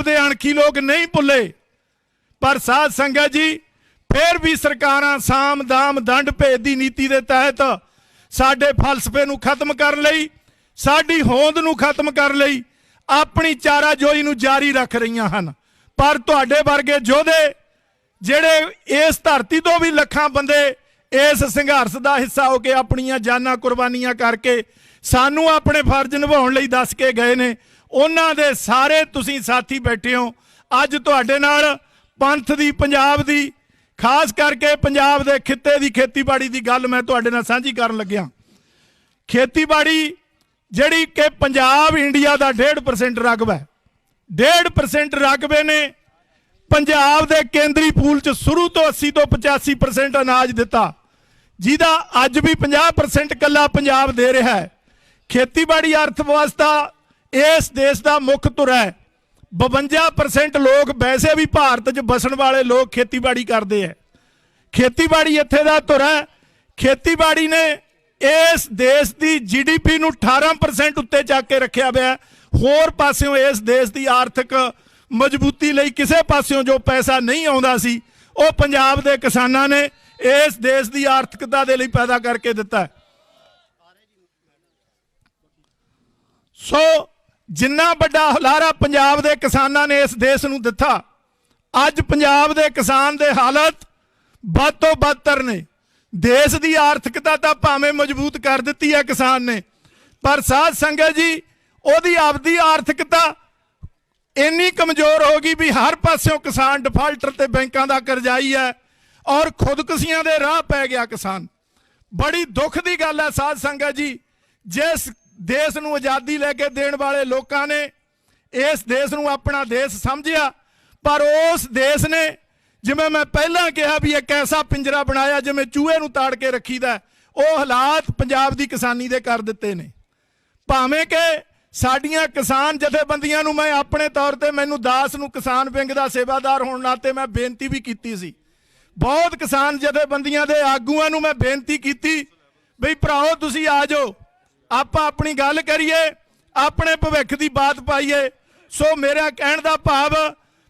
दे अणखी लोग नहीं भुले। पर साध संगत जी फिर भी सरकारां साम दाम दंड भेद की नीति के तहत साडे फलसफे नूं खत्म करन लई, साडी होंद नूं खत्म करन लई अपनी चाराजोई नूं जारी रख रहीआं हन। पर तुहाडे वर्गे योधे जिहड़े इस धरती तो भी लखां बंदे इस संघर्ष का हिस्सा हो के अपनियां जानां कुर्बानियां करके सानू अपने फर्ज निभाउण लई दस के गए ने, उन्हां दे सारे तुसीं साथी बैठे हो। अज तुहाडे नाल पंथ दी, पंजाब दी, खास करके पंजाब दे खित्ते दी खेतीबाड़ी दी गल मैं तुहाडे नाल सांझी करन लग्या। खेतीबाड़ी जिहड़ी कि पंजाब इंडिया दा 1.5% रकबा है, 1.5% रकबे ने पंजाब दे केंद्री पूल च शुरू तो 80 तो 85% अनाज दिता, जिहदा अज भी 50% कल्ला पंजाब दे रहा है। खेतीबाड़ी अर्थव्यवस्था इस देश का मुख धुरा है। 52% लोग वैसे भी भारत च बसन वाले लोग खेतीबाड़ी करते हैं। खेतीबाड़ी इत्थे दा धुरा है। खेतीबाड़ी ने इस देश की GDP नूं 18% उत्ते चक के रखिया हुआ है। होर पासियों इस देश की आर्थिक मजबूती लई किसी पासियों जो पैसा नहीं आउंदा सी वो पंजाब दे किसानां ने इस देश की आर्थिकता दे लई पैदा करके दिता है। सो जिन्ना बड़ा हुलारा पंजाब दे किसानां ने इस देश नूं दिता, अज पंजाब दे किसान दे हालत बद तो बदतर ने। देश की आर्थिकता तो भावें मजबूत कर दी है किसान ने, पर साध संगत जी उहदी आपदी आर्थिकता इन्नी कमजोर हो गई भी हर पासों किसान डिफाल्टर ते बैंकों का करजाई है और खुदकुशियां दे राह पै गया किसान। बड़ी दुख की गल है साध संगत जी, जिस देश नूं आज़ादी लैके देण वाले लोगों ने इस देश नूं अपना देश समझिया, पर उस देश ने जिवें मैं पहला कहा भी एक ऐसा पिंजरा बनाया जिवें चूहे नूं ताड़ के रखीदा, वो हालात पंजाब की किसानी दे कर दिते ने। भावें कि साडियां किसान जथेबंदियां नूं मैं अपने तौर पर मैनूं दास नूं किसान विंग दा सेवादार होण नाते मैं बेनती भी कीती सी। बहुत किसान जथेबंदियां दे आगूआं नूं मैं बेनती कीती बई भराओ तुसीं आ जाओ, आपां अपनी गल करिए, अपने भविख की बात पाईए। सो मेरा कहण दा भाव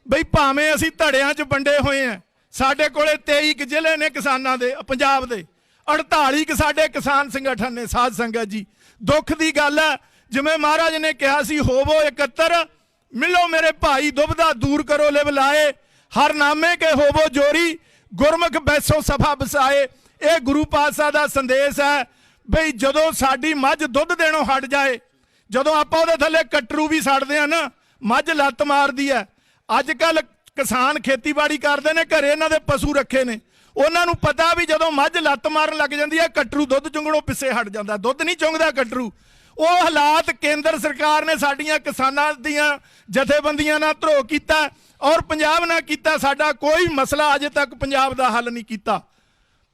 बई भावें असीं धड़ियां च वंडे होए हैं, साडे कोले 23 जिले ने किसानां दे पंजाब दे, 48 साडे किसान संगठन ने। साध संगत जी दुख की गल है, जिवें महाराज ने कहा सी होवो एकत्र, मिलो मेरे भाई दुबदा दूर करो लिव लाए, हर नामे के होवो जोरी, गुरमुख बैसो सभा बसाए। ये गुरु पातशाह का संदेश है बई जदों साडी मझ दुध देणों हट जाए, जदों आपां उहदे थल्ले कटरू भी सड़दे हैं ना, मझ लत्त मारदी है। अजकल किसान खेतीबाड़ी करते हैं, घरे इन्हां दे पशु रखे ने, उन्हां नूं पता भी जदों मझ लत्त मारन लग जाती है कटरू दुध चुंगणों पिछे हट जाता, दुध नहीं चुंगदा कटरू। वो हालात केंद्र सरकार ने साडियां किसानां दियां जथेबंदियां नाल धरोह कीता और पंजाब नाल कीता। साडा कोई मसला अजे तक पंजाब दा हल नहीं कीता।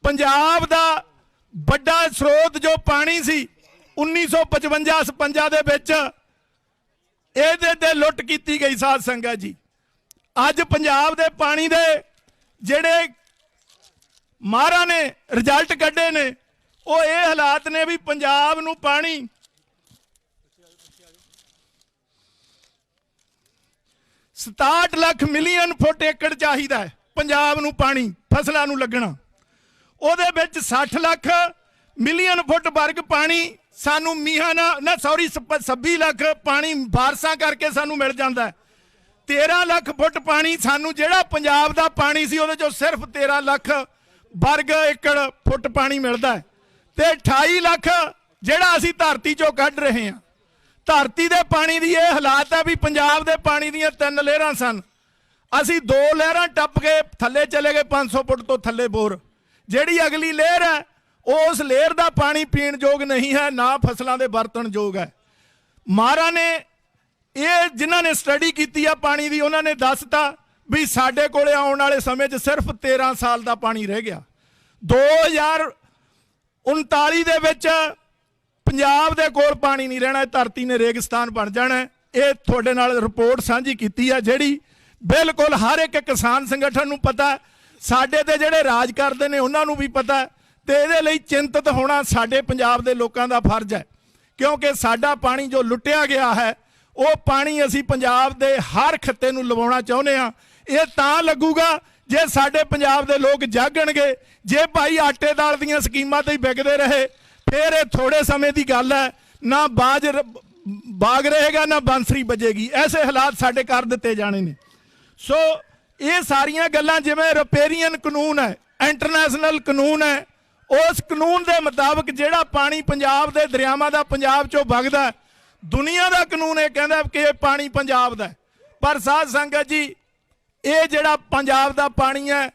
पंजाब दा बड़ा स्रोत जो पानी सी 1955-56 दे विच इहदे ते लुट कीती गई। साध संगत जी अज पंजाब दे पानी दे जिहड़े माहरां ने रिजल्ट कढे ने, वो ये हालात ने भी पंजाब नूं पानी 67 लाख मिलियन फुट एकड़ चाहिदा है पंजाब नूं पानी फसलां नूं लगना, ਉਹਦੇ ਵਿੱਚ 60 ਲੱਖ ਮਿਲੀਅਨ ਫੁੱਟ ਵਰਗ ਪਾਣੀ ਸਾਨੂੰ ਮੀਂਹਾਂ ਨਾ 26 ਲੱਖ ਪਾਣੀ ਬਾਰਸਾਂ ਕਰਕੇ ਸਾਨੂੰ ਮਿਲ ਜਾਂਦਾ ਹੈ। 13 ਲੱਖ ਫੁੱਟ ਪਾਣੀ ਸਾਨੂੰ ਜਿਹੜਾ ਪੰਜਾਬ ਦਾ ਪਾਣੀ ਸੀ ਉਹਦੇ ਚੋਂ ਸਿਰਫ 13 ਲੱਖ ਵਰਗ ਏਕੜ ਫੁੱਟ ਪਾਣੀ ਮਿਲਦਾ ਹੈ ਤੇ 28 ਲੱਖ ਜਿਹੜਾ ਅਸੀਂ ਧਰਤੀ ਚੋਂ ਕੱਢ ਰਹੇ ਹਾਂ। ਧਰਤੀ ਦੇ ਪਾਣੀ ਦੀ ਇਹ ਹਾਲਾਤ ਹੈ ਵੀ ਪੰਜਾਬ ਦੇ ਪਾਣੀ ਦੀਆਂ 3 ਲਹਿਰਾਂ ਸਨ, ਅਸੀਂ 2 ਲਹਿਰਾਂ ਟੱਪ ਕੇ ਥੱਲੇ ਚਲੇ ਗਏ 500 ਫੁੱਟ ਤੋਂ ਥੱਲੇ ਬੋਰ। ਜਿਹੜੀ ਅਗਲੀ ਲੇਅਰ ਹੈ उस लेयर का पानी पीण जोग नहीं है, ना फसलों के बरतन जोग है। महाराज ने ये जिन्होंने स्टडी की है पानी की, उन्होंने दसता भी साडे कोले आने वाले समय सिर्फ 13 साल का पानी रह गया। 2039 दे विच पंजाब दे कोल पानी नहीं रहना, धरती ने रेगिस्तान बन जाना। ये थोड़े नाल रिपोर्ट साझी की है जिहड़ी बिल्कुल हर एक किसान संगठन नूं पता है, साडे ते जिहड़े राज करदे ने उन्हां नूं भी पता है। तो ये चिंतित होना साडे पंजाब दे लोगों का फर्ज है, क्योंकि साडा पानी जो लुटिया गया है ਉਹ ਪਾਣੀ ਅਸੀਂ ਪੰਜਾਬ ਦੇ ਹਰ ਖਿੱਤੇ ਨੂੰ ਲਵਾਉਣਾ ਚਾਹੁੰਦੇ ਹਾਂ। ਇਹ ਤਾਂ ਲੱਗੂਗਾ ਜੇ ਸਾਡੇ ਪੰਜਾਬ ਦੇ ਲੋਕ ਜਾਗਣਗੇ। ਜੇ ਭਾਈ ਆਟੇ ਦਾਲ ਦੀਆਂ ਸਕੀਮਾਂ ਤੇ ਹੀ ਵਿਕਦੇ ਰਹੇ ਫਿਰ ਇਹ ਥੋੜੇ ਸਮੇਂ ਦੀ ਗੱਲ ਹੈ। ਨਾ ਬਾਗ ਰਹੇਗਾ ਨਾ ਬਾਂਸਰੀ ਵੱਜੇਗੀ। ਐਸੇ ਹਾਲਾਤ ਸਾਡੇ ਕਰ ਦਿੱਤੇ ਜਾਣੇ ਨੇ। ਸੋ ਇਹ ਸਾਰੀਆਂ ਗੱਲਾਂ ਜਿਵੇਂ ਰਿਪੇਰੀਅਨ ਕਾਨੂੰਨ ਹੈ, ਇੰਟਰਨੈਸ਼ਨਲ ਕਾਨੂੰਨ ਹੈ, ਉਸ ਕਾਨੂੰਨ ਦੇ ਮੁਤਾਬਕ ਜਿਹੜਾ ਪਾਣੀ ਪੰਜਾਬ ਦੇ ਦਰਿਆਵਾਂ ਦਾ ਪੰਜਾਬ 'ਚੋਂ ਵਗਦਾ, ਦੁਨੀਆ ਦਾ ਕਾਨੂੰਨ ਇਹ ਕਹਿੰਦਾ ਕਿ ਇਹ ਪਾਣੀ ਪੰਜਾਬ ਦਾ। ਪਰ ਸਾਧ ਸੰਗਤ ਜੀ, ਇਹ ਜਿਹੜਾ ਪੰਜਾਬ ਦਾ ਪਾਣੀ ਹੈ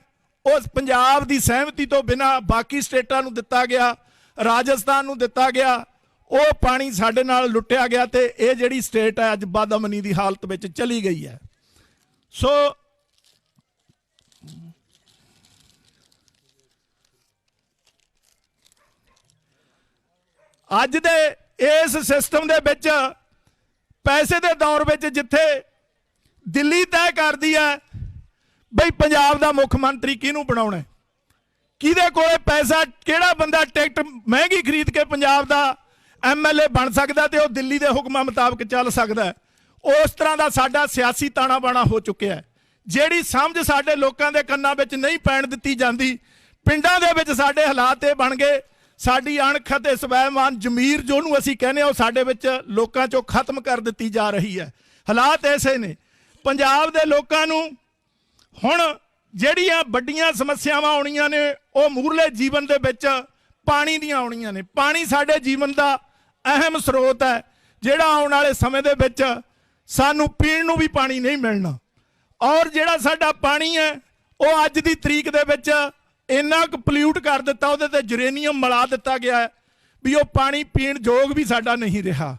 ਉਸ ਪੰਜਾਬ ਦੀ ਸਹਿਮਤੀ ਤੋਂ ਬਿਨਾਂ ਬਾਕੀ ਸਟੇਟਾਂ ਨੂੰ ਦਿੱਤਾ ਗਿਆ, ਰਾਜਸਥਾਨ ਨੂੰ ਦਿੱਤਾ ਗਿਆ। ਉਹ ਪਾਣੀ ਸਾਡੇ ਨਾਲ ਲੁੱਟਿਆ ਗਿਆ ਤੇ ਇਹ ਜਿਹੜੀ ਸਟੇਟ ਹੈ ਅੱਜ ਬਦਅਮਨੀ ਦੀ ਹਾਲਤ ਵਿੱਚ ਚਲੀ ਗਈ ਹੈ। ਸੋ ਅੱਜ ਦੇ ਇਸ ਸਿਸਟਮ ਦੇ ਵਿੱਚ ਪੈਸੇ ਦੇ ਦੌਰ ਵਿੱਚ ਜਿੱਥੇ ਦਿੱਲੀ ਤੈਅ ਕਰਦੀ ਹੈ ਬਈ ਪੰਜਾਬ ਦਾ ਮੁੱਖ ਮੰਤਰੀ ਕਿਹਨੂੰ ਬਣਾਉਣਾ, ਕਿਹਦੇ ਕੋਲੇ ਪੈਸਾ, ਕਿਹੜਾ ਬੰਦਾ ਟਿਕਟ ਮਹਿੰਗੀ ਖਰੀਦ ਕੇ ਪੰਜਾਬ ਦਾ MLA ਬਣ ਸਕਦਾ ਤੇ ਉਹ ਦਿੱਲੀ ਦੇ ਹੁਕਮਾਂ ਮੁਤਾਬਕ ਚੱਲ ਸਕਦਾ। ਉਸ ਤਰ੍ਹਾਂ ਦਾ ਸਾਡਾ ਸਿਆਸੀ ਤਾਣਾ ਬਾਣਾ ਹੋ ਚੁੱਕਿਆ ਹੈ। ਜਿਹੜੀ ਸਮਝ ਸਾਡੇ ਲੋਕਾਂ ਦੇ ਕੰਨਾਂ ਵਿੱਚ ਨਹੀਂ ਪੈਣ ਦਿੱਤੀ ਜਾਂਦੀ। ਪਿੰਡਾਂ ਦੇ ਵਿੱਚ ਸਾਡੇ ਹਾਲਾਤ ਇਹ ਬਣ ਗਏ, ਸਾਡੀ ਅਣਖ ਅਤੇ ਸਵੈਮਾਨ ਜ਼ਮੀਰ ਜਿਹਨੂੰ ਅਸੀਂ ਕਹਿੰਦੇ ਹਾਂ ਉਹ ਸਾਡੇ ਵਿੱਚ ਲੋਕਾਂ 'ਚੋਂ ਖਤਮ ਕਰ ਦਿੱਤੀ ਜਾ ਰਹੀ ਹੈ। ਹਾਲਾਤ ਐਸੇ ਨੇ। ਪੰਜਾਬ ਦੇ ਲੋਕਾਂ ਨੂੰ ਹੁਣ ਜਿਹੜੀਆਂ ਵੱਡੀਆਂ ਸਮੱਸਿਆਵਾਂ ਆਉਣੀਆਂ ਨੇ ਉਹ ਮੂਹਰਲੇ ਜੀਵਨ ਦੇ ਵਿੱਚ ਪਾਣੀ ਦੀਆਂ ਆਉਣੀਆਂ ਨੇ। ਪਾਣੀ ਸਾਡੇ ਜੀਵਨ ਦਾ ਅਹਿਮ ਸਰੋਤ ਹੈ ਜਿਹੜਾ ਆਉਣ ਵਾਲੇ ਸਮੇਂ ਦੇ ਵਿੱਚ ਸਾਨੂੰ ਪੀਣ ਨੂੰ ਵੀ ਪਾਣੀ ਨਹੀਂ ਮਿਲਣਾ। ਔਰ ਜਿਹੜਾ ਸਾਡਾ ਪਾਣੀ ਹੈ ਉਹ ਅੱਜ ਦੀ ਤਰੀਕ ਦੇ ਵਿੱਚ ਇੰਨਾ ਕੁ ਪੋਲਿਊਟ ਕਰ ਦਿੱਤਾ, ਉਹਦੇ ਤੇ ਯੂਰੇਨੀਅਮ ਮਿਲਾ ਦਿੱਤਾ ਗਿਆ ਹੈ ਵੀ ਉਹ ਪਾਣੀ ਪੀਣ ਯੋਗ ਵੀ ਸਾਡਾ ਨਹੀਂ ਰਿਹਾ।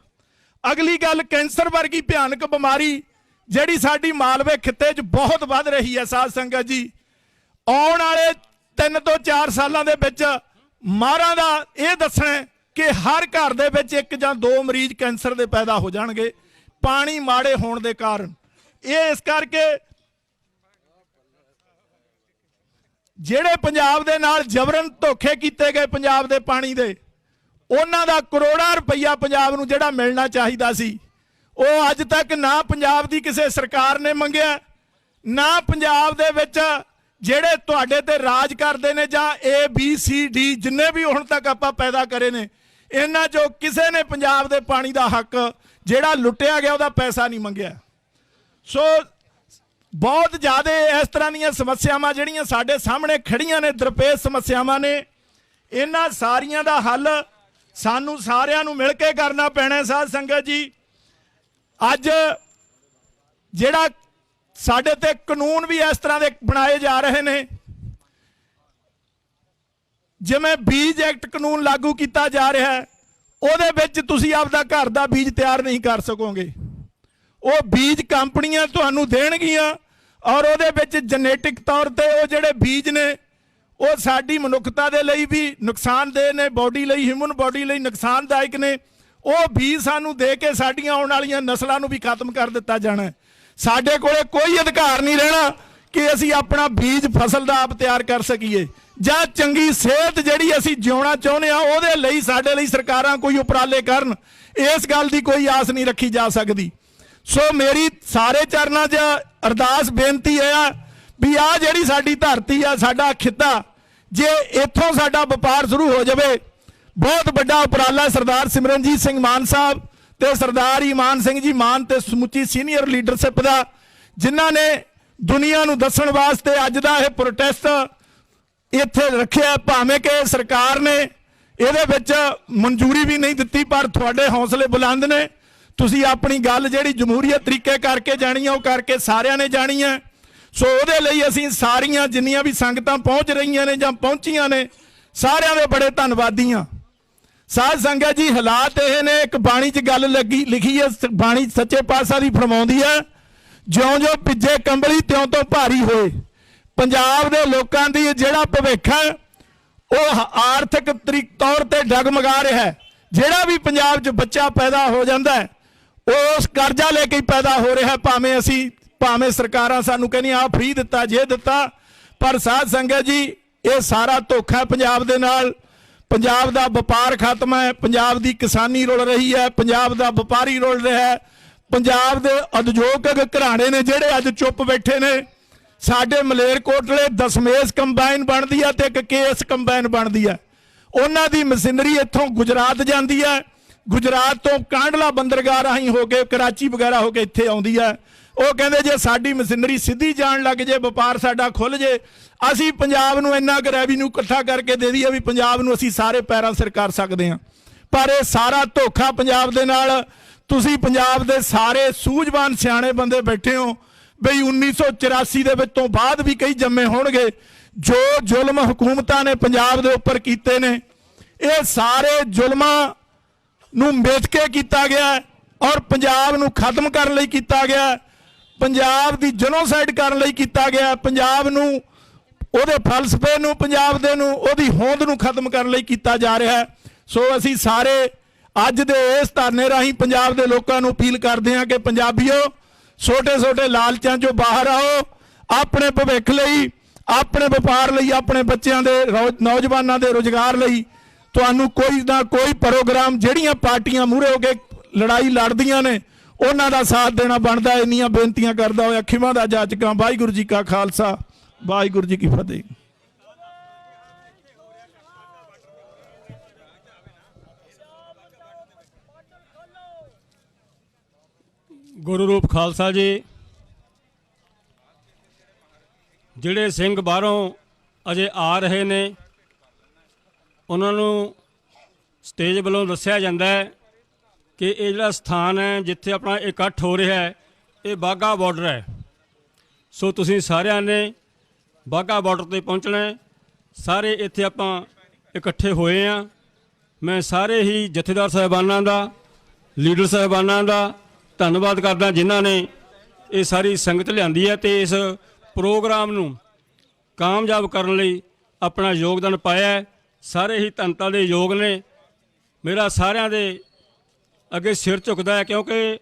ਅਗਲੀ ਗੱਲ, ਕੈਂਸਰ ਵਰਗੀ ਭਿਆਨਕ ਬਿਮਾਰੀ ਜਿਹੜੀ ਸਾਡੀ ਮਾਲਵੇ ਖਿੱਤੇ 'ਚ ਬਹੁਤ ਵੱਧ ਰਹੀ ਹੈ। ਸਾਧ ਸੰਗਤ ਜੀ, ਆਉਣ ਵਾਲੇ 3 ਤੋਂ 4 ਸਾਲਾਂ ਦੇ ਵਿੱਚ ਮਾਹਰਾਂ ਦਾ ਇਹ ਦੱਸਣਾ ਕਿ ਹਰ ਘਰ ਦੇ ਵਿੱਚ 1 ਜਾਂ 2 ਮਰੀਜ਼ ਕੈਂਸਰ ਦੇ ਪੈਦਾ ਹੋ ਜਾਣਗੇ ਪਾਣੀ ਮਾੜੇ ਹੋਣ ਦੇ ਕਾਰਨ। ਇਹ ਇਸ ਕਰਕੇ ਜਿਹੜੇ ਪੰਜਾਬ ਦੇ ਨਾਲ ਜਬਰਨ ਧੋਖੇ ਕੀਤੇ ਗਏ ਪੰਜਾਬ ਦੇ ਪਾਣੀ ਦੇ, ਉਹਨਾਂ ਦਾ ਕਰੋੜਾਂ ਰੁਪਈਆ ਪੰਜਾਬ ਨੂੰ ਜਿਹੜਾ ਮਿਲਣਾ ਚਾਹੀਦਾ ਸੀ ਉਹ ਅੱਜ ਤੱਕ ਨਾ ਪੰਜਾਬ ਦੀ ਕਿਸੇ ਸਰਕਾਰ ਨੇ ਮੰਗਿਆ, ਨਾ ਪੰਜਾਬ ਦੇ ਵਿੱਚ ਜਿਹੜੇ ਤੁਹਾਡੇ ਤੇ ਰਾਜ ਕਰਦੇ ਨੇ ਜਾਂ ABCD ਜਿੰਨੇ ਵੀ ਹੁਣ ਤੱਕ ਆਪਾਂ ਪੈਦਾ ਕਰੇ ਨੇ, ਇਹਨਾਂ 'ਚੋਂ ਕਿਸੇ ਨੇ ਪੰਜਾਬ ਦੇ ਪਾਣੀ ਦਾ ਹੱਕ ਜਿਹੜਾ ਲੁੱਟਿਆ ਗਿਆ ਉਹਦਾ ਪੈਸਾ ਨਹੀਂ ਮੰਗਿਆ। ਸੋ ਬਹੁਤ ਜ਼ਿਆਦਾ ਇਸ ਤਰ੍ਹਾਂ ਦੀਆਂ ਸਮੱਸਿਆਵਾਂ ਜਿਹੜੀਆਂ ਸਾਡੇ ਸਾਹਮਣੇ ਖੜੀਆਂ ਨੇ, ਦਰਪੇਸ਼ ਸਮੱਸਿਆਵਾਂ ਨੇ, ਇਹਨਾਂ ਸਾਰੀਆਂ ਦਾ ਹੱਲ ਸਾਨੂੰ ਸਾਰਿਆਂ ਨੂੰ ਮਿਲ ਕੇ ਕਰਨਾ ਪੈਣਾ। ਸਾਧ ਸੰਗਤ ਜੀ, ਅੱਜ ਜਿਹੜਾ ਸਾਡੇ ਤੇ ਕਾਨੂੰਨ ਵੀ ਇਸ ਤਰ੍ਹਾਂ ਦੇ ਬਣਾਏ ਜਾ ਰਹੇ ਨੇ, ਜਿਵੇਂ ਬੀਜ ਐਕਟ ਕਾਨੂੰਨ ਲਾਗੂ ਕੀਤਾ ਜਾ ਰਿਹਾ ਹੈ, ਉਹਦੇ ਵਿੱਚ ਤੁਸੀਂ ਆਪਦਾ ਘਰ ਦਾ ਬੀਜ ਤਿਆਰ ਨਹੀਂ ਕਰ ਸਕੋਗੇ। ਉਹ ਬੀਜ ਕੰਪਨੀਆਂ ਤੁਹਾਨੂੰ ਦੇਣਗੀਆਂ ਔਰ ਉਹਦੇ ਵਿੱਚ ਜੈਨੇਟਿਕ ਤੌਰ ਤੇ ਉਹ ਜਿਹੜੇ ਬੀਜ ਨੇ ਉਹ ਸਾਡੀ ਮਨੁੱਖਤਾ ਦੇ ਲਈ ਵੀ ਨੁਕਸਾਨਦੇਹ ਨੇ, ਬਾਡੀ ਲਈ, ਹਿਊਮਨ ਬਾਡੀ ਲਈ ਨੁਕਸਾਨਦਾਇਕ ਨੇ। ਉਹ ਬੀਜ ਸਾਨੂੰ ਦੇ ਕੇ ਸਾਡੀਆਂ ਆਉਣ ਵਾਲੀਆਂ ਨਸਲਾਂ ਨੂੰ ਵੀ ਖਤਮ ਕਰ ਦਿੱਤਾ ਜਾਣਾ। ਸਾਡੇ ਕੋਲੇ ਕੋਈ ਅਧਿਕਾਰ ਨਹੀਂ ਰਹਿਣਾ ਕਿ ਅਸੀਂ ਆਪਣਾ ਬੀਜ ਫਸਲ ਦਾ ਆਪ ਤਿਆਰ ਕਰ ਸਕੀਏ ਜਾਂ ਚੰਗੀ ਸਿਹਤ ਜਿਹੜੀ ਅਸੀਂ ਜਿਉਣਾ ਚਾਹੁੰਦੇ ਹਾਂ ਉਹਦੇ ਲਈ ਸਾਡੇ ਲਈ ਸਰਕਾਰਾਂ ਕੋਈ ਉਪਰਾਲੇ ਕਰਨ। ਇਸ ਗੱਲ ਦੀ ਕੋਈ ਆਸ ਨਹੀਂ ਰੱਖੀ ਜਾ ਸਕਦੀ। ਸੋ ਮੇਰੀ ਸਾਰੇ ਚਰਨਾਂ 'ਚ ਅਰਦਾਸ ਬੇਨਤੀ ਹੈ ਵੀ ਆਹ ਜਿਹੜੀ ਸਾਡੀ ਧਰਤੀ ਆ, ਸਾਡਾ ਖਿੱਤਾ, ਜੇ ਇੱਥੋਂ ਸਾਡਾ ਵਪਾਰ ਸ਼ੁਰੂ ਹੋ ਜਾਵੇ, ਬਹੁਤ ਵੱਡਾ ਉਪਰਾਲਾ ਸਰਦਾਰ ਸਿਮਰਨਜੀਤ ਸਿੰਘ ਮਾਨ ਸਾਹਿਬ ਤੇ ਸਰਦਾਰ ਈਮਾਨ ਸਿੰਘ ਜੀ ਮਾਨ ਤੇ ਸਮੁੱਚੀ ਸੀਨੀਅਰ ਲੀਡਰਸ਼ਿਪ ਦਾ, ਜਿਨ੍ਹਾਂ ਨੇ ਦੁਨੀਆ ਨੂੰ ਦੱਸਣ ਵਾਸਤੇ ਅੱਜ ਦਾ ਇਹ ਪ੍ਰੋਟੈਸਟ ਇੱਥੇ ਰੱਖਿਆ। ਭਾਵੇਂ ਕਿ ਸਰਕਾਰ ਨੇ ਇਹਦੇ ਵਿੱਚ ਮਨਜ਼ੂਰੀ ਵੀ ਨਹੀਂ ਦਿੱਤੀ, ਪਰ ਤੁਹਾਡੇ ਹੌਸਲੇ ਬੁਲੰਦ ਨੇ। ਤੁਸੀਂ ਆਪਣੀ ਗੱਲ ਜਿਹੜੀ ਜਮਹੂਰੀਅਤ ਤਰੀਕੇ ਕਰਕੇ ਜਾਣੀ ਆ ਉਹ ਕਰਕੇ ਸਾਰਿਆਂ ਨੇ ਜਾਣੀ ਹੈ। ਸੋ ਉਹਦੇ ਲਈ ਅਸੀਂ ਸਾਰੀਆਂ ਜਿੰਨੀਆਂ ਵੀ ਸੰਗਤਾਂ ਪਹੁੰਚ ਰਹੀਆਂ ਨੇ ਜਾਂ ਪਹੁੰਚੀਆਂ ਨੇ, ਸਾਰਿਆਂ ਦੇ ਬੜੇ ਧੰਨਵਾਦੀ ਹਾਂ। ਸਾਧ ਸੰਗਤ ਜੀ, ਹਾਲਾਤ ਇਹ ਨੇ, ਇੱਕ ਬਾਣੀ 'ਚ ਗੱਲ ਲਿਖੀ ਹੈ, ਬਾਣੀ ਸੱਚੇ ਪਾਤਸ਼ਾਹ ਦੀ ਫਰਮਾਉਂਦੀ ਹੈ, ਜਿਉਂ-ਜਿਉਂ ਭਿੱਜੇ ਕੰਬਲੀ ਤਿਉਂ ਤੋਂ ਭਾਰੀ ਹੋਏ। ਪੰਜਾਬ ਦੇ ਲੋਕਾਂ ਦੀ ਜਿਹੜਾ ਭਵਿੱਖ ਹੈ ਉਹ ਆਰਥਿਕ ਤੌਰ ਤੇ ਡਗਮਗਾ ਰਿਹਾ ਹੈ। ਜਿਹੜਾ ਵੀ ਪੰਜਾਬ 'ਚ ਬੱਚਾ ਪੈਦਾ ਹੋ ਜਾਂਦਾ ਹੈ ਉਹ ਉਸ ਕਰਜ਼ਾ ਲੈ ਕੇ ਹੀ ਪੈਦਾ ਹੋ ਰਿਹਾ। ਭਾਵੇਂ ਸਰਕਾਰਾਂ ਸਾਨੂੰ ਕਹਿੰਦੀਆਂ ਆ ਫ੍ਰੀ ਦਿੱਤਾ, ਜੇ ਦਿੱਤਾ, ਪਰ ਸਾਧ ਸੰਗਤ ਜੀ ਇਹ ਸਾਰਾ ਧੋਖਾ ਪੰਜਾਬ ਦੇ ਨਾਲ। ਪੰਜਾਬ ਦਾ ਵਪਾਰ ਖਤਮ ਹੈ, ਪੰਜਾਬ ਦੀ ਕਿਸਾਨੀ ਰੁਲ ਰਹੀ ਹੈ, ਪੰਜਾਬ ਦਾ ਵਪਾਰੀ ਰੁਲ ਰਿਹਾ ਹੈ, पंजाब दे उद्योगक घराणे ने जिहड़े अज चुप बैठे ने। साडे मलेरकोटले दशमेश कंबाइन बनदी है ते एक केएस कंबाइन बनदी है। उन्हां दी मशीनरी इत्थों गुजरात जांदी है, गुजरात तो कांडला बंदरगाह राहीं हो के कराची वगैरह हो के इत्थे आउंदी है। वो कहंदे जे साडी मशीनरी सीधी जाण लग जे, व्यापार साडा खुल जे, असीं पंजाब नूं इन्ना क रैवेन्यू इकट्ठा करके दे दईए भी पंजाब नूं असीं सारे पैरां सिर कर सकदे हां। पर ये सारा धोखा पंजाब दे नाल तुसीं पंजाब दे सारे सूझवान सियाणे बंदे बैठे हो बई 1984 दे विच तों बाद भी कई जम्मे होणगे। जो जुल्म हुकूमतां ने पंजाब दे उपर कीते ने, ये सारे जुल्मां नूं मिट के कीता गया और पंजाब नूं खत्म करन लई कीता गया, पंजाब दी जनोसाइड करन लई कीता गया, पंजाब नूं ਉਹਦੇ ਫਲਸਫੇ ਨੂੰ ਪੰਜਾਬ ਦੇ ਨੂੰ ਉਹਦੀ ਹੋਂਦ ਨੂੰ ਖਤਮ ਕਰਨ ਲਈ ਕੀਤਾ ਜਾ ਰਿਹਾ ਹੈ। ਸੋ ਅਸੀਂ ਸਾਰੇ ਅੱਜ ਦੇ ਇਸ ਧਰਨੇ ਰਾਹੀਂ ਪੰਜਾਬ ਦੇ ਲੋਕਾਂ ਨੂੰ ਅਪੀਲ ਕਰਦੇ ਹਾਂ ਕਿ ਪੰਜਾਬੀਓ ਛੋਟੇ ਛੋਟੇ ਲਾਲਚਾਂ ਚੋਂ ਬਾਹਰ ਆਓ, ਆਪਣੇ ਭਵਿੱਖ ਲਈ, ਆਪਣੇ ਵਪਾਰ ਲਈ, ਆਪਣੇ ਬੱਚਿਆਂ ਦੇ ਨੌਜਵਾਨਾਂ ਦੇ ਰੁਜ਼ਗਾਰ ਲਈ ਤੁਹਾਨੂੰ ਕੋਈ ਨਾ ਕੋਈ ਪ੍ਰੋਗਰਾਮ ਜਿਹੜੀਆਂ ਪਾਰਟੀਆਂ ਮੂਹਰੇ ਹੋ ਕੇ ਲੜਾਈ ਲੜਦੀਆਂ ਨੇ ਉਹਨਾਂ ਦਾ ਸਾਥ ਦੇਣਾ ਬਣਦਾ। ਇੰਨੀਆਂ ਬੇਨਤੀਆਂ ਕਰਦਾ ਹੋਇਆ ਖਿਮਾ ਦਾ ਜਾਚਕਾਂ। ਵਾਹਿਗੁਰੂ ਜੀ ਕਾ ਖਾਲਸਾ, ਵਾਹਿਗੁਰੂ जी की फतेह। गुरु रूप खालसा जी, ਜਿਹੜੇ ਸਿੰਘ ਬਾਹਰੋਂ ਅਜੇ ਆ ਰਹੇ ਨੇ ਉਹਨਾਂ ਨੂੰ ਸਟੇਜ ਵੱਲੋਂ ਦੱਸਿਆ ਜਾਂਦਾ ਹੈ ਕਿ ਇਹ ਜਿਹੜਾ ਸਥਾਨ ਹੈ ਜਿੱਥੇ ਆਪਣਾ ਇਕੱਠ ਹੋ ਰਿਹਾ ਹੈ ਇਹ ਬਾਘਾ ਬਾਰਡਰ ਹੈ। ਸੋ ਤੁਸੀਂ ਸਾਰਿਆਂ ਨੇ ਬਾਘਾ ਬਾਰਡਰ ਤੇ ਪਹੁੰਚਣਾ ਹੈ। ਸਾਰੇ ਇੱਥੇ ਆਪਾਂ ਇਕੱਠੇ ਹੋਏ ਹਾਂ। ਮੈਂ ਸਾਰੇ ਹੀ ਜਥੇਦਾਰ ਸਾਹਿਬਾਨਾਂ ਦਾ, ਲੀਡਰ ਸਾਹਿਬਾਨਾਂ ਦਾ ਧੰਨਵਾਦ ਕਰਦਾ ਜਿਨ੍ਹਾਂ ਨੇ ਇਹ ਸਾਰੀ ਸੰਗਤ ਲਿਆਂਦੀ ਹੈ ਤੇ ਇਸ ਪ੍ਰੋਗਰਾਮ ਨੂੰ ਕਾਮਯਾਬ ਕਰਨ ਲਈ ਆਪਣਾ ਯੋਗਦਾਨ ਪਾਇਆ ਹੈ। ਸਾਰੇ ਹੀ ਧੰਨਤਾ ਦੇ ਯੋਗ ਨੇ। ਮੇਰਾ ਸਾਰਿਆਂ ਦੇ ਅੱਗੇ ਸਿਰ ਝੁਕਦਾ ਹੈ ਕਿਉਂਕਿ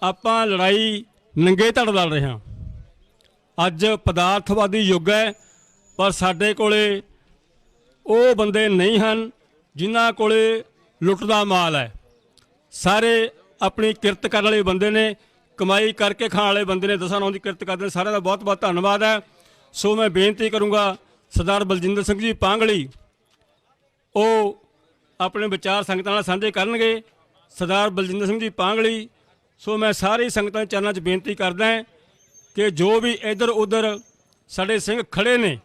ਆਪਾਂ ਲੜਾਈ ਨੰਗੇ ਧੜ ਲੜ ਰਹੇ ਹਾਂ। ਅੱਜ ਪਦਾਰਥਵਾਦੀ ਯੁੱਗ ਹੈ ਪਰ ਸਾਡੇ ਕੋਲੇ ਉਹ ਬੰਦੇ ਨਹੀਂ ਹਨ ਜਿਨ੍ਹਾਂ ਕੋਲੇ ਲੁੱਟ ਦਾ ਮਾਲ ਹੈ। ਸਾਰੇ ਆਪਣੀ ਕਿਰਤ ਕਰਨ ਵਾਲੇ ਬੰਦੇ ਨੇ, ਕਮਾਈ ਕਰਕੇ ਖਾਣ ਵਾਲੇ ਬੰਦੇ ਨੇ, ਦਸਾਂ ਨੌਂ ਦੀ ਕਿਰਤ ਕਰਦੇ ਨੇ। ਸਾਰਿਆਂ ਦਾ ਬਹੁਤ ਬਹੁਤ ਧੰਨਵਾਦ ਹੈ। ਸੋ ਮੈਂ ਬੇਨਤੀ ਕਰੂੰਗਾ ਸਰਦਾਰ ਬਲਜਿੰਦਰ ਸਿੰਘ ਜੀ ਪਾਂਗਲੀ ਉਹ ਆਪਣੇ ਵਿਚਾਰ ਸੰਗਤਾਂ ਨਾਲ ਸਾਂਝੇ ਕਰਨਗੇ। ਸਰਦਾਰ ਬਲਜਿੰਦਰ ਸਿੰਘ ਜੀ ਪਾਂਗਲੀ। ਸੋ ਮੈਂ ਸਾਰੀ ਸੰਗਤਾਂ ਦੇ ਚਰਨਾਂ 'ਚ ਬੇਨਤੀ ਕਰਦਾ ਕਿ ਜੋ ਵੀ ਇੱਧਰ ਉੱਧਰ ਸਾਡੇ ਸਿੰਘ ਖੜੇ ਨੇ,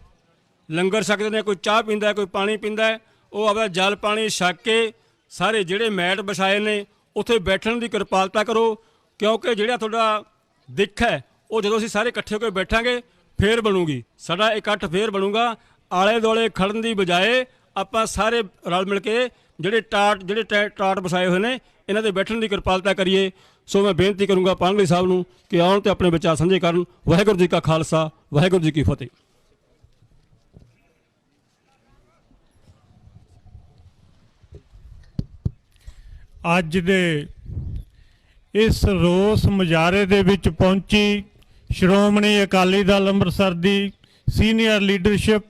ਲੰਗਰ ਛਕਦੇ ਨੇ, ਕੋਈ ਚਾਹ ਪੀਂਦਾ, ਕੋਈ ਪਾਣੀ ਪੀਂਦਾ, ਉਹ ਆਪਣਾ ਜਲ ਪਾਣੀ ਛਕ ਕੇ ਸਾਰੇ ਜਿਹੜੇ ਮੈਟ ਵਿਛਾਏ ਨੇ ਉੱਥੇ ਬੈਠਣ ਦੀ ਕਿਰਪਾਲਤਾ ਕਰੋ ਕਿਉਂਕਿ ਜਿਹੜਾ ਤੁਹਾਡਾ ਦਿੱਖ ਹੈ ਉਹ ਜਦੋਂ ਅਸੀਂ ਸਾਰੇ ਇਕੱਠੇ ਹੋ ਕੇ ਬੈਠਾਂਗੇ ਫੇਰ ਬਣੂਗੀ, ਸਾਡਾ ਇਕੱਠ ਫੇਰ ਬਣੂਗਾ। ਆਲੇ ਦੁਆਲੇ ਖੜਨ ਦੀ ਬਜਾਏ ਆਪਾਂ ਸਾਰੇ ਰਲ ਮਿਲ ਕੇ ਜਿਹੜੇ ਟਾਟ ਵਸਾਏ ਹੋਏ ਨੇ ਇਹਨਾਂ ਦੇ ਬੈਠਣ ਦੀ ਕਿਰਪਾਲਤਾ ਕਰੀਏ। ਸੋ ਮੈਂ ਬੇਨਤੀ ਕਰੂੰਗਾ ਪਾਂਗਲੀ ਸਾਹਿਬ ਨੂੰ ਕਿ ਆਉਣ ਤੇ ਆਪਣੇ ਵਿਚਾਰ ਸਾਂਝੇ ਕਰਨ। ਵਾਹਿਗੁਰੂ ਜੀ ਕਾ ਖਾਲਸਾ, ਵਾਹਿਗੁਰੂ ਜੀ ਕੀ ਫਤਿਹ। ਅੱਜ ਦੇ ਇਸ ਰੋਸ ਮੁਜ਼ਾਹਰੇ ਦੇ ਵਿੱਚ ਪਹੁੰਚੀ ਸ਼੍ਰੋਮਣੀ ਅਕਾਲੀ ਦਲ ਅੰਮ੍ਰਿਤਸਰ ਦੀ ਸੀਨੀਅਰ ਲੀਡਰਸ਼ਿਪ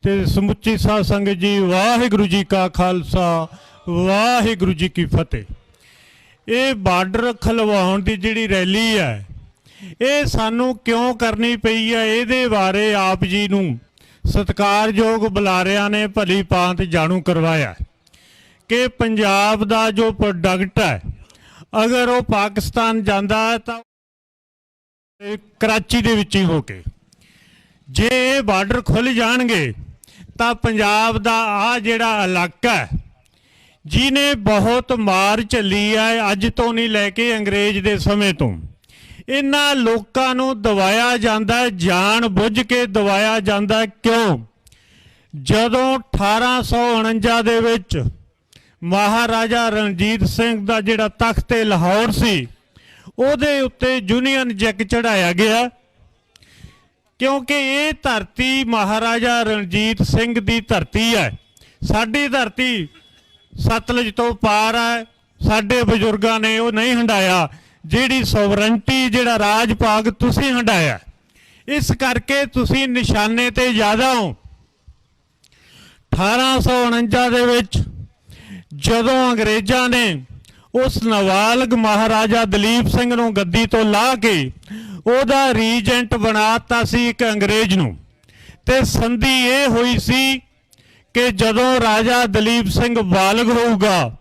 ਤੇ ਸਮੁੱਚੀ ਸਾਧ ਸੰਗਤ ਜੀ, ਵਾਹਿਗੁਰੂ ਜੀ ਕਾ ਖਾਲਸਾ, ਵਾਹਿਗੁਰੂ ਜੀ ਕੀ ਫਤਿਹ। ਇਹ ਬਾਰਡਰ ਖਲਵਾਉਣ ਦੀ ਜਿਹੜੀ ਰੈਲੀ ਹੈ ਇਹ ਸਾਨੂੰ ਕਿਉਂ ਕਰਨੀ ਪਈ ਹੈ, ਇਹਦੇ ਬਾਰੇ ਆਪ ਜੀ ਨੂੰ ਸਤਿਕਾਰਯੋਗ ਬੁਲਾਰਿਆਂ ਨੇ ਭਲੀ ਭਾਂਤ ਜਾਣੂ ਕਰਵਾਇਆ ਕਿ ਪੰਜਾਬ ਦਾ ਜੋ ਪ੍ਰੋਡਕਟ ਹੈ ਅਗਰ ਉਹ ਪਾਕਿਸਤਾਨ ਜਾਂਦਾ ਹੈ ਤਾਂ कराची ਦੇ ਵਿੱਚ ਹੀ ਹੋ ਕੇ, ਜੇ ਇਹ ਬਾਰਡਰ ਖੁੱਲ ਜਾਣਗੇ ਤਾਂ ਪੰਜਾਬ ਦਾ ਆ ਜਿਹੜਾ ਇਲਾਕਾ ਹੈ ਜਿਹਨੇ ਬਹੁਤ ਮਾਰ ਝੱਲੀ ਹੈ ਅੱਜ ਤੋਂ ਨਹੀਂ ਲੈ ਕੇ ਅੰਗਰੇਜ਼ ਦੇ ਸਮੇਂ ਤੋਂ, ਇਹਨਾਂ ਲੋਕਾਂ ਨੂੰ ਦਬਾਇਆ ਜਾਂਦਾ, ਜਾਣ ਬੁੱਝ ਕੇ ਦਬਾਇਆ ਜਾਂਦਾ। ਕਿਉਂ? ਜਦੋਂ 1849 ਦੇ ਵਿੱਚ ਮਹਾਰਾਜਾ ਰਣਜੀਤ ਸਿੰਘ ਦਾ ਜਿਹੜਾ ਤਖਤ ਲਾਹੌਰ ਸੀ ਉਹਦੇ ਉੱਤੇ ਯੂਨੀਅਨ ਜੈਕ ਚੜਾਇਆ ਗਿਆ ਕਿਉਂਕਿ ਇਹ ਧਰਤੀ ਮਹਾਰਾਜਾ ਰਣਜੀਤ ਸਿੰਘ ਦੀ ਧਰਤੀ ਹੈ। ਸਾਡੀ ਧਰਤੀ ਸਤਲੁਜ ਤੋਂ ਪਾਰ ਹੈ। ਸਾਡੇ ਬਜ਼ੁਰਗਾਂ ਨੇ ਉਹ ਨਹੀਂ ਹੰਡਾਇਆ, ਜਿਹੜੀ ਸੋਵਰਨਟੀ, ਜਿਹੜਾ ਰਾਜ ਭਾਗ ਤੁਸੀਂ ਹੰਡਾਇਆ। ਇਸ ਕਰਕੇ ਤੁਸੀਂ ਨਿਸ਼ਾਨੇ ਤੇ ਜ਼ਿਆਦਾ ਹੋ। 1849 ਦੇ ਵਿੱਚ ਜਦੋਂ ਅੰਗਰੇਜ਼ਾਂ ਨੇ ਉਸ ਨਾਬਾਲਗ ਮਹਾਰਾਜਾ ਦਲੀਪ ਸਿੰਘ ਨੂੰ ਗੱਦੀ ਤੋਂ ਲਾਹ ਕੇ ਉਹਦਾ ਰੀਜੈਂਟ ਬਣਾਤਾ ਸੀ ਇੱਕ ਅੰਗਰੇਜ਼ ਨੂੰ। ਤੇ ਸੰਧੀ ਇਹ ਹੋਈ ਸੀ ਕਿ ਜਦੋਂ ਰਾਜਾ ਦਲੀਪ ਸਿੰਘ ਬਾਲਗ ਹੋਊਗਾ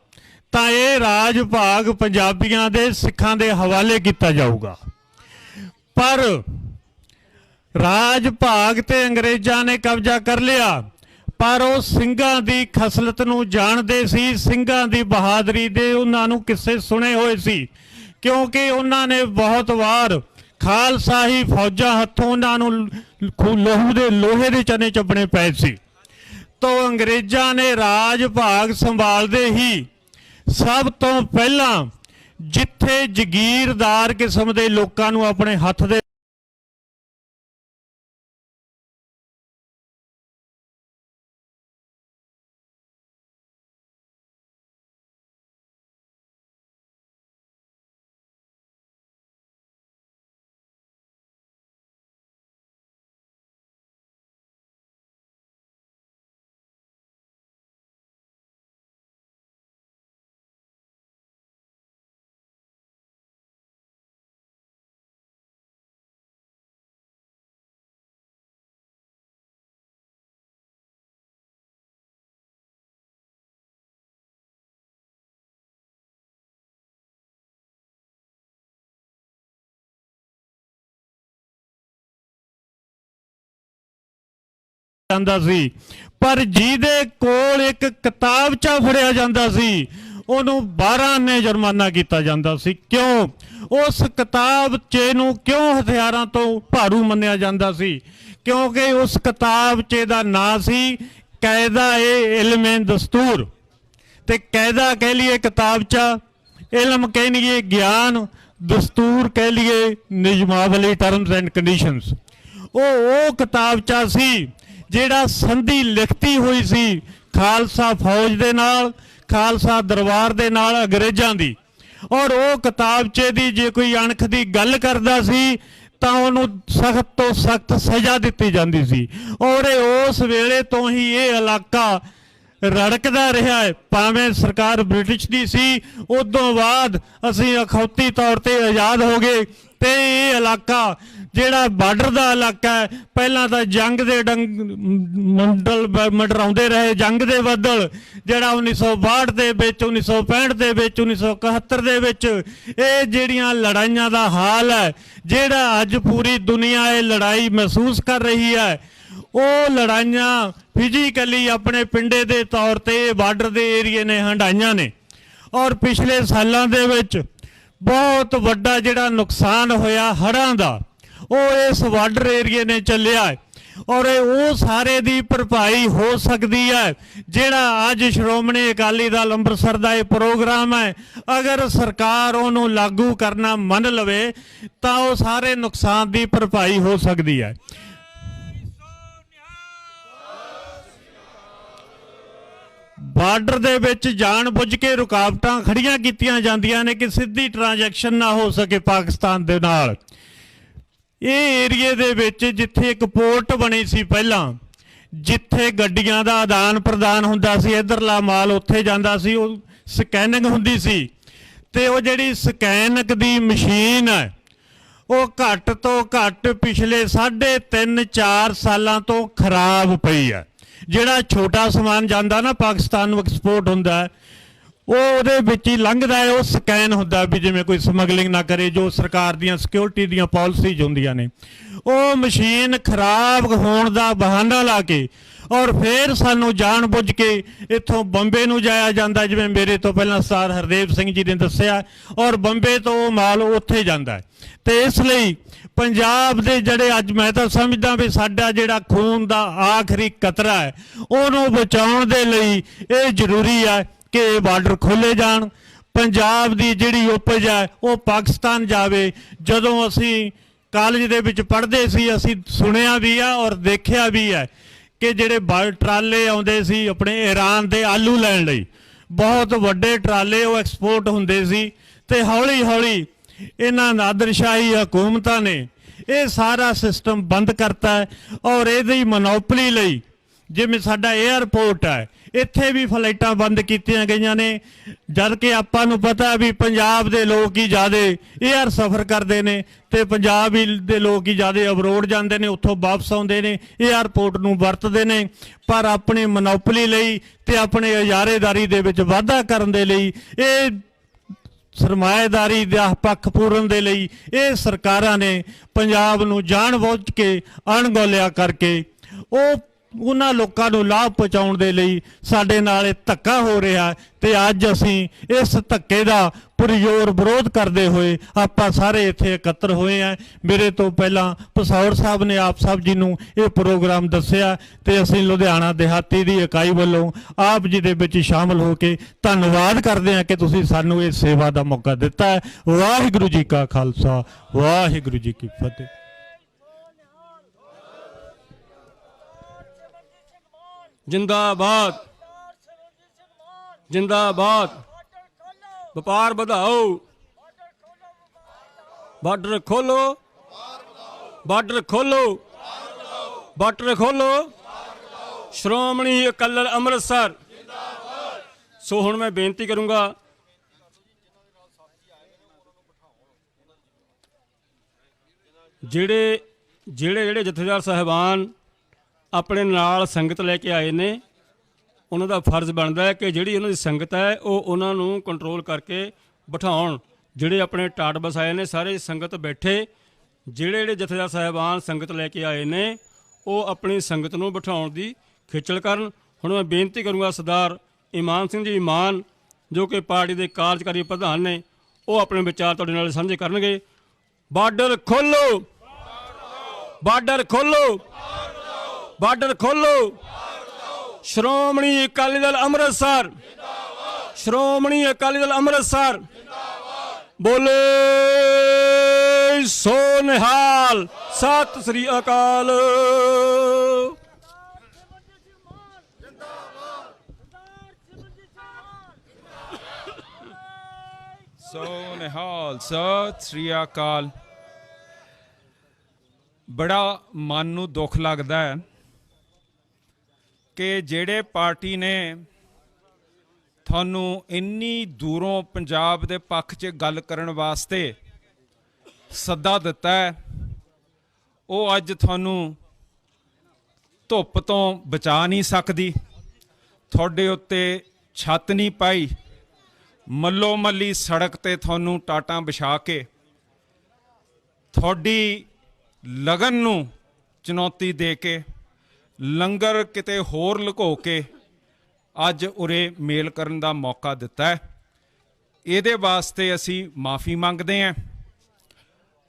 ਤਾਂ ਇਹ ਰਾਜ ਭਾਗ ਪੰਜਾਬੀਆਂ ਦੇ ਸਿੱਖਾਂ ਦੇ ਹਵਾਲੇ ਕੀਤਾ ਜਾਊਗਾ। ਪਰ ਰਾਜ ਭਾਗ ਤੇ ਅੰਗਰੇਜ਼ਾਂ ਨੇ ਕਬਜ਼ਾ ਕਰ ਲਿਆ, ਪਰ ਉਹ ਸਿੰਘਾਂ ਦੀ ਖਸਲਤ ਨੂੰ ਜਾਣਦੇ ਸੀ, ਸਿੰਘਾਂ ਦੀ ਬਹਾਦਰੀ ਦੇ ਉਹਨਾਂ ਨੂੰ ਕਿੱਸੇ ਸੁਣੇ ਹੋਏ ਸੀ, ਕਿਉਂਕਿ ਉਹਨਾਂ ਨੇ ਬਹੁਤ ਵਾਰ ਖਾਲਸਾ ਹੀ ਫੌਜਾਂ ਹੱਥੋਂ ਉਹਨਾਂ ਨੂੰ ਲਹੂ ਦੇ ਲੋਹੇ ਦੇ ਚਨੇ ਚੱਬਣੇ ਪਏ ਸੀ। ਤੋਂ ਅੰਗਰੇਜ਼ਾਂ ਨੇ ਰਾਜ ਭਾਗ ਸੰਭਾਲਦੇ ਹੀ ਸਭ ਤੋਂ ਪਹਿਲਾਂ ਜਿੱਥੇ ਜ਼ਗੀਰਦਾਰ ਕਿਸਮ ਦੇ ਲੋਕਾਂ ਨੂੰ ਆਪਣੇ ਹੱਥ ਦੇ ਜਾਂਦਾ ਸੀ, ਪਰ ਜਿਹਦੇ ਕੋਲ ਇੱਕ ਕਿਤਾਬਚਾ ਫੜਿਆ ਜਾਂਦਾ ਸੀ ਉਹਨੂੰ 12 ਆਨੇ ਜੁਰਮਾਨਾ ਕੀਤਾ ਜਾਂਦਾ ਸੀ। ਕਿਉਂ? ਉਸ ਕਿਤਾਬਚੇ ਨੂੰ ਕਿਉਂ ਹਥਿਆਰਾਂ ਤੋਂ ਭਾਰੂ ਮੰਨਿਆ ਜਾਂਦਾ ਸੀ? ਕਿਉਂਕਿ ਉਸ ਕਿਤਾਬਚੇ ਦਾ ਨਾਂ ਸੀ ਕਾਇਦਾ-ਏ-ਇਲਮ ਦਸਤੂਰ। ਤੇ ਕਾਇਦਾ ਕਹਿ ਲਈਏ ਕਿਤਾਬਚਾ, ਇਲਮ ਕਹਿ ਲਈਏ ਗਿਆਨ, ਦਸਤੂਰ ਕਹਿ ਲਈਏ ਨਿਯਮਾਵਲੀ ਟਰਮਸ ਐਂਡ ਕੰਡੀਸ਼ਨਸ। ਉਹ ਕਿਤਾਬਚਾ ਸੀ ਜਿਹੜਾ ਸੰਧੀ ਲਿਖਤੀ ਹੋਈ ਸੀ ਖਾਲਸਾ ਫੌਜ ਦੇ ਨਾਲ, ਖਾਲਸਾ ਦਰਬਾਰ ਦੇ ਨਾਲ ਅੰਗਰੇਜ਼ਾਂ ਦੀ। ਔਰ ਉਹ ਕਿਤਾਬਚੇ ਦੀ ਜੇ ਕੋਈ ਅਣਖ ਦੀ ਗੱਲ ਕਰਦਾ ਸੀ ਤਾਂ ਉਹਨੂੰ ਸਖਤ ਤੋਂ ਸਖਤ ਸਜ਼ਾ ਦਿੱਤੀ ਜਾਂਦੀ ਸੀ। ਔਰ ਉਸ ਵੇਲੇ ਤੋਂ ਹੀ ਇਹ ਇਲਾਕਾ ਰੜਕਦਾ ਰਿਹਾ ਹੈ, ਭਾਵੇਂ ਸਰਕਾਰ ਬ੍ਰਿਟਿਸ਼ ਦੀ ਸੀ। ਉਦੋਂ ਬਾਅਦ ਅਸੀਂ ਅਖੌਤੀ ਤੌਰ ਤੇ ਆਜ਼ਾਦ ਹੋ ਗਏ ਤੇ ਇਹ ਇਲਾਕਾ ਜਿਹੜਾ ਬਾਰਡਰ ਦਾ ਇਲਾਕਾ ਹੈ, ਪਹਿਲਾਂ ਤਾਂ ਜੰਗ ਦੇ ਮੰਡਲ ਮੰਡਰਾਉਂਦੇ ਰਹੇ, ਜੰਗ ਦੇ ਬੱਦਲ, ਜਿਹੜਾ 1962 ਦੇ ਵਿੱਚ, 1965 ਦੇ ਵਿੱਚ, 1971 ਦੇ ਵਿੱਚ ਇਹ ਜਿਹੜੀਆਂ ਲੜਾਈਆਂ ਦਾ ਹਾਲ ਹੈ, ਜਿਹੜਾ ਅੱਜ ਪੂਰੀ ਦੁਨੀਆ ਇਹ ਲੜਾਈ ਮਹਿਸੂਸ ਕਰ ਰਹੀ ਹੈ, ਉਹ ਲੜਾਈਆਂ ਫਿਜ਼ੀਕਲੀ ਆਪਣੇ ਪਿੰਡੇ ਦੇ ਤੌਰ ਤੇ ਬਾਰਡਰ ਦੇ ਏਰੀਏ ਨੇ ਹੰਡਾਈਆਂ ਨੇ। ਔਰ ਪਿਛਲੇ ਸਾਲਾਂ ਦੇ ਵਿੱਚ ਬਹੁਤ ਵੱਡਾ ਜਿਹੜਾ ਨੁਕਸਾਨ ਹੋਇਆ ਹੜ੍ਹਾਂ ਦਾ, ਉਹ ਇਸ ਬਾਰਡਰ ਏਰੀਏ ਨੇ ਚੱਲਿਆ ਹੈ। ਔਰ ਉਹ ਸਾਰੇ ਦੀ ਭਰਪਾਈ ਹੋ ਸਕਦੀ ਹੈ ਜਿਹੜਾ ਅੱਜ ਸ਼੍ਰੋਮਣੀ ਅਕਾਲੀ ਦਲ ਅੰਮ੍ਰਿਤਸਰ ਦਾ ਇਹ ਪ੍ਰੋਗਰਾਮ ਹੈ, ਅਗਰ ਸਰਕਾਰ ਉਹਨੂੰ ਲਾਗੂ ਕਰਨਾ ਮੰਨ ਲਵੇ ਤਾਂ ਉਹ ਸਾਰੇ ਨੁਕਸਾਨ ਦੀ ਭਰਪਾਈ ਹੋ ਸਕਦੀ ਹੈ। ਬਾਰਡਰ ਦੇ ਵਿੱਚ ਜਾਣ ਬੁੱਝ ਕੇ ਰੁਕਾਵਟਾਂ ਖੜੀਆਂ ਕੀਤੀਆਂ ਜਾਂਦੀਆਂ ਨੇ ਕਿ ਸਿੱਧੀ ਟ੍ਰਾਂਜੈਕਸ਼ਨ ਨਾ ਹੋ ਸਕੇ ਪਾਕਿਸਤਾਨ ਦੇ ਨਾਲ। ਇਹ ਏਰੀਏ ਦੇ ਵਿੱਚ ਜਿੱਥੇ ਇੱਕ ਪੋਰਟ ਬਣੀ ਸੀ ਪਹਿਲਾਂ, ਜਿੱਥੇ ਗੱਡੀਆਂ ਦਾ ਆਦਾਨ ਪ੍ਰਦਾਨ ਹੁੰਦਾ ਸੀ, ਇੱਧਰਲਾ ਮਾਲ ਉੱਥੇ ਜਾਂਦਾ ਸੀ, ਉਹ ਸਕੈਨਿੰਗ ਹੁੰਦੀ ਸੀ। ਤੇ ਉਹ ਜਿਹੜੀ ਸਕੈਨਿੰਗ ਦੀ ਮਸ਼ੀਨ ਹੈ ਉਹ ਘੱਟ ਤੋਂ ਘੱਟ ਪਿਛਲੇ 3.5-4 ਸਾਲਾਂ ਤੋਂ ਖਰਾਬ ਪਈ ਹੈ। ਜਿਹੜਾ ਛੋਟਾ ਸਮਾਨ ਜਾਂਦਾ ਨਾ ਪਾਕਿਸਤਾਨ ਨੂੰ ਐਕਸਪੋਰਟ ਹੁੰਦਾ ਹੈ, ਉਹ ਉਹਦੇ ਵਿੱਚ ਹੀ ਲੰਘਦਾ ਹੈ, ਉਹ ਸਕੈਨ ਹੁੰਦਾ ਵੀ ਜਿਵੇਂ ਕੋਈ ਸਮਗਲਿੰਗ ਨਾ ਕਰੇ, ਜੋ ਸਰਕਾਰ ਦੀਆਂ ਸਿਕਿਉਰਿਟੀ ਦੀਆਂ ਪਾਲਿਸੀਜ਼ ਹੁੰਦੀਆਂ ਨੇ। ਉਹ ਮਸ਼ੀਨ ਖਰਾਬ ਹੋਣ ਦਾ ਬਹਾਨਾ ਲਾ ਕੇ ਔਰ ਫਿਰ ਸਾਨੂੰ ਜਾਣ ਬੁੱਝ ਕੇ ਇੱਥੋਂ ਬੰਬੇ ਨੂੰ ਜਾਇਆ ਜਾਂਦਾ, ਜਿਵੇਂ ਮੇਰੇ ਤੋਂ ਪਹਿਲਾਂ ਸਰਦਾਰ ਹਰਦੇਵ ਸਿੰਘ ਜੀ ਨੇ ਦੱਸਿਆ, ਔਰ ਬੰਬੇ ਤੋਂ ਉਹ ਮਾਲ ਉੱਥੇ ਜਾਂਦਾ ਹੈ। ਤੇ ਇਸ ਲਈ ਪੰਜਾਬ ਦੇ ਜਿਹੜੇ ਅੱਜ ਮੈਂ ਤਾਂ ਸਮਝਦਾ ਵੀ ਸਾਡਾ ਜਿਹੜਾ ਖੂਨ ਦਾ ਆਖਰੀ ਕਤਰਾ ਹੈ ਉਹਨੂੰ ਬਚਾਉਣ ਦੇ ਲਈ ਇਹ ਜ਼ਰੂਰੀ ਹੈ ਕਿ ਇਹ ਬਾਰਡਰ ਖੋਲ੍ਹੇ ਜਾਣ। ਪੰਜਾਬ ਦੀ ਜਿਹੜੀ ਉਪਜ ਹੈ ਉਹ ਪਾਕਿਸਤਾਨ ਜਾਵੇ। ਜਦੋਂ ਅਸੀਂ ਕਾਲਜ ਦੇ ਵਿੱਚ ਪੜ੍ਹਦੇ ਸੀ ਅਸੀਂ ਸੁਣਿਆ ਵੀ ਆ ਔਰ ਦੇਖਿਆ ਵੀ ਹੈ ਕਿ ਜਿਹੜੇ ਟਰਾਲੇ ਆਉਂਦੇ ਸੀ ਆਪਣੇ ਈਰਾਨ ਦੇ ਆਲੂ ਲੈਣ ਲਈ, ਬਹੁਤ ਵੱਡੇ ਟਰਾਲੇ ਉਹ ਐਕਸਪੋਰਟ ਹੁੰਦੇ ਸੀ। ਤੇ ਹੌਲੀ ਹੌਲੀ ਇਹਨਾਂ ਨਾਦਰਸ਼ਾਹੀ ਹਕੂਮਤਾਂ ਨੇ ਇਹ ਸਾਰਾ ਸਿਸਟਮ ਬੰਦ ਕਰਤਾ ਹੈ ਔਰ ਇਹਦੀ ਮੋਨੋਪਲੀ ਲਈ, ਜਿਵੇਂ ਸਾਡਾ 에ਅਰਪੋਰਟ ਹੈ, ਇੱਥੇ ਵੀ ਫਲਾਈਟਾਂ ਬੰਦ ਕੀਤੀਆਂ ਗਈਆਂ ਨੇ, ਜਦ ਕਿ ਆਪਾਂ ਨੂੰ ਪਤਾ ਵੀ ਪੰਜਾਬ ਦੇ ਲੋਕ ਹੀ ਜ਼ਿਆਦਾ 에ਅਰ ਸਫ਼ਰ ਕਰਦੇ ਨੇ ਤੇ ਪੰਜਾਬ ਦੇ ਲੋਕ ਹੀ ਜ਼ਿਆਦਾ ਅਬਰੋਡ ਜਾਂਦੇ ਨੇ, ਉੱਥੋਂ ਵਾਪਸ ਆਉਂਦੇ ਨੇ, ਏਅਰਪੋਰਟ ਨੂੰ ਵਰਤਦੇ ਨੇ। ਪਰ ਆਪਣੀ ਮਨੋਪਲੀ ਲਈ ਤੇ ਆਪਣੇ ਇਜਾਰੇਦਾਰੀ ਦੇ ਵਿੱਚ ਵਾਧਾ ਕਰਨ ਦੇ ਲਈ, ਇਹ ਸਰਮਾਏਦਾਰੀ ਦਾ ਪੱਖ ਪੂਰਨ ਦੇ ਲਈ ਇਹ ਸਰਕਾਰਾਂ ਨੇ ਪੰਜਾਬ ਨੂੰ ਜਾਣ-ਬੁੱਝ ਕੇ ਅਣਗੌਲਿਆ ਕਰਕੇ ਉਹਨਾਂ ਲੋਕਾਂ ਨੂੰ ਲਾਭ ਪਹੁੰਚਾਉਣ ਦੇ ਲਈ ਸਾਡੇ ਨਾਲ ਇਹ ਧੱਕਾ ਹੋ ਰਿਹਾ। ਤੇ ਅੱਜ ਅਸੀਂ ਇਸ ਧੱਕੇ ਦਾ ਪੁਰਜ਼ੋਰ ਵਿਰੋਧ ਕਰਦੇ ਹੋਏ ਆਪਾਂ ਸਾਰੇ ਇੱਥੇ ਇਕੱਤਰ ਹੋਏ ਹਾਂ। ਮੇਰੇ ਤੋਂ ਪਹਿਲਾਂ ਪਸੌਰ ਸਾਹਿਬ ਨੇ ਆਪ ਸਭ ਜੀ ਨੂੰ ਇਹ ਪ੍ਰੋਗਰਾਮ ਦੱਸਿਆ ਤੇ ਅਸੀਂ ਲੁਧਿਆਣਾ ਦਿਹਾਤੀ ਦੀ ਇਕਾਈ ਵੱਲੋਂ ਆਪ ਜੀ ਦੇ ਵਿੱਚ ਸ਼ਾਮਲ ਹੋ ਕੇ ਧੰਨਵਾਦ ਕਰਦੇ ਹਾਂ ਕਿ ਤੁਸੀਂ ਸਾਨੂੰ ਇਹ ਸੇਵਾ ਦਾ ਮੌਕਾ ਦਿੱਤਾ ਹੈ। ਵਾਹਿਗੁਰੂ ਜੀ ਕਾ ਖਾਲਸਾ, ਵਾਹਿਗੁਰੂ ਜੀ ਕੀ ਫਤਿਹ। ਜਿੰਦਾਬਾਦ, ਜਿੰਦਾਬਾਦ। ਵਪਾਰ ਵਧਾਓ, ਬਾਰਡਰ ਖੋਲੋ, ਬਾਰਡਰ ਖੋਲੋ, ਬਾਰਡਰ ਖੋਲੋ। ਸ਼੍ਰੋਮਣੀ ਅਕਾਲੀ ਦਲ ਅੰਮ੍ਰਿਤਸਰ। ਸੋ ਹੁਣ ਮੈਂ ਬੇਨਤੀ ਕਰੂੰਗਾ ਜਿਹੜੇ ਜਥੇਦਾਰ ਸਾਹਿਬਾਨ ਆਪਣੇ ਨਾਲ ਸੰਗਤ ਲੈ ਕੇ ਆਏ ਨੇ, ਉਹਨਾਂ ਦਾ ਫਰਜ਼ ਬਣਦਾ ਹੈ ਕਿ ਜਿਹੜੀ ਉਹਨਾਂ ਦੀ ਸੰਗਤ ਹੈ ਉਹ ਉਹਨਾਂ ਨੂੰ ਕੰਟਰੋਲ ਕਰਕੇ ਬਿਠਾਉਣ। ਜਿਹੜੇ ਆਪਣੇ ਟਾਟ ਬਸਾਏ ਨੇ ਸਾਰੇ ਸੰਗਤ ਬੈਠੇ, ਜਿਹੜੇ ਜਥੇਦਾਰ ਸਾਹਿਬਾਨ ਸੰਗਤ ਲੈ ਕੇ ਆਏ ਨੇ ਉਹ ਆਪਣੀ ਸੰਗਤ ਨੂੰ ਬਿਠਾਉਣ ਦੀ ਖੇਚਲ ਕਰਨ। ਹੁਣ ਮੈਂ ਬੇਨਤੀ ਕਰੂੰਗਾ ਸਰਦਾਰ ਇਮਾਨ ਸਿੰਘ ਜੀ ਇਮਾਨ, ਜੋ ਕਿ ਪਾਰਟੀ ਦੇ ਕਾਰਜਕਾਰੀ ਪ੍ਰਧਾਨ ਨੇ, ਉਹ ਆਪਣੇ ਵਿਚਾਰ ਤੁਹਾਡੇ ਨਾਲ ਸਾਂਝੇ ਕਰਨਗੇ। ਬਾਰਡਰ ਖੋਲੋ, ਬਾਰਡਰ ਖੋਲੋ, ਬਾਰਡਰ ਖੋਲੋ। ਸ਼੍ਰੋਮਣੀ ਅਕਾਲੀ ਦਲ ਅੰਮ੍ਰਿਤਸਰ, ਸ਼੍ਰੋਮਣੀ ਅਕਾਲੀ ਦਲ ਅੰਮ੍ਰਿਤਸਰ। ਬੋਲੇ ਸੋ ਨਿਹਾਲ, ਸਤਿ ਸ੍ਰੀ ਅਕਾਲ। ਸੋ ਨਿਹਾਲ, ਸਤਿ ਸ੍ਰੀ ਅਕਾਲ। ਬੜਾ ਮਨ ਨੂੰ ਦੁੱਖ ਲੱਗਦਾ ਹੈ ਕਿ ਜਿਹੜੇ ਪਾਰਟੀ ਨੇ ਤੁਹਾਨੂੰ ਇੰਨੀ ਦੂਰੋਂ ਪੰਜਾਬ ਦੇ ਪੱਖ 'ਚ ਗੱਲ ਕਰਨ ਵਾਸਤੇ ਸੱਦਾ ਦਿੱਤਾ ਹੈ, ਉਹ ਅੱਜ ਤੁਹਾਨੂੰ ਧੁੱਪ ਤੋਂ ਬਚਾ ਨਹੀਂ ਸਕਦੀ, ਤੁਹਾਡੇ ਉੱਤੇ ਛੱਤ ਨਹੀਂ ਪਾਈ, ਮੱਲੋ ਮੱਲੀ ਸੜਕ ਤੇ ਤੁਹਾਨੂੰ ਟਾਟਾਂ ਵਿਛਾ ਕੇ ਤੁਹਾਡੀ ਲਗਨ ਨੂੰ ਚੁਣੌਤੀ ਦੇ ਕੇ ਲੰਗਰ ਕਿਤੇ ਹੋਰ ਲੁਕੋ ਕੇ ਅੱਜ ਉਰੇ ਮੇਲ ਕਰਨ ਦਾ ਮੌਕਾ ਦਿੱਤਾ ਹੈ। ਇਹਦੇ ਵਾਸਤੇ ਅਸੀਂ ਮਾਫੀ ਮੰਗਦੇ ਹਾਂ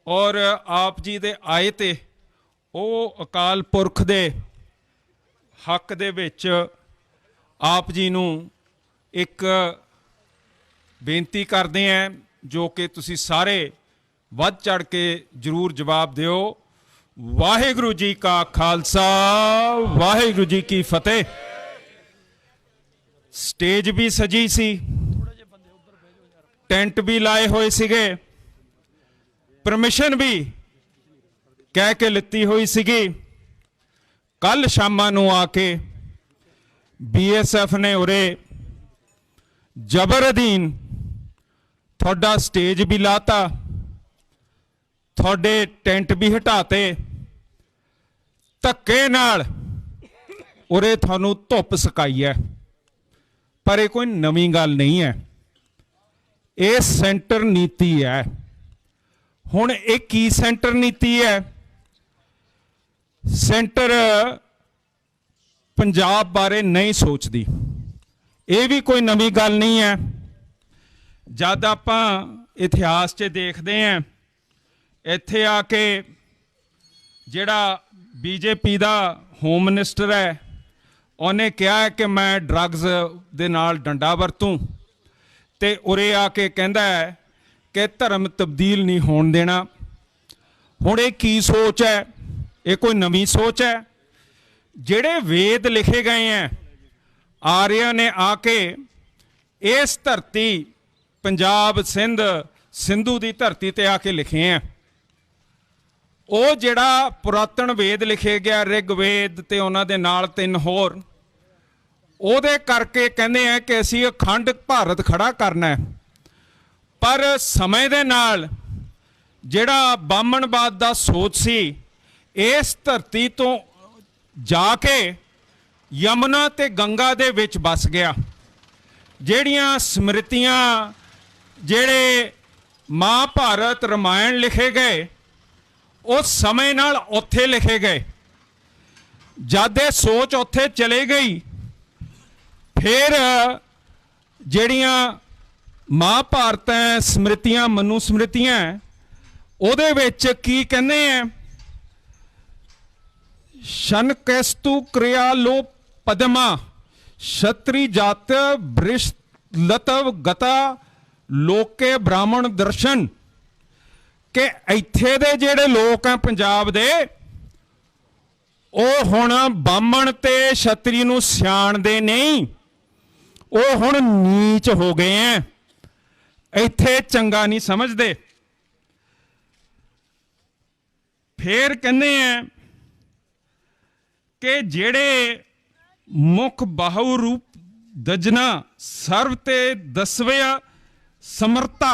ਔਰ ਆਪ ਜੀ ਦੇ ਆਏ ਤੇ ਉਹ ਅਕਾਲ ਪੁਰਖ ਦੇ ਹੱਕ ਦੇ ਵਿੱਚ ਆਪ ਜੀ ਨੂੰ ਇੱਕ ਬੇਨਤੀ ਕਰਦੇ ਹਾਂ ਜੋ ਕਿ ਤੁਸੀਂ ਸਾਰੇ ਵੱਧ ਚੜ ਕੇ ਜ਼ਰੂਰ ਜਵਾਬ ਦਿਓ। ਵਾਹਿਗੁਰੂ ਜੀ ਕਾ ਖਾਲਸਾ, ਵਾਹਿਗੁਰੂ ਜੀ ਕੀ ਫਤਿਹ। ਸਟੇਜ ਵੀ ਸਜੀ ਸੀ, ਟੈਂਟ ਵੀ ਲਾਏ ਹੋਏ ਸੀਗੇ, ਪਰਮਿਸ਼ਨ ਵੀ ਕਹਿ ਕੇ ਲਿੱਤੀ ਹੋਈ ਸੀਗੀ। ਕੱਲ ਸ਼ਾਮਾਂ ਨੂੰ ਆ ਕੇ BSF ਨੇ ਉਰੇ ਜ਼ਬਰ ਅਧੀਨ ਤੁਹਾਡਾ ਸਟੇਜ ਵੀ ਲਾਤਾ, ਤੁਹਾਡੇ ਟੈਂਟ ਵੀ ਹਟਾਤੇ, ਧੱਕੇ ਨਾਲ ਉਰੇ ਤੁਹਾਨੂੰ ਧੁੱਪ ਸਕਾਈ ਹੈ। ਪਰ ਇਹ ਕੋਈ ਨਵੀਂ ਗੱਲ ਨਹੀਂ ਹੈ, ਇਹ ਸੈਂਟਰ ਨੀਤੀ ਹੈ। ਹੁਣ ਇਹ ਕੀ ਸੈਂਟਰ ਨੀਤੀ ਹੈ? ਸੈਂਟਰ ਪੰਜਾਬ ਬਾਰੇ ਨਹੀਂ ਸੋਚਦੀ, ਇਹ ਵੀ ਕੋਈ ਨਵੀਂ ਗੱਲ ਨਹੀਂ ਹੈ। ਜਦ ਆਪਾਂ ਇਤਿਹਾਸ 'ਚ ਦੇਖਦੇ ਹਾਂ, ਇੱਥੇ ਆ ਕੇ ਜਿਹੜਾ BJP ਦਾ ਹੋਮ ਮਿਨਿਸਟਰ ਹੈ ਉਹਨੇ ਕਿਹਾ ਹੈ ਕਿ ਮੈਂ ਡਰੱਗਸ ਦੇ ਨਾਲ ਡੰਡਾ ਵਰਤੂੰ, ਤੇ ਉਰੇ ਆ ਕੇ ਕਹਿੰਦਾ ਹੈ ਕਿ ਧਰਮ ਤਬਦੀਲ ਨਹੀਂ ਹੋਣ ਦੇਣਾ। ਹੁਣ ਇਹ ਕੀ ਸੋਚ ਹੈ? ਇਹ ਕੋਈ ਨਵੀਂ ਸੋਚ ਹੈ? ਜਿਹੜੇ ਵੇਦ ਲਿਖੇ ਗਏ ਹੈ ਆਰੀਆਂ ਨੇ ਆ ਕੇ ਇਸ ਧਰਤੀ ਪੰਜਾਬ ਸਿੰਧੂ ਦੀ ਧਰਤੀ ਤੇ ਆ ਕੇ ਲਿਖੇ ਹੈ। ਉਹ ਜਿਹੜਾ ਪੁਰਾਤਨ ਵੇਦ ਲਿਖੇ ਗਿਆ ਰਿਗਵੇਦ ਤੇ ਉਹਨਾਂ ਦੇ ਨਾਲ 3 ਹੋਰ, ਉਹਦੇ ਕਰਕੇ ਕਹਿੰਦੇ ਆ ਕਿ ਅਸੀਂ ਅਖੰਡ ਭਾਰਤ ਖੜਾ ਕਰਨਾ ਹੈ। ਪਰ ਸਮੇਂ ਦੇ ਨਾਲ ਜਿਹੜਾ ਬਾਹਮਣਵਾਦ ਦਾ ਸੋਚ ਸੀ ਇਸ ਧਰਤੀ ਤੋਂ ਜਾ ਕੇ ਯਮੁਨਾ ਤੇ ਗੰਗਾ ਦੇ ਵਿੱਚ ਵਸ ਗਿਆ। ਜਿਹੜੀਆਂ ਸਮ੍ਰਿਤੀਆਂ, ਜਿਹੜੇ ਮਹਾਭਾਰਤ ਰਾਮਾਇਣ ਲਿਖੇ ਗਏ, ਉਹ ਸਮੇਂ ਨਾਲ ਉੱਥੇ ਲਿਖੇ ਗਏ। ਜਦ ਇਹ ਸੋਚ ਉੱਥੇ ਚਲੇ ਗਈ, ਫਿਰ ਜਿਹੜੀਆਂ ਮਹਾਭਾਰਤ ਹੈ, ਸਮ੍ਰਿਤੀਆਂ, ਮਨੂ ਸਮ੍ਰਿਤੀਆਂ, ਉਹਦੇ ਵਿੱਚ ਕੀ ਕਹਿੰਦੇ ਆ, ਸ਼ਨਕੈਸਤੂ ਕਿਰਿਆ ਲੋ ਪਦਮਾ ਛਤਰੀ ਜਾਤ ਬ੍ਰਿਸ਼ ਲਤਵ ਗਤਾ ਲੋਕੇ ਬ੍ਰਾਹਮਣ ਦਰਸ਼ਨ, ਕਿ ਇੱਥੇ ਦੇ ਜਿਹੜੇ ਲੋਕ ਆ ਪੰਜਾਬ ਦੇ, ਉਹ ਹੁਣ ਬਾਹਮਣ ਤੇ ਛਤਰੀ ਨੂੰ ਸਿਆਣਦੇ ਨਹੀਂ, ਉਹ ਹੁਣ ਨੀਚ ਹੋ ਗਏ ਐ, ਇੱਥੇ ਚੰਗਾ ਨਹੀਂ ਸਮਝਦੇ। ਫੇਰ ਕਹਿੰਦੇ ਆ ਕਿ ਜਿਹੜੇ ਮੁਖ ਬਾਹੂ ਰੂਪ ਦਜਨਾ ਸਰਵ ਤੇ ਦਸਵਿਆ ਸਮਰਤਾ,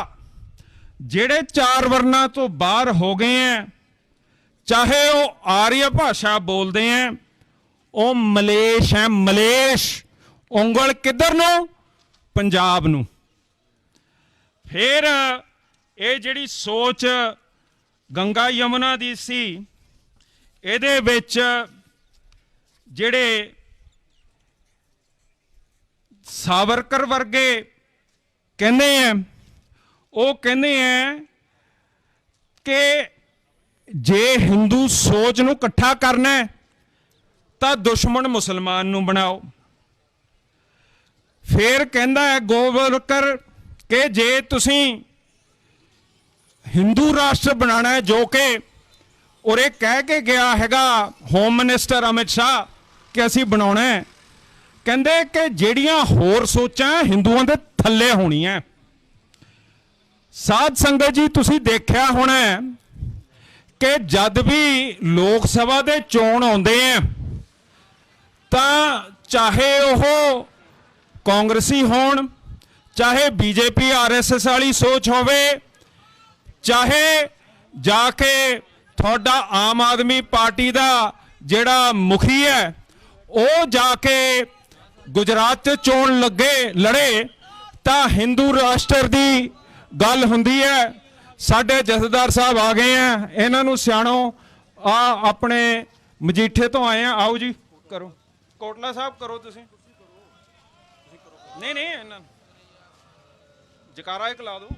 ਜਿਹੜੇ 4 ਵਰਨਾਂ ਤੋਂ ਬਾਹਰ ਹੋ ਗਏ ਐ, ਚਾਹੇ ਉਹ ਆਰੀਆ ਭਾਸ਼ਾ ਬੋਲਦੇ ਐ, ਉਹ ਮਲੇਸ਼ ਹੈ। ਮਲੇਸ਼ ਉਂਗਲ ਕਿੱਧਰ ਨੂੰ? ਪੰਜਾਬ ਨੂੰ। ਫਿਰ ਇਹ ਜਿਹੜੀ ਸੋਚ ਗੰਗਾ ਯਮੁਨਾ ਦੀ ਸੀ, ਇਹਦੇ ਵਿੱਚ ਜਿਹੜੇ ਸਾਵਰਕਰ ਵਰਗੇ ਕਹਿੰਦੇ ਆ, ਉਹ ਕਹਿੰਦੇ ਆ ਕਿ ਜੇ ਹਿੰਦੂ ਸੋਚ ਨੂੰ ਇਕੱਠਾ ਕਰਨਾ ਹੈ ਤਾਂ ਦੁਸ਼ਮਣ ਮੁਸਲਮਾਨ ਨੂੰ ਬਣਾਓ। ਫਿਰ ਕਹਿੰਦਾ ਹੈ ਗੋਵਲਕਰ ਕਿ ਜੇ ਤੁਸੀਂ ਹਿੰਦੂ ਰਾਸ਼ਟਰ ਬਣਾਉਣਾ ਹੈ, ਜੋ ਕਿ ਉਰੇ ਕਹਿ ਕੇ ਗਿਆ ਹੈਗਾ ਹੋਮ ਮਿਨਿਸਟਰ ਅਮਿਤ ਸ਼ਾਹ ਕਿ ਅਸੀਂ ਬਣਾਉਣਾ ਹੈ, ਕਹਿੰਦੇ ਕਿ ਜਿਹੜੀਆਂ ਹੋਰ ਸੋਚਾਂ ਹਿੰਦੂਆਂ ਦੇ ਥੱਲੇ ਹੋਣੀਆਂ। ਸਾਧ ਸੰਗਤ ਜੀ, ਤੁਸੀਂ ਦੇਖਿਆ ਹੋਣਾ ਕਿ ਜਦ ਵੀ ਲੋਕ ਸਭਾ ਦੇ ਚੋਣ ਆਉਂਦੇ ਆ ਤਾਂ ਚਾਹੇ ਉਹ ਕਾਂਗਰਸੀ ਹੋਣ, ਚਾਹੇ ਬੀਜੇਪੀ ਆਰਐਸਐਸ ਵਾਲੀ ਸੋਚ ਹੋਵੇ, ਚਾਹੇ ਜਾ ਕੇ ਤੁਹਾਡਾ ਆਮ ਆਦਮੀ ਪਾਰਟੀ ਦਾ ਜਿਹੜਾ ਮੁਖੀ ਹੈ ਉਹ ਜਾ ਕੇ ਗੁਜਰਾਤ 'ਚ ਚੋਣ ਲੜੇ, ਤਾਂ ਹਿੰਦੂ ਰਾਸ਼ਟਰ ਦੀ ਗੱਲ ਹੁੰਦੀ ਹੈ। ਸਾਡੇ ਜਥੇਦਾਰ ਸਾਹਿਬ ਆ ਗਏ ਆ, ਇਹਨਾਂ ਨੂੰ ਸਿਆਣੋ। ਆ ਆਪਣੇ ਮਜੀਠੇ ਤੋਂ ਆਏ ਆ, ਆਓ ਜੀ ਕਰੋ। ਕੋਟਲਾ ਸਾਹਿਬ ਕਰੋ ਤੁਸੀਂ। ਨਹੀਂ ਇਹਨਾਂ ਜਕਾਰਾ ਇੱਕ ਲਾ ਦਿਓ।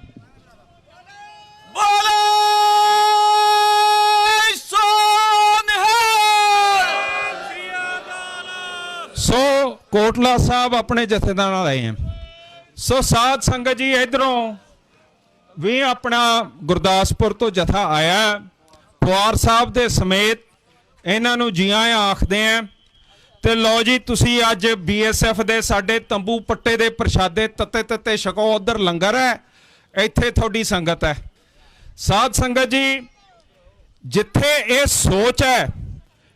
ਸੋ ਕੋਟਲਾ ਸਾਹਿਬ ਆਪਣੇ ਜਥੇਦਾਰ ਨਾਲ ਆਏ ਆ। ਸੋ ਸਾਧ ਸੰਗਤ ਜੀ, ਇਧਰੋਂ ਵੀ ਆਪਣਾ ਗੁਰਦਾਸਪੁਰ ਤੋਂ ਜਥਾ ਆਇਆ, ਪਵਾਰ ਸਾਹਿਬ ਦੇ ਸਮੇਤ, ਇਹਨਾਂ ਨੂੰ ਜੀ ਆਇਆਂ ਆਖਦੇ ਆ। ਤੇ ਲਓ ਜੀ, ਤੁਸੀਂ ਅੱਜ BSF ਦੇ ਸਾਡੇ ਤੰਬੂ ਪੱਟੇ ਦੇ ਪ੍ਰਸ਼ਾਦੇ ਤੱਤੇ ਤੱਤੇ ਛਕੋ। ਉਧਰ ਲੰਗਰ ਹੈ, ਇੱਥੇ ਤੁਹਾਡੀ ਸੰਗਤ ਹੈ। ਸਾਧ ਸੰਗਤ ਜੀ, ਜਿੱਥੇ ਇਹ ਸੋਚ ਹੈ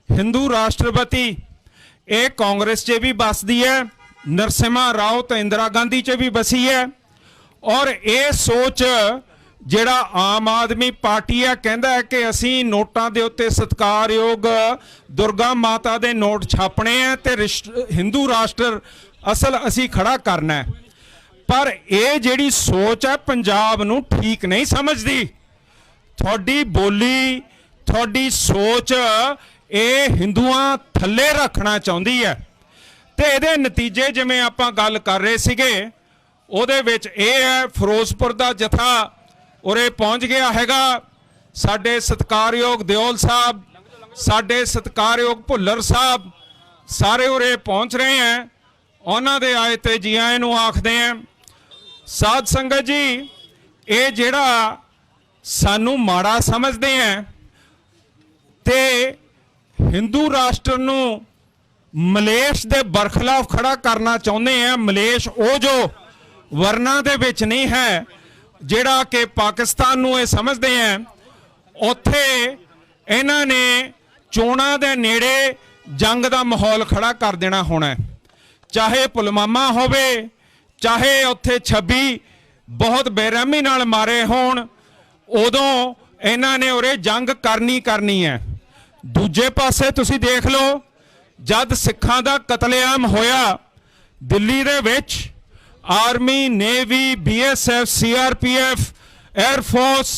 ਹਿੰਦੂ ਰਾਸ਼ਟਰਪਤੀ, ਇਹ ਕਾਂਗਰਸ 'ਚ ਵੀ ਬਸਦੀ ਹੈ, ਨਰਸਿਮਹਾ ਰਾਓ ਤੇ ਇੰਦਰਾ ਗਾਂਧੀ 'ਚ ਵੀ ਬਸੀ ਹੈ। ਔਰ ਇਹ ਸੋਚ ਜਿਹੜਾ ਆਮ ਆਦਮੀ ਪਾਰਟੀ ਹੈ, ਕਹਿੰਦਾ ਹੈ ਕਿ ਅਸੀਂ ਨੋਟਾਂ ਦੇ ਉੱਤੇ ਸਤਿਕਾਰਯੋਗ ਦੁਰਗਾ ਮਾਤਾ ਦੇ ਨੋਟ ਛਾਪਣੇ ਆ ਤੇ ਹਿੰਦੂ ਰਾਸ਼ਟਰ ਅਸਲ ਅਸੀਂ ਖੜਾ ਕਰਨਾ ਹੈ। ਪਰ ਇਹ ਜਿਹੜੀ ਸੋਚ ਹੈ ਪੰਜਾਬ ਨੂੰ ਠੀਕ ਨਹੀਂ ਸਮਝਦੀ। ਤੁਹਾਡੀ ਬੋਲੀ, ਤੁਹਾਡੀ ਸੋਚ ਇਹ ਹਿੰਦੂਆਂ ਥੱਲੇ ਰੱਖਣਾ ਚਾਹੁੰਦੀ ਹੈ। ਤੇ ਇਹਦੇ ਨਤੀਜੇ ਜਿਵੇਂ ਆਪਾਂ ਗੱਲ ਕਰ ਰਹੇ ਸੀਗੇ, ਉਹਦੇ ਵਿੱਚ ਇਹ ਹੈ, ਫਿਰੋਜ਼ਪੁਰ ਦਾ ਜਥਾ ਉਰੇ ਪਹੁੰਚ ਗਿਆ ਹੈਗਾ। ਸਾਡੇ ਸਤਿਕਾਰਯੋਗ ਦਿਓਲ ਸਾਹਿਬ, ਸਾਡੇ ਸਤਿਕਾਰਯੋਗ ਭੁੱਲਰ ਸਾਹਿਬ, ਸਾਰੇ ਉਰੇ ਪਹੁੰਚ ਰਹੇ ਹੈ। ਉਹਨਾਂ ਦੇ ਆਏ ਤੇ ਜੀ ਆਇਆਂ ਨੂੰ ਆਖਦੇ ਆ। ਸਾਧ ਸੰਗਤ ਜੀ, ਇਹ ਜਿਹੜਾ ਸਾਨੂੰ ਮਾੜਾ ਸਮਝਦੇ ਆ ਤੇ ਹਿੰਦੂ ਰਾਸ਼ਟਰ ਨੂੰ ਮਲੇਸ਼ ਦੇ ਬਰਖਲਾਫ ਖੜਾ ਕਰਨਾ ਚਾਹੁੰਦੇ ਆ। ਮਲੇਸ਼ ਉਹ ਜੋ ਵਰਨਾਂ ਦੇ ਵਿੱਚ ਨਹੀਂ ਹੈ, ਜਿਹੜਾ ਕਿ ਪਾਕਿਸਤਾਨ ਨੂੰ ਇਹ ਸਮਝਦੇ ਆ। ਉੱਥੇ ਇਹਨਾਂ ਨੇ ਚੋਣਾਂ ਦੇ ਨੇੜੇ ਜੰਗ ਦਾ ਮਾਹੌਲ ਖੜਾ ਕਰ ਦੇਣਾ ਹੋਣਾ। ਚਾਹੇ ਪੁਲਵਾਮਾ ਹੋਵੇ, ਚਾਹੇ ਉੱਥੇ 26 ਬਹੁਤ ਬੇਰਹਿਮੀ ਨਾਲ ਮਾਰੇ ਹੋਣ, ਉਦੋਂ ਇਹਨਾਂ ਨੇ ਉਰੇ ਜੰਗ ਕਰਨੀ ਹੈ। ਦੂਜੇ ਪਾਸੇ ਤੁਸੀਂ ਦੇਖ ਲਓ, ਜਦ ਸਿੱਖਾਂ ਦਾ ਕਤਲੇਆਮ ਹੋਇਆ ਦਿੱਲੀ ਦੇ ਵਿੱਚ, army, navy, BSF, CRPF, air force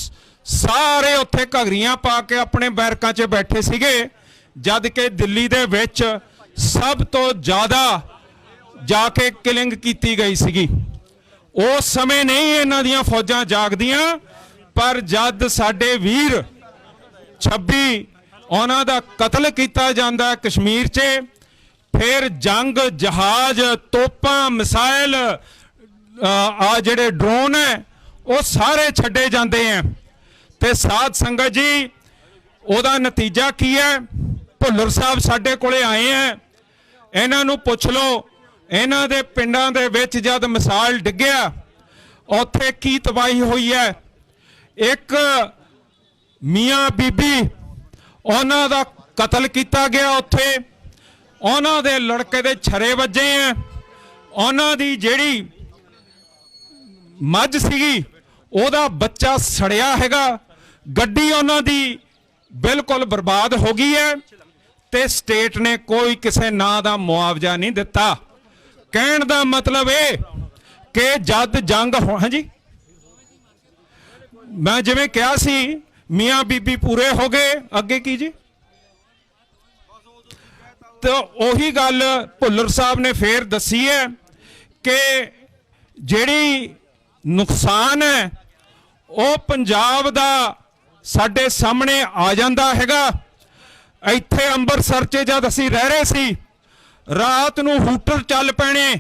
ਸਾਰੇ ਉੱਥੇ ਘਗਰੀਆਂ ਪਾ ਕੇ ਆਪਣੇ ਬੈਰਕਾਂ 'ਚ ਬੈਠੇ ਸੀਗੇ, ਜਦ ਕਿ ਦਿੱਲੀ ਦੇ ਵਿੱਚ ਸਭ ਤੋਂ ਜ਼ਿਆਦਾ ਜਾ ਕੇ ਕਿਲਿੰਗ ਕੀਤੀ ਗਈ ਸੀਗੀ। ਉਸ ਸਮੇਂ ਨਹੀਂ ਇਹਨਾਂ ਦੀਆਂ ਫੌਜਾਂ ਜਾਗਦੀਆਂ, ਪਰ ਜਦ ਸਾਡੇ ਵੀਰ 26 ਉਹਨਾਂ ਦਾ ਕਤਲ ਕੀਤਾ ਜਾਂਦਾ ਕਸ਼ਮੀਰ 'ਚ, ਫਿਰ ਜੰਗ, ਜਹਾਜ਼, ਤੋਪਾਂ, ਮਿਸਾਈਲ, ਆ ਜਿਹੜੇ ਡਰੋਨ ਹੈ ਉਹ ਸਾਰੇ ਛੱਡੇ ਜਾਂਦੇ ਆ। ਤੇ ਸਾਧ ਸੰਗਤ ਜੀ, ਉਹਦਾ ਨਤੀਜਾ ਕੀ ਹੈ? ਭੁੱਲਰ ਸਾਹਿਬ ਸਾਡੇ ਕੋਲੇ ਆਏ ਆ, ਇਹਨਾਂ ਨੂੰ ਪੁੱਛ ਲਓ ਇਹਨਾਂ ਦੇ ਪਿੰਡਾਂ ਦੇ ਵਿੱਚ ਜਦ ਮਿਸਾਈਲ ਡਿੱਗਿਆ ਉੱਥੇ ਕੀ ਤਬਾਹੀ ਹੋਈ ਹੈ। ਇੱਕ ਮੀਆਂ ਬੀਬੀ, ਉਹਨਾਂ ਦਾ ਕਤਲ ਕੀਤਾ ਗਿਆ ਉੱਥੇ, ਉਹਨਾਂ ਦੇ ਲੜਕੇ ਦੇ ਛਰੇ ਵੱਜੇ ਆ, ਉਹਨਾਂ ਦੀ ਜਿਹੜੀ ਮੱਝ ਸੀਗੀ ਉਹਦਾ ਬੱਚਾ ਸੜਿਆ ਹੈਗਾ, ਗੱਡੀ ਉਹਨਾਂ ਦੀ ਬਿਲਕੁਲ ਬਰਬਾਦ ਹੋ ਗਈ ਹੈ, ਤੇ ਸਟੇਟ ਨੇ ਕੋਈ ਕਿਸੇ ਨਾਂ ਦਾ ਮੁਆਵਜ਼ਾ ਨਹੀਂ ਦਿੱਤਾ। ਕਹਿਣ ਦਾ ਮਤਲਬ ਇਹ ਕਿ ਜਦ ਜੰਗ ਹਾਂਜੀ, ਮੈਂ ਜਿਵੇਂ ਕਿਹਾ ਸੀ ਮੀਆਂ ਬੀਬੀ ਪੂਰੇ ਹੋ ਗਏ, ਅੱਗੇ ਕੀ ਜੀ? ਤੇ ਉਹੀ ਗੱਲ ਭੁੱਲਰ ਸਾਹਿਬ ਨੇ ਫੇਰ ਦੱਸੀ ਹੈ ਕਿ ਜਿਹੜੀ ਨੁਕਸਾਨ ਹੈ ਉਹ ਪੰਜਾਬ ਦਾ ਸਾਡੇ ਸਾਹਮਣੇ ਆ ਜਾਂਦਾ ਹੈਗਾ। ਇੱਥੇ ਅੰਮ੍ਰਿਤਸਰ 'ਚ ਜਦ ਅਸੀਂ ਰਹਿ ਰਹੇ ਸੀ, ਰਾਤ ਨੂੰ ਹੂਟਰ ਚੱਲ ਪੈਣੇ,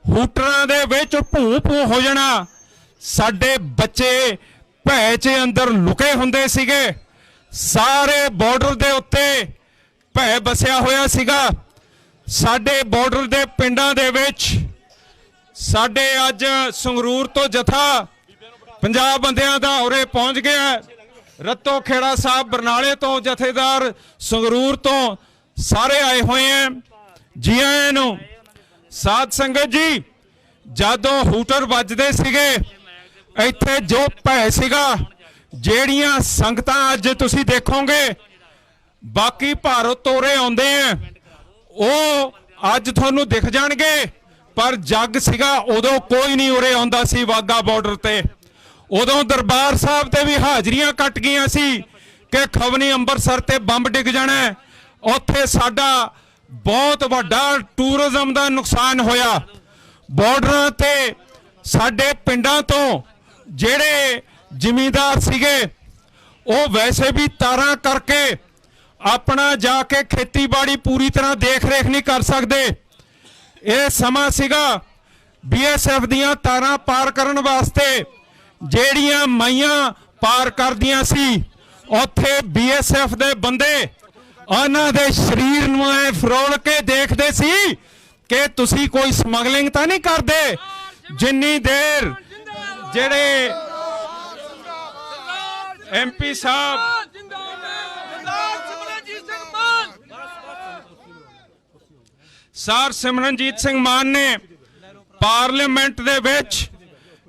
ਹੂਟਰਾਂ ਦੇ ਵਿੱਚ ਭੂ ਹੋ ਜਾਣਾ, ਸਾਡੇ ਬੱਚੇ ਭੈ 'ਚ ਅੰਦਰ ਲੁਕੇ ਹੁੰਦੇ ਸੀਗੇ। ਸਾਰੇ ਬਾਰਡਰ ਦੇ ਉੱਤੇ ਭੈ ਬਸਿਆ ਹੋਇਆ ਸੀਗਾ। ਸਾਡੇ ਬਾਰਡਰ ਦੇ ਪਿੰਡਾਂ ਦੇ ਵਿੱਚ ਸਾਡੇ ਅੱਜ ਸੰਗਰੂਰ ਤੋਂ ਜਥਾ 50 ਬੰਦਿਆਂ ਦਾ ਉਰੇ ਪਹੁੰਚ ਗਿਆ। ਰੱਤੋ ਖੇੜਾ ਸਾਹਿਬ ਬਰਨਾਲੇ ਤੋਂ, ਜਥੇਦਾਰ ਸੰਗਰੂਰ ਤੋਂ ਸਾਰੇ ਆਏ ਹੋਏ ਆ। ਜੀ ਆਇਆਂ ਨੂੰ। ਸਾਧ ਸੰਗਤ ਜੀ, ਜਦੋਂ ਹੂਟਰ ਵੱਜਦੇ ਸੀਗੇ ਇੱਥੇ ਜੋ ਭੈ ਸੀਗਾ, ਜਿਹੜੀਆਂ ਸੰਗਤਾਂ ਅੱਜ ਤੁਸੀਂ ਦੇਖੋਗੇ ਬਾਕੀ ਭਾਰਤ ਤੋਂ ਉਰੇ ਆਉਂਦੇ ਆ, ਉਹ ਅੱਜ ਤੁਹਾਨੂੰ ਦਿਖ ਜਾਣਗੇ, ਪਰ ਜੱਗ ਸੀਗਾ ਉਦੋਂ ਕੋਈ ਨਹੀਂ ਉਰੇ ਆਉਂਦਾ ਸੀ ਵਾਗਾ ਬਾਰਡਰ ਤੇ। ਉਦੋਂ ਦਰਬਾਰ ਸਾਹਿਬ ਤੇ ਵੀ ਹਾਜ਼ਰੀਆਂ ਕੱਟ ਗਈਆਂ ਸੀ ਕਿ ਖਵਨੀ ਅੰਮ੍ਰਿਤਸਰ ਤੇ ਬੰਬ ਡਿੱਗ ਜਾਣਾ। ਉੱਥੇ ਸਾਡਾ ਬਹੁਤ ਵੱਡਾ ਟੂਰਿਜ਼ਮ ਦਾ ਨੁਕਸਾਨ ਹੋਇਆ। ਬਾਰਡਰਾਂ ਤੇ ਸਾਡੇ ਪਿੰਡਾਂ ਤੋਂ ਜਿਹੜੇ ਜ਼ਿਮੀਂਦਾਰ ਸੀਗੇ ਉਹ ਵੈਸੇ ਵੀ ਤਾਰਾਂ ਕਰਕੇ ਆਪਣਾ ਜਾ ਕੇ ਖੇਤੀਬਾੜੀ ਪੂਰੀ ਤਰ੍ਹਾਂ ਦੇਖ ਰੇਖ ਨਹੀਂ ਕਰ ਸਕਦੇ। ਇਹ ਸਮਾਂ ਸੀਗਾ BSF ਦੀਆਂ ਤਾਰਾਂ ਪਾਰ ਕਰਨ ਵਾਸਤੇ ਜਿਹੜੀਆਂ ਮਾਈਆਂ ਪਾਰ ਕਰਦੀਆਂ ਸੀ, ਉੱਥੇ BSF ਦੇ ਬੰਦੇ ਉਹਨਾਂ ਦੇ ਸਰੀਰ ਨੂੰ ਐ ਫਰੋਲ ਕੇ ਦੇਖਦੇ ਸੀ ਕਿ ਤੁਸੀਂ ਕੋਈ ਸਮਗਲਿੰਗ ਤਾਂ ਨਹੀਂ ਕਰਦੇ। ਜਿੰਨੀ ਦੇਰ ਜਿਹੜੇ MP ਸਾਹਿਬ ਸਰ ਸਿਮਰਨਜੀਤ ਸਿੰਘ ਮਾਨ ਨੇ ਪਾਰਲੀਮੈਂਟ ਦੇ ਵਿੱਚ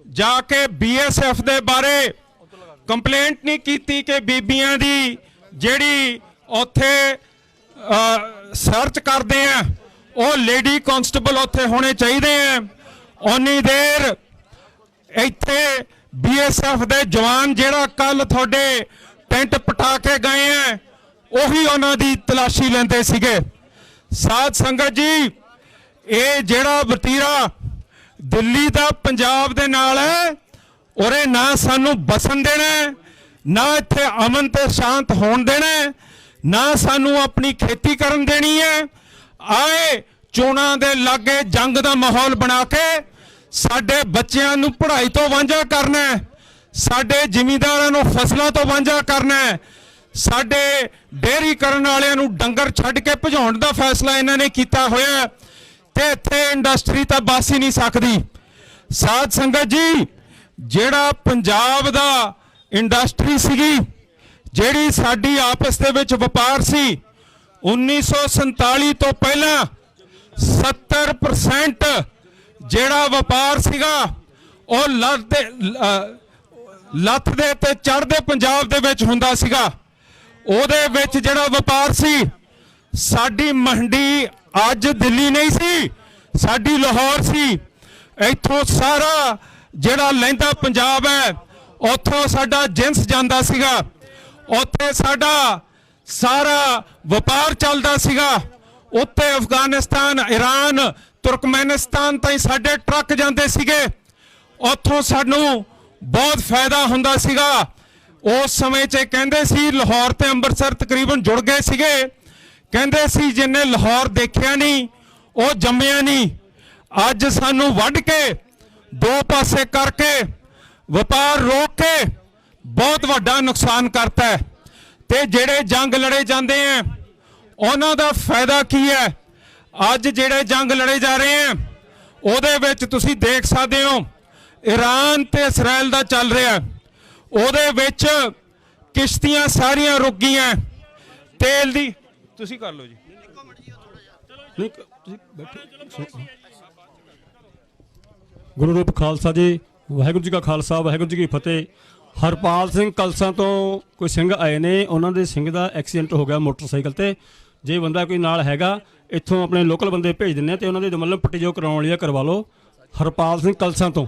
ਜਾ ਕੇ BSF ਦੇ ਬਾਰੇ ਕੰਪਲੇਂਟ ਨਹੀਂ ਕੀਤੀ ਕਿ ਬੀਬੀਆਂ ਦੀ ਜਿਹੜੀ ਉੱਥੇ ਸਰਚ ਕਰਦੇ ਆ ਉਹ ਲੇਡੀ ਕਾਂਸਟੇਬਲ ਉੱਥੇ ਹੋਣੇ ਚਾਹੀਦੇ ਆ। ਉਨੀ ਦੇਰ ਇੱਥੇ BSF ਦੇ ਜਵਾਨ ਜਿਹੜਾ ਕੱਲ ਤੁਹਾਡੇ ਟੈਂਟ ਪਟਾ ਕੇ ਗਏ ਆ, ਉਹੀ ਉਹਨਾਂ ਦੀ ਤਲਾਸ਼ੀ ਲੈਂਦੇ ਸੀਗੇ। ਸਾਧ ਸੰਗਤ ਜੀ, ਇਹ ਜਿਹੜਾ ਵਤੀਰਾ ਦਿੱਲੀ ਦਾ ਪੰਜਾਬ ਦੇ ਨਾਲ ਹੈ, ਉਰੇ ਨਾ ਸਾਨੂੰ ਬਸਣ ਦੇਣਾ, ਨਾ ਇੱਥੇ ਅਮਨ ਤੇ ਸ਼ਾਂਤ ਹੋਣ ਦੇਣਾ, ਨਾ ਸਾਨੂੰ ਆਪਣੀ ਖੇਤੀ ਕਰਨ ਦੇਣੀ ਹੈ। ਆਏ ਚੋਣਾਂ ਦੇ ਲਾਗੇ ਜੰਗ ਦਾ ਮਾਹੌਲ ਬਣਾ ਕੇ ਸਾਡੇ ਬੱਚਿਆਂ ਨੂੰ ਪੜ੍ਹਾਈ ਤੋਂ ਵਾਂਝਾ ਕਰਨਾ, ਸਾਡੇ ਜ਼ਿਮੀਂਦਾਰਾਂ ਨੂੰ ਫਸਲਾਂ ਤੋਂ ਵਾਂਝਾ ਕਰਨਾ, ਸਾਡੇ ਡੇਅਰੀ ਕਰਨ ਵਾਲਿਆਂ ਨੂੰ ਡੰਗਰ ਛੱਡ ਕੇ ਭਜਾਉਣ ਦਾ ਫੈਸਲਾ ਇਹਨਾਂ ਨੇ ਕੀਤਾ ਹੋਇਆ, ਤੇ ਇੱਥੇ ਇੰਡਸਟਰੀ ਤਾਂ ਬਸ ਹੀ ਨਹੀਂ ਸਕਦੀ। ਸਾਧ ਸੰਗਤ ਜੀ, ਜਿਹੜਾ ਪੰਜਾਬ ਦਾ ਇੰਡਸਟਰੀ ਸੀਗੀ, ਜਿਹੜੀ ਸਾਡੀ ਆਪਸ ਦੇ ਵਿੱਚ ਵਪਾਰ ਸੀ, 1947 ਤੋਂ ਪਹਿਲਾਂ 70% ਜਿਹੜਾ ਵਪਾਰ ਸੀਗਾ ਉਹ ਲੱਥ ਦੇ ਤੇ ਚੜ੍ਹਦੇ ਪੰਜਾਬ ਦੇ ਵਿੱਚ ਹੁੰਦਾ ਸੀਗਾ। ਉਹਦੇ ਵਿੱਚ ਜਿਹੜਾ ਵਪਾਰ ਸੀ, ਸਾਡੀ ਮੰਡੀ ਅੱਜ ਦਿੱਲੀ ਨਹੀਂ ਸੀ, ਸਾਡੀ ਲਾਹੌਰ ਸੀ। ਇੱਥੋਂ ਸਾਰਾ ਜਿਹੜਾ ਲਹਿੰਦਾ ਪੰਜਾਬ ਹੈ ਉੱਥੋਂ ਸਾਡਾ ਜਿੰਸ ਜਾਂਦਾ ਸੀਗਾ, ਉੱਥੇ ਸਾਡਾ ਸਾਰਾ ਵਪਾਰ ਚੱਲਦਾ ਸੀਗਾ। ਉੱਤੇ ਅਫਗਾਨਿਸਤਾਨ, ਈਰਾਨ, ਤੁਰਕਮੈਨਿਸਤਾਨ ਤਾਈਂ ਸਾਡੇ ਟਰੱਕ ਜਾਂਦੇ ਸੀਗੇ। ਉੱਥੋਂ ਸਾਨੂੰ ਬਹੁਤ ਫਾਇਦਾ ਹੁੰਦਾ ਸੀਗਾ। ਉਸ ਸਮੇਂ 'ਚ ਕਹਿੰਦੇ ਸੀ ਲਾਹੌਰ ਤੇ ਅੰਮ੍ਰਿਤਸਰ ਤਕਰੀਬਨ ਜੁੜ ਗਏ ਸੀਗੇ। ਕਹਿੰਦੇ ਸੀ ਜਿੰਨੇ ਲਾਹੌਰ ਦੇਖਿਆ ਨਹੀਂ ਉਹ ਜੰਮਿਆ ਨਹੀਂ। ਅੱਜ ਸਾਨੂੰ ਵੱਢ ਕੇ ਦੋ ਪਾਸੇ ਕਰਕੇ ਵਪਾਰ ਰੋਕ ਕੇ ਬਹੁਤ ਵੱਡਾ ਨੁਕਸਾਨ ਕਰਤਾ ਹੈ। ਤੇ ਜਿਹੜੇ ਜੰਗ ਲੜੇ ਜਾਂਦੇ ਆ ਉਹਨਾਂ ਦਾ ਫਾਇਦਾ ਕੀ ਹੈ? ਅੱਜ ਜਿਹੜੇ ਜੰਗ ਲੜੇ ਜਾ ਰਹੇ ਆ ਉਹਦੇ ਵਿੱਚ ਤੁਸੀਂ ਦੇਖ ਸਕਦੇ ਹੋ ਈਰਾਨ ਤੇ ਇਸਰਾਇਲ ਦਾ ਚੱਲ ਰਿਹਾ। ਉਹਦੇ ਵਿੱਚ ਕਿਸ਼ਤੀਆਂ ਸਾਰੀਆਂ ਰੁਕ ਗਈਆਂ। ਤੇਲ ਦੀ ਤੁਸੀਂ ਕਰ ਲਓ ਜੀ। ਗੁਰੂ ਰੂਪ ਖਾਲਸਾ ਜੀ, ਵਾਹਿਗੁਰੂ ਜੀ ਕਾ ਖਾਲਸਾ, ਵਾਹਿਗੁਰੂ ਜੀ ਕੀ ਫਤਿਹ। ਹਰਪਾਲ ਸਿੰਘ ਕਲਸਾਂ ਤੋਂ ਕੋਈ ਸਿੰਘ ਆਏ ਨੇ, ਉਹਨਾਂ ਦੇ ਸਿੰਘ ਦਾ ਐਕਸੀਡੈਂਟ ਹੋ ਗਿਆ ਮੋਟਰਸਾਈਕਲ ਤੇ। ਜੇ ਬੰਦਾ ਕੋਈ ਨਾਲ ਹੈਗਾ ਇੱਥੋਂ ਆਪਣੇ ਲੋਕਲ ਬੰਦੇ ਭੇਜ ਦਿੰਦੇ ਤੇ ਉਹਨਾਂ ਦੇ ਮਤਲਬ ਪੱਟੀ ਜੋ ਕਰਵਾਉਣ ਲਈ ਕਰਵਾ ਲਓ। ਹਰਪਾਲ ਸਿੰਘ ਕਲਸਾਂ ਤੋਂ,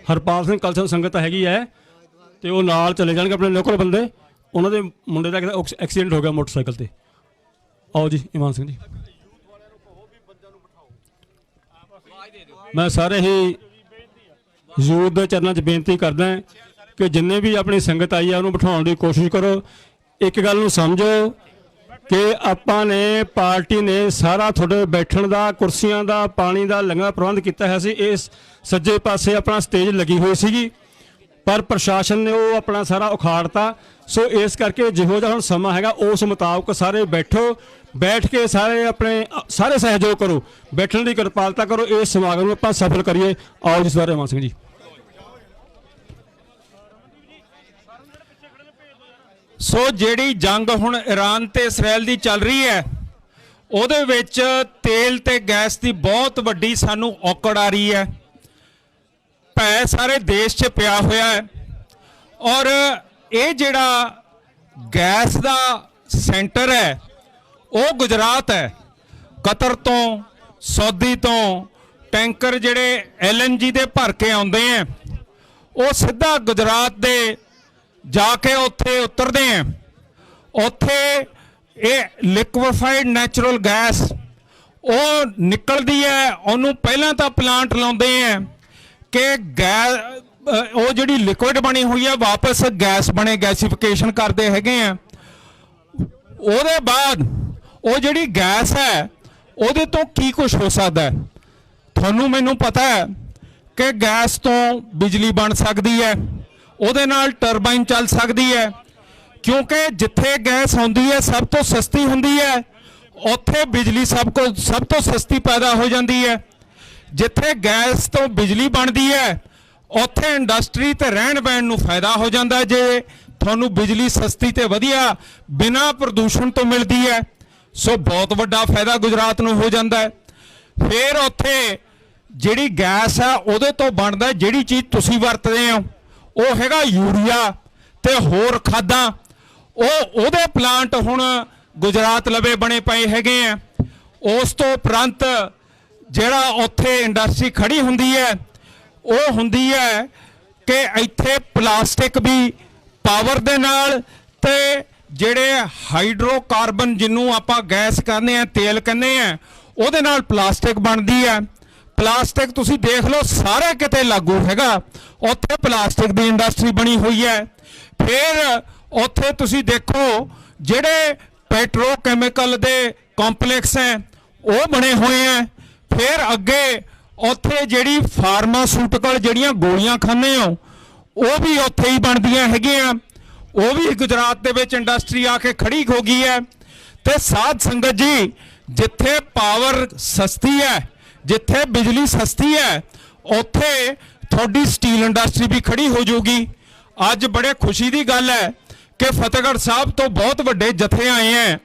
ਹਰਪਾਲ ਸਿੰਘ ਕਲਸਾਂ ਸੰਗਤ ਹੈਗੀ ਹੈ ਤੇ ਉਹ ਨਾਲ ਚਲੇ ਜਾਣਗੇ ਆਪਣੇ ਲੋਕਲ ਬੰਦੇ। ਉਹਨਾਂ ਦੇ ਮੁੰਡੇ ਦਾ ਐਕਸੀਡੈਂਟ ਹੋ ਗਿਆ ਮੋਟਰਸਾਈਕਲ ਤੇ। ਆਓ ਜੀ ਇਮਾਨ ਸਿੰਘ ਜੀ। ਮੈਂ ਸਾਰੇ ਹੀ ਯੂਥ ਦੇ ਚਰਨਾਂ 'ਚ ਬੇਨਤੀ ਕਰਦਾ ਕਿ ਜਿੰਨੇ ਵੀ ਆਪਣੀ ਸੰਗਤ ਆਈ ਆ ਉਹਨੂੰ ਬਿਠਾਉਣ ਦੀ ਕੋਸ਼ਿਸ਼ ਕਰੋ। ਇੱਕ ਗੱਲ ਨੂੰ ਸਮਝੋ ਕਿ ਆਪਾਂ ਨੇ, ਪਾਰਟੀ ਨੇ ਸਾਰਾ ਤੁਹਾਡੇ ਬੈਠਣ ਦਾ, ਕੁਰਸੀਆਂ ਦਾ, ਪਾਣੀ ਦਾ, ਲੰਗਰ ਪ੍ਰਬੰਧ ਕੀਤਾ ਹੈ ਸੀ। ਇਸ ਸੱਜੇ ਪਾਸੇ ਆਪਣਾ ਸਟੇਜ ਲੱਗੀ ਹੋਈ ਸੀਗੀ ਪਰ ਪ੍ਰਸ਼ਾਸਨ ਨੇ ਉਹ ਆਪਣਾ ਸਾਰਾ ਉਖਾੜਤਾ। ਸੋ ਇਸ ਕਰਕੇ ਜਿਹੋ ਜਿਹਾ ਹੁਣ ਸਮਾਂ ਹੈਗਾ ਉਸ ਮੁਤਾਬਕ ਸਾਰੇ ਬੈਠੋ, ਬੈਠ ਕੇ ਸਾਰੇ ਆਪਣੇ ਸਾਰੇ ਸਹਿਯੋਗ ਕਰੋ, ਬੈਠਣ ਦੀ ਕਿਰਪਾਲਤਾ ਕਰੋ। ਇਸ ਸਮਾਗਮ ਨੂੰ ਆਪਾਂ ਸਫਲ ਕਰੀਏ। ਆਓ ਜੀ ਸਾਰੇ। ਇਮਾਨ ਸਿੰਘ ਜੀ। ਸੋ ਜਿਹੜੀ ਜੰਗ ਹੁਣ ਈਰਾਨ ਤੇ ਇਸਰਾਇਲ ਦੀ ਚੱਲ ਰਹੀ ਹੈ ਉਹਦੇ ਵਿੱਚ ਤੇਲ ਤੇ ਗੈਸ ਦੀ ਬਹੁਤ ਵੱਡੀ ਸਾਨੂੰ ਔਕੜ ਆ ਰਹੀ ਹੈ। ਭੈ ਸਾਰੇ ਦੇਸ਼ 'ਚ ਪਿਆ ਹੋਇਆ ਹੈ ਔਰ ਇਹ ਜਿਹੜਾ ਗੈਸ ਦਾ ਸੈਂਟਰ ਹੈ ਉਹ ਗੁਜਰਾਤ ਹੈ। ਕਤਰ ਤੋਂ, ਸਊਦੀ ਤੋਂ ਟੈਂਕਰ ਜਿਹੜੇ LNG ਦੇ ਭਰ ਕੇ ਆਉਂਦੇ ਆ ਉਹ ਸਿੱਧਾ ਗੁਜਰਾਤ ਦੇ ਜਾ ਕੇ ਉੱਥੇ ਉਤਰਦੇ ਆ। ਉੱਥੇ ਇਹ ਲਿਕੁਇਫਾਈਡ ਨੈਚੁਰਲ ਗੈਸ ਉਹ ਨਿਕਲਦੀ ਹੈ। ਉਹਨੂੰ ਪਹਿਲਾਂ ਤਾਂ ਪਲਾਂਟ ਲਾਉਂਦੇ ਆ ਕਿ ਉਹ ਜਿਹੜੀ ਲਿਕੁਇਡ ਬਣੀ ਹੋਈ ਹੈ ਵਾਪਸ ਗੈਸ ਬਣੇ, ਗੈਸੀਫਿਕੇਸ਼ਨ ਕਰਦੇ ਹੈਗੇ ਆ। ਉਹਦੇ ਬਾਅਦ ਉਹ ਜਿਹੜੀ ਗੈਸ ਹੈ ਉਹਦੇ ਤੋਂ ਕੀ ਕੁਝ ਹੋ ਸਕਦਾ ਹੈ? ਤੁਹਾਨੂੰ ਮੈਨੂੰ ਪਤਾ ਹੈ ਕਿ ਗੈਸ ਤੋਂ ਬਿਜਲੀ ਬਣ ਸਕਦੀ ਹੈ, ਉਹਦੇ ਨਾਲ ਟਰਬਾਈਨ ਚੱਲ ਸਕਦੀ ਹੈ ਕਿਉਂਕਿ ਜਿੱਥੇ ਗੈਸ ਹੁੰਦੀ ਹੈ ਸਭ ਤੋਂ ਸਸਤੀ ਹੁੰਦੀ ਹੈ, ਉੱਥੇ ਬਿਜਲੀ ਸਭ ਤੋਂ ਸਸਤੀ ਪੈਦਾ ਹੋ ਜਾਂਦੀ ਹੈ। ਜਿੱਥੇ ਗੈਸ ਤੋਂ ਬਿਜਲੀ ਬਣਦੀ ਹੈ ਉੱਥੇ ਇੰਡਸਟਰੀ ਤੇ ਰਹਿਣ ਬਹਿਣ ਨੂੰ ਫਾਇਦਾ ਹੋ ਜਾਂਦਾ ਜੇ ਤੁਹਾਨੂੰ ਬਿਜਲੀ ਸਸਤੀ ਤੇ ਵਧੀਆ ਬਿਨਾਂ ਪ੍ਰਦੂਸ਼ਣ ਤੋਂ ਮਿਲਦੀ ਹੈ। ਸੋ ਬਹੁਤ ਵੱਡਾ ਫਾਇਦਾ ਗੁਜਰਾਤ ਨੂੰ ਹੋ ਜਾਂਦਾ ਹੈ। ਫਿਰ ਉੱਥੇ ਜਿਹੜੀ ਗੈਸ ਹੈ ਉਹਦੇ ਤੋਂ ਬਣਦਾ ਜਿਹੜੀ ਚੀਜ਼ ਤੁਸੀਂ ਵਰਤਦੇ ਹੋ ਉਹ ਹੈਗਾ ਯੂਰੀਆ ਤੇ ਹੋਰ ਖਾਦਾਂ। ਉਹਦੇ ਪਲਾਂਟ ਹੁਣ ਗੁਜਰਾਤ ਲਵੇ ਬਣੇ ਪਏ ਹੈਗੇ ਆ। ਉਸ ਤੋਂ ਉਪਰੰਤ ਜਿਹੜਾ ਉੱਥੇ ਇੰਡਸਟਰੀ ਖੜੀ ਹੁੰਦੀ ਹੈ ਉਹ ਹੁੰਦੀ ਹੈ ਕਿ ਇੱਥੇ ਪਲਾਸਟਿਕ ਵੀ ਪਾਵਰ ਦੇ ਨਾਲ ਤੇ ਜਿਹੜੇ ਹਾਈਡਰੋਕਾਰਬਨ ਜਿਹਨੂੰ ਆਪਾਂ ਗੈਸ ਕਹਿੰਦੇ ਆ, ਤੇਲ ਕਹਿੰਦੇ ਆ, ਉਹਦੇ ਨਾਲ ਪਲਾਸਟਿਕ ਬਣਦੀ ਹੈ। ਪਲਾਸਟਿਕ ਤੁਸੀਂ ਦੇਖ ਲਓ ਸਾਰੇ ਕਿਤੇ ਲਾਗੂ ਹੈਗਾ। ਉੱਥੇ ਪਲਾਸਟਿਕ ਦੀ ਇੰਡਸਟਰੀ ਬਣੀ ਹੋਈ ਹੈ। ਫਿਰ ਉੱਥੇ ਤੁਸੀਂ ਦੇਖੋ ਜਿਹੜੇ ਪੈਟਰੋਕੈਮੀਕਲ ਦੇ ਕੰਪਲੈਕਸ ਹੈ ਉਹ ਬਣੇ ਹੋਏ ਹੈ। ਫਿਰ ਅੱਗੇ ਉੱਥੇ ਜਿਹੜੀ ਫਾਰਮਾਸਿਊਟੀਕਲ ਜਿਹੜੀਆਂ ਗੋਲੀਆਂ ਖਾਂਦੇ ਹੋ ਉਹ ਵੀ ਉੱਥੇ ਹੀ ਬਣਦੀਆਂ ਹੈਗੀਆਂ। ਉਹ ਵੀ ਗੁਜਰਾਤ ਦੇ ਵਿੱਚ ਇੰਡਸਟਰੀ ਆ ਕੇ ਖੜੀ ਹੋ ਗਈ ਹੈ। ਤੇ ਸਾਧ ਸੰਗਤ ਜੀ, ਜਿੱਥੇ ਪਾਵਰ ਸਸਤੀ ਹੈ, ਜਿੱਥੇ ਬਿਜਲੀ ਸਸਤੀ ਹੈ, ਉੱਥੇ ਤੁਹਾਡੀ ਸਟੀਲ ਇੰਡਸਟਰੀ ਵੀ ਖੜੀ ਹੋ ਜਾਊਗੀ। ਅੱਜ ਬੜੇ ਖੁਸ਼ੀ ਦੀ ਗੱਲ ਹੈ ਕਿ ਫਤਿਹਗੜ੍ਹ ਸਾਹਿਬ ਤੋਂ ਬਹੁਤ ਵੱਡੇ ਜਥੇ ਆਏ ਹੈ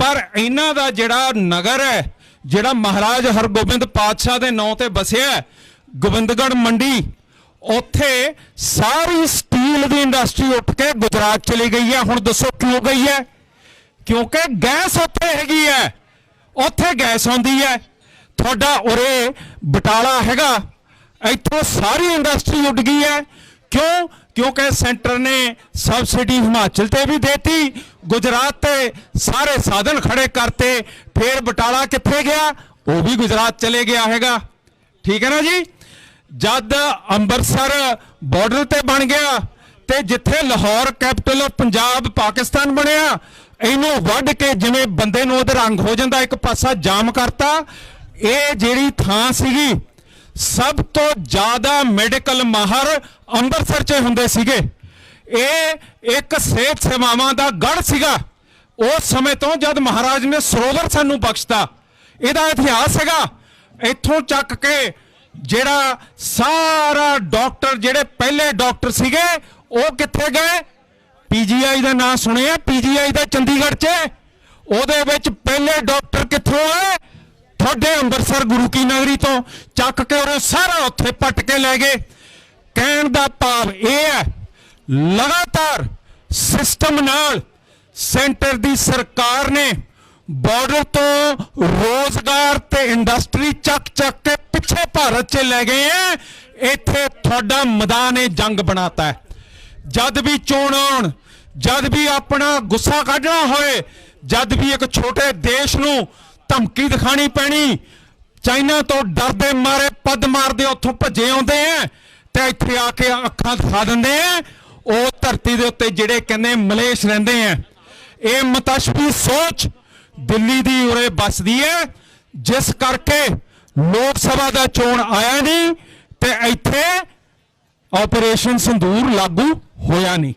ਪਰ ਇਹਨਾਂ ਦਾ ਜਿਹੜਾ ਨਗਰ ਹੈ ਜਿਹੜਾ ਮਹਾਰਾਜ ਹਰਗੋਬਿੰਦ ਪਾਤਸ਼ਾਹ ਦੇ ਨਾਂ ਤੇ ਵਸਿਆ ਗੋਬਿੰਦਗੜ੍ਹ ਮੰਡੀ, ਉੱਥੇ ਸਾਰੀ ਸਟੀਲ ਦੀ ਇੰਡਸਟਰੀ ਉੱਠ ਕੇ ਗੁਜਰਾਤ ਚਲੀ ਗਈ ਹੈ। ਹੁਣ ਦੱਸੋ ਕਿਉਂ ਗਈ ਹੈ? ਕਿਉਂਕਿ ਗੈਸ ਉੱਥੇ ਹੈਗੀ ਹੈ, ਉੱਥੇ ਗੈਸ ਆਉਂਦੀ ਹੈ। ਤੁਹਾਡਾ ਉਰੇ ਬਟਾਲਾ ਹੈਗਾ, ਇੱਥੋਂ ਸਾਰੀ ਇੰਡਸਟਰੀ ਉੱਡ ਗਈ ਹੈ। ਕਿਉਂ? ਕਿਉਂਕਿ ਸੈਂਟਰ ਨੇ ਸਬਸਿਡੀ ਹਿਮਾਚਲ ਤੇ ਵੀ ਦੇਤੀ, ਗੁਜਰਾਤ ਤੇ ਸਾਰੇ ਸਾਧਨ ਖੜੇ ਕਰਤੇ। ਫਿਰ ਬਟਾਲਾ ਕਿੱਥੇ ਗਿਆ? ਉਹ ਵੀ ਗੁਜਰਾਤ ਚਲੇ ਗਿਆ ਹੈਗਾ। ਠੀਕ ਹੈ ਨਾ ਜੀ। ਜਦ ਅੰਮ੍ਰਿਤਸਰ ਬਾਰਡਰ ਤੇ ਬਣ ਗਿਆ ਤੇ ਜਿੱਥੇ ਲਾਹੌਰ ਕੈਪੀਟਲ ਆਫ ਪੰਜਾਬ ਪਾਕਿਸਤਾਨ ਬਣਿਆ, ਇਹਨੂੰ ਵੱਢ ਕੇ ਜਿਵੇਂ ਬੰਦੇ ਨੂੰ ਉਹਦਾ ਰੰਗ ਹੋ ਜਾਂਦਾ, ਇੱਕ ਪਾਸਾ ਜਾਮ ਕਰਤਾ। ਇਹ ਜਿਹੜੀ ਥਾਂ ਸੀਗੀ ਸਭ ਤੋਂ ਜ਼ਿਆਦਾ ਮੈਡੀਕਲ ਮਾਹਰ ਅੰਮ੍ਰਿਤਸਰ 'ਚ ਹੁੰਦੇ ਸੀਗੇ। ਇਹ ਇੱਕ ਸਿਹਤ ਸੇਵਾਵਾਂ ਦਾ ਗੜ੍ਹ ਸੀਗਾ ਉਸ ਸਮੇਂ ਤੋਂ, ਜਦ ਮਹਾਰਾਜ ਨੇ ਸਰੋਵਰ ਸਾਨੂੰ ਬਖਸ਼ਤਾ। ਇਹਦਾ ਇਤਿਹਾਸ ਹੈਗਾ। ਇੱਥੋਂ ਚੱਕ ਕੇ ਜਿਹੜਾ ਸਾਰਾ ਡਾਕਟਰ, ਜਿਹੜੇ ਪਹਿਲੇ ਡਾਕਟਰ ਸੀਗੇ, ਉਹ ਕਿੱਥੇ ਗਏ? ਪੀਜੀਆਈ ਦਾ ਨਾਂ ਸੁਣਿਆ? ਪੀਜੀਆਈ ਦਾ ਚੰਡੀਗੜ੍ਹ 'ਚ, ਉਹਦੇ ਵਿੱਚ ਪਹਿਲੇ ਡਾਕਟਰ ਕਿੱਥੋਂ ਆਏ? ਤੁਹਾਡੇ ਅੰਮ੍ਰਿਤਸਰ ਗੁਰੂ ਕੀ ਨਗਰੀ ਤੋਂ ਚੱਕ ਕੇ ਉਹ ਸਾਰਾ ਉੱਥੇ ਪੱਟ ਕੇ ਲੈ ਗਏ। ਕਹਿਣ ਦਾ ਭਾਵ ਇਹ ਹੈ, ਲਗਾਤਾਰ ਸਿਸਟਮ ਨਾਲ ਸੈਂਟਰ ਦੀ ਸਰਕਾਰ ਨੇ ਬਾਰਡਰ ਤੋਂ ਰੋਜ਼ਗਾਰ ਤੇ ਇੰਡਸਟਰੀ ਚੱਕ ਕੇ ਪਿੱਛੇ ਭਾਰਤ 'ਚ ਲੈ ਗਏ ਹੈ। ਇੱਥੇ ਤੁਹਾਡਾ ਮੈਦਾਨ ਜੰਗ ਬਣਾਤਾ ਹੈ। ਜਦ ਵੀ ਚੋਣ ਆਉਣ, ਜਦ ਵੀ ਆਪਣਾ ਗੁੱਸਾ ਕੱਢਣਾ ਹੋਏ, ਜਦ ਵੀ ਇੱਕ ਛੋਟੇ ਦੇਸ਼ ਨੂੰ ਧਮਕੀ ਦਿਖਾਣੀ ਪੈਣੀ, ਚਾਈਨਾ ਤੋਂ ਡਰਦੇ ਮਾਰੇ ਪੱਦ ਮਾਰਦੇ ਉੱਥੋਂ ਭੱਜੇ ਆਉਂਦੇ ਆ ਤੇ ਇੱਥੇ ਆ ਕੇ ਅੱਖਾਂ ਦਿਖਾ ਦਿੰਦੇ ਆ। ਉਹ ਧਰਤੀ ਦੇ ਉੱਤੇ ਜਿਹੜੇ ਕਹਿੰਦੇ ਮਲੇਸ਼ ਰਹਿੰਦੇ ਆ। ਇਹ ਮਤਸ਼ਬੀ ਸੋਚ ਦਿੱਲੀ ਦੀ ਉਰੇ ਵੱਸਦੀ ਹੈ, ਜਿਸ ਕਰਕੇ ਲੋਕ ਸਭਾ ਦਾ ਚੋਣ ਆਇਆ ਨਹੀਂ ਤੇ ਇੱਥੇ ਆਪਰੇਸ਼ਨ ਸਿੰਦੂਰ ਲਾਗੂ ਹੋਇਆ ਨਹੀਂ।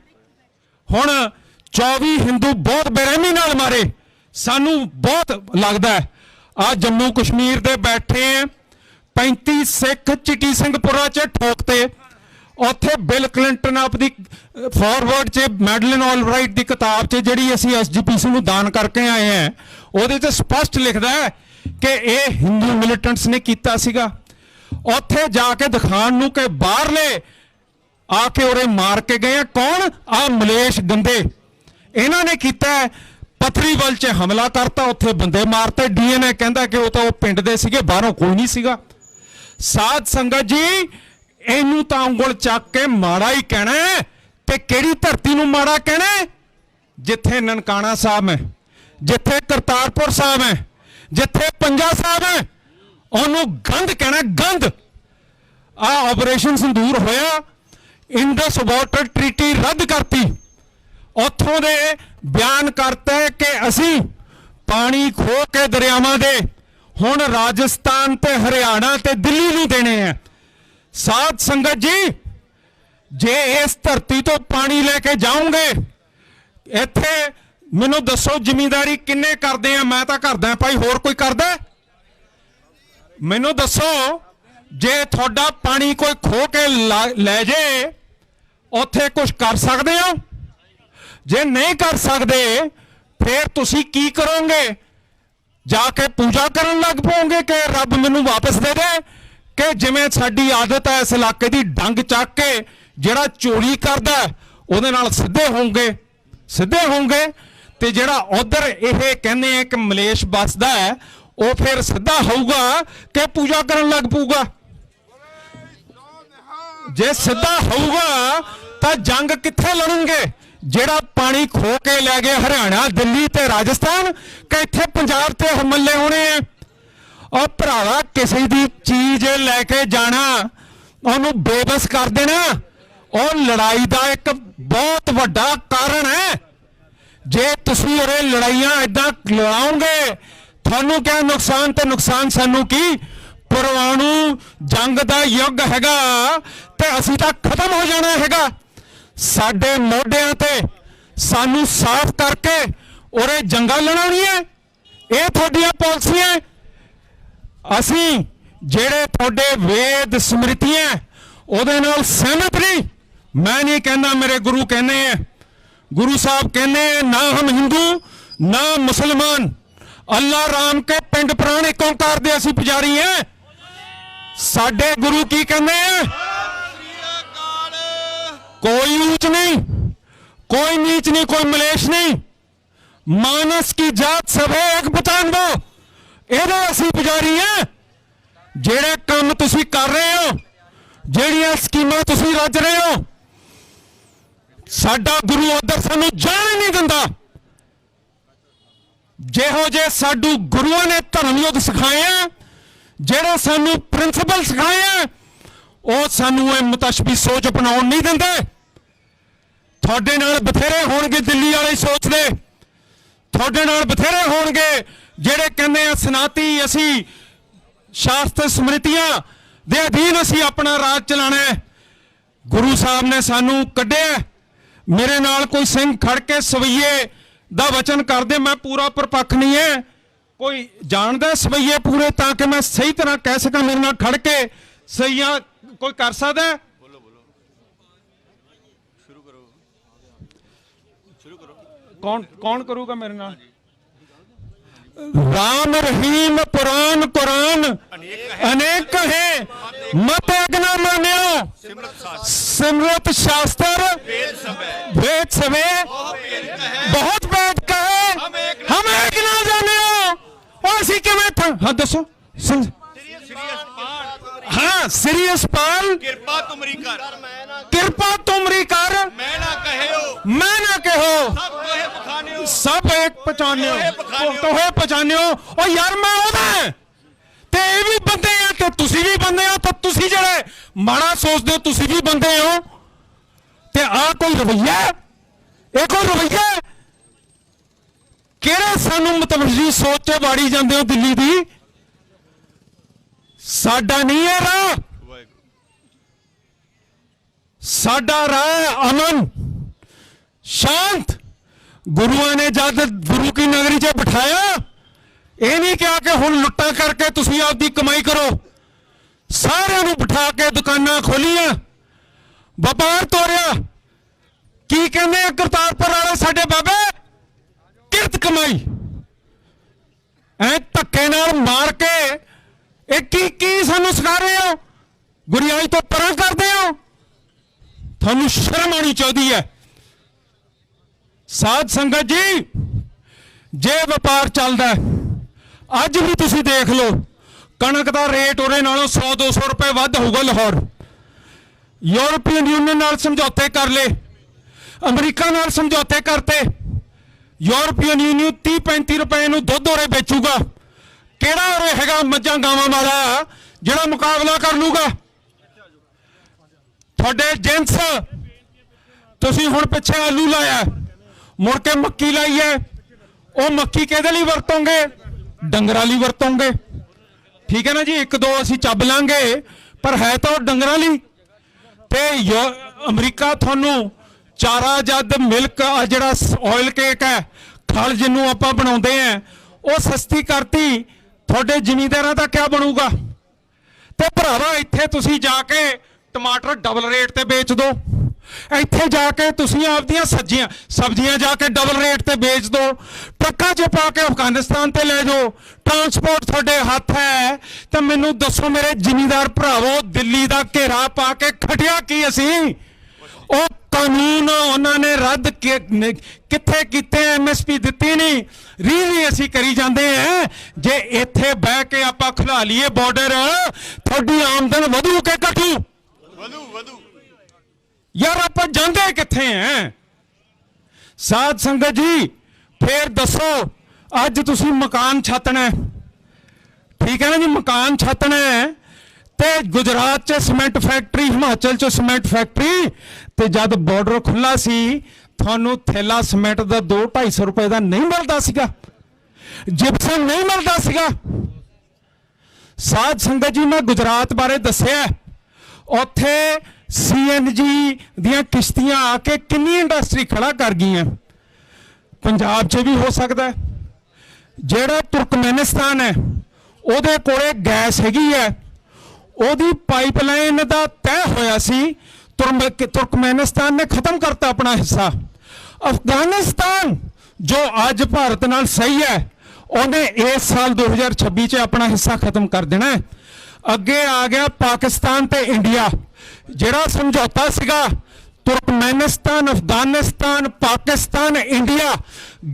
ਹੁਣ 24 ਹਿੰਦੂ ਬਹੁਤ ਬੇਰਹਿਮੀ ਨਾਲ ਮਾਰੇ। ਸਾਨੂੰ ਬਹੁਤ ਲੱਗਦਾ ਹੈ ਆ ਜੰਮੂ ਕਸ਼ਮੀਰ ਦੇ ਬੈਠੇ ਆ, 35 ਸਿੱਖ ਚਿੱਟੀ ਸਿੰਘਪੁਰਾ 'ਚ ਠੋਕਤੇ। ਉੱਥੇ ਬਿਲ ਕਲਿੰਟਨ ਆਪਦੀ ਫਾਰਵਰਡ 'ਚ ਮੈਡਲਿਨ ਆਲਰਾਈਟ ਦੀ ਕਿਤਾਬ 'ਚ, ਜਿਹੜੀ ਅਸੀਂ SGPC ਨੂੰ ਦਾਨ ਕਰਕੇ ਆਏ ਹਾਂ, ਉਹਦੇ 'ਚ ਸਪਸ਼ਟ ਲਿਖਦਾ ਹੈ ਕਿ ਇਹ ਹਿੰਦੂ ਮਿਲੀਟੈਂਟਸ ਨੇ ਕੀਤਾ ਸੀਗਾ। ਉੱਥੇ ਜਾ ਕੇ ਦਿਖਾਣ ਨੂੰ ਕਿ ਬਾਹਰਲੇ ਆ ਕੇ ਉਰੇ ਮਾਰ ਕੇ ਗਏ। ਕੌਣ? ਆ ਮਲੇਸ਼ ਗੰਦੇ, ਇਹਨਾਂ ਨੇ ਕੀਤਾ। ਪਥਰੀਵਲ 'ਚ ਹਮਲਾ ਕਰਤਾ, ਉੱਥੇ ਬੰਦੇ ਮਾਰਤੇ। DNA ਕਹਿੰਦਾ ਕਿ ਉਹ ਤਾਂ ਉਹ ਪਿੰਡ ਦੇ ਸੀਗੇ, ਬਾਹਰੋਂ ਕੋਈ ਨਹੀਂ ਸੀਗਾ। ਸਾਧ ਸੰਗਤ ਜੀ, ਇਹਨੂੰ ਤਾਂ ਉਂਗਲ ਚੱਕ ਕੇ ਮਾੜਾ ਹੀ ਕਹਿਣਾ ਹੈ। ਤੇ ਕਿਹੜੀ ਧਰਤੀ ਨੂੰ ਮਾੜਾ ਕਹਿਣਾ? ਜਿੱਥੇ ਨਨਕਾਣਾ ਸਾਹਿਬ ਹੈ, ਜਿੱਥੇ ਕਰਤਾਰਪੁਰ ਸਾਹਿਬ ਹੈ, ਜਿੱਥੇ ਪੰਜਾ ਸਾਹਿਬ ਹੈ, ਉਹਨੂੰ ਗੰਦ ਕਹਿਣਾ, ਗੰਦ। ਆ ਆਪਰੇਸ਼ਨ ਸਿੰਦੂਰ ਹੋਇਆ, ਇੰਡਸ ਵਾਟਰ ਟ੍ਰੀਟੀ ਰੱਦ ਕਰਤੀ। ਉੱਥੋਂ ਦੇ ਬਿਆਨ ਕਰਤਾ ਕਿ ਅਸੀਂ ਪਾਣੀ ਖੋਹ ਕੇ ਦਰਿਆਵਾਂ ਦੇ ਹੁਣ ਰਾਜਸਥਾਨ ਤੇ ਹਰਿਆਣਾ ਤੇ ਦਿੱਲੀ ਨੂੰ ਦੇਣੇ ਆ। ਸਾਧ ਸੰਗਤ ਜੀ, ਜੇ ਇਸ ਧਰਤੀ ਤੋਂ ਪਾਣੀ ਲੈ ਕੇ ਜਾਓਗੇ, ਇੱਥੇ ਮੈਨੂੰ ਦੱਸੋ ਜ਼ਿਮੀਂਦਾਰੀ ਕਿੰਨੇ ਕਰਦੇ ਆ? ਮੈਂ ਤਾਂ ਕਰਦਾ ਭਾਈ, ਹੋਰ ਕੋਈ ਕਰਦਾ? ਮੈਨੂੰ ਦੱਸੋ, ਜੇ ਤੁਹਾਡਾ ਪਾਣੀ ਕੋਈ ਖੋਹ ਕੇ ਲੈ ਜੇ, ਉੱਥੇ ਕੁਝ ਕਰ ਸਕਦੇ ਹੋ? ਜੇ ਨਹੀਂ ਕਰ ਸਕਦੇ, ਫਿਰ ਤੁਸੀਂ ਕੀ ਕਰੋਗੇ? ਜਾ ਕੇ ਪੂਜਾ ਕਰਨ ਲੱਗ ਪਓਗੇ ਕਿ ਰੱਬ ਮੈਨੂੰ ਵਾਪਸ ਦੇ ਦੇ? ਕਿ ਜਿਵੇਂ ਸਾਡੀ ਆਦਤ ਹੈ ਇਸ ਇਲਾਕੇ ਦੀ, ਡੰਗ ਚੱਕ ਕੇ ਜਿਹੜਾ ਚੋਰੀ ਕਰਦਾ ਉਹਦੇ ਨਾਲ ਸਿੱਧੇ ਹੋਣਗੇ ਤੇ ਜਿਹੜਾ ਉਧਰ ਇਹ ਕਹਿੰਦੇ ਆ ਕਿ ਮਲੇਸ਼ ਵੱਸਦਾ ਹੈ, ਉਹ ਫਿਰ ਸਿੱਧਾ ਹੋਊਗਾ ਕਿ ਪੂਜਾ ਕਰਨ ਲੱਗ ਪਊਗਾ? ਜੇ ਸਿੱਧਾ ਹੋਊਗਾ ਤਾਂ ਜੰਗ ਕਿੱਥੇ ਲੜਨਗੇ? ਜਿਹੜਾ ਪਾਣੀ ਖੋ ਕੇ ਲੈ ਗਏ ਹਰਿਆਣਾ, ਦਿੱਲੀ ਤੇ ਰਾਜਸਥਾਨ, ਕਿ ਇੱਥੇ ਪੰਜਾਬ ਤੇ ਹਮਲੇ ਹੋਣੇ ਆ? ਉਹ ਭਰਾਵਾ, ਕਿਸੇ ਦੀ ਚੀਜ਼ ਲੈ ਕੇ ਜਾਣਾ, ਉਹਨੂੰ ਬੇਬਸ ਕਰ ਦੇਣਾ, ਉਹ ਲੜਾਈ ਦਾ ਇੱਕ ਬਹੁਤ ਵੱਡਾ ਕਾਰਨ ਹੈ। ਜੇ ਤੁਸੀਂ ਉਰੇ ਲੜਾਈਆਂ ਏਦਾਂ ਲੜਾਓਗੇ, ਤੁਹਾਨੂੰ ਕਿਆ ਨੁਕਸਾਨ? ਤੇ ਨੁਕਸਾਨ ਸਾਨੂੰ ਕੀ? ਪਰਮਾਣੂ ਜੰਗ ਦਾ ਯੁੱਗ ਹੈਗਾ ਤੇ ਅਸੀਂ ਤਾਂ ਖਤਮ ਹੋ ਜਾਣਾ ਹੈਗਾ। ਸਾਡੇ ਮੋਢਿਆਂ ਤੇ ਸਾਨੂੰ ਸਾਫ਼ ਕਰਕੇ ਉਰੇ ਜੰਗਾਂ ਲੜਾਉਣੀਆਂ, ਇਹ ਤੁਹਾਡੀਆਂ ਪਾਲਿਸੀਆਂ। ਅਸੀਂ ਜਿਹੜੇ ਤੁਹਾਡੇ ਵੇਦ ਸਮ੍ਰਿਤੀਆਂ ਉਹਦੇ ਨਾਲ ਸਹਿਮਤ ਨਹੀਂ। ਮੈਂ ਨਹੀਂ ਕਹਿੰਦਾ, ਮੇਰੇ ਗੁਰੂ ਕਹਿੰਦੇ ਆ, ਗੁਰੂ ਸਾਹਿਬ ਕਹਿੰਦੇ, ਨਾ ਹਮ ਹਿੰਦੂ ਨਾ ਮੁਸਲਮਾਨ, ਅੱਲਾ ਰਾਮ ਕੇ ਪਿੰਡ ਪ੍ਰਾਣ ਏਕ ਓਂਕਾਰ ਦੇ ਅਸੀਂ ਪੁਜਾਰੀ ਹਾਂ। ਸਾਡੇ ਗੁਰੂ ਕੀ ਕਹਿੰਦੇ ਆ? कोई ऊंच नहीं, कोई नीच नहीं, कोई मलेश नहीं, मानस की जात सब है एक पहचान दो। ਇਹਦੇ ਅਸੀਂ ਪੁਜਾਰੀ ਆ। ਜਿਹੜੇ ਕੰਮ ਤੁਸੀਂ ਕਰ ਰਹੇ ਹੋ, ਜਿਹੜੀਆਂ ਸਕੀਮਾਂ ਤੁਸੀਂ ਰੱਜ ਰਹੇ ਹੋ, ਸਾਡਾ ਗੁਰੂ ਉਧਰ ਸਾਨੂੰ ਜਾਣ ਹੀ ਨਹੀਂ ਦਿੰਦਾ। ਜਿਹੋ ਜੇ ਸਾਡੂ ਗੁਰੂਆਂ ਨੇ ਧਰਮ ਯੁੱਗ ਸਿਖਾਏ ਆ, ਜਿਹੜੇ ਸਾਨੂੰ ਪ੍ਰਿੰਸੀਪਲ ਸਿਖਾਏ ਆ, ਉਹ ਸਾਨੂੰ ਇਹ ਮੁਤਸ਼ਬੀ ਸੋਚ ਅਪਣਾਉਣ ਨਹੀਂ ਦਿੰਦੇ। ਤੁਹਾਡੇ ਨਾਲ ਬਥੇਰੇ ਹੋਣਗੇ ਦਿੱਲੀ ਵਾਲੇ ਸੋਚਦੇ, ਤੁਹਾਡੇ ਨਾਲ ਬਥੇਰੇ ਹੋਣਗੇ ਜਿਹੜੇ ਕਹਿੰਦੇ ਆ ਸਨਾਤੀ ਅਸੀਂ ਸ਼ਾਸਤਰ ਸਮ੍ਰਿਤੀਆਂ ਦੇ ਅਧੀਨ ਅਸੀਂ ਆਪਣਾ ਰਾਜ ਚਲਾਣਾ ਹੈ। ਗੁਰੂ ਸਾਹਿਬ ਨੇ ਸਾਨੂੰ ਕੱਢਿਆ। ਮੇਰੇ ਨਾਲ ਕੋਈ ਸਿੰਘ ਖੜ ਕੇ ਸਵਈਏ ਦਾ ਵਚਨ ਕਰਦੇ, ਮੈਂ ਪੂਰਾ ਪਰਪੱਖ ਨਹੀਂ ਹੈ, ਕੋਈ ਜਾਣਦਾ ਸਵਈਏ ਪੂਰੇ ਤਾਂ ਕਿ ਮੈਂ ਸਹੀ ਤਰ੍ਹਾਂ ਕਹਿ ਸਕਾਂ। ਮੇਰੇ ਨਾਲ ਖੜ ਕੇ ਸਹੀਆਂ ਕੋਈ ਕਰ ਸਕਦਾ ਹੈ? कौन करूगा मेरे नाल? राम रहीम पुराण कुरान अनेक है, मत अगना मान्यो, सिमरत शास्त्र वेद सवे बहुत वेद कहे, हम एक ना जानियो। और सी के मैं था, हाँ दसो हाँ सीरियस पाल किरपा तुमरी कर, किरपा तुमरी कर, मैं ना कहो, मैं ना कहो, सब तोहे पखानियो, सब एक पहचानियो, तोहे पहचानियो। और यार मैं ਉਹਦਾ ਤੇ ਇਹ ਵੀ ਬੰਦੇ ਆ ਤੇ ਤੁਸੀਂ ਵੀ ਬੰਦੇ ਹੋ, ਤੇ ਤੁਸੀਂ ਜਿਹੜੇ ਮਾੜਾ ਸੋਚਦੇ ਹੋ ਤੁਸੀਂ ਵੀ ਬੰਦੇ ਹੋ। ਤੇ ਆ ਕੋਈ ਰਵਈਆ, ਇਹ ਕੋਈ ਰਵਈਆ ਕਿਹੜੇ ਸਾਨੂੰ ਮਤਵਜੀ ਸੋਚ ਤੇ ਵਾੜੀ ਜਾਂਦੇ ਹੋ ਦਿੱਲੀ ਦੀ? ਸਾਡਾ ਨਹੀਂ ਹੈ ਰਾਹ, ਸਾਡਾ ਰਾਹ ਅਮਨ शांत। गुरुआ ने जब गुरु की नगरी च बिठाया, ये नहीं कहा कि हुण लुट्टा करके तुसीं आपदी कमाई करो। सारिआं नूं बिठा के दुकानां खोलियां, व्यापार तोरिया। की कहंदे करतारपुर वाले साडे बाबे किरत कमाई ऐ धक्के नाल मार के एक की सानूं सिखा रहे हो? गुरियाई तो परां करदे हो? थानूं शर्म आनी चाहीदी है। साध संगत जी, जे व्यापार चलता है, अज भी तुसी देख लो कणक का रेट उहदे नालों 100-200 रुपए वध होगा। लाहौर यूरोपीयन यूनियन नाल समझौते कर ले, अमरीका नाल समझौते करते। यूरोपीयन यूनियन 30-35 रुपए नूं दुध उरे बेचूगा। किहड़ा उरे हैगा मੱਝਾਂ ਗਾਵਾਂ वाला जिहड़ा मुकाबला कर लूगा? तुहाडे जेंट्स तुसी हुण पिछे आलू लाया, मुड़ के मक्की लाई है, वो मक्की किहदे लई वरतोंगे? डंगरां लई वरतोंगे। ठीक है ना जी, एक दो असीं ਚੱਬ ਲਾਂਗੇ पर है तो डंगरां लई। ते अमरीका थानू चारा जद मिल्क जिहड़ा ऑयल केक है, खल जिन्नू आपां बनाउंदे हैं, वो सस्ती करती। तुहाडे जिमींदारां दा क्या बनूगा? ते भरावा इत्थे तुसीं जाके टमाटर डबल रेट ते बेच दो, ਇੱਥੇ ਜਾ ਕੇ ਤੁਸੀਂ ਆਪਦੀਆਂ ਸਬਜ਼ੀਆਂ ਜਾ ਕੇ ਡਬਲ ਰੇਟ ਤੇ ਵੇਚ ਦੋ, ਟਰੱਕਾਂ 'ਚ ਪਾ ਕੇ ਅਫਗਾਨਿਸਤਾਨ ਤੇ ਲੈ ਜਾਓ। ਟਰਾਂਸਪੋਰਟ ਤੁਹਾਡੇ ਹੱਥ ਹੈ। ਤਾਂ ਮੈਨੂੰ ਦੱਸੋ ਮੇਰੇ ਜ਼ਿਮੀਂਦਾਰ ਭਰਾਵੋ, ਦਿੱਲੀ ਦਾ ਘੇਰਾ ਪਾ ਕੇ ਖਟਿਆ ਕੀ ਅਸੀਂ? ਉਹ ਕਾਨੂੰਨ ਉਹਨਾਂ ਨੇ ਰੱਦ ਕਿੱਥੇ ਕੀਤੇ? MSP ਦਿੱਤੀ ਨਹੀਂ, ਰੀ ਅਸੀਂ ਕਰੀ ਜਾਂਦੇ ਹਾਂ। ਜੇ ਇੱਥੇ ਬਹਿ ਕੇ ਆਪਾਂ ਖੁਲਾ ਲਈਏ ਬਾਰਡਰ, ਤੁਹਾਡੀ ਆਮਦਨ ਵਧੂ ਕਿ ਘਟੂ? ਵਧੂ। यार आप जाते किथे हैं? साध संगत जी, फिर दसो अज तुसी मकान छातना है, ठीक है ना जी, मकान छातना है। ते गुजरात च सीमेंट फैक्ट्री, हिमाचल च सीमेंट फैक्ट्री, ते जब बॉर्डर खुला सी थानू थैला सीमेंट का 200-250 रुपए का नहीं मिलता सीगा, जिप्सम नहीं मिलता सीगा। साध संगत जी, मैं गुजरात बारे दसिया, उत्थे CNG दियां किश्तियां आके कितनी इंडस्ट्री खड़ा कर गई। पंजाब च भी हो सकता है। जेड़ा तुर्कमेनिस्तान है ਉਹਦੇ ਕੋਲੇ गैस हैगी है, ਉਹਦੀ पाइपलाइन का तय होया सी, तुर्कमेनिस्तान ने खत्म करता अपना हिस्सा। अफगानिस्तान जो अज भारत नाल सही है, ਉਹਨੇ ਇਸ ਸਾਲ 2026 ਚ ਆਪਣਾ ਹਿੱਸਾ ਖਤਮ ਕਰ ਦੇਣਾ ਹੈ। ਅੱਗੇ ਆ ਗਿਆ ਪਾਕਿਸਤਾਨ ਤੇ ਇੰਡੀਆ, ਜਿਹੜਾ ਸਮਝੌਤਾ ਸੀਗਾ ਤੁਰਕਮੈਨਿਸਤਾਨ, ਅਫਗਾਨਿਸਤਾਨ, ਪਾਕਿਸਤਾਨ, ਇੰਡੀਆ,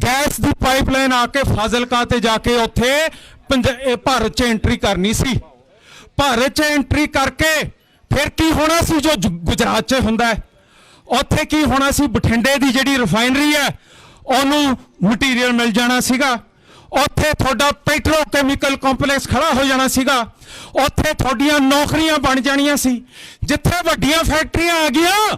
ਗੈਸ ਦੀ ਪਾਈਪਲਾਈਨ ਆ ਕੇ ਫਾਜ਼ਿਲਕਾ ਤੇ ਜਾ ਕੇ ਉੱਥੇ ਭਾਰਤ 'ਚ ਐਂਟਰੀ ਕਰਨੀ ਸੀ। ਭਾਰਤ 'ਚ ਐਂਟਰੀ ਕਰਕੇ ਫਿਰ ਕੀ ਹੋਣਾ ਸੀ ਜੋ ਗੁਜਰਾਤ 'ਚ ਹੁੰਦਾ ਹੈ, ਉੱਥੇ ਕੀ ਹੋਣਾ ਸੀ, ਬਠਿੰਡੇ ਦੀ ਜਿਹੜੀ ਰਿਫਾਈਨਰੀ ਹੈ ਉਹਨੂੰ ਮਟੀਰੀਅਲ ਮਿਲ ਜਾਣਾ ਸੀਗਾ, ਉੱਥੇ ਤੁਹਾਡਾ ਪੈਟਰੋਕੈਮੀਕਲ ਕੰਪਲੈਕਸ ਖੜਾ ਹੋ ਜਾਣਾ ਸੀਗਾ, ਉੱਥੇ ਤੁਹਾਡੀਆਂ ਨੌਕਰੀਆਂ ਬਣ ਜਾਣੀਆਂ ਸੀ। ਜਿੱਥੇ ਵੱਡੀਆਂ ਫੈਕਟਰੀਆਂ ਆ ਗਈਆਂ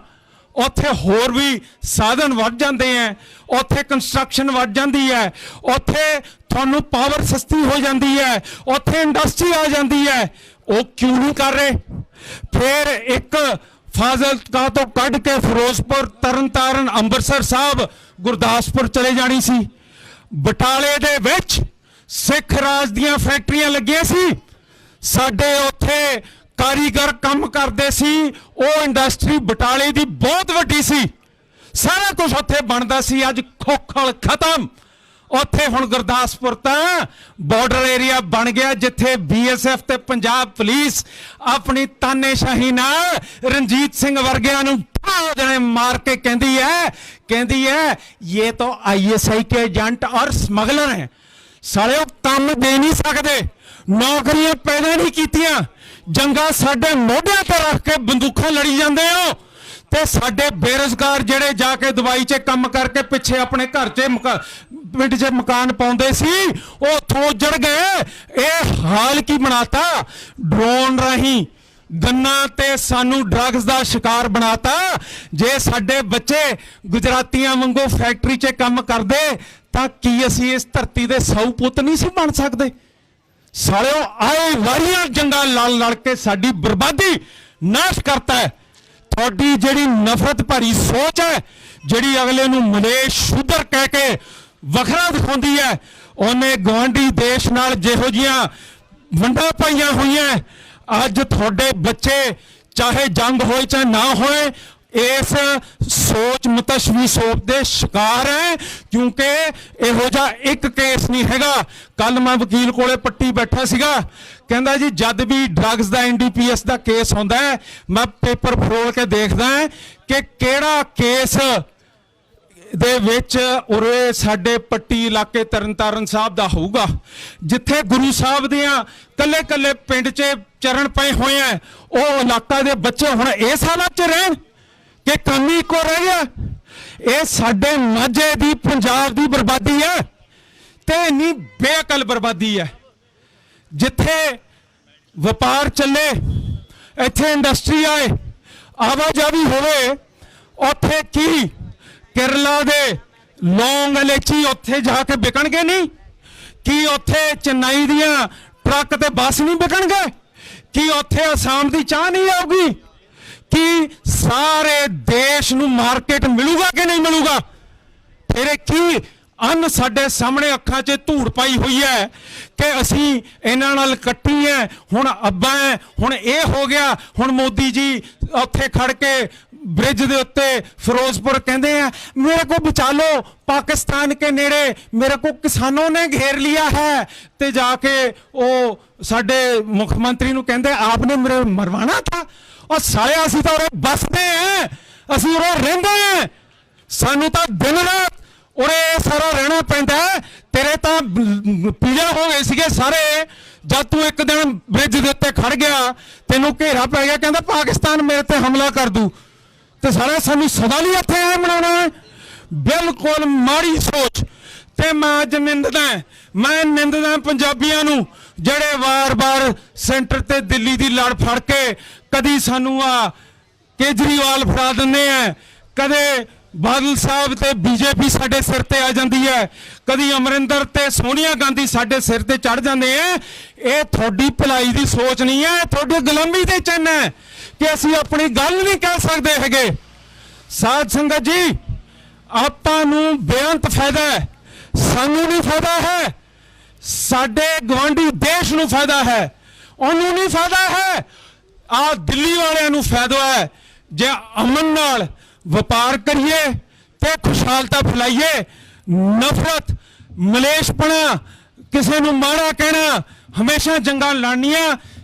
ਉੱਥੇ ਹੋਰ ਵੀ ਸਾਧਨ ਵੱਧ ਜਾਂਦੇ ਹੈ, ਉੱਥੇ ਕੰਸਟਰਕਸ਼ਨ ਵੱਧ ਜਾਂਦੀ ਹੈ, ਉੱਥੇ ਤੁਹਾਨੂੰ ਪਾਵਰ ਸਸਤੀ ਹੋ ਜਾਂਦੀ ਹੈ, ਉੱਥੇ ਇੰਡਸਟਰੀ ਆ ਜਾਂਦੀ ਹੈ। ਉਹ ਕਿਉਂ ਨਹੀਂ ਕਰ ਰਹੇ? ਫਿਰ ਇੱਕ ਫਾਜ਼ਿਲਕਾ ਤੋਂ ਕੱਢ ਕੇ ਫਿਰੋਜ਼ਪੁਰ, ਤਰਨਤਾਰਨ, ਅੰਮ੍ਰਿਤਸਰ ਸਾਹਿਬ, ਗੁਰਦਾਸਪੁਰ ਚਲੇ ਜਾਣੀ ਸੀ। ਬਟਾਲੇ ਦੇ ਵਿੱਚ ਸਿੱਖ ਰਾਜ ਦੀਆਂ ਫੈਕਟਰੀਆਂ ਲੱਗੀਆਂ ਸੀ, ਸਾਡੇ ਉੱਥੇ ਕਾਰੀਗਰ ਕੰਮ ਕਰਦੇ ਸੀ, ਉਹ ਇੰਡਸਟਰੀ ਬਟਾਲੇ ਦੀ ਬਹੁਤ ਵੱਡੀ ਸੀ, ਸਾਰਾ ਕੁਝ ਉੱਥੇ ਬਣਦਾ ਸੀ। ਅੱਜ ਖੋਖਲ ਖਤਮ। ਉੱਥੇ ਹੁਣ ਗੁਰਦਾਸਪੁਰ ਤਾਂ ਬਾਰਡਰ ਏਰੀਆ ਬਣ ਗਿਆ, ਜਿੱਥੇ BSF ਤੇ ਪੰਜਾਬ ਪੁਲਿਸ ਆਪਣੀ ਤਾਨੇਸ਼ਾਹੀ ਨਾਲ ਰਣਜੀਤ ਸਿੰਘ ਵਰਗਿਆਂ ਨੂੰ ਜਣੇ ਮਾਰ ਕੇ ਕਹਿੰਦੀ ਹੈ ਇਹ ਤਾਂ ISI के एजेंट और स्मगलर हैं। साले ਕੰਮ ਦੇ ਨਹੀਂ ਸਕਦੇ, ਨੌਕਰੀਆਂ ਪੈਦਾ ਨਹੀਂ ਕੀਤੀਆਂ, ਜੰਗਾਂ ਸਾਡੇ ਮੋਢਿਆਂ ਤੇ ਰੱਖ ਕੇ ਬੰਦੂਕਾਂ ਲੜੀ ਜਾਂਦੇ ਹੋ, ਤੇ ਸਾਡੇ ਬੇਰੁਜ਼ਗਾਰ ਜਿਹੜੇ ਜਾ ਕੇ ਦਵਾਈ 'ਚ ਕੰਮ ਕਰਕੇ ਪਿੱਛੇ ਆਪਣੇ ਘਰ 'ਚ ਪਿੰਡ 'ਚ ਮਕਾਨ ਪਾਉਂਦੇ ਸੀ, ਉਹ ਉੱਥੋਂ ਉੱਜੜ ਗਏ। ਇਹ ਹਾਲ ਕੀ ਬਣਾਤਾ? ਡਰੋਨ ਰਾਹੀਂ ਗੰਨਾ ਤੇ ਸਾਨੂੰ ਡਰੱਗਸ ਦਾ ਸ਼ਿਕਾਰ ਬਣਾਤਾ। ਜੇ ਸਾਡੇ ਬੱਚੇ ਗੁਜਰਾਤੀਆਂ ਵਾਂਗੂ ਫੈਕਟਰੀ 'ਚ ਕੰਮ ਕਰਦੇ ਤਾਂ ਕੀ ਅਸੀਂ ਇਸ ਧਰਤੀ ਦੇ ਸੌ ਪੁੱਤ ਨਹੀਂ ਸੀ ਬਣ ਸਕਦੇ? ਸਾਲਿਓ ਆਏ ਵਾਰੀਆਂ ਜੰਗਾਂ ਲੜ ਕੇ ਸਾਡੀ ਬਰਬਾਦੀ ਨਾਸ਼ ਕਰਤਾ ਹੈ। ਤੁਹਾਡੀ ਜਿਹੜੀ ਨਫ਼ਰਤ ਭਰੀ ਸੋਚ ਹੈ, ਜਿਹੜੀ ਅਗਲੇ ਨੂੰ ਮਲੇਸ਼ ਸ਼ੂਦਰ ਕਹਿ ਕੇ ਵੱਖਰਾ ਦਿਖਾਉਂਦੀ ਹੈ, ਉਹਨੇ ਗਵਾਂਢੀ ਦੇਸ਼ ਨਾਲ ਜਿਹੋ ਜਿਹੀਆਂ ਵੰਡਾਂ ਪਾਈਆਂ ਹੋਈਆਂ, ਅੱਜ ਤੁਹਾਡੇ ਬੱਚੇ ਚਾਹੇ ਜੰਗ ਹੋਏ ਚਾਹੇ ਨਾ ਹੋਏ ਇਸ ਸੋਚ ਮੁਤਸ਼ਵੀ ਸੋਚ ਦੇ ਸ਼ਿਕਾਰ ਹੈ। ਕਿਉਂਕਿ ਇਹੋ ਜਿਹਾ ਇੱਕ ਕੇਸ ਨਹੀਂ ਹੈਗਾ। ਕੱਲ ਮੈਂ ਵਕੀਲ ਕੋਲੇ ਪੱਟੀ ਬੈਠਾ ਸੀਗਾ, ਕਹਿੰਦਾ ਜੀ ਜਦ ਵੀ ਡਰੱਗਸ ਦਾ NDPS ਦਾ ਕੇਸ ਹੁੰਦਾ ਹੈ ਮੈਂ ਪੇਪਰ ਫਰੋਲ ਕੇ ਦੇਖਦਾ ਕਿ ਕਿਹੜਾ ਕੇਸ ਦੇ ਵਿੱਚ ਉਰੇ ਸਾਡੇ ਪੱਟੀ ਇਲਾਕੇ ਤਰਨਤਾਰਨ ਸਾਹਿਬ ਦਾ ਹੋਊਗਾ, ਜਿੱਥੇ ਗੁਰੂ ਸਾਹਿਬ ਦੀਆਂ ਕੱਲੇ ਕੱਲੇ ਪਿੰਡ 'ਚ ਚਰਨ ਪਏ ਹੋਏ ਆ। ਉਹ ਇਲਾਕਾ ਦੇ ਬੱਚੇ ਹੁਣ ਇਸ ਹਾਲਤ 'ਚ ਰਹਿਣ ਕਿ ਕੰਮ ਹੀ ਇੱਕੋ ਰਹਿ ਗਿਆ। ਇਹ ਸਾਡੇ ਮਾਝੇ ਦੀ ਪੰਜਾਬ ਦੀ ਬਰਬਾਦੀ ਹੈ, ਤੇ ਇੰਨੀ ਬੇਅਕਲ ਬਰਬਾਦੀ ਹੈ। ਜਿੱਥੇ ਵਪਾਰ ਚੱਲੇ, ਇੱਥੇ ਇੰਡਸਟਰੀ ਆਏ, ਆਵਾਜਾਈ ਹੋਵੇ, ਉੱਥੇ ਕੀ ਕੇਰਲਾ ਦੇ ਲੌਂਗ ਇਲਾਇਚੀ ਉੱਥੇ ਜਾ ਕੇ ਵਿਕਣਗੇ ਨਹੀਂ? ਕੀ ਉੱਥੇ ਚੇਨਈ ਦੀਆਂ ਟਰੱਕ ਤੇ ਬੱਸ ਨਹੀਂ ਵਿਕਣਗੇ? ਕੀ ਉੱਥੇ ਅਸਾਮ ਦੀ ਚਾਹ ਨਹੀਂ ਆਊਗੀ? ਕੀ ਸਾਰੇ ਦੇਸ਼ ਨੂੰ ਮਾਰਕੀਟ ਮਿਲੂਗਾ ਕਿ ਨਹੀਂ ਮਿਲੂਗਾ? ਫਿਰ ਕੀ ਅੰਨ ਸਾਡੇ ਸਾਹਮਣੇ ਅੱਖਾਂ 'ਚ ਧੂੜ ਪਾਈ ਹੋਈ ਹੈ ਕਿ ਅਸੀਂ ਇਹਨਾਂ ਨਾਲ ਇਕੱਠੀ ਹੈ, ਹੁਣ ਅੱਬਾ ਹੈ, ਹੁਣ ਇਹ ਹੋ ਗਿਆ। ਹੁਣ ਮੋਦੀ ਜੀ ਉੱਥੇ ਖੜ ਕੇ ब्रिज के उत्ते फिरोजपुर कहते हैं मेरे को बचा लो, पाकिस्तान के नेड़े मेरे को किसानों ने घेर लिया है, ते जाके वो साडे मुख्यमंत्री नूं कहंदे आपने मेरे मरवाना था। और साले असीं तां उरे बसदे हैं, असीं उरे रहिंदे हैं, सानूं तां दिन रात उरे सारा रहना पैंदा है। तेरे तां पीले हो गए सीगे सारे जब तू एक दिन ब्रिज के उत्ते खड़ गया, तेनों घेरा पै गया, कहंदा पाकिस्तान मेरे ते हमला कर दूं, ਤੇ ਸਾਰੇ ਸਾਨੂੰ ਸਦਾ ਲਈ ਇੱਥੇ ਐ ਬਣਾਉਣਾ ਹੈ। ਬਿਲਕੁਲ ਮਾੜੀ ਸੋਚ। ਤੇ ਮੈਂ ਅੱਜ ਨਿੰਦਦਾ ਪੰਜਾਬੀਆਂ ਨੂੰ ਜਿਹੜੇ ਵਾਰ-ਵਾਰ ਸੈਂਟਰ ਤੇ ਦਿੱਲੀ ਦੀ ਲੜ ਫੜ ਕੇ ਕਦੀ ਸਾਨੂੰ ਆ ਕੇਜਰੀਵਾਲ ਫੜਾ ਦਿੰਦੇ ਆ, ਕਦੇ ਬਾਦਲ ਸਾਹਿਬ ਤੇ BJP ਸਾਡੇ ਸਿਰ ਤੇ ਆ ਜਾਂਦੀ ਹੈ, ਕਦੀ ਅਮਰਿੰਦਰ ਤੇ ਸੋਨੀਆ ਗਾਂਧੀ ਸਾਡੇ ਸਿਰ ਤੇ ਚੜ ਜਾਂਦੇ ਆ। ਇਹ ਤੁਹਾਡੀ ਭਲਾਈ ਦੀ ਸੋਚ ਨਹੀਂ ਹੈ, ਤੁਹਾਡੀ ਗੁਲਾਮੀ ਦੇ ਚਿੰਨ੍ਹ ਹੈ ਕਿ ਅਸੀਂ ਆਪਣੀ ਗੱਲ ਨਹੀਂ ਕਹਿ ਸਕਦੇ ਹੈਗੇ। ਸਾਧ ਸੰਗਤ ਜੀ, ਆਪਾਂ ਨੂੰ ਬੇਅੰਤ ਫਾਇਦਾ ਹੈ, ਸਾਨੂੰ ਨਹੀਂ ਫਾਇਦਾ ਹੈ, ਸਾਡੇ ਗਵਾਂਢੀ ਦੇਸ਼ ਨੂੰ ਫਾਇਦਾ ਹੈ, ਉਹਨੂੰ ਨਹੀਂ ਫਾਇਦਾ ਹੈ। ਆ ਦਿੱਲੀ ਵਾਲਿਆਂ ਨੂੰ ਫਾਇਦਾ ਹੈ ਜੇ ਅਮਨ ਨਾਲ ਵਪਾਰ ਕਰੀਏ ਤੇ ਖੁਸ਼ਹਾਲਤਾ ਫੈਲਾਈਏ। ਨਫ਼ਰਤ, ਮਲੇਸ਼ਪਣਾ, ਕਿਸੇ ਨੂੰ ਮਾੜਾ ਕਹਿਣਾ, ਹਮੇਸ਼ਾ ਜੰਗਾਂ ਲੜਨੀਆਂ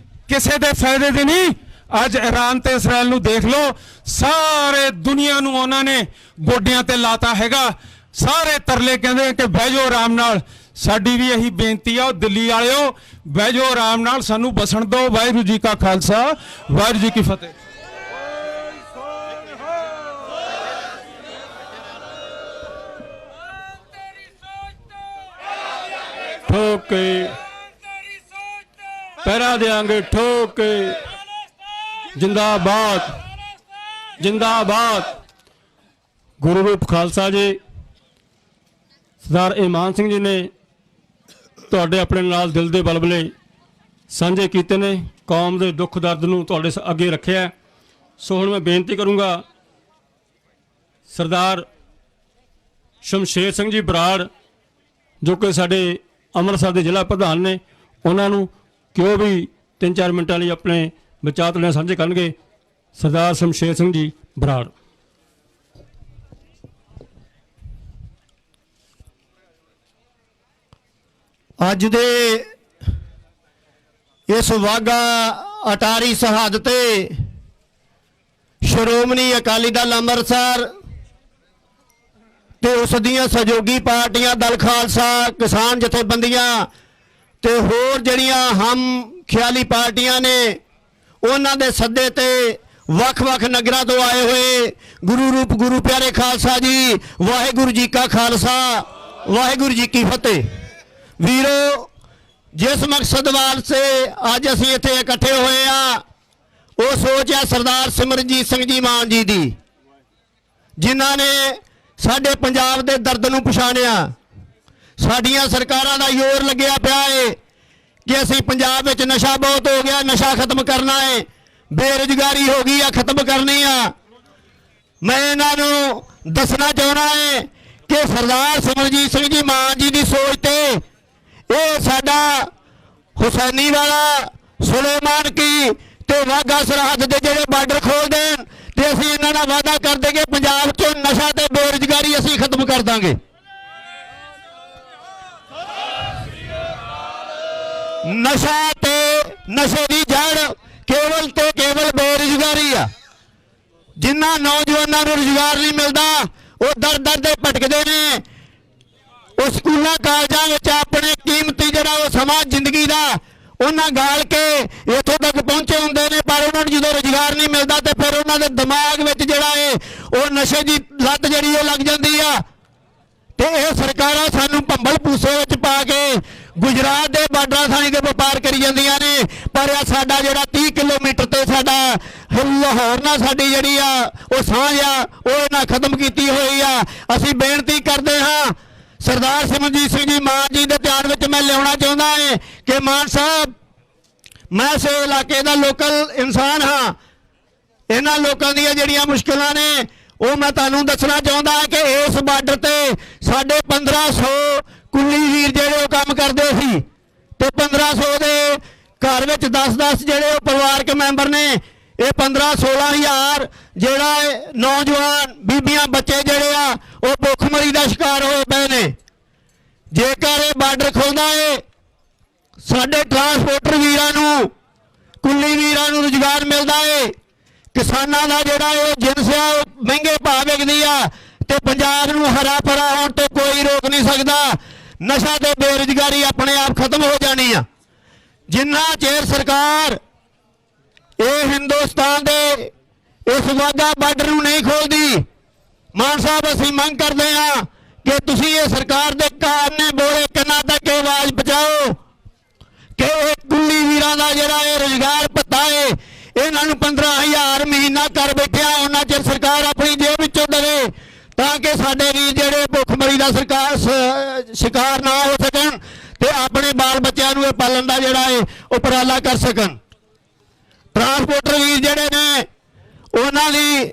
ਕਿਸੇ ਦੇ ਫਾਇਦੇ ਦੀ ਨਹੀਂ। ਅੱਜ ਈਰਾਨ ਤੇ ਇਸਰਾਇਲ ਨੂੰ ਦੇਖ ਲਓ, ਸਾਰੇ ਦੁਨੀਆ ਨੂੰ ਉਹਨਾਂ ਨੇ ਗੋਡਿਆਂ ਤੇ ਲਾਤਾ ਹੈਗਾ। ਸਾਰੇ ਤਰਲੇ ਕਹਿੰਦੇ ਕਿ ਬਹਿ ਜਾਓ ਆਰਾਮ ਨਾਲ। ਸਾਡੀ ਵੀ ਇਹੀ ਬੇਨਤੀ ਆ, ਉਹ ਦਿੱਲੀ ਵਾਲਿਓ ਬਹਿ ਜਾਓ ਆਰਾਮ ਨਾਲ, ਸਾਨੂੰ ਬਸਣ ਦਿਓ। ਵਾਹਿਗੁਰੂ ਜੀ ਕਾ ਖਾਲਸਾ, ਵਾਹਿਗੁਰੂ ਜੀ ਕੀ ਫਤਿਹ। ਠੋਕ ਕੇ ਪਹਿਰਾ ਦੇਾਂਗੇ, ਠੋਕ ਕੇ। ਜਿੰਦਾਬਾਦ, ਜਿੰਦਾਬਾਦ। ਗੁਰੂ ਰੂਪ ਖਾਲਸਾ ਜੀ, ਸਰਦਾਰ ਇਮਾਨ ਸਿੰਘ ਜੀ ਨੇ ਤੁਹਾਡੇ ਆਪਣੇ ਨਾਲ ਦਿਲ ਦੇ ਬਲਬਲੇ ਸਾਂਝੇ ਕੀਤੇ ਨੇ, ਕੌਮ ਦੇ ਦੁੱਖ ਦਰਦ ਨੂੰ ਤੁਹਾਡੇ ਅੱਗੇ ਰੱਖਿਆ। ਸੋ ਹੁਣ ਮੈਂ ਬੇਨਤੀ ਕਰੂੰਗਾ ਸਰਦਾਰ ਸ਼ਮਸ਼ੇਰ ਸਿੰਘ ਜੀ ਬਰਾੜ, ਜੋ ਕਿ ਸਾਡੇ ਅੰਮ੍ਰਿਤਸਰ ਦੇ ਜ਼ਿਲ੍ਹਾ ਪ੍ਰਧਾਨ ਨੇ, ਉਹਨਾਂ ਨੂੰ ਕਿ ਉਹ ਵੀ 3-4 ਮਿੰਟਾਂ ਲਈ ਆਪਣੇ ਵਿਚਾਰ ਤੁਹਾਡੇ ਨਾਲ ਸਾਂਝੇ ਕਰਨਗੇ। ਸਰਦਾਰ ਸ਼ਮਸ਼ੇਰ ਸਿੰਘ ਜੀ ਬਰਾੜ। ਅੱਜ ਦੇ ਇਸ ਵਾਘਾ ਅਟਾਰੀ ਸਰਹੱਦ ਤੇ ਸ਼੍ਰੋਮਣੀ ਅਕਾਲੀ ਦਲ ਅੰਮ੍ਰਿਤਸਰ ਤੇ ਉਸ ਦੀਆਂ ਸਹਿਯੋਗੀ ਪਾਰਟੀਆਂ, ਦਲ ਖਾਲਸਾ, ਕਿਸਾਨ ਜਥੇਬੰਦੀਆਂ ਤੇ ਹੋਰ ਜਿਹੜੀਆਂ ਹਮ ਖਿਆਲੀ ਪਾਰਟੀਆਂ ਨੇ, ਉਹਨਾਂ ਦੇ ਸੱਦੇ ਤੇ ਵੱਖ-ਵੱਖ ਨਗਰਾਂ ਤੋਂ ਆਏ ਹੋਏ ਗੁਰੂ ਰੂਪ ਗੁਰੂ ਪਿਆਰੇ ਖਾਲਸਾ ਜੀ, ਵਾਹਿਗੁਰੂ ਜੀ ਕਾ ਖਾਲਸਾ, ਵਾਹਿਗੁਰੂ ਜੀ ਕੀ ਫਤਿਹ। ਵੀਰੋ, ਜਿਸ ਮਕਸਦ ਵਾਸਤੇ ਅੱਜ ਅਸੀਂ ਇੱਥੇ ਇਕੱਠੇ ਹੋਏ ਆ, ਉਹ ਸੋਚ ਹੈ ਸਰਦਾਰ ਸਿਮਰਨਜੀਤ ਸਿੰਘ ਜੀ ਮਾਨ ਜੀ ਦੀ, ਜਿਨ੍ਹਾਂ ਨੇ ਸਾਡੇ ਪੰਜਾਬ ਦੇ ਦਰਦ ਨੂੰ ਪਛਾਣਿਆ। ਸਾਡੀਆਂ ਸਰਕਾਰਾਂ ਦਾ ਜ਼ੋਰ ਲੱਗਿਆ ਪਿਆ ਏ ਕਿ ਅਸੀਂ ਪੰਜਾਬ ਵਿੱਚ ਨਸ਼ਾ ਬਹੁਤ ਹੋ ਗਿਆ, ਨਸ਼ਾ ਖਤਮ ਕਰਨਾ ਏ, ਬੇਰੁਜ਼ਗਾਰੀ ਹੋ ਗਈ ਆ, ਖਤਮ ਕਰਨੀ ਆ। ਮੈਂ ਇਹਨਾਂ ਨੂੰ ਦੱਸਣਾ ਚਾਹੁੰਦਾ ਏ ਕਿ ਸਰਦਾਰ ਸਿਮਰਨਜੀਤ ਸਿੰਘ ਜੀ ਮਾਨ ਜੀ ਦੀ ਸੋਚ ਤੇ ਇਹ ਸਾਡਾ ਹੁਸੈਨੀ ਵਾਲਾ, ਸੁਲੇਮਾਨ ਕੀ ਤੇ ਵਾਘਾ ਸਰਹੱਦ ਦੇ ਜਿਹੜੇ ਬਾਰਡਰ ਖੋਲ ਦੇਣ ਤੇ ਅਸੀਂ ਇਹਨਾਂ ਨਾਲ ਵਾਅਦਾ ਕਰਦੇ ਕਿ ਪੰਜਾਬ 'ਚੋਂ ਨਸ਼ਾ ਤੇ ਬੇਰੁਜ਼ਗਾਰੀ ਅਸੀਂ ਖਤਮ ਕਰ ਦਾਂਗੇ। ਨਸ਼ਾ ਤੇ ਨਸ਼ੇ ਦੀ ਜੜ ਕੇਵਲ ਤੇ ਕੇਵਲ ਬੇਰੁਜ਼ਗਾਰੀ ਆ। ਜਿਨ੍ਹਾਂ ਨੌਜਵਾਨਾਂ ਨੂੰ ਰੁਜ਼ਗਾਰ ਨਹੀਂ ਮਿਲਦਾ, ਉਹ ਦਰ ਦਰ ਦੇ ਭਟਕਦੇ ਨੇ। ਉਹ ਸਕੂਲਾਂ ਕਾਲਜਾਂ ਵਿੱਚ ਆਪਣੇ ਕੀਮਤੀ ਜਿਹੜਾ ਉਹ ਸਮਾਂ ਜ਼ਿੰਦਗੀ ਦਾ ਉਹਨਾਂ ਗਾਲ ਕੇ ਇੱਥੋਂ ਤੱਕ ਪਹੁੰਚੇ ਹੁੰਦੇ ਨੇ, ਪਰ ਉਹਨਾਂ ਨੂੰ ਜਦੋਂ ਰੁਜ਼ਗਾਰ ਨਹੀਂ ਮਿਲਦਾ ਤੇ ਫਿਰ ਉਹਨਾਂ ਦੇ ਦਿਮਾਗ ਵਿੱਚ ਜਿਹੜਾ ਹੈ ਉਹ ਨਸ਼ੇ ਦੀ ਲੱਤ ਜਿਹੜੀ ਉਹ ਲੱਗ ਜਾਂਦੀ ਆ। ਤੇ ਇਹ ਸਰਕਾਰਾਂ ਸਾਨੂੰ ਭੰਬਲ ਭੂਸੇ ਵਿੱਚ ਪਾ ਕੇ ਗੁਜਰਾਤ ਦੇ ਬਾਰਡਰਾਂ ਥਾਣੀ ਦੇ ਵਪਾਰ ਕਰੀ ਜਾਂਦੀਆਂ ਨੇ, ਪਰ ਇਹ ਸਾਡਾ ਜਿਹੜਾ 30 ਕਿਲੋਮੀਟਰ ਤੇ ਸਾਡਾ ਲਾਹੌਰ ਨਾਲ ਸਾਡੀ ਜਿਹੜੀ ਆ ਉਹ ਸਾਂਝ ਆ, ਉਹ ਇਹਨਾਂ ਖਤਮ ਕੀਤੀ ਹੋਈ ਆ। ਅਸੀਂ ਬੇਨਤੀ ਕਰਦੇ ਹਾਂ ਸਰਦਾਰ ਸਿਮਰਨਜੀਤ ਸਿੰਘ ਜੀ ਮਾਨ ਜੀ ਦੇ ਧਿਆਨ ਵਿੱਚ ਮੈਂ ਲਿਆਉਣਾ ਚਾਹੁੰਦਾ ਹਾਂ ਕਿ ਮਾਨ ਸਾਹਿਬ, ਮੈਂ ਇਸ ਇਲਾਕੇ ਦਾ ਲੋਕਲ ਇਨਸਾਨ ਹਾਂ। ਇਹਨਾਂ ਲੋਕਾਂ ਦੀਆਂ ਜਿਹੜੀਆਂ ਮੁਸ਼ਕਲਾਂ ਨੇ ਉਹ ਮੈਂ ਤੁਹਾਨੂੰ ਦੱਸਣਾ ਚਾਹੁੰਦਾ ਹਾਂ ਕਿ ਇਸ ਬਾਰਡਰ ਤੇ ਸਾਡੇ 1500 ਕੁੱਲੀ ਵੀਰ ਜਿਹੜੇ ਉਹ ਕੰਮ ਕਰਦੇ ਸੀ ਤੇ 1500 ਦੇ ਘਰ ਵਿੱਚ 10-10 ਜਿਹੜੇ ਉਹ ਪਰਿਵਾਰਕ ਮੈਂਬਰ ਨੇ। ਇਹ 15-16 ਹਜ਼ਾਰ ਜਿਹੜਾ ਨੌਜਵਾਨ ਬੀਬੀਆਂ ਬੱਚੇ ਜਿਹੜੇ ਆ ਉਹ ਭੁੱਖਮਰੀ ਦਾ ਸ਼ਿਕਾਰ ਹੋਏ ਪਏ ਨੇ। ਜੇਕਰ ਇਹ ਬਾਰਡਰ ਖੁੱਲਦਾ ਏ, ਸਾਡੇ ਟਰਾਂਸਪੋਰਟਰ ਵੀਰਾਂ ਨੂੰ, ਕੁੱਲੀ ਵੀਰਾਂ ਨੂੰ ਰੁਜ਼ਗਾਰ ਮਿਲਦਾ ਏ, ਕਿਸਾਨਾਂ ਦਾ ਜਿਹੜਾ ਉਹ ਜਿਣਸ ਆ ਉਹ ਮਹਿੰਗੇ ਭਾਅ ਵਿਕਦੀ ਆ ਤੇ ਪੰਜਾਬ ਨੂੰ ਹਰਾ ਭਰਾ ਹੋਣ ਤੇ ਕੋਈ ਰੋਕ ਨਹੀਂ ਸਕਦਾ। ਨਸ਼ਾ ਤੇ ਬੇਰੁਜ਼ਗਾਰੀ ਆਪਣੇ ਆਪ ਖਤਮ ਹੋ ਜਾਣੀ ਆ। ਜਿੰਨਾ ਚਿਰ ਸਰਕਾਰ ਇਹ ਹਿੰਦੁਸਤਾਨ ਦੇ ਇਸ ਵਾਘਾ ਬਾਰਡਰ ਨੂੰ ਨਹੀਂ ਖੋਲਦੀ, ਮਾਨ ਸਾਹਿਬ ਅਸੀਂ ਮੰਗ ਕਰਦੇ ਹਾਂ ਕਿ ਤੁਸੀਂ ਇਹ ਸਰਕਾਰ ਦੇ ਕਾਰਨੇ ਬੋਲੇ ਕੰਨਾਂ ਤੱਕ ਆਵਾਜ਼ ਪਹੁੰਚਾਓ ਕਿ ਇਹ ਕੁੱਲੀ ਵੀਰਾਂ ਦਾ ਜਿਹੜਾ ਇਹ ਰੁਜ਼ਗਾਰ ਭੱਤਾ ਹੈ, ਇਹਨਾਂ ਨੂੰ 15,000 ਮਹੀਨਾ ਕਰ ਬੈਠਿਆ, ਉਹਨਾਂ ਚਿਰ ਸਰਕਾਰ ਆਪਣੀ ਜੇਬ ਵਿੱਚੋਂ ਦੇਵੇ ਤਾਂ ਕਿ ਸਾਡੇ ਵੀਰ ਜਿਹੜੇ ਭੁੱਖਮਰੀ ਦਾ ਸ਼ਿਕਾਰ ਨਾ ਹੋ ਸਕਣ ਤੇ ਆਪਣੇ ਬਾਲ ਬੱਚਿਆਂ ਨੂੰ ਇਹ ਪਾਲਣ ਦਾ ਜਿਹੜਾ ਹੈ ਉਪਰਾਲਾ ਕਰ ਸਕਣ। ਟਰਾਂਸਪੋਰਟਰ ਵੀਰ ਜਿਹੜੇ ਨੇ ਉਹਨਾਂ ਦੀ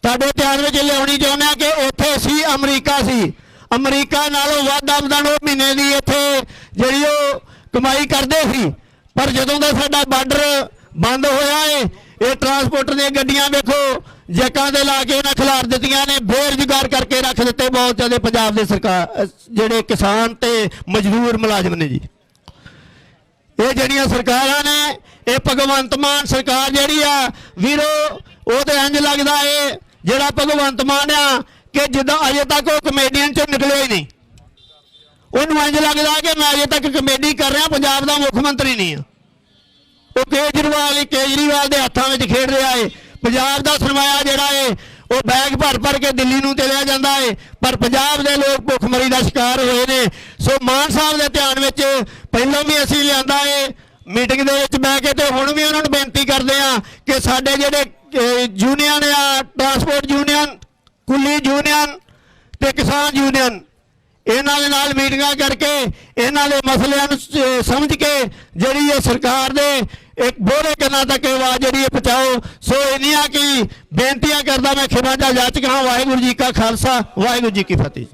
ਤੁਹਾਡੇ ਧਿਆਨ ਵਿੱਚ ਲਿਆਉਣੀ ਚਾਹੁੰਦੇ ਆ ਕਿ ਇੱਥੇ ਸੀ ਅਮਰੀਕਾ ਸੀ, ਅਮਰੀਕਾ ਨਾਲੋਂ ਵੱਧ ਆਮਦਨ ਉਹ ਮਹੀਨੇ ਦੀ ਇੱਥੇ ਜਿਹੜੀ ਉਹ ਕਮਾਈ ਕਰਦੇ ਸੀ, ਪਰ ਜਦੋਂ ਦਾ ਸਾਡਾ ਬਾਰਡਰ ਬੰਦ ਹੋਇਆ ਏ, ਇਹ ਟਰਾਂਸਪੋਰਟਰ ਦੀਆਂ ਗੱਡੀਆਂ ਵੇਖੋ ਜੱਕਾਂ ਦੇ ਲਾ ਕੇ ਉਹਨਾਂ ਖਿਲਾਰ ਦਿੱਤੀਆਂ ਨੇ, ਬੇਰੁਜ਼ਗਾਰ ਕਰਕੇ ਰੱਖ ਦਿੱਤੇ ਬਹੁਤ ਜ਼ਿਆਦਾ ਪੰਜਾਬ ਦੇ ਸਰਕਾਰ ਜਿਹੜੇ ਕਿਸਾਨ ਤੇ ਮਜ਼ਦੂਰ ਮੁਲਾਜ਼ਮ ਨੇ ਜੀ। ਇਹ ਜਿਹੜੀਆਂ ਸਰਕਾਰਾਂ ਨੇ, ਇਹ ਭਗਵੰਤ ਮਾਨ ਸਰਕਾਰ ਜਿਹੜੀ ਆ ਵੀਰੋ, ਉਹ ਤੇ ਇੰਜ ਲੱਗਦਾ ਏ ਜਿਹੜਾ ਭਗਵੰਤ ਮਾਨ ਆ ਕਿ ਜਿੱਦਾਂ ਅਜੇ ਤੱਕ ਉਹ ਕਮੇਡੀਅਨ ਚੋਂ ਨਿਕਲਿਆ ਹੀ ਨਹੀਂ। ਉਹਨੂੰ ਇੰਜ ਲੱਗਦਾ ਕਿ ਮੈਂ ਅਜੇ ਤੱਕ ਕਮੇਡੀ ਕਰ ਰਿਹਾ, ਪੰਜਾਬ ਦਾ ਮੁੱਖ ਮੰਤਰੀ ਨਹੀਂ ਆ। ਉਹ ਕੇਜਰੀਵਾਲ ਦੇ ਹੱਥਾਂ ਵਿੱਚ ਖੇਡ ਰਿਹਾ ਏ। ਪੰਜਾਬ ਦਾ ਸਰਮਾਇਆ ਜਿਹੜਾ ਏ ਉਹ ਬੈਗ ਭਰ ਕੇ ਦਿੱਲੀ ਨੂੰ ਚਲਿਆ ਜਾਂਦਾ ਏ, ਪਰ ਪੰਜਾਬ ਦੇ ਲੋਕ ਭੁੱਖਮਰੀ ਦਾ ਸ਼ਿਕਾਰ ਹੋਏ ਨੇ। ਸੋ ਮਾਨ ਸਾਹਿਬ ਦੇ ਧਿਆਨ ਵਿੱਚ ਪਹਿਲਾਂ ਵੀ ਅਸੀਂ ਲਿਆਂਦਾ ਏ ਮੀਟਿੰਗ ਦੇ ਵਿੱਚ ਬਹਿ ਕੇ, ਤੇ ਹੁਣ ਵੀ ਉਹਨਾਂ ਨੂੰ ਬੇਨਤੀ ਕਰਦੇ ਆ ਕਿ ਸਾਡੇ ਜਿਹੜੇ ਯੂਨੀਅਨ ਆ, ਟਰਾਂਸਪੋਰਟ ਯੂਨੀਅਨ, ਕੁੱਲੀ ਯੂਨੀਅਨ ਤੇ ਕਿਸਾਨ ਯੂਨੀਅਨ, ਇਹਨਾਂ ਦੇ ਨਾਲ ਮੀਟਿੰਗਾਂ ਕਰਕੇ ਇਹਨਾਂ ਦੇ ਮਸਲਿਆਂ ਨੂੰ ਸਮਝ ਕੇ ਜਿਹੜੀ ਇਹ ਸਰਕਾਰ ਦੇ ਇੱਕ ਬੋਲੇ ਕੰਨਾਂ ਤੱਕ ਆਵਾਜ਼ ਜਿਹੜੀ ਇਹ ਪਹੁੰਚਾਓ। ਸੋ ਇੰਨੀਆਂ ਕੀ ਬੇਨਤੀਆਂ ਕਰਦਾ ਮੈਂ ਖਿਮਾਂਜਾ ਜਾਚਕ ਹਾਂ। ਵਾਹਿਗੁਰੂ ਜੀ ਕਾ ਖਾਲਸਾ, ਵਾਹਿਗੁਰੂ ਜੀ ਕੀ ਫਤਿਹ।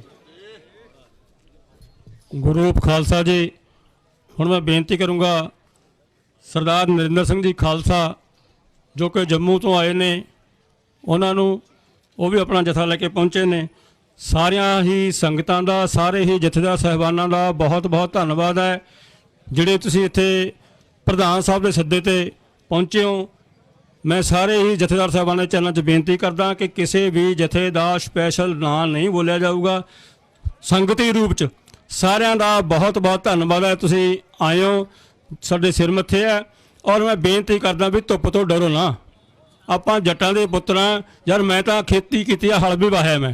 ਗੁਰੂ ਖਾਲਸਾ ਜੀ। ਹੁਣ ਮੈਂ ਬੇਨਤੀ ਕਰੂੰਗਾ ਸਰਦਾਰ ਨਰਿੰਦਰ ਸਿੰਘ ਜੀ ਖਾਲਸਾ ਜੋ ਕਿ ਜੰਮੂ ਤੋਂ ਆਏ ਨੇ, ਉਹਨਾਂ ਨੂੰ, ਉਹ ਵੀ ਆਪਣਾ ਜਥਾ ਲੈ ਕੇ ਪਹੁੰਚੇ ਨੇ। ਸਾਰਿਆਂ ਹੀ ਸੰਗਤਾਂ ਦਾ, ਸਾਰੇ ਹੀ ਜਥੇਦਾਰ ਸਾਹਿਬਾਨਾਂ ਦਾ ਬਹੁਤ ਬਹੁਤ ਧੰਨਵਾਦ ਹੈ ਜਿਹੜੇ ਤੁਸੀਂ ਇੱਥੇ ਪ੍ਰਧਾਨ ਸਾਹਿਬ ਦੇ ਸੱਦੇ ਤੇ ਪਹੁੰਚੇ ਹੋ। ਮੈਂ ਸਾਰੇ ਹੀ ਜਥੇਦਾਰ ਸਾਹਿਬਾਨਾਂ ਦੇ ਚੈਨਲ 'ਚ ਬੇਨਤੀ ਕਰਦਾ ਕਿ ਕਿਸੇ ਵੀ ਜਥੇ ਦਾ ਸਪੈਸ਼ਲ ਨਾਂ ਨਹੀਂ ਬੋਲਿਆ ਜਾਊਗਾ, ਸੰਗਤੀ ਰੂਪ 'ਚ। ਸਾਰਿਆਂ ਦਾ ਬਹੁਤ ਬਹੁਤ ਧੰਨਵਾਦ ਹੈ, ਤੁਸੀਂ ਆਏ ਹੋ, ਸਾਡੇ ਸਿਰ ਮੱਥੇ ਹੈ। ਔਰ ਮੈਂ ਬੇਨਤੀ ਕਰਦਾ ਵੀ ਧੁੱਪ ਤੋਂ ਡਰੋ ਨਾ। ਆਪਾਂ ਜੱਟਾਂ ਦੇ ਪੁੱਤਰਾਂ, ਯਾਰ ਮੈਂ ਤਾਂ ਖੇਤੀ ਕੀਤੀ ਆ, ਹਲ ਵੀ ਵਾਹਿਆ ਮੈਂ।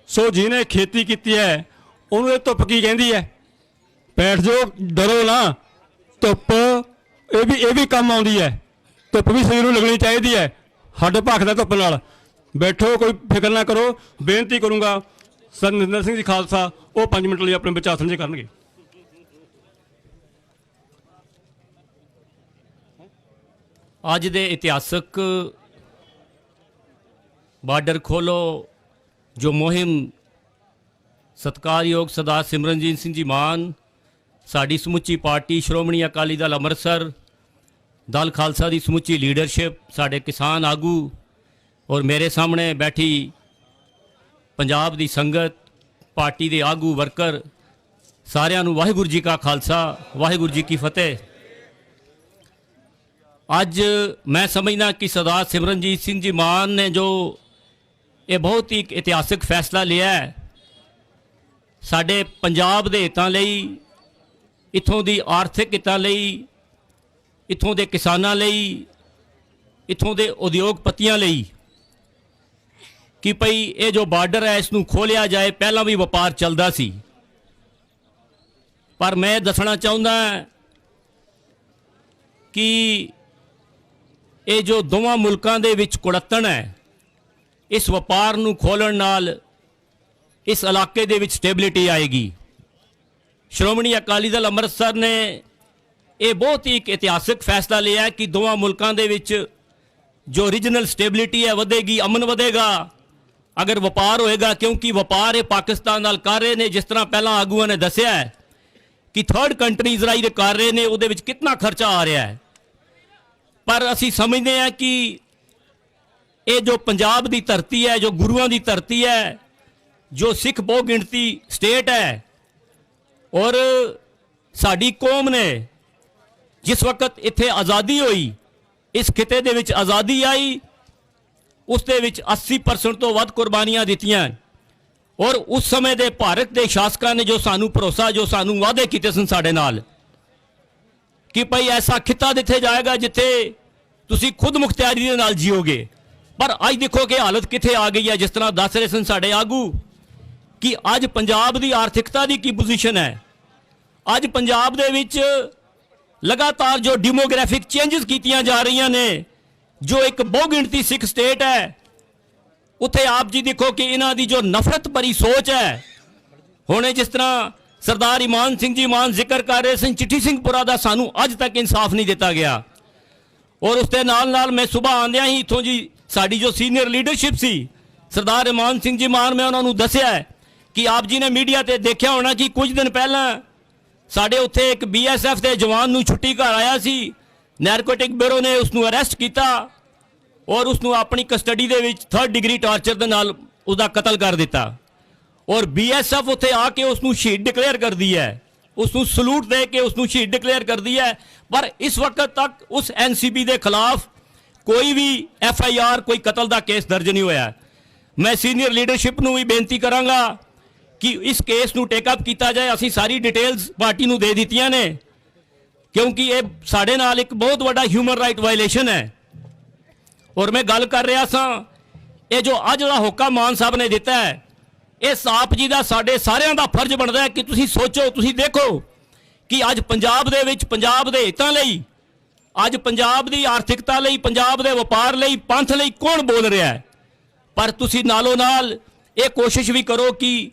ਸੋ ਜਿਹਨੇ ਖੇਤੀ ਕੀਤੀ ਹੈ ਉਹਨੂੰ ਇਹ ਧੁੱਪ ਕੀ ਕਹਿੰਦੀ ਹੈ? ਬੈਠ ਜਾਓ, ਡਰੋ ਨਾ। ਧੁੱਪ ਇਹ ਵੀ ਕੰਮ ਆਉਂਦੀ ਹੈ। ਧੁੱਪ ਵੀ ਸਰੀਰ ਨੂੰ ਲੱਗਣੀ ਚਾਹੀਦੀ ਹੈ। ਹੱਡ ਭਖਦਾ ਧੁੱਪ ਨਾਲ। ਬੈਠੋ, ਕੋਈ ਫਿਕਰ ਨਾ ਕਰੋ। ਬੇਨਤੀ ਕਰੂੰਗਾ ਸਰ ਨਰਿੰਦਰ ਸਿੰਘ ਜੀ ਖਾਲਸਾ, ਉਹ 5 ਮਿੰਟ ਲਈ ਆਪਣੇ ਵਿਚਾਰ ਸਾਂਝੇ ਕਰਨਗੇ। ਅੱਜ ਦੇ ਇਤਿਹਾਸਕ ਬਾਰਡਰ ਖੋਲੋ ਜੋ ਮੁਹਿੰਮ ਸਤਿਕਾਰਯੋਗ ਸਰਦਾਰ ਸਿਮਰਨਜੀਤ ਸਿੰਘ ਜੀ ਮਾਨ, ਸਾਡੀ ਸਮੁੱਚੀ ਪਾਰਟੀ ਸ਼੍ਰੋਮਣੀ ਅਕਾਲੀ ਦਲ ਅੰਮ੍ਰਿਤਸਰ, ਦਲ ਖਾਲਸਾ ਦੀ ਸਮੁੱਚੀ ਲੀਡਰਸ਼ਿਪ, ਸਾਡੇ ਕਿਸਾਨ ਆਗੂ ਔਰ ਮੇਰੇ ਸਾਹਮਣੇ ਬੈਠੀ ਪੰਜਾਬ ਦੀ ਸੰਗਤ, ਪਾਰਟੀ ਦੇ ਆਗੂ ਵਰਕਰ, ਸਾਰਿਆਂ ਨੂੰ ਵਾਹਿਗੁਰੂ ਜੀ ਕਾ ਖਾਲਸਾ, ਵਾਹਿਗੁਰੂ ਜੀ ਕੀ ਫਤਿਹ। ਅੱਜ ਮੈਂ ਸਮਝਦਾ ਕਿ ਸਰਦਾਰ ਸਿਮਰਨਜੀਤ ਸਿੰਘ ਜੀ ਮਾਨ ਨੇ ਜੋ ਇਹ ਬਹੁਤ ਹੀ ਇਤਿਹਾਸਕ ਫੈਸਲਾ ਲਿਆ ਹੈ ਸਾਡੇ ਪੰਜਾਬ ਦੇ ਹਿੱਤਾਂ ਲਈ, ਇੱਥੋਂ ਦੀ ਆਰਥਿਕ ਹਿੱਤਾਂ ਲਈ, ਇੱਥੋਂ ਦੇ ਕਿਸਾਨਾਂ ਲਈ, ਇੱਥੋਂ ਦੇ ਉਦਯੋਗਪਤੀਆਂ ਲਈ, ਕਿ ਭਈ ਇਹ ਜੋ ਬਾਰਡਰ ਹੈ ਇਸ ਨੂੰ ਖੋਲ੍ਹਿਆ ਜਾਏ। ਪਹਿਲਾਂ ਵੀ ਵਪਾਰ ਚੱਲਦਾ ਸੀ, ਪਰ ਮੈਂ ਦੱਸਣਾ ਚਾਹੁੰਦਾ ਕਿ ਇਹ ਜੋ ਦੋਵਾਂ ਮੁਲਕਾਂ ਦੇ ਵਿੱਚ ਕੁੜੱਤਣ ਹੈ, ਇਸ ਵਪਾਰ ਨੂੰ ਖੋਲ੍ਹਣ ਨਾਲ ਇਸ ਇਲਾਕੇ ਦੇ ਵਿੱਚ ਸਟੇਬਿਲਿਟੀ ਆਏਗੀ। ਸ਼੍ਰੋਮਣੀ ਅਕਾਲੀ ਦਲ ਅੰਮ੍ਰਿਤਸਰ ਨੇ ਇਹ ਬਹੁਤ ਹੀ ਇੱਕ ਇਤਿਹਾਸਕ ਫੈਸਲਾ ਲਿਆ ਕਿ ਦੋਵਾਂ ਮੁਲਕਾਂ ਦੇ ਵਿੱਚ ਜੋ ਰੀਜਨਲ ਸਟੇਬਿਲਿਟੀ ਹੈ ਵਧੇਗੀ, ਅਮਨ ਵਧੇਗਾ ਅਗਰ ਵਪਾਰ ਹੋਏਗਾ। ਕਿਉਂਕਿ ਵਪਾਰ ਇਹ ਪਾਕਿਸਤਾਨ ਨਾਲ ਕਰ ਰਹੇ ਨੇ, ਜਿਸ ਤਰ੍ਹਾਂ ਪਹਿਲਾਂ ਆਗੂਆਂ ਨੇ ਦੱਸਿਆ ਹੈ ਕਿ ਥਰਡ ਕੰਟਰੀਜ਼ ਰਾਹੀਂ ਕਰ ਰਹੇ ਨੇ, ਉਹਦੇ ਵਿੱਚ ਕਿੰਨਾ ਖਰਚਾ ਆ ਰਿਹਾ ਹੈ। ਪਰ ਅਸੀਂ ਸਮਝਦੇ ਹਾਂ ਕਿ ਇਹ ਜੋ ਪੰਜਾਬ ਦੀ ਧਰਤੀ ਹੈ, ਜੋ ਗੁਰੂਆਂ ਦੀ ਧਰਤੀ ਹੈ, ਜੋ ਸਿੱਖ ਬਹੁ ਗਿਣਤੀ ਸਟੇਟ ਹੈ, ਔਰ ਸਾਡੀ ਕੌਮ ਨੇ ਜਿਸ ਵਕਤ ਇੱਥੇ ਆਜ਼ਾਦੀ ਹੋਈ, ਇਸ ਖਿੱਤੇ ਦੇ ਵਿੱਚ ਆਜ਼ਾਦੀ ਆਈ, ਉਸ ਦੇ ਵਿੱਚ 80% ਤੋਂ ਵੱਧ ਕੁਰਬਾਨੀਆਂ ਦਿੱਤੀਆਂ। ਔਰ ਉਸ ਸਮੇਂ ਦੇ ਭਾਰਤ ਦੇ ਸ਼ਾਸਕਾਂ ਨੇ ਜੋ ਸਾਨੂੰ ਭਰੋਸਾ, ਜੋ ਸਾਨੂੰ ਵਾਅਦੇ ਕੀਤੇ ਸਨ ਸਾਡੇ ਨਾਲ ਕਿ ਭਈ ਐਸਾ ਖਿੱਤਾ ਦਿੱਤੇ ਜਾਏਗਾ ਜਿੱਥੇ ਤੁਸੀਂ ਖੁਦ ਮੁਖਤਿਆਰੀ ਦੇ ਨਾਲ ਜੀਓਗੇ। ਪਰ ਅੱਜ ਦੇਖੋ ਕਿ ਹਾਲਤ ਕਿੱਥੇ ਆ ਗਈ ਹੈ। ਜਿਸ ਤਰ੍ਹਾਂ ਦੱਸ ਰਹੇ ਸਨ ਸਾਡੇ ਆਗੂ ਕਿ ਅੱਜ ਪੰਜਾਬ ਦੀ ਆਰਥਿਕਤਾ ਦੀ ਕੀ ਪੋਜੀਸ਼ਨ ਹੈ। ਅੱਜ ਪੰਜਾਬ ਦੇ ਵਿੱਚ ਲਗਾਤਾਰ ਜੋ ਡੈਮੋਗ੍ਰਾਫਿਕ ਚੇਂਜਸ ਕੀਤੀਆਂ ਜਾ ਰਹੀਆਂ ਨੇ, ਜੋ ਇੱਕ ਬਹੁਗਿਣਤੀ ਸਿੱਖ ਸਟੇਟ ਹੈ, ਉੱਥੇ ਆਪ ਜੀ ਦੇਖੋ ਕਿ ਇਹਨਾਂ ਦੀ ਜੋ ਨਫ਼ਰਤ ਭਰੀ ਸੋਚ ਹੈ। ਹੁਣ ਜਿਸ ਤਰ੍ਹਾਂ ਸਰਦਾਰ ਇਮਾਨ ਸਿੰਘ ਜੀ ਮਾਨ ਜ਼ਿਕਰ ਕਰ ਰਹੇ ਸਨ, ਚਿੱਠੀ ਸਿੰਘਪੁਰਾ ਦਾ ਸਾਨੂੰ ਅੱਜ ਤੱਕ ਇਨਸਾਫ ਨਹੀਂ ਦਿੱਤਾ ਗਿਆ। ਔਰ ਉਸ ਦੇ ਨਾਲ ਨਾਲ ਮੈਂ ਸੁਬਾਹ ਆਉਂਦਿਆਂ ਹੀ ਇੱਥੋਂ ਜੀ ਸਾਡੀ ਜੋ ਸੀਨੀਅਰ ਲੀਡਰਸ਼ਿਪ ਸੀ, ਸਰਦਾਰ ਇਮਾਨ ਸਿੰਘ ਜੀ ਮਾਨ, ਮੈਂ ਉਹਨਾਂ ਨੂੰ ਦੱਸਿਆ ਕਿ ਆਪ ਜੀ ਨੇ ਮੀਡੀਆ ਤੇ ਦੇਖਿਆ ਹੋਣਾ ਕਿ ਕੁਝ ਦਿਨ ਪਹਿਲਾਂ ਸਾਡੇ ਉੱਥੇ ਇੱਕ BSF ਦੇ ਜਵਾਨ ਨੂੰ ਛੁੱਟੀ ਘਰ ਆਇਆ ਸੀ। ਨੈਰਕੋਟਿਕ ਬਿਊਰੋ ਨੇ ਉਸ ਨੂੰ ਅਰੈਸਟ ਕੀਤਾ ਔਰ ਉਸ ਨੂੰ ਆਪਣੀ ਕਸਟਡੀ ਦੇ ਵਿੱਚ 3rd ਡਿਗਰੀ ਟਾਰਚਰ ਦੇ ਨਾਲ ਉਹਦਾ ਕਤਲ ਕਰ ਦਿੱਤਾ ਔਰ BSF ਉੱਥੇ ਆ ਕੇ ਉਸ ਨੂੰ ਸ਼ਹੀਦ ਡਿਕਲੇਅਰ ਕਰਦੀ ਹੈ, ਉਸ ਨੂੰ ਸਲੂਟ ਦੇ ਕੇ ਉਸ ਨੂੰ ਸ਼ਹੀਦ ਡਿਕਲੇਅਰ ਕਰਦੀ ਹੈ। ਪਰ ਇਸ ਵਕਤ ਤੱਕ ਉਸ NCB ਦੇ ਖਿਲਾਫ ਕੋਈ ਵੀ FIR, ਕੋਈ ਕਤਲ ਦਾ ਕੇਸ ਦਰਜ ਨਹੀਂ ਹੋਇਆ। ਮੈਂ ਸੀਨੀਅਰ ਲੀਡਰਸ਼ਿਪ ਨੂੰ ਵੀ ਬੇਨਤੀ ਕਰਾਂਗਾ ਕਿ ਇਸ ਕੇਸ ਨੂੰ ਟੇਕ ਅਪ ਕੀਤਾ ਜਾਏ। ਅਸੀਂ ਸਾਰੀ ਡਿਟੇਲਸ ਪਾਰਟੀ ਨੂੰ ਦੇ ਦਿੱਤੀਆਂ ਨੇ, ਕਿਉਂਕਿ ਇਹ ਸਾਡੇ ਨਾਲ ਇੱਕ ਬਹੁਤ ਵੱਡਾ ਹਿਊਮਨ ਰਾਈਟ ਵਾਇਲੇਸ਼ਨ ਹੈ। ਔਰ ਮੈਂ ਗੱਲ ਕਰ ਰਿਹਾ ਸਾਂ, ਇਹ ਜੋ ਅੱਜ ਜਿਹੜਾ ਹੋਕਾ ਮਾਨ ਸਾਹਿਬ ਨੇ ਦਿੱਤਾ ਹੈ, ਇਸ ਆਪ ਜੀ ਦਾ ਸਾਡੇ ਸਾਰਿਆਂ ਦਾ ਫਰਜ਼ ਬਣਦਾ ਹੈ ਕਿ ਤੁਸੀਂ ਸੋਚੋ, ਤੁਸੀਂ ਦੇਖੋ ਕਿ ਅੱਜ ਪੰਜਾਬ ਦੇ ਵਿੱਚ ਪੰਜਾਬ ਦੇ ਹਿੱਤਾਂ ਲਈ, ਅੱਜ ਪੰਜਾਬ ਦੀ ਆਰਥਿਕਤਾ ਲਈ, ਪੰਜਾਬ ਦੇ ਵਪਾਰ ਲਈ, ਪੰਥ ਲਈ ਕੌਣ ਬੋਲ ਰਿਹਾ ਹੈ। ਪਰ ਤੁਸੀਂ ਨਾਲੋਂ ਨਾਲ ਇਹ ਕੋਸ਼ਿਸ਼ ਵੀ ਕਰੋ ਕਿ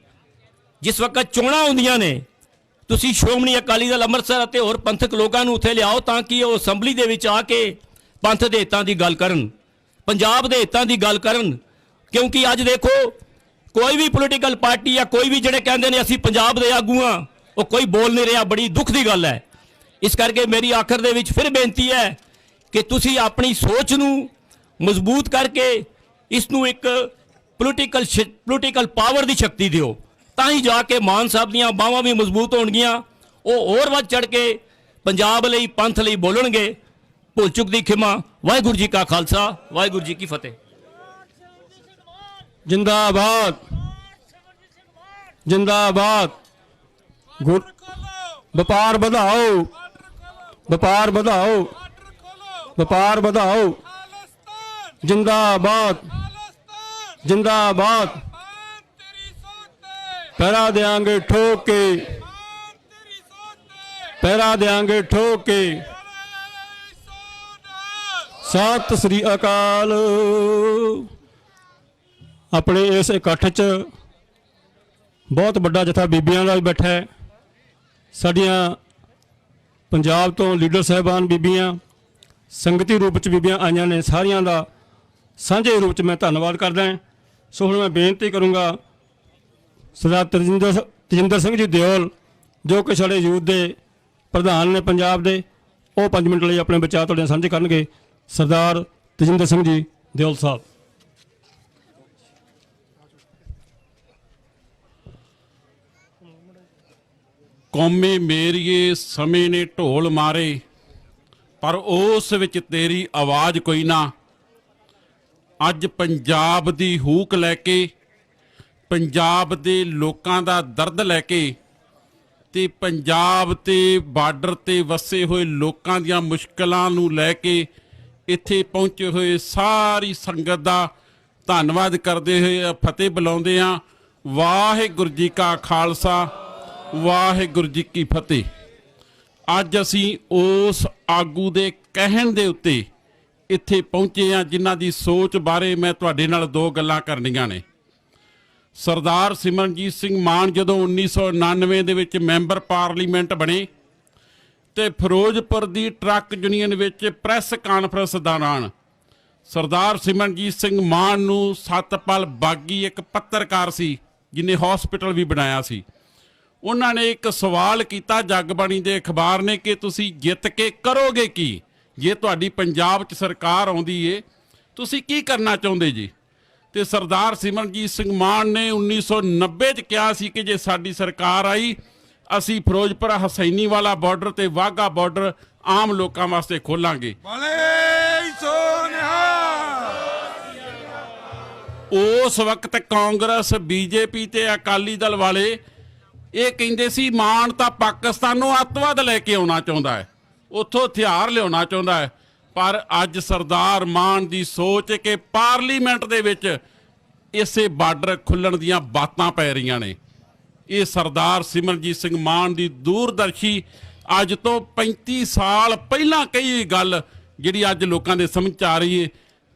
ਜਿਸ ਵਕਤ ਚੋਣਾਂ ਹੁੰਦੀਆਂ ਨੇ, ਤੁਸੀਂ ਸ਼੍ਰੋਮਣੀ ਅਕਾਲੀ ਦਲ ਅੰਮ੍ਰਿਤਸਰ ਅਤੇ ਹੋਰ ਪੰਥਕ ਲੋਕਾਂ ਨੂੰ ਉੱਥੇ ਲਿਆਓ ਤਾਂ ਕਿ ਉਹ ਅਸੈਂਬਲੀ ਦੇ ਵਿੱਚ ਆ ਕੇ ਪੰਥ ਦੇ ਹਿੱਤਾਂ ਦੀ ਗੱਲ ਕਰਨ, ਪੰਜਾਬ ਦੇ ਹਿੱਤਾਂ ਦੀ ਗੱਲ ਕਰਨ। ਕਿਉਂਕਿ ਅੱਜ ਦੇਖੋ, ਕੋਈ ਵੀ ਪੋਲੀਟੀਕਲ ਪਾਰਟੀ ਜਾਂ ਕੋਈ ਵੀ ਜਿਹੜੇ ਕਹਿੰਦੇ ਨੇ ਅਸੀਂ ਪੰਜਾਬ ਦੇ ਆਗੂ ਹਾਂ, ਉਹ ਕੋਈ ਬੋਲ ਨਹੀਂ ਰਿਹਾ। ਬੜੀ ਦੁੱਖ ਦੀ ਗੱਲ ਹੈ। ਇਸ ਕਰਕੇ ਮੇਰੀ ਆਖਰ ਦੇ ਵਿੱਚ ਫਿਰ ਬੇਨਤੀ ਹੈ ਕਿ ਤੁਸੀਂ ਆਪਣੀ ਸੋਚ ਨੂੰ ਮਜ਼ਬੂਤ ਕਰਕੇ ਇਸ ਨੂੰ ਇੱਕ ਪੋਲੀਟੀਕਲ ਪਾਵਰ ਦੀ ਸ਼ਕਤੀ ਦਿਓ, ਤਾਂ ਹੀ ਜਾ ਕੇ ਮਾਨ ਸਾਹਿਬ ਦੀਆਂ ਬਾਹਾਂ ਵੀ ਮਜ਼ਬੂਤ ਹੋਣਗੀਆਂ। ਉਹ ਹੋਰ ਵੱਧ ਚੜ ਕੇ ਪੰਜਾਬ ਲਈ, ਪੰਥ ਲਈ ਬੋਲਣਗੇ। ਭੁੱਲ ਚੁੱਕ ਦੀ ਖਿਮਾ। ਵਾਹਿਗੁਰੂ ਜੀ ਕਾ ਖਾਲਸਾ, ਵਾਹਿਗੁਰੂ ਜੀ ਕੀ ਫਤਿਹ। ਜਿੰਦਾਬਾਦ, ਜਿੰਦਾਬਾਦ। ਵਪਾਰ ਵਧਾਓ, ਵਪਾਰ ਵਧਾਓ, ਵਪਾਰ ਵਧਾਓ। ਜਿੰਦਾਬਾਦ, ਜਿੰਦਾਬਾਦ। ਪਹਿਰਾ ਦੇਾਂਗੇ ਠੋਕ ਕੇ, ਪਹਿਰਾ ਦੇਾਂਗੇ ਠੋਕ ਕੇ। ਸਤਿ ਸ੍ਰੀ ਅਕਾਲ। ਆਪਣੇ ਇਸ ਇਕੱਠ 'ਚ ਬਹੁਤ ਵੱਡਾ ਜਥਾ ਬੀਬੀਆਂ ਦਾ ਵੀ ਬੈਠਾ ਹੈ। ਸਾਡੀਆਂ ਪੰਜਾਬ ਤੋਂ ਲੀਡਰ ਸਾਹਿਬਾਨ ਬੀਬੀਆਂ, ਸੰਗਤੀ ਰੂਪ 'ਚ ਬੀਬੀਆਂ ਆਈਆਂ ਨੇ, ਸਾਰੀਆਂ ਦਾ ਸਾਂਝੇ ਰੂਪ 'ਚ ਮੈਂ ਧੰਨਵਾਦ ਕਰਦਾ ਹਾਂ। ਸੋ ਹੁਣ ਮੈਂ ਬੇਨਤੀ ਕਰੂੰਗਾ ਸਰਦਾਰ ਤਜਿੰਦਰ ਸਿੰਘ ਜੀ ਦਿਓਲ, ਜੋ ਕਿ ਸਾਡੇ ਯੂਥ ਦੇ ਪ੍ਰਧਾਨ ਨੇ ਪੰਜਾਬ ਦੇ, ਉਹ 5 ਮਿੰਟ ਲਈ ਆਪਣੇ ਵਿਚਾਰ ਤੁਹਾਡੇ ਨਾਲ ਸਾਂਝੇ ਕਰਨਗੇ। ਸਰਦਾਰ ਤਜਿੰਦਰ ਸਿੰਘ ਜੀ ਦਿਓਲ ਸਾਹਿਬ। ਕੌਮੇ ਮੇਰੀਏ ਸਮੇਂ ਨੇ ਢੋਲ ਮਾਰੇ, ਪਰ ਉਸ ਵਿੱਚ ਤੇਰੀ ਆਵਾਜ਼ ਕੋਈ ਨਾ। ਅੱਜ ਪੰਜਾਬ ਦੀ ਹੂਕ ਲੈ ਕੇ, ਪੰਜਾਬ ਦੇ ਲੋਕਾਂ ਦਾ ਦਰਦ ਲੈ ਕੇ ਤੇ ਪੰਜਾਬ ਤੇ ਬਾਰਡਰ ਤੇ ਵਸੇ ਹੋਏ ਲੋਕਾਂ ਦੀਆਂ ਮੁਸ਼ਕਲਾਂ ਨੂੰ ਲੈ ਕੇ ਇੱਥੇ ਪਹੁੰਚੇ ਹੋਏ ਸਾਰੀ ਸੰਗਤ ਦਾ ਧੰਨਵਾਦ ਕਰਦੇ ਹੋਏ ਫਤਿਹ ਬੁਲਾਉਂਦੇ ਹਾਂ। ਵਾਹਿਗੁਰੂ ਜੀ ਕਾ ਖਾਲਸਾ, ਵਾਹਿਗੁਰੂ ਜੀ ਕੀ ਫਤਿਹ। ਅੱਜ ਅਸੀਂ ਉਸ ਆਗੂ ਦੇ ਕਹਿਣ ਦੇ ਉੱਤੇ ਇੱਥੇ ਪਹੁੰਚੇ ਹਾਂ ਜਿਨ੍ਹਾਂ ਦੀ ਸੋਚ ਬਾਰੇ ਮੈਂ ਤੁਹਾਡੇ ਨਾਲ 2 ਗੱਲਾਂ ਕਰਨੀਆਂ ਨੇ। ਸਰਦਾਰ ਸਿਮਰਨਜੀਤ ਸਿੰਘ ਮਾਨ ਜਦੋਂ 1999 ਦੇ ਵਿੱਚ ਮੈਂਬਰ ਪਾਰਲੀਮੈਂਟ ਬਣੇ ਤੇ ਫਿਰੋਜ਼ਪੁਰ ਦੀ ਟਰੱਕ ਯੂਨੀਅਨ ਵਿੱਚ ਪ੍ਰੈਸ ਕਾਨਫਰੰਸ ਦੌਰਾਨ ਸਰਦਾਰ ਸਿਮਰਨਜੀਤ ਸਿੰਘ ਮਾਨ ਨੂੰ ਸਤਪਾਲ ਬਾਗੀ ਇੱਕ ਪੱਤਰਕਾਰ ਸੀ ਜਿਹਨੇ ਹਸਪੀਟਲ ਵੀ ਬਣਾਇਆ ਸੀ, ਉਹਨਾਂ ਨੇ ਇੱਕ ਸਵਾਲ ਕੀਤਾ ਜਗਬਾਣੀ ਦੇ ਅਖਬਾਰ ਨੇ ਕਿ ਤੁਸੀਂ ਜਿੱਤ ਕੇ ਕਰੋਗੇ ਕੀ? ਜੇ ਤੁਹਾਡੀ ਪੰਜਾਬ 'ਚ ਸਰਕਾਰ ਆਉਂਦੀ ਏ ਤੁਸੀਂ ਕੀ ਕਰਨਾ ਚਾਹੁੰਦੇ ਜੀ? ਤੇ ਸਰਦਾਰ ਸਿਮਰਨਜੀਤ ਸਿੰਘ ਮਾਨ ਨੇ 1990 'ਚ ਕਿਹਾ ਸੀ ਕਿ ਜੇ ਸਾਡੀ ਸਰਕਾਰ ਆਈ ਅਸੀਂ ਫਿਰੋਜ਼ਪੁਰ ਹਸੈਨੀਵਾਲਾ ਬਾਰਡਰ ਤੇ ਵਾਹਗਾ ਬਾਰਡਰ ਆਮ ਲੋਕਾਂ ਵਾਸਤੇ ਖੋਲਾਂਗੇ। ਉਸ ਵਕਤ ਕਾਂਗਰਸ, BJP ਤੇ ਅਕਾਲੀ ਦਲ ਵਾਲੇ ਇਹ ਕਹਿੰਦੇ ਸੀ ਮਾਨ ਤਾਂ ਪਾਕਿਸਤਾਨੋਂ ਅੱਤਵਾਦ ਲੈ ਕੇ ਆਉਣਾ ਚਾਹੁੰਦਾ ਹੈ, ਉੱਥੋਂ ਹਥਿਆਰ ਲਿਆਉਣਾ ਚਾਹੁੰਦਾ ਹੈ। ਪਰ ਅੱਜ ਸਰਦਾਰ ਮਾਨ ਦੀ ਸੋਚ ਹੈ ਕਿ ਪਾਰਲੀਮੈਂਟ ਦੇ ਵਿੱਚ ਇਸੇ ਬਾਰਡਰ ਖੁੱਲਣ ਦੀਆਂ ਬਾਤਾਂ ਪੈ ਰਹੀਆਂ ਨੇ। ਇਹ ਸਰਦਾਰ ਸਿਮਰਨਜੀਤ ਸਿੰਘ ਮਾਨ ਦੀ ਦੂਰਦਰਸ਼ੀ ਅੱਜ ਤੋਂ 35 ਸਾਲ ਪਹਿਲਾਂ ਕਹੀ ਗੱਲ ਜਿਹੜੀ ਅੱਜ ਲੋਕਾਂ ਦੇ ਸਮਝ 'ਚ ਆ ਰਹੀ ਹੈ।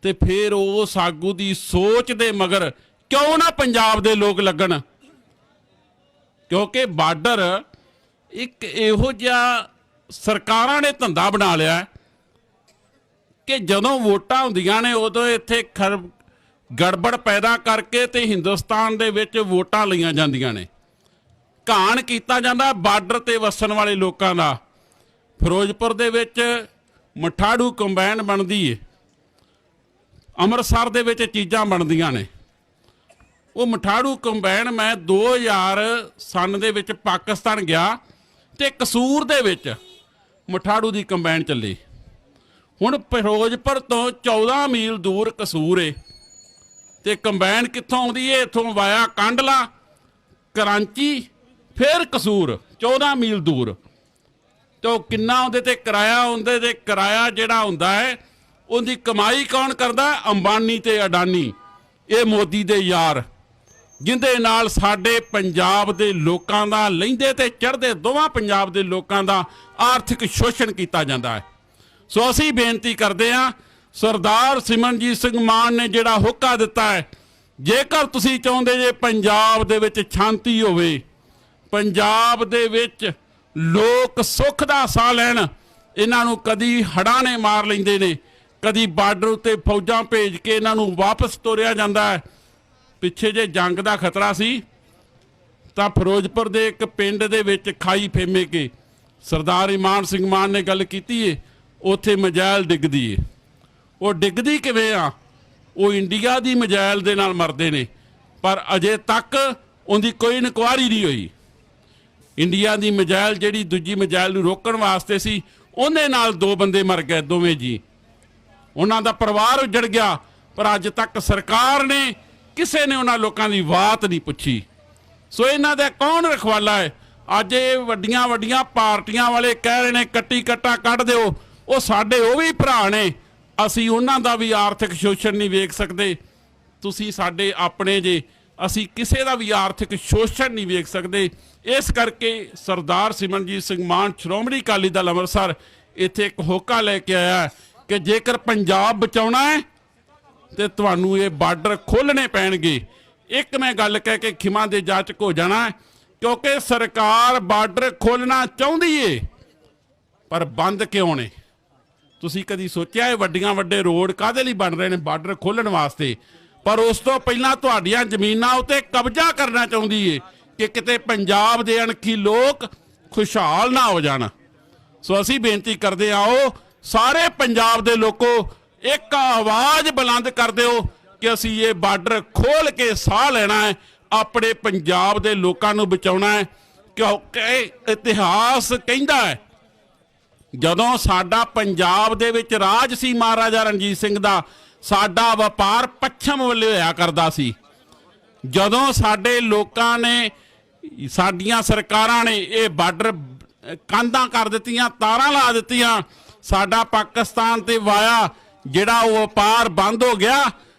ਤੇ ਫਿਰ ਉਸ ਆਗੂ ਦੀ ਸੋਚ ਦੇ ਮਗਰ ਕਿਉਂ ਨਾ ਪੰਜਾਬ ਦੇ ਲੋਕ ਲੱਗਣ, ਕਿਉਂਕਿ ਬਾਰਡਰ ਇੱਕ ਇਹੋ ਜਿਹਾ ਸਰਕਾਰਾਂ ਨੇ ਧੰਦਾ ਬਣਾ ਲਿਆ ਕਿ ਜਦੋਂ ਵੋਟਾਂ ਹੁੰਦੀਆਂ ਨੇ ਉਦੋਂ ਇੱਥੇ ਗੜਬੜ ਪੈਦਾ ਕਰਕੇ ਤੇ ਹਿੰਦੁਸਤਾਨ ਦੇ ਵਿੱਚ ਵੋਟਾਂ ਲਈਆਂ ਜਾਂਦੀਆਂ ਨੇ, ਘਾਣ ਕੀਤਾ ਜਾਂਦਾ ਬਾਰਡਰ ਤੇ ਵਸਣ ਵਾਲੇ ਲੋਕਾਂ ਦਾ। ਫਿਰੋਜ਼ਪੁਰ ਦੇ ਵਿੱਚ ਮਠਾੜੂ ਕੰਬਾਈਨ ਬਣਦੀ ਏ, ਅੰਮ੍ਰਿਤਸਰ ਦੇ ਵਿੱਚ ਚੀਜ਼ਾਂ ਬਣਦੀਆਂ ਨੇ। ਉਹ ਮਠਾੜੂ ਕੰਬਾਈਨ ਮੈਂ 2000 ਸਨ ਦੇ ਵਿੱਚ ਪਾਕਿਸਤਾਨ ਗਿਆ ਤੇ ਕਸੂਰ ਦੇ ਵਿੱਚ ਮਠਾੜੂ ਦੀ ਕੰਬਾਈਨ ਚੱਲੀ। ਹੁਣ ਫਿਰੋਜ਼ਪੁਰ ਤੋਂ 14 ਮੀਲ ਦੂਰ ਕਸੂਰ ਏ ਤੇ ਕੰਬਾਈਨ ਕਿੱਥੋਂ ਆਉਂਦੀ ਏ? ਇੱਥੋਂ ਵਾਇਆ ਕਾਂਡਲਾ, ਕਰਾਂਚੀ, ਫਿਰ ਕਸੂਰ 14 ਮੀਲ ਦੂਰ। ਤੇ ਉਹ ਕਿੰਨਾ ਉਹਦੇ ਤੇ ਕਿਰਾਇਆ, ਉਹਦੇ ਤੇ ਕਿਰਾਇਆ ਜਿਹੜਾ ਹੁੰਦਾ ਹੈ ਉਹਦੀ ਕਮਾਈ ਕੌਣ ਕਰਦਾ? ਅੰਬਾਨੀ ਤੇ ਅਡਾਨੀ, ਇਹ ਮੋਦੀ ਦੇ ਯਾਰ, ਜਿੰਦੇ ਨਾਲ ਸਾਡੇ ਪੰਜਾਬ ਦੇ ਲੋਕਾਂ ਦਾ, ਲਹਿੰਦੇ ਤੇ ਚੜ੍ਹਦੇ ਦੋਵਾਂ ਪੰਜਾਬ ਦੇ ਲੋਕਾਂ ਦਾ ਆਰਥਿਕ ਸ਼ੋਸ਼ਣ ਕੀਤਾ ਜਾਂਦਾ ਹੈ। ਸੋ ਅਸੀਂ ਬੇਨਤੀ ਕਰਦੇ ਹਾਂ, ਸਰਦਾਰ ਸਿਮਰਨਜੀਤ ਸਿੰਘ ਮਾਨ ਨੇ ਜਿਹੜਾ ਹੋਕਾ ਦਿੱਤਾ ਹੈ, ਜੇਕਰ ਤੁਸੀਂ ਚਾਹੁੰਦੇ ਜੇ ਪੰਜਾਬ ਦੇ ਵਿੱਚ ਸ਼ਾਂਤੀ ਹੋਵੇ, ਪੰਜਾਬ ਦੇ ਵਿੱਚ ਲੋਕ ਸੁੱਖ ਦਾ ਸਾਹ ਲੈਣ, ਇਹਨਾਂ ਨੂੰ ਕਦੀ ਹੜ੍ਹਾਂ ਨੇ ਮਾਰ ਲੈਂਦੇ ਨੇ, ਕਦੀ ਬਾਰਡਰ ਉੱਤੇ ਫੌਜਾਂ ਭੇਜ ਕੇ ਇਹਨਾਂ ਨੂੰ ਵਾਪਸ ਤੋਰਿਆ ਜਾਂਦਾ ਹੈ। ਪਿੱਛੇ ਜੇ ਜੰਗ ਦਾ ਖਤਰਾ ਸੀ ਤਾਂ ਫਿਰੋਜ਼ਪੁਰ ਦੇ ਇੱਕ ਪਿੰਡ ਦੇ ਵਿੱਚ ਖਾਈ ਫੇਮੇ ਕੇ ਸਰਦਾਰ ਇਮਾਨ ਸਿੰਘ ਮਾਨ ਨੇ ਗੱਲ ਕੀਤੀ ਏ, ਉੱਥੇ ਮਜਾਇਲ ਡਿੱਗਦੀ ਏ। ਉਹ ਡਿੱਗਦੀ ਕਿਵੇਂ ਆ? ਉਹ ਇੰਡੀਆ ਦੀ ਮਜਾਇਲ ਦੇ ਨਾਲ ਮਰਦੇ ਨੇ, ਪਰ ਅਜੇ ਤੱਕ ਉਹਦੀ ਕੋਈ ਇਨਕੁਆਇਰੀ ਨਹੀਂ ਹੋਈ। ਇੰਡੀਆ ਦੀ ਮਜਾਇਲ ਜਿਹੜੀ ਦੂਜੀ ਮਜਾਇਲ ਨੂੰ ਰੋਕਣ ਵਾਸਤੇ ਸੀ, ਉਹਦੇ ਨਾਲ 2 ਬੰਦੇ ਮਰ ਗਏ, ਦੋਵੇਂ ਜੀ, ਉਹਨਾਂ ਦਾ ਪਰਿਵਾਰ ਉੱਜੜ ਗਿਆ, ਪਰ ਅੱਜ ਤੱਕ ਸਰਕਾਰ ਨੇ ਕਿਸੇ ਨੇ ਉਹਨਾਂ ਲੋਕਾਂ ਦੀ ਬਾਤ ਨਹੀਂ ਪੁੱਛੀ। ਸੋ ਇਹਨਾਂ ਦਾ ਕੌਣ ਰਖਵਾਲਾ ਹੈ? ਅੱਜ ਇਹ ਵੱਡੀਆਂ ਵੱਡੀਆਂ ਪਾਰਟੀਆਂ ਵਾਲੇ ਕਹਿ ਰਹੇ ਨੇ ਕੱਟੀ ਕੱਟਾ ਕੱਢ ਦਿਓ, ਉਹ ਸਾਡੇ ਉਹ ਵੀ ਭਰਾ ਨੇ, ਅਸੀਂ ਉਹਨਾਂ ਦਾ ਵੀ ਆਰਥਿਕ ਸ਼ੋਸ਼ਣ ਨਹੀਂ ਵੇਖ ਸਕਦੇ। ਤੁਸੀਂ ਸਾਡੇ ਆਪਣੇ ਜੇ, ਅਸੀਂ ਕਿਸੇ ਦਾ ਵੀ ਆਰਥਿਕ ਸ਼ੋਸ਼ਣ ਨਹੀਂ ਵੇਖ ਸਕਦੇ। ਇਸ ਕਰਕੇ ਸਰਦਾਰ ਸਿਮਰਨਜੀਤ ਸਿੰਘ ਮਾਨ ਸ਼੍ਰੋਮਣੀ ਅਕਾਲੀ ਦਲ ਅੰਮ੍ਰਿਤਸਰ ਇੱਥੇ ਇੱਕ ਹੋਕਾ ਲੈ ਕੇ ਆਇਆ ਕਿ ਜੇਕਰ ਪੰਜਾਬ ਬਚਾਉਣਾ ਹੈ ਤੇ ਤੁਹਾਨੂੰ ਇਹ ਬਾਰਡਰ ਖੋਲ੍ਹਣੇ ਪੈਣਗੇ। ਇੱਕ ਮੈਂ ਗੱਲ ਕਹਿ ਕੇ ਖਿਮਾ ਦੇ ਜਾਚਕ ਹੋ ਜਾਣਾ, ਕਿਉਂਕਿ ਸਰਕਾਰ ਬਾਰਡਰ ਖੋਲ੍ਹਣਾ ਚਾਹੁੰਦੀ ਏ, ਪਰ ਬੰਦ ਕਿਉਂ ਨੇ? ਤੁਸੀਂ ਕਦੀ ਸੋਚਿਆ ਇਹ ਵੱਡੇ ਰੋਡ ਕਾਹਦੇ ਲਈ ਬਣ ਰਹੇ ਨੇ? ਬਾਰਡਰ ਖੋਲ੍ਹਣ ਵਾਸਤੇ। ਪਰ ਉਸ ਤੋਂ ਪਹਿਲਾਂ ਤੁਹਾਡੀਆਂ ਜ਼ਮੀਨਾਂ ਉੱਤੇ ਕਬਜ਼ਾ ਕਰਨਾ ਚਾਹੁੰਦੀ ਏ ਕਿ ਕਿਤੇ ਪੰਜਾਬ ਦੇ ਅਣਖੀ ਲੋਕ ਖੁਸ਼ਹਾਲ ਨਾ ਹੋ ਜਾਣ। ਸੋ ਅਸੀਂ ਬੇਨਤੀ ਕਰਦੇ ਆਓ, ਸਾਰੇ ਪੰਜਾਬ ਦੇ ਲੋਕੋ ਇੱਕ ਆਵਾਜ਼ ਬੁਲੰਦ ਕਰ ਦਿਓ ਕਿ ਅਸੀਂ ਇਹ ਬਾਰਡਰ ਖੋਲ ਕੇ ਸਾਹ ਲੈਣਾ ਹੈ, ਆਪਣੇ ਪੰਜਾਬ ਦੇ ਲੋਕਾਂ ਨੂੰ ਬਚਾਉਣਾ ਹੈ। ਕਿਉਂਕਿ ਇਤਿਹਾਸ ਕਹਿੰਦਾ ਹੈ ਜਦੋਂ ਸਾਡਾ ਪੰਜਾਬ ਦੇ ਵਿੱਚ ਰਾਜ ਸੀ ਮਹਾਰਾਜਾ ਰਣਜੀਤ ਸਿੰਘ ਦਾ, ਸਾਡਾ ਵਪਾਰ ਪੱਛਮ ਵੱਲ ਹੋਇਆ ਕਰਦਾ ਸੀ। ਜਦੋਂ ਸਾਡੇ ਲੋਕਾਂ ਨੇ, ਸਾਡੀਆਂ ਸਰਕਾਰਾਂ ਨੇ ਇਹ ਬਾਰਡਰ ਕੰਧਾਂ ਕਰ ਦਿੱਤੀਆਂ, ਤਾਰਾਂ ਲਾ ਦਿੱਤੀਆਂ, ਸਾਡਾ ਪਾਕਿਸਤਾਨ ਤੇ ਵਾਇਆ ਜਿਹੜਾ ਉਹ ਵਪਾਰ ਬੰਦ ਹੋ ਗਿਆ।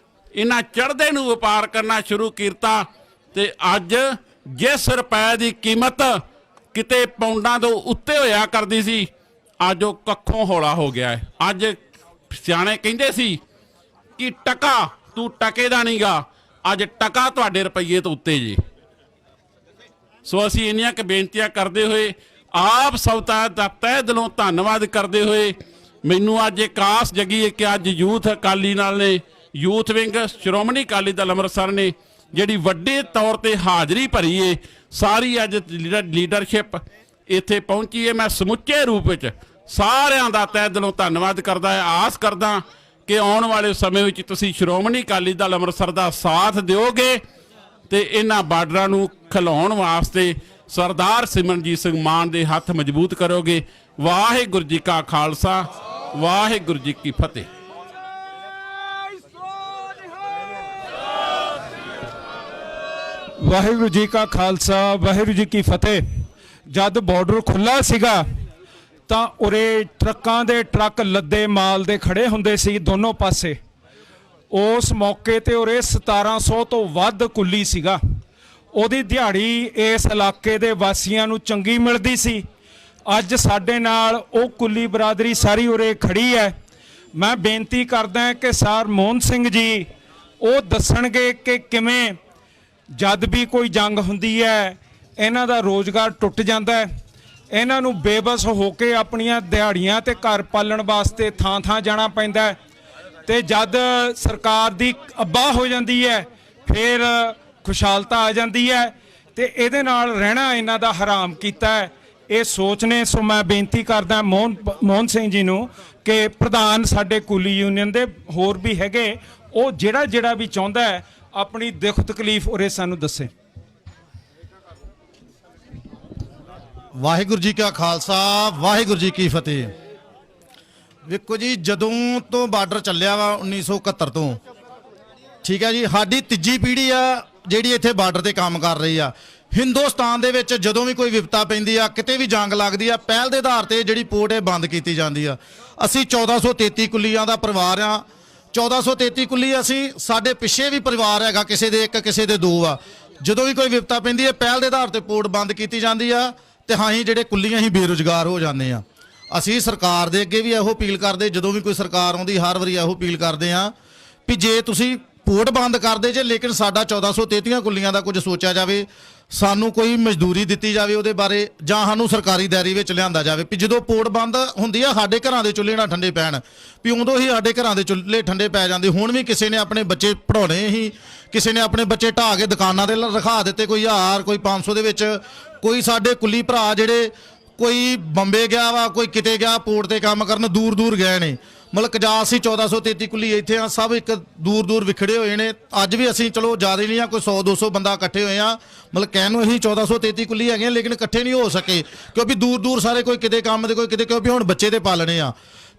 ਇਹਨਾਂ ਚੜ੍ਹਦੇ ਨੂੰ ਵਪਾਰ ਕਰਨਾ ਸ਼ੁਰੂ ਕੀਤਾ ਤੇ ਅੱਜ ਜਿਸ ਰੁਪਏ ਦੀ ਕੀਮਤ ਕਿਤੇ ਪਾਉਂਡਾਂ ਤੋਂ ਉੱਤੇ ਹੋਇਆ ਕਰਦੀ ਸੀ, ਅੱਜ ਉਹ ਕੱਖੋਂ ਹੌਲਾ ਹੋ ਗਿਆ ਹੈ। ਅੱਜ ਸਿਆਣੇ ਕਹਿੰਦੇ ਸੀ ਕਿ ਟਕਾ ਤੂੰ ਟਕੇ ਦਾ ਨਹੀਂਗਾ, ਅੱਜ ਟਕਾ ਤੁਹਾਡੇ ਰੁਪਈਏ ਤੋਂ ਉੱਤੇ ਜੀ। ਸੋ ਅਸੀਂ ਇੰਨੀਆਂ ਕੁ ਬੇਨਤੀਆਂ ਕਰਦੇ ਹੋਏ, ਆਪ ਸਭਤਾ ਦਾ ਤਹਿ ਦਿਲੋਂ ਧੰਨਵਾਦ ਕਰਦੇ ਹੋਏ, ਮੈਨੂੰ ਅੱਜ ਇੱਕ ਆਸ ਜਗੀ ਹੈ ਕਿ ਅੱਜ ਯੂਥ ਅਕਾਲੀ ਦਲ ਨੇ, ਯੂਥ ਵਿੰਗ ਸ਼੍ਰੋਮਣੀ ਅਕਾਲੀ ਦਲ ਅੰਮ੍ਰਿਤਸਰ ਨੇ ਜਿਹੜੀ ਵੱਡੇ ਤੌਰ ਤੇ ਹਾਜ਼ਰੀ ਭਰੀ ਏ, ਸਾਰੀ ਅੱਜ ਲੀਡਰਸ਼ਿਪ ਇੱਥੇ ਪਹੁੰਚੀ ਹੈ। ਮੈਂ ਸਮੁੱਚੇ ਰੂਪ ਵਿੱਚ ਸਾਰਿਆਂ ਦਾ ਤਹਿ ਦਿਲੋਂ ਧੰਨਵਾਦ ਕਰਦਾ ਹੈ। ਆਸ ਕਰਦਾ ਕਿ ਆਉਣ ਵਾਲੇ ਸਮੇਂ ਵਿੱਚ ਤੁਸੀਂ ਸ਼੍ਰੋਮਣੀ ਅਕਾਲੀ ਦਲ ਅੰਮ੍ਰਿਤਸਰ ਦਾ ਸਾਥ ਦਿਓਗੇ ਤੇ ਇਹਨਾਂ ਬਾਰਡਰਾਂ ਨੂੰ ਖਿਲਾਉਣ ਵਾਸਤੇ ਸਰਦਾਰ ਸਿਮਰਨਜੀਤ ਸਿੰਘ ਮਾਨ ਦੇ ਹੱਥ ਮਜ਼ਬੂਤ ਕਰੋਗੇ। ਵਾਹਿਗੁਰੂ ਜੀ ਕਾ ਖਾਲਸਾ, ਵਾਹਿਗੁਰੂ ਜੀ ਕੀ ਫਤਿਹ। ਵਾਹਿਗੁਰੂ ਜੀ ਕਾ ਖਾਲਸਾ, ਵਾਹਿਗੁਰੂ ਜੀ ਕੀ ਫਤਿਹ। ਜਦ ਬਾਰਡਰ ਖੁੱਲਾ ਸੀਗਾ ਤਾਂ ਉਰੇ ਟਰੱਕਾਂ ਦੇ ਟਰੱਕ ਲੱਦੇ ਮਾਲ ਦੇ ਖੜੇ ਹੁੰਦੇ ਸੀ ਦੋਨੋਂ ਪਾਸੇ। ਉਸ ਮੌਕੇ ਤੇ ਉਰੇ 1700 ਤੋਂ ਵੱਧ ਕੁੱਲੀ ਸੀਗਾ। ਉਹਦੀ ਦਿਹਾੜੀ ਇਸ ਇਲਾਕੇ ਦੇ ਵਾਸੀਆਂ ਨੂੰ ਚੰਗੀ ਮਿਲਦੀ ਸੀ। ਅੱਜ ਸਾਡੇ ਨਾਲ ਉਹ ਕੁੱਲੀ ਬਰਾਦਰੀ ਸਾਰੀ ਉਰੇ ਖੜੀ ਹੈ। ਮੈਂ ਬੇਨਤੀ ਕਰਦਾ ਕਿ ਸਰ ਮੋਹਨ ਸਿੰਘ ਜੀ ਉਹ ਦੱਸਣਗੇ ਕਿ ਕਿਵੇਂ ਜਦ ਵੀ ਕੋਈ ਜੰਗ ਹੁੰਦੀ ਹੈ ਇਹਨਾਂ ਦਾ ਰੋਜ਼ਗਾਰ ਟੁੱਟ ਜਾਂਦਾ ਹੈ, ਇਹਨਾਂ ਨੂੰ ਬੇਬਸ ਹੋ ਕੇ ਆਪਣੀਆਂ ਦਿਹਾੜੀਆਂ ਤੇ ਘਰ ਪਾਲਣ ਵਾਸਤੇ ਥਾਂ ਥਾਂ ਜਾਣਾ ਪੈਂਦਾ ਹੈ, ਤੇ ਜਦ ਸਰਕਾਰ ਦੀ ਅੱਬਾ ਹੋ ਜਾਂਦੀ ਹੈ ਫਿਰ ਖੁਸ਼ਹਾਲਤਾ ਆ ਜਾਂਦੀ ਹੈ, ਤੇ ਇਹਦੇ ਨਾਲ ਰਹਿਣਾ ਇਹਨਾਂ ਦਾ ਹਰਾਮ ਕੀਤਾ ਹੈ ਇਹ ਸੋਚ ਨੇ। ਸੋ ਮੈਂ ਬੇਨਤੀ ਕਰਦਾ ਮੋਹਨ ਸਿੰਘ ਜੀ ਨੂੰ ਕਿ ਪ੍ਰਧਾਨ ਸਾਡੇ ਕੁਲੀ ਯੂਨੀਅਨ ਦੇ ਹੋਰ ਵੀ ਹੈਗੇ, ਉਹ ਜਿਹੜਾ ਵੀ ਚਾਹੁੰਦਾ ਹੈ ਆਪਣੀ ਦੁੱਖ ਤਕਲੀਫ ਉਰੇ ਸਾਨੂੰ ਦੱਸੇ। ਵਾਹਿਗੁਰੂ ਜੀ ਕਾ ਖਾਲਸਾ, ਵਾਹਿਗੁਰੂ ਜੀ ਕੀ ਫਤਿਹ। ਵੇਖੋ ਜੀ, ਜਦੋਂ ਤੋਂ ਬਾਰਡਰ ਚੱਲਿਆ ਵਾ 1971 ਤੋਂ, ਠੀਕ ਹੈ ਜੀ, ਸਾਡੀ ਤੀਜੀ ਪੀੜ੍ਹੀ ਆ ਜਿਹੜੀ ਇੱਥੇ ਬਾਰਡਰ ਤੇ ਕੰਮ ਕਰ ਰਹੀ ਆ। ਹਿੰਦੁਸਤਾਨ ਦੇ ਵਿੱਚ ਜਦੋਂ ਵੀ ਕੋਈ ਵਿਪਤਾ ਪੈਂਦੀ ਆ, ਕਿਤੇ ਵੀ ਜੰਗ ਲੱਗਦੀ ਆ, ਪਹਿਲ ਦੇ ਆਧਾਰ ਤੇ ਜਿਹੜੀ ਪੋਰਟ ਹੈ ਬੰਦ ਕੀਤੀ ਜਾਂਦੀ ਆ। ਅਸੀਂ 1433 ਕੁੱਲੀਆਂ ਦਾ ਪਰਿਵਾਰ ਆ। 1433 ਕੁੱਲੀ ਅਸੀਂ, ਸਾਡੇ ਪਿੱਛੇ ਵੀ ਪਰਿਵਾਰ ਹੈਗਾ, ਕਿਸੇ ਦੇ ਇੱਕ ਕਿਸੇ ਦੇ ਦੋ ਆ। ਜਦੋਂ ਵੀ ਕੋਈ ਵਿਪਤਾ ਪੈਂਦੀ ਹੈ, ਪਹਿਲ ਦੇ ਆਧਾਰ ਤੇ ਪੋਰਟ ਬੰਦ ਕੀਤੀ ਜਾਂਦੀ ਆ ਤੇ ਅਸੀਂ ਜਿਹੜੇ ਕੁੱਲੀਆਂ ਹੀ ਬੇਰੁਜ਼ਗਾਰ ਹੋ ਜਾਂਦੇ ਆ। ਅਸੀਂ ਸਰਕਾਰ ਦੇ ਅੱਗੇ ਵੀ ਇਹੋ ਅਪੀਲ ਕਰਦੇ, ਜਦੋਂ ਵੀ ਕੋਈ ਸਰਕਾਰ ਆਉਂਦੀ ਹਰ ਵਾਰੀ ਇਹੋ ਅਪੀਲ ਕਰਦੇ ਆ ਵੀ ਜੇ ਤੁਸੀਂ ਪੋਰਟ ਬੰਦ ਕਰਦੇ ਜੇ, ਲੇਕਿਨ ਸਾਡਾ 1433 ਕੁੱਲੀਆਂ ਦਾ ਕੁਝ ਸੋਚਿਆ ਜਾਵੇ, ਸਾਨੂੰ ਕੋਈ ਮਜ਼ਦੂਰੀ ਦਿੱਤੀ ਜਾਵੇ ਉਹਦੇ ਬਾਰੇ, ਜਾਂ ਸਾਨੂੰ ਸਰਕਾਰੀ ਦਾਇਰੇ ਵਿੱਚ ਲਿਆਂਦਾ ਜਾਵੇ ਵੀ ਜਦੋਂ ਪੋਰਟ ਬੰਦ ਹੁੰਦੀ ਆ ਸਾਡੇ ਘਰਾਂ ਦੇ ਚੁੱਲ੍ਹੇ ਨਾ ਠੰਡੇ ਪੈਣ, ਵੀ ਉਦੋਂ ਹੀ ਸਾਡੇ ਘਰਾਂ ਦੇ ਚੁੱਲ੍ਹੇ ਠੰਡੇ ਪੈ ਜਾਂਦੇ। ਹੁਣ ਵੀ ਕਿਸੇ ਨੇ ਆਪਣੇ ਬੱਚੇ ਪੜਾਉਣੇ ਹੀ, ਕਿਸੇ ਨੇ ਆਪਣੇ ਬੱਚੇ ਢਾਹ ਕੇ ਦੁਕਾਨਾਂ ਤੇ ਰਖਾ ਦਿੱਤੇ, ਕੋਈ 1000 ਕੋਈ 500 ਦੇ ਵਿੱਚ। ਕੋਈ ਸਾਡੇ ਕੁੱਲੀ ਭਰਾ ਜਿਹੜੇ ਕੋਈ ਬੰਬੇ ਗਿਆ ਵਾ, ਕੋਈ ਕਿਤੇ ਗਿਆ ਪੋਰਟ ਤੇ ਕੰਮ ਕਰਨ, ਦੂਰ ਦੂਰ ਗਏ ਨੇ। ਮਤਲਬ ਕਜਾ ਅਸੀਂ 1433 ਕੁੱਲੀ ਇੱਥੇ ਆ, ਸਭ ਇੱਕ ਦੂਰ ਦੂਰ ਵਿਖੜੇ ਹੋਏ ਨੇ। ਅੱਜ ਵੀ ਅਸੀਂ ਚਲੋ ਜ਼ਿਆਦਾ ਨਹੀਂ ਆ, ਕੋਈ 100-200 ਬੰਦਾ ਇਕੱਠੇ ਹੋਏ ਆ। ਮਤਲਬ ਕਹਿਣ ਨੂੰ ਅਸੀਂ 1433 ਕੁੱਲੀ ਹੈਗੇ, ਲੇਕਿਨ ਇਕੱਠੇ ਨਹੀਂ ਹੋ ਸਕੇ ਕਿਉਂਕਿ ਦੂਰ ਦੂਰ ਸਾਰੇ, ਕੋਈ ਕਿਤੇ ਕੰਮ ਤੇ ਕੋਈ ਕਿਤੇ, ਕਿਉਂਕਿ ਹੁਣ ਬੱਚੇ ਤੇ ਪਾਲਣੇ ਆ।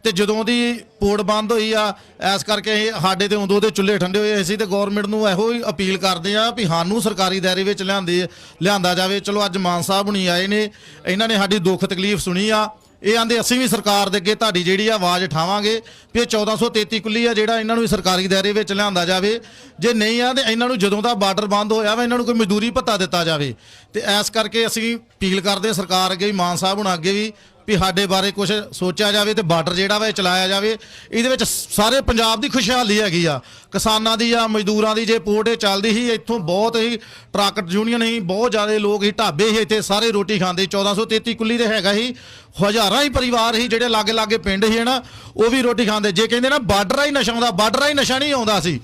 ਤੇ ਜਦੋਂ ਦੀ ਪੋਰਟ ਬੰਦ ਹੋਈ ਆ, ਇਸ ਕਰਕੇ ਸਾਡੇ ਤੇ ਉਦੋਂ ਦੇ ਚੁੱਲ੍ਹੇ ਠੰਡੇ ਹੋਏ। ਅਸੀਂ ਤੇ ਗੌਰਮੈਂਟ ਨੂੰ ਇਹੋ ਹੀ ਅਪੀਲ ਕਰਦੇ ਆ ਵੀ ਸਾਨੂੰ ਸਰਕਾਰੀ ਦਾਇਰੇ ਵਿੱਚ ਲਿਆਂਦਾ ਜਾਵੇ। ਚਲੋ ਅੱਜ ਮਾਨ ਸਾਹਿਬ ਹੁਣੀ ਆਏ ਨੇ, ਇਹਨਾਂ ਨੇ ਸਾਡੀ ਦੁੱਖ ਤਕਲੀਫ ਸੁਣੀ ਆ। ਇਹ ਆਂਦੇ ਅਸੀਂ ਵੀ ਸਰਕਾਰ ਦੇ ਅੱਗੇ ਤੁਹਾਡੀ ਜਿਹੜੀ ਆਵਾਜ਼ ਉਠਾਵਾਂਗੇ ਵੀ ਇਹ 1433 ਕੁੱਲੀ ਆ ਜਿਹੜਾ ਇਹਨਾਂ ਨੂੰ ਵੀ ਸਰਕਾਰੀ ਦਾਇਰੇ ਵਿੱਚ ਲਿਆਂਦਾ ਜਾਵੇ। ਜੇ ਨਹੀਂ ਆ ਤੇ ਇਹਨਾਂ ਨੂੰ ਜਦੋਂ ਦਾ ਬਾਰਡਰ ਬੰਦ ਹੋਇਆ ਵਾ ਇਹਨਾਂ ਨੂੰ ਕੋਈ ਮਜ਼ਦੂਰੀ ਭੱਤਾ ਦਿੱਤਾ ਜਾਵੇ। ਤੇ ਇਸ ਕਰਕੇ ਅਸੀਂ ਅਪੀਲ ਕਰਦੇ ਸਰਕਾਰ ਅੱਗੇ ਵੀ, ਮਾਨ ਸਾਹਿਬ ਹੁਣ ਅੱਗੇ ਵੀ ਸਾਡੇ ਬਾਰੇ ਕੁਝ ਸੋਚਿਆ ਜਾਵੇ ਤੇ ਬਾਰਡਰ ਜਿਹੜਾ ਵਾ ਇਹ ਚਲਾਇਆ ਜਾਵੇ। ਇਹਦੇ ਵਿੱਚ ਸਾਰੇ ਪੰਜਾਬ ਦੀ ਖੁਸ਼ਹਾਲੀ ਹੈਗੀ ਆ, ਕਿਸਾਨਾਂ ਦੀ ਆ, ਮਜ਼ਦੂਰਾਂ ਦੀ। ਜੇ ਪੋਰਟ ਇਹ ਚੱਲਦੀ ਸੀ, ਇੱਥੋਂ ਬਹੁਤ ਹੀ ਟਰੱਕ ਯੂਨੀਅਨ ਹੀ, ਬਹੁਤ ਜ਼ਿਆਦਾ ਲੋਕ ਹੀ, ਢਾਬੇ ਹੀ, ਇੱਥੇ ਸਾਰੇ ਰੋਟੀ ਖਾਂਦੇ। 1433 ਕੁੱਲੀ ਦੇ ਹੈਗਾ ਹੀ, ਹਜ਼ਾਰਾਂ ਹੀ ਪਰਿਵਾਰ ਹੀ ਜਿਹੜੇ ਲਾਗੇ ਲਾਗੇ ਪਿੰਡ ਸੀ ਨਾ, ਉਹ ਵੀ ਰੋਟੀ ਖਾਂਦੇ। ਜੇ ਕਹਿੰਦੇ ਨਾ ਬਾਰਡਰ ਹੀ ਨਸ਼ਾ ਆਉਂਦਾ, ਬਾਰਡਰ ਹੀ ਨਸ਼ਾ ਨਹੀਂ ਆਉਂਦਾ ਸੀ।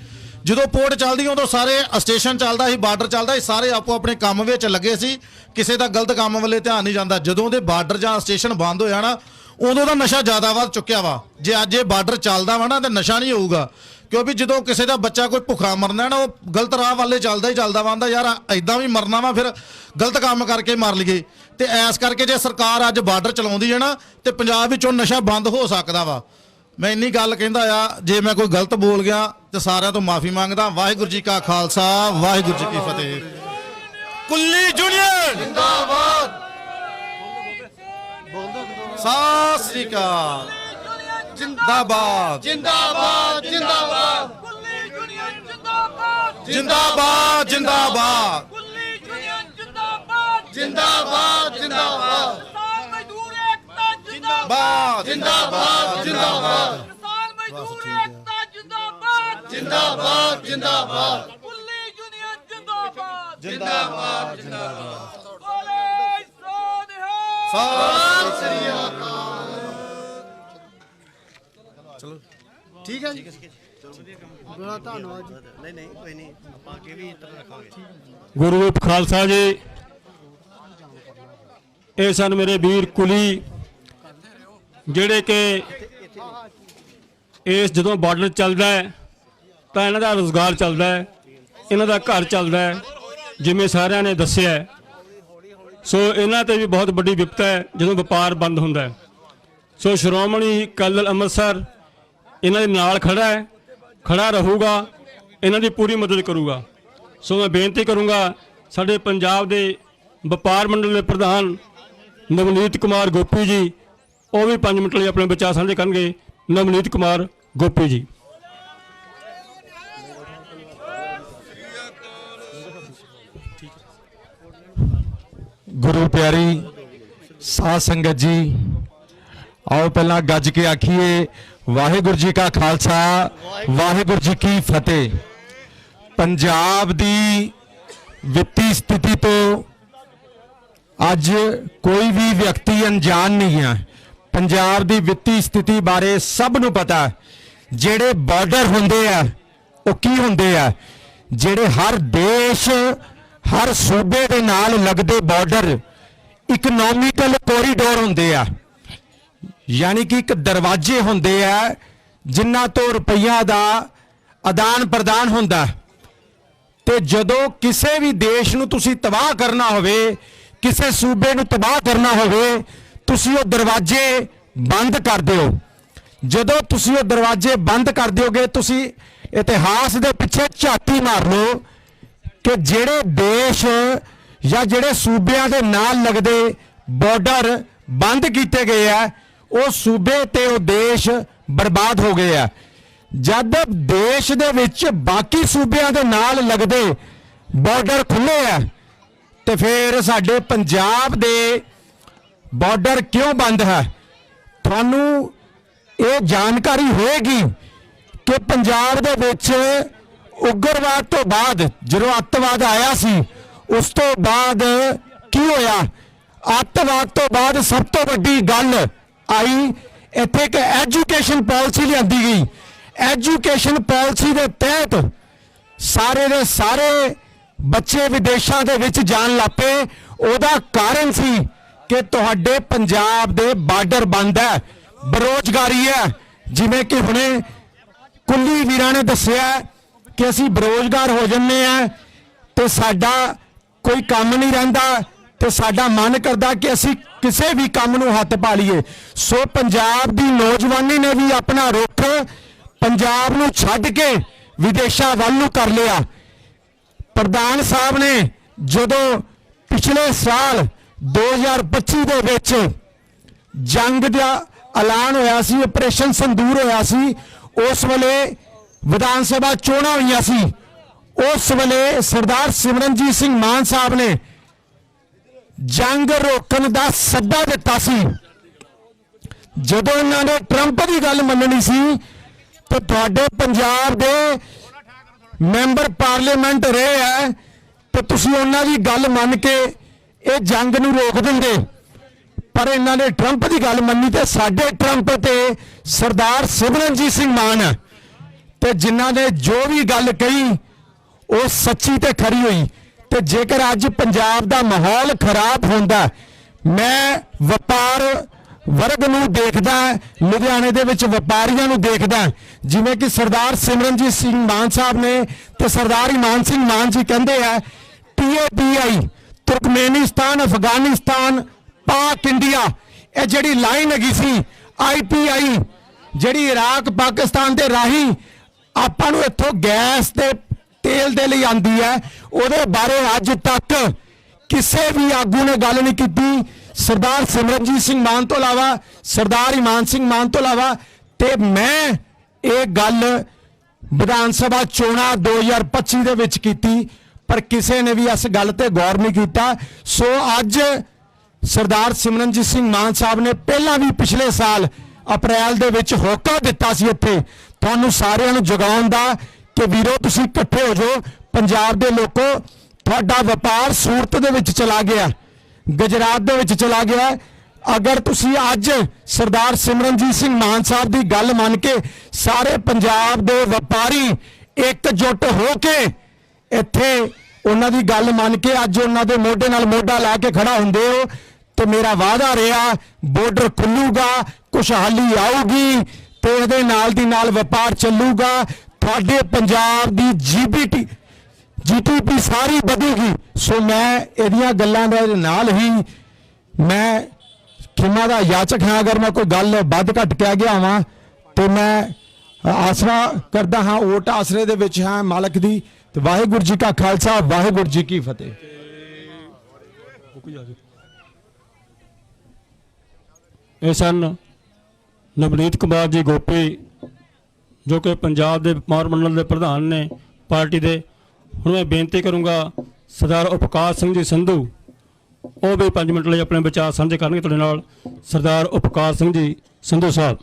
ਜਦੋਂ ਪੋਰਟ ਚੱਲਦੀ ਉਦੋਂ ਸਾਰੇ ਸਟੇਸ਼ਨ ਚੱਲਦਾ ਸੀ, ਬਾਰਡਰ ਚੱਲਦਾ ਸੀ, ਸਾਰੇ ਆਪੋ ਆਪਣੇ ਕੰਮ ਵਿੱਚ ਲੱਗੇ ਸੀ, ਕਿਸੇ ਦਾ ਗਲਤ ਕੰਮ ਵੱਲੇ ਧਿਆਨ ਨਹੀਂ ਜਾਂਦਾ। ਜਦੋਂ ਦੇ ਬਾਰਡਰ ਜਾਂ ਸਟੇਸ਼ਨ ਬੰਦ ਹੋਇਆ ਨਾ, ਉਦੋਂ ਦਾ ਨਸ਼ਾ ਜ਼ਿਆਦਾ ਵੱਧ ਚੁੱਕਿਆ ਵਾ। ਜੇ ਅੱਜ ਇਹ ਬਾਰਡਰ ਚੱਲਦਾ ਵਾ ਨਾ ਤਾਂ ਨਸ਼ਾ ਨਹੀਂ ਹੋਊਗਾ, ਕਿਉਂਕਿ ਜਦੋਂ ਕਿਸੇ ਦਾ ਬੱਚਾ ਕੋਈ ਭੁੱਖਾ ਮਰਨਾ ਨਾ, ਉਹ ਗਲਤ ਰਾਹ ਵੱਲੇ ਚੱਲਦਾ ਹੀ ਚੱਲਦਾ ਵਾ, ਯਾਰ ਐਦਾਂ ਵੀ ਮਰਨਾ ਵਾ, ਫਿਰ ਗਲਤ ਕੰਮ ਕਰਕੇ ਮਰ ਲਈਏ। ਤੇ ਐਸ ਕਰਕੇ ਜੇ ਸਰਕਾਰ ਅੱਜ ਬਾਰਡਰ ਚਲਾਉਂਦੀ ਹੈ ਨਾ ਤੇ ਪੰਜਾਬ ਵਿੱਚੋਂ ਨਸ਼ਾ ਬੰਦ ਹੋ ਸਕਦਾ ਵਾ। ਮੈਂ ਇੰਨੀ ਗੱਲ ਕਹਿੰਦਾ ਆ, ਜੇ ਮੈਂ ਕੋਈ ਗਲਤ ਬੋਲ ਗਿਆ ਤੇ ਸਾਰਿਆਂ ਤੋਂ ਮਾਫੀ ਮੰਗਦਾ। ਵਾਹਿਗੁਰੂ ਜੀ ਕਾ ਖਾਲਸਾ, ਵਾਹਿਗੁਰੂ ਜੀ ਕੀ ਫਤਿਹ। ਕੁੱਲੀ ਯੂਨੀਅਨ ਜਿੰਦਾਬਾਦ। ਸਤਿ ਸ੍ਰੀ ਅਕਾਲ। ਜਿੰਦਾਬਾਦ ਜਿੰਦਾਬਾਦ ਜਿੰਦਾਬਾਦ। ਕੁੱਲੀ ਯੂਨੀਅਨ ਜਿੰਦਾਬਾਦ ਜਿੰਦਾਬਾਦ ਜਿੰਦਾਬਾਦ। ਕੁੱਲੀ ਯੂਨੀਅਨ ਜਿੰਦਾਬਾਦ ਜਿੰਦਾਬਾਦ ਜਿੰਦਾਬਾਦ। ਕਿਸਾਨ ਮਜ਼ਦੂਰ ਏਕਤਾ ਜਿੰਦਾਬਾਦ ਜਿੰਦਾਬਾਦ ਜਿੰਦਾਬਾਦ। ਕਿਸਾਨ ਮਜ਼ਦੂਰ ਏਕਤਾ ਜਿੰਦਾਬਾਦ ਜਿੰਦਾਬਾਦ ਜਿੰਦਾਬਾਦ। ਕੁੱਲੀ ਯੂਨੀਅਨ ਜਿੰਦਾਬਾਦ ਜਿੰਦਾਬਾਦ ਜਿੰਦਾਬਾਦ। ਬੋਲੇ ਸਤਿ ਸ੍ਰੀ ਅਕਾਲ। ਚਲੋ ਠੀਕ ਹੈ ਜੀ, ਬੜਾ ਧੰਨਵਾਦ ਜੀ। ਨਹੀਂ ਨਹੀਂ ਕੋਈ ਨਹੀਂ, ਆਪਾਂ ਅੱਗੇ ਵੀ ਇੱਧਰ ਰੱਖਾਂਗੇ। ਗੁਰੂ ਖਾਲਸਾ ਜੀ, ਇਹ ਸਨ ਮੇਰੇ ਵੀਰ ਕੁਲੀ ਜਿਹੜੇ ਕਿ ਇਸ ਜਦੋਂ ਬਾਰਡਰ ਚੱਲਦਾ ਹੈ ਤਾਂ ਇਹਨਾਂ ਦਾ ਰੁਜ਼ਗਾਰ ਚੱਲਦਾ ਹੈ, ਇਹਨਾਂ ਦਾ ਘਰ ਚੱਲਦਾ ਹੈ, ਜਿਵੇਂ ਸਾਰਿਆਂ ਨੇ ਦੱਸਿਆ ਹੈ। ਸੋ ਇਹਨਾਂ ਤੇ ਵੀ ਬਹੁਤ ਵੱਡੀ ਵਿਪਤਾ ਹੈ ਜਦੋਂ ਵਪਾਰ ਬੰਦ ਹੁੰਦਾ ਹੈ। ਸੋ ਸ਼੍ਰੋਮਣੀ ਅਕਾਲੀ ਦਲ ਅੰਮ੍ਰਿਤਸਰ ਇਹਨਾਂ ਦੇ ਨਾਲ ਖੜਾ ਹੈ, ਖੜਾ ਰਹੂਗਾ, ਇਹਨਾਂ ਦੀ ਪੂਰੀ ਮਦਦ ਕਰੂਗਾ। ਸੋ ਮੈਂ ਬੇਨਤੀ ਕਰੂੰਗਾ ਸਾਡੇ ਪੰਜਾਬ ਦੇ ਵਪਾਰ ਮੰਡਲ ਦੇ ਪ੍ਰਧਾਨ ਨਵਨੀਤ ਕੁਮਾਰ ਗੋਪੀ ਜੀ, ਉਹ ਵੀ 5 ਮਿੰਟ ਲਈ ਆਪਣੇ ਵਿਚਾਰ ਸਾਂਝੇ ਕਰਨਗੇ। ਨਵਨੀਤ ਕੁਮਾਰ ਗੋਪੀ ਜੀ। ਗੁਰੂ ਪਿਆਰੀ ਸਾਧ ਸੰਗਤ ਜੀ, ਆਓ ਪਹਿਲਾਂ ਗੱਜ ਕੇ ਆਖੀਏ ਵਾਹਿਗੁਰੂ ਜੀ ਕਾ ਖਾਲਸਾ, ਵਾਹਿਗੁਰੂ ਜੀ ਕੀ ਫਤਿਹ। ਪੰਜਾਬ ਦੀ ਵਿੱਤੀ ਸਥਿਤੀ ਤੋਂ ਅੱਜ ਕੋਈ ਵੀ ਵਿਅਕਤੀ ਅਣਜਾਣ ਨਹੀਂ ਹੈ। ਪੰਜਾਬ ਦੀ ਵਿੱਤੀ ਸਥਿਤੀ ਬਾਰੇ ਸਭ ਨੂੰ ਪਤਾ ਹੈ। ਜਿਹੜੇ ਬਾਰਡਰ ਹੁੰਦੇ ਆ ਉਹ ਕੀ ਹੁੰਦੇ ਆ? ਜਿਹੜੇ ਹਰ ਦੇਸ਼, ਹਰ ਸੂਬੇ ਦੇ ਨਾਲ ਲੱਗਦੇ ਬਾਰਡਰ ਇਕਨੋਮਿਕਲ ਕੋਰੀਡੋਰ ਹੁੰਦੇ ਆ, ਯਾਨੀ ਕਿ ਇੱਕ ਦਰਵਾਜ਼ੇ ਹੁੰਦੇ ਆ ਜਿਨ੍ਹਾਂ ਤੋਂ ਰੁਪਈਆ ਦਾ ਆਦਾਨ ਪ੍ਰਦਾਨ ਹੁੰਦਾ ਹੈ। ਤੇ ਜਦੋਂ ਕਿਸੇ ਵੀ ਦੇਸ਼ ਨੂੰ ਤੁਸੀਂ ਤਬਾਹ ਕਰਨਾ ਹੋਵੇ, ਕਿਸੇ ਸੂਬੇ ਨੂੰ ਤਬਾਹ ਕਰਨਾ ਹੋਵੇ, ਤੁਸੀਂ ਉਹ ਦਰਵਾਜ਼ੇ ਬੰਦ ਕਰ ਦਿਓ। ਜਦੋਂ ਤੁਸੀਂ ਉਹ ਦਰਵਾਜ਼ੇ ਬੰਦ ਕਰ ਦਿਓਗੇ, ਤੁਸੀਂ ਇਤਿਹਾਸ ਦੇ ਪਿੱਛੇ ਝਾਤੀ ਮਾਰ ਲਓ ਕਿ ਜਿਹੜੇ ਦੇਸ਼ ਜਾਂ ਜਿਹੜੇ ਸੂਬਿਆਂ ਦੇ ਨਾਲ ਲੱਗਦੇ ਬਾਰਡਰ ਬੰਦ ਕੀਤੇ ਗਏ ਆ, ਉਹ ਸੂਬੇ ਤੇ ਉਹ ਦੇਸ਼ ਬਰਬਾਦ ਹੋ ਗਏ ਆ। ਜਦ ਦੇਸ਼ ਦੇ ਵਿੱਚ ਬਾਕੀ ਸੂਬਿਆਂ ਦੇ ਨਾਲ ਲੱਗਦੇ ਬਾਰਡਰ ਖੁੱਲੇ ਆ, ਤੇ ਫਿਰ ਸਾਡੇ ਪੰਜਾਬ ਦੇ ਬਾਰਡਰ ਕਿਉਂ ਬੰਦ ਹੈ? ਤੁਹਾਨੂੰ ਇਹ ਜਾਣਕਾਰੀ ਹੋਏਗੀ ਕਿ ਪੰਜਾਬ ਦੇ ਵਿੱਚ ਉਗਰਵਾਦ ਤੋਂ ਬਾਅਦ ਜਦੋਂ ਅੱਤਵਾਦ ਆਇਆ ਸੀ, ਉਸ ਤੋਂ ਬਾਅਦ ਕੀ ਹੋਇਆ? ਅੱਤਵਾਦ ਤੋਂ ਬਾਅਦ ਸਭ ਤੋਂ ਵੱਡੀ ਗੱਲ ਆਈ, ਇੱਥੇ ਇੱਕ ਐਜੂਕੇਸ਼ਨ ਪਾਲਿਸੀ ਲਿਆਂਦੀ ਗਈ। ਐਜੂਕੇਸ਼ਨ ਪਾਲਿਸੀ ਦੇ ਤਹਿਤ ਸਾਰੇ ਦੇ ਸਾਰੇ ਬੱਚੇ ਵਿਦੇਸ਼ਾਂ ਦੇ ਵਿੱਚ ਜਾਣ ਲੱਗ ਪਏ। ਉਹਦਾ ਕਾਰਨ ਸੀ ਕਿ ਤੁਹਾਡੇ ਪੰਜਾਬ ਦੇ ਬਾਰਡਰ ਬੰਦ ਹੈ, ਬੇਰੁਜ਼ਗਾਰੀ ਹੈ। ਜਿਵੇਂ ਕਿ ਹੁਣੇ ਕੁੱਲੀ ਵੀਰਾਂ ਨੇ ਦੱਸਿਆ ਕਿ ਅਸੀਂ ਬੇਰੁਜ਼ਗਾਰ ਹੋ ਜੰਨੇ ਆ ਤੇ ਸਾਡਾ ਕੋਈ ਕੰਮ ਨਹੀਂ ਰਹਿੰਦਾ ਤੇ ਸਾਡਾ ਮਨ ਕਰਦਾ ਕਿ ਅਸੀਂ ਕਿਸੇ ਵੀ ਕੰਮ ਨੂੰ ਹੱਥ ਪਾ ਲਈਏ। ਸੋ ਪੰਜਾਬ ਦੀ ਨੌਜਵਾਨੀ ਨੇ ਵੀ ਆਪਣਾ ਰੁਖ ਪੰਜਾਬ ਨੂੰ ਛੱਡ ਕੇ ਵਿਦੇਸ਼ਾਂ ਵੱਲ ਨੂੰ ਕਰ ਲਿਆ। ਪ੍ਰਧਾਨ ਸਾਹਿਬ ਨੇ ਜਦੋਂ ਪਿਛਲੇ ਸਾਲ 2025 ਦੇ ਵਿੱਚ ਜੰਗ ਦਾ ਐਲਾਨ ਹੋਇਆ ਸੀ, ਆਪਰੇਸ਼ਨ ਸੰਦੂਰ ਹੋਇਆ ਸੀ, ਉਸ ਵੇਲੇ ਵਿਧਾਨ ਸਭਾ ਚੋਣਾਂ ਹੋਈਆਂ ਸੀ। ਉਸ ਵੇਲੇ ਸਰਦਾਰ ਸਿਮਰਨਜੀਤ ਸਿੰਘ ਮਾਨ ਸਾਹਿਬ ਨੇ ਜੰਗ ਰੋਕਣ ਦਾ ਸੱਦਾ ਦਿੱਤਾ ਸੀ। ਜਦੋਂ ਇਹਨਾਂ ਨੇ ਟਰੰਪ ਦੀ ਗੱਲ ਮੰਨਣੀ ਸੀ ਤਾਂ ਤੁਹਾਡੇ ਪੰਜਾਬ ਦੇ ਮੈਂਬਰ ਪਾਰਲੀਮੈਂਟ ਰਹੇ ਹੈ ਤੇ ਤੁਸੀਂ ਉਹਨਾਂ ਦੀ ਗੱਲ ਮੰਨ ਕੇ ਇਹ ਜੰਗ ਨੂੰ ਰੋਕ ਦਿੰਦੇ, ਪਰ ਇਹਨਾਂ ਨੇ ਟਰੰਪ ਦੀ ਗੱਲ ਮੰਨੀ ਤੇ ਸਾਡੇ ਟਰੰਪ ਤੇ ਸਰਦਾਰ ਸਿਮਰਨਜੀਤ ਸਿੰਘ ਮਾਨ ਤੇ ਜਿਨ੍ਹਾਂ ਨੇ ਜੋ ਵੀ ਗੱਲ ਕਹੀ ਉਹ ਸੱਚੀ ਤੇ ਖਰੀ ਹੋਈ। ਤੇ ਜੇਕਰ ਅੱਜ ਪੰਜਾਬ ਦਾ ਮਾਹੌਲ ਖਰਾਬ ਹੁੰਦਾ, ਮੈਂ ਵਪਾਰ ਵਰਗ ਨੂੰ ਦੇਖਦਾ, ਲੁਧਿਆਣੇ ਦੇ ਵਿੱਚ ਵਪਾਰੀਆਂ ਨੂੰ ਦੇਖਦਾ, ਜਿਵੇਂ ਕਿ ਸਰਦਾਰ ਸਿਮਰਨਜੀਤ ਸਿੰਘ ਮਾਨ ਸਾਹਿਬ ਨੇ ਤੇ ਸਰਦਾਰ ਇਮਾਨ ਸਿੰਘ ਮਾਨ ਜੀ ਕਹਿੰਦੇ ਆ TAPI ਤੁਰਕਮੇਨਿਸਤਾਨ, ਅਫਗਾਨਿਸਤਾਨ, ਪਾਕ ਇੰਡੀਆ, ਇਹ ਜਿਹੜੀ ਲਾਈਨ ਹੈਗੀ ਸੀ IPI ਜਿਹੜੀ ਇਰਾਕ ਪਾਕਿਸਤਾਨ ਦੇ ਰਾਹੀਂ ਆਪਾਂ ਨੂੰ ਇੱਥੋਂ ਗੈਸ ਤੇ ਤੇਲ ਦੇ ਲਈ ਆਂਦੀ ਹੈ, ਉਹਦੇ ਬਾਰੇ ਅੱਜ ਤੱਕ ਕਿਸੇ ਵੀ ਆਗੂ ਨੇ ਗੱਲ ਨਹੀਂ ਕੀਤੀ। ਸਰਦਾਰ ਸਿਮਰਨਜੀਤ ਸਿੰਘ ਮਾਨ ਤੋਂ ਇਲਾਵਾ, ਸਰਦਾਰ ਇਮਾਨ ਸਿੰਘ ਮਾਨ ਤੋਂ ਇਲਾਵਾ। ਤੇ ਮੈਂ ਇਹ ਗੱਲ ਵਿਧਾਨ ਸਭਾ ਚੋਣਾਂ 2025 ਦੇ ਵਿੱਚ ਕੀਤੀ, ਪਰ ਕਿਸੇ ਨੇ ਵੀ ਇਸ ਗੱਲ ਤੇ ਗੌਰ ਨਹੀਂ ਕੀਤਾ। ਸੋ ਅੱਜ ਸਰਦਾਰ ਸਿਮਰਨਜੀਤ ਸਿੰਘ ਮਾਨ ਸਾਹਿਬ ਨੇ ਪਹਿਲਾਂ ਵੀ ਪਿਛਲੇ ਸਾਲ ਅਪ੍ਰੈਲ ਦੇ ਵਿੱਚ ਹੋਕਾ ਦਿੱਤਾ ਸੀ ਇੱਥੇ ਤੁਹਾਨੂੰ ਸਾਰਿਆਂ ਨੂੰ ਜਗਾਉਣ ਦਾ ਕਿ ਵੀਰੋ ਤੁਸੀਂ ਇਕੱਠੇ ਹੋ ਜਾਓ। ਪੰਜਾਬ ਦੇ ਲੋਕੋ, ਤੁਹਾਡਾ ਵਪਾਰ ਸੂਰਤ ਦੇ ਵਿੱਚ ਚਲਾ ਗਿਆ, ਗੁਜਰਾਤ ਦੇ ਵਿੱਚ ਚਲਾ ਗਿਆ। ਅਗਰ ਤੁਸੀਂ ਅੱਜ ਸਰਦਾਰ ਸਿਮਰਨਜੀਤ ਸਿੰਘ ਮਾਨ ਸਾਹਿਬ ਦੀ ਗੱਲ ਮੰਨ ਕੇ ਸਾਰੇ ਪੰਜਾਬ ਦੇ ਵਪਾਰੀ ਇਕਜੁੱਟ ਹੋ ਕੇ ਇੱਥੇ ਉਹਨਾਂ ਦੀ ਗੱਲ ਮੰਨ ਕੇ ਅੱਜ ਉਹਨਾਂ ਦੇ ਮੋਢੇ ਨਾਲ ਮੋਢਾ ਲਾ ਕੇ ਖੜਾ ਹੁੰਦੇ ਹੋ, ਤੇ ਮੇਰਾ ਵਾਅਦਾ ਰਿਹਾ ਬਾਰਡਰ ਖੁੱਲੂਗਾ, ਖੁਸ਼ਹਾਲੀ ਆਊਗੀ ਤੇ ਇਹਦੇ ਨਾਲ ਦੀ ਨਾਲ ਵਪਾਰ ਚੱਲੂਗਾ। ਤੁਹਾਡੇ ਪੰਜਾਬ ਦੀ GDP ਸਾਰੀ ਵਧੇਗੀ। ਸੋ ਮੈਂ ਇਹਦੀਆਂ ਗੱਲਾਂ ਦੇ ਨਾਲ ਹੀ ਮੈਂ ਖਿਮਾ ਦਾ ਯਾਚਕ ਹਾਂ, ਅਗਰ ਮੈਂ ਕੋਈ ਗੱਲ ਵੱਧ ਘੱਟ ਕਹਿ ਗਿਆ ਹਾਂ ਤੇ ਮੈਂ ਆਸਰਾ ਕਰਦਾ ਹਾਂ, ਓਟ ਆਸਰੇ ਦੇ ਵਿੱਚ ਹਾਂ ਮਾਲਕ ਦੀ। ਤੇ ਵਾਹਿਗੁਰੂ ਜੀ ਕਾ ਖਾਲਸਾ, ਵਾਹਿਗੁਰੂ ਜੀ ਕੀ ਫਤਿਹ। ਇਹ ਸਨ ਨਵਨੀਤ ਕੁਮਾਰ ਜੀ ਗੋਪੀ, ਜੋ ਕਿ ਪੰਜਾਬ ਦੇ ਵਪਾਰ ਮੰਡਲ ਦੇ ਪ੍ਰਧਾਨ ਨੇ ਪਾਰਟੀ ਦੇ। ਹੁਣ ਮੈਂ ਬੇਨਤੀ ਕਰੂੰਗਾ ਸਰਦਾਰ ਉਪਕਾਰ ਸਿੰਘ ਜੀ ਸੰਧੂ, ਉਹ ਵੀ 5 ਮਿੰਟ ਲਈ ਆਪਣੇ ਵਿਚਾਰ ਸਾਂਝੇ ਕਰਨਗੇ ਤੁਹਾਡੇ ਨਾਲ। ਸਰਦਾਰ ਉਪਕਾਰ ਸਿੰਘ ਜੀ ਸੰਧੂ ਸਾਹਿਬ।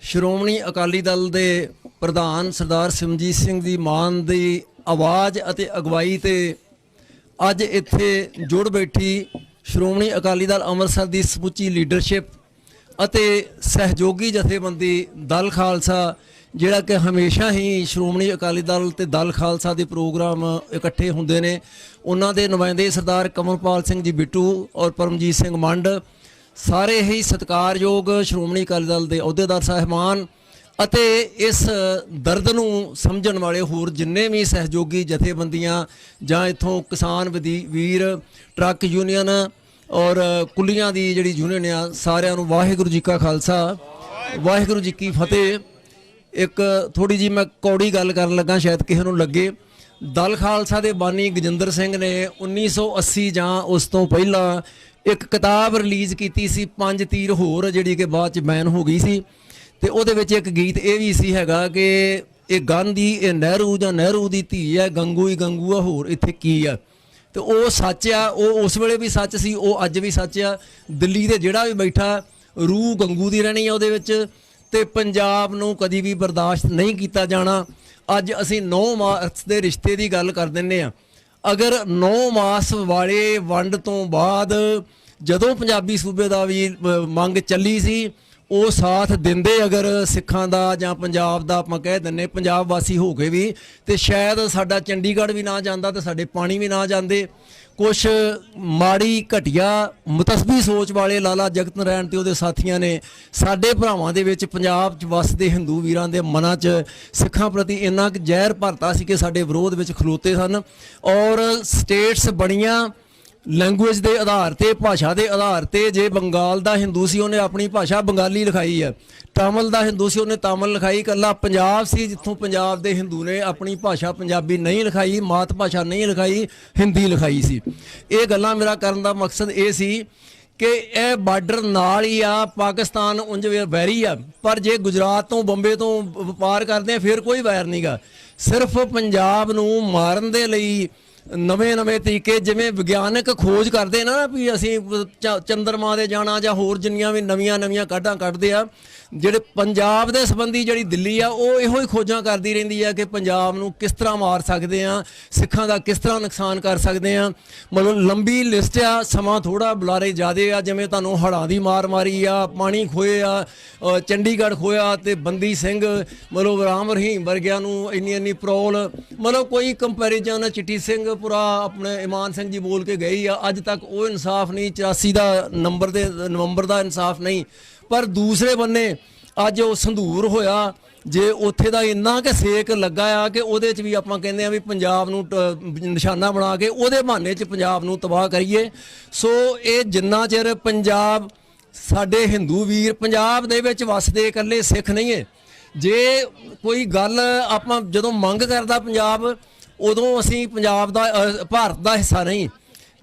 ਸ਼੍ਰੋਮਣੀ ਅਕਾਲੀ ਦਲ ਦੇ ਪ੍ਰਧਾਨ ਸਰਦਾਰ ਸਿਮਰਨਜੀਤ ਸਿੰਘ ਜੀ ਮਾਨ ਦੀ ਆਵਾਜ਼ ਅਤੇ ਅਗਵਾਈ ਤੇ ਅੱਜ ਇੱਥੇ ਜੁੜ ਬੈਠੀ ਸ਼੍ਰੋਮਣੀ ਅਕਾਲੀ ਦਲ ਅੰਮ੍ਰਿਤਸਰ ਦੀ ਸਮੁੱਚੀ ਲੀਡਰਸ਼ਿਪ ਅਤੇ ਸਹਿਯੋਗੀ ਜਥੇਬੰਦੀ ਦਲ ਖਾਲਸਾ, ਜਿਹੜਾ ਕਿ ਹਮੇਸ਼ਾ ਹੀ ਸ਼੍ਰੋਮਣੀ ਅਕਾਲੀ ਦਲ ਤੇ ਦਲ ਖਾਲਸਾ ਦੇ ਪ੍ਰੋਗਰਾਮ ਇਕੱਠੇ ਹੁੰਦੇ ਨੇ, ਉਹਨਾਂ ਦੇ ਨੁਮਾਇੰਦੇ ਸਰਦਾਰ ਕਮਲਪਾਲ ਸਿੰਘ ਜੀ ਬਿੱਟੂ ਔਰ ਪਰਮਜੀਤ ਸਿੰਘ ਮੰਡ, ਸਾਰੇ ਹੀ ਸਤਿਕਾਰਯੋਗ ਸ਼੍ਰੋਮਣੀ ਅਕਾਲੀ ਦਲ ਦੇ ਅਹੁਦੇਦਾਰ ਸਾਹਿਬਾਨ ਅਤੇ ਇਸ ਦਰਦ ਨੂੰ ਸਮਝਣ ਵਾਲੇ ਹੋਰ ਜਿੰਨੇ ਵੀ ਸਹਿਯੋਗੀ ਜਥੇਬੰਦੀਆਂ ਜਾਂ ਇੱਥੋਂ ਕਿਸਾਨ ਵੀਰ ਟਰੱਕ ਯੂਨੀਅਨ ਔਰ ਕੁੱਲੀਆਂ ਦੀ ਜਿਹੜੀ ਯੂਨੀਅਨ ਆ, ਸਾਰਿਆਂ ਨੂੰ ਵਾਹਿਗੁਰੂ ਜੀ ਕਾ ਖਾਲਸਾ ਵਾਹਿਗੁਰੂ ਜੀ ਕੀ ਫਤਿਹ। ਇੱਕ ਥੋੜੀ ਜੀ ਮੈਂ ਕੌੜੀ ਗੱਲ ਕਰਨ ਲੱਗਾ, ਸ਼ਾਇਦ ਕਿਸੇ ਨੂੰ ਲੱਗੇ। ਦਲ ਖਾਲਸਾ ਦੇ ਬਾਨੀ ਗਜਿੰਦਰ ਸਿੰਘ ਨੇ 1980 ਜਾਂ ਉਸ ਤੋਂ ਪਹਿਲਾਂ ਇੱਕ ਕਿਤਾਬ ਰਿਲੀਜ਼ ਕੀਤੀ ਸੀ, 5 ਤੀਰ ਹੋਰ, ਜਿਹੜੀ ਕਿ ਬਾਅਦ ਚ ਬੈਨ ਹੋ ਗਈ ਸੀ। ਤੇ ਉਹਦੇ ਵਿੱਚ ਇੱਕ ਗੀਤ ਇਹ ਵੀ ਸੀ ਹੈਗਾ ਕਿ ਇਹ ਗਾਂਧੀ, ਇਹ ਨਹਿਰੂ ਜਾਂ ਨਹਿਰੂ ਦੀ ਧੀ ਹੈ, ਗੰਗੂ ਹੀ ਗੰਗੂ ਆ, ਹੋਰ ਇੱਥੇ ਕੀ ਆ। ਤੇ ਉਹ ਸੱਚ ਆ, ਉਹ ਉਸ ਵੇਲੇ ਵੀ ਸੱਚ ਸੀ, ਉਹ ਅੱਜ ਵੀ ਸੱਚ ਆ। ਦਿੱਲੀ ਦੇ ਜਿਹੜਾ ਵੀ ਬੈਠਾ ਰੂਹ ਗੰਗੂ ਦੀ ਰਹਿਣੀ ਆ ਉਹਦੇ ਵਿੱਚ, ਤੇ ਪੰਜਾਬ ਨੂੰ ਕਦੀ ਵੀ ਬਰਦਾਸ਼ਤ ਨਹੀਂ ਕੀਤਾ ਜਾਣਾ। ਅੱਜ ਅਸੀਂ 9 ਮਾਰਚ ਦੇ ਰਿਸ਼ਤੇ ਦੀ ਗੱਲ ਕਰ ਦਿੰਦੇ ਆ। ਅਗਰ 9 ਮਾਰਚ ਵਾਲੇ ਵੰਡ ਤੋਂ ਬਾਅਦ ਜਦੋਂ ਪੰਜਾਬੀ ਸੂਬੇ ਦਾ ਵੀ ਮੰਗ ਚੱਲੀ ਸੀ, ਉਹ ਸਾਥ ਦਿੰਦੇ ਅਗਰ ਸਿੱਖਾਂ ਦਾ ਜਾਂ ਪੰਜਾਬ ਦਾ, ਆਪਾਂ ਕਹਿ ਦਿੰਦੇ ਪੰਜਾਬ ਵਾਸੀ ਹੋ ਕੇ ਵੀ, ਤੇ ਸ਼ਾਇਦ ਸਾਡਾ ਚੰਡੀਗੜ੍ਹ ਵੀ ਨਾ ਜਾਂਦਾ ਤੇ ਸਾਡੇ ਪਾਣੀ ਵੀ ਨਾ ਜਾਂਦੇ। ਕੁਛ ਮਾੜੀ ਘਟੀਆ ਮੁਤਸਬੀ ਸੋਚ ਵਾਲੇ ਲਾਲਾ ਜਗਤ ਨਾਰਾਇਣ ਤੇ ਉਹਦੇ ਸਾਥੀਆਂ ਨੇ ਸਾਡੇ ਭਰਾਵਾਂ ਦੇ ਵਿੱਚ, ਪੰਜਾਬ 'ਚ ਵਸਦੇ ਹਿੰਦੂ ਵੀਰਾਂ ਦੇ ਮਨਾਂ 'ਚ ਸਿੱਖਾਂ ਪ੍ਰਤੀ ਇੰਨਾ ਕੁ ਜ਼ਹਿਰ ਭਰਤਾ ਸੀ ਕਿ ਸਾਡੇ ਵਿਰੋਧ ਵਿੱਚ ਖਲੋਤੇ ਸਨ। ਔਰ ਸਟੇਟਸ ਬਣੀਆਂ ਲੈਂਗੁਏਜ ਦੇ ਆਧਾਰ ਤੇ, ਭਾਸ਼ਾ ਦੇ ਆਧਾਰ ਤੇ। ਜੇ ਬੰਗਾਲ ਦਾ ਹਿੰਦੂ ਸੀ ਉਹਨੇ ਆਪਣੀ ਭਾਸ਼ਾ ਬੰਗਾਲੀ ਲਿਖਾਈ ਹੈ, ਤਾਮਿਲ ਦਾ ਹਿੰਦੂ ਸੀ ਉਹਨੇ ਤਾਮਿਲ ਲਿਖਾਈ। ਇਕੱਲਾ ਪੰਜਾਬ ਸੀ ਜਿੱਥੋਂ ਪੰਜਾਬ ਦੇ ਹਿੰਦੂ ਨੇ ਆਪਣੀ ਭਾਸ਼ਾ ਪੰਜਾਬੀ ਨਹੀਂ ਲਿਖਾਈ, ਮਾਤ ਭਾਸ਼ਾ ਨਹੀਂ ਲਿਖਾਈ, ਹਿੰਦੀ ਲਿਖਾਈ ਸੀ। ਇਹ ਗੱਲਾਂ ਮੇਰਾ ਕਰਨ ਦਾ ਮਕਸਦ ਇਹ ਸੀ ਕਿ ਇਹ ਬਾਰਡਰ ਨਾਲ ਹੀ ਆ, ਪਾਕਿਸਤਾਨ ਉਂਝ ਵੈਰੀ ਆ, ਪਰ ਜੇ ਗੁਜਰਾਤ ਤੋਂ ਬੰਬੇ ਤੋਂ ਵਪਾਰ ਕਰਦੇ ਆ ਫਿਰ ਕੋਈ ਵੈਰ ਨਹੀਂਗਾ। ਸਿਰਫ ਪੰਜਾਬ ਨੂੰ ਮਾਰਨ ਦੇ ਲਈ ਨਵੇਂ ਤਰੀਕੇ, ਜਿਵੇਂ ਵਿਗਿਆਨਕ ਖੋਜ ਕਰਦੇ ਨਾ ਵੀ ਅਸੀਂ ਚੰਦਰਮਾ ਦੇ ਜਾਣਾ ਜਾਂ ਹੋਰ ਜਿੰਨੀਆਂ ਵੀ ਨਵੀਆਂ ਕਾਢਾਂ ਕੱਢਦੇ ਆ, ਜਿਹੜੇ ਪੰਜਾਬ ਦੇ ਸੰਬੰਧੀ ਜਿਹੜੀ ਦਿੱਲੀ ਆ ਉਹ ਇਹੋ ਹੀ ਖੋਜਾਂ ਕਰਦੀ ਰਹਿੰਦੀ ਆ ਕਿ ਪੰਜਾਬ ਨੂੰ ਕਿਸ ਤਰ੍ਹਾਂ ਮਾਰ ਸਕਦੇ ਆ, ਸਿੱਖਾਂ ਦਾ ਕਿਸ ਤਰ੍ਹਾਂ ਨੁਕਸਾਨ ਕਰ ਸਕਦੇ ਆ। ਮਤਲਬ ਲੰਬੀ ਲਿਸਟ ਆ, ਸਮਾਂ ਥੋੜਾ, ਬੁਲਾਰੇ ਜ਼ਿਆਦੇ ਆ। ਜਿਵੇਂ ਤੁਹਾਨੂੰ ਹੜ੍ਹਾਂ ਦੀ ਮਾਰ ਮਾਰੀ ਆ, ਪਾਣੀ ਖੋਏ ਆ, ਚੰਡੀਗੜ੍ਹ ਖੋਇਆ, ਤੇ ਬੰਦੀ ਸਿੰਘ ਮਤਲਬ ਰਾਮ ਰਹੀਮ ਵਰਗਿਆਂ ਨੂੰ ਇੰਨੀ ਪ੍ਰੋਲ, ਮਤਲਬ ਕੋਈ ਕੰਪੈਰੀਜ਼ਨ। ਚਿੱਟੀ ਸਿੰਘ ਪੁਰਾ ਆਪਣੇ ਇਮਾਨ ਸਿੰਘ ਜੀ ਬੋਲ ਕੇ ਗਈ ਆ, ਅੱਜ ਤੱਕ ਉਹ ਇਨਸਾਫ ਨਹੀਂ, 84 ਦਾ ਨਵੰਬਰ ਦਾ ਇਨਸਾਫ ਨਹੀਂ। ਪਰ ਦੂਸਰੇ ਬੰਨੇ ਅੱਜ ਉਹ ਸੰਧੂਰ ਹੋਇਆ, ਜੇ ਉੱਥੇ ਦਾ ਇੰਨਾ ਕਿ ਸੇਕ ਲੱਗਾ ਆ ਕਿ ਉਹਦੇ 'ਚ ਵੀ ਆਪਾਂ ਕਹਿੰਦੇ ਆ ਵੀ ਪੰਜਾਬ ਨੂੰ ਨਿਸ਼ਾਨਾ ਬਣਾ ਕੇ ਉਹਦੇ ਬਹਾਨੇ 'ਚ ਪੰਜਾਬ ਨੂੰ ਤਬਾਹ ਕਰੀਏ। ਸੋ ਇਹ ਜਿੰਨਾ ਚਿਰ ਪੰਜਾਬ, ਸਾਡੇ ਹਿੰਦੂ ਵੀਰ ਪੰਜਾਬ ਦੇ ਵਿੱਚ ਵਸਦੇ ਇਕੱਲੇ ਸਿੱਖ ਨਹੀਂ ਹੈ। ਜੇ ਕੋਈ ਗੱਲ ਆਪਾਂ ਜਦੋਂ ਮੰਗ ਕਰਦਾ ਪੰਜਾਬ, ਉਦੋਂ ਅਸੀਂ ਪੰਜਾਬ ਦਾ, ਭਾਰਤ ਦਾ ਹਿੱਸਾ ਨਹੀਂ।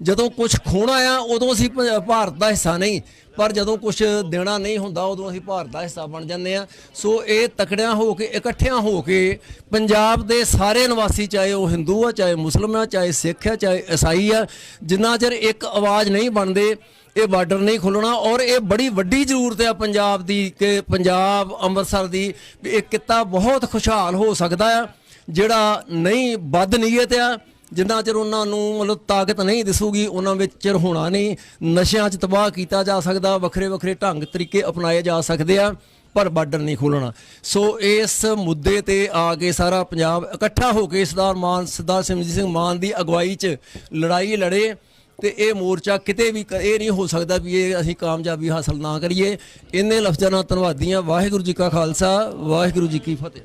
ਜਦੋਂ ਕੁਝ ਖੋਣਾ ਆ ਉਦੋਂ ਅਸੀਂ ਭਾਰਤ ਦਾ ਹਿੱਸਾ ਨਹੀਂ, ਪਰ ਜਦੋਂ ਕੁਝ ਦੇਣਾ ਨਹੀਂ ਹੁੰਦਾ ਉਦੋਂ ਅਸੀਂ ਭਾਰਤ ਦਾ ਹਿੱਸਾ ਬਣ ਜਾਂਦੇ ਆ। ਸੋ ਇਹ ਤਕੜਿਆਂ ਹੋ ਕੇ, ਇਕੱਠਿਆਂ ਹੋ ਕੇ ਪੰਜਾਬ ਦੇ ਸਾਰੇ ਨਿਵਾਸੀ, ਚਾਹੇ ਉਹ ਹਿੰਦੂ ਆ, ਚਾਹੇ ਮੁਸਲਮਾਨ ਆ, ਚਾਹੇ ਸਿੱਖ ਆ, ਚਾਹੇ ਈਸਾਈ ਆ, ਜਿੰਨਾ ਚਿਰ ਇੱਕ ਆਵਾਜ਼ ਨਹੀਂ ਬਣਦੇ ਇਹ ਬਾਰਡਰ ਨਹੀਂ ਖੁੱਲਣਾ। ਔਰ ਇਹ ਬੜੀ ਵੱਡੀ ਜ਼ਰੂਰਤ ਆ ਪੰਜਾਬ ਦੀ ਕਿ ਪੰਜਾਬ ਅੰਮ੍ਰਿਤਸਰ ਦੀ, ਇਹ ਕਿੱਤਾ ਬਹੁਤ ਖੁਸ਼ਹਾਲ ਹੋ ਸਕਦਾ ਆ। ਜਿਹੜਾ ਨਹੀਂ ਬਦਨੀਅਤ ਆ, ਜਿੰਨਾ ਚਿਰ ਉਹਨਾਂ ਨੂੰ ਮਤਲਬ ਤਾਕਤ ਨਹੀਂ ਦਿਸੂਗੀ ਉਹਨਾਂ ਵਿੱਚ ਚਿਰ ਹੋਣਾ ਨਹੀਂ। ਨਸ਼ਿਆਂ 'ਚ ਤਬਾਹ ਕੀਤਾ ਜਾ ਸਕਦਾ, ਵੱਖਰੇ ਢੰਗ ਤਰੀਕੇ ਅਪਣਾਏ ਜਾ ਸਕਦੇ ਆ, ਪਰ ਬਾਰਡਰ ਨਹੀਂ ਖੋਲ੍ਹਣਾ। ਸੋ ਇਸ ਮੁੱਦੇ ਤੇ ਆ ਕੇ ਸਾਰਾ ਪੰਜਾਬ ਇਕੱਠਾ ਹੋ ਕੇ ਸਰਦਾਰ ਸਿਮਰਜੀਤ ਸਿੰਘ ਮਾਨ ਦੀ ਅਗਵਾਈ 'ਚ ਲੜਾਈ ਲੜੇ, ਤੇ ਇਹ ਮੋਰਚਾ ਕਿਤੇ ਵੀ ਇਹ ਨਹੀਂ ਹੋ ਸਕਦਾ ਵੀ ਇਹ ਅਸੀਂ ਕਾਮਯਾਬੀ ਹਾਸਲ ਨਾ ਕਰੀਏ। ਇੰਨੇ ਲਫ਼ਜ਼ਾਂ ਨਾਲ ਧੰਨਵਾਦੀ ਹਾਂ। ਵਾਹਿਗੁਰੂ ਜੀ ਕਾ ਖਾਲਸਾ, ਵਾਹਿਗੁਰੂ ਜੀ ਕੀ ਫਤਿਹ।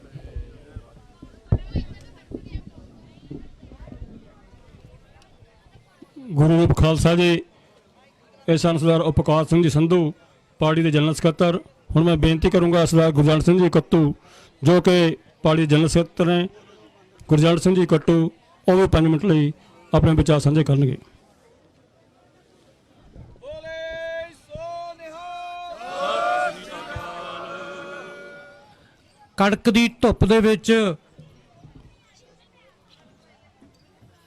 ਗੁਰੂ ਰੂਪ ਖਾਲਸਾ ਜੀ। ਇਹ ਸਨ ਸਰਦਾਰ ਉਪਕਾਰ ਸਿੰਘ ਜੀ ਸੰਧੂ, ਪਾਰਟੀ ਦੇ ਜਨਰਲ ਸਕੱਤਰ। ਹੁਣ ਮੈਂ ਬੇਨਤੀ ਕਰੂੰਗਾ ਸਰਦਾਰ ਗੁਰਜੰਟ ਸਿੰਘ ਜੀ ਕੱਟੂ, ਜੋ ਕਿ ਪਾਰਟੀ ਦੇ ਜਨਰਲ ਸਕੱਤਰ ਨੇ, ਗੁਰਜੰਟ ਸਿੰਘ ਜੀ ਕੱਟੂ, ਉਹ ਵੀ 5 ਮਿੰਟ ਲਈ ਆਪਣੇ ਵਿਚਾਰ ਸਾਂਝੇ ਕਰਨਗੇ। ਕੜਕਦੀ ਧੁੱਪ ਦੇ ਵਿੱਚ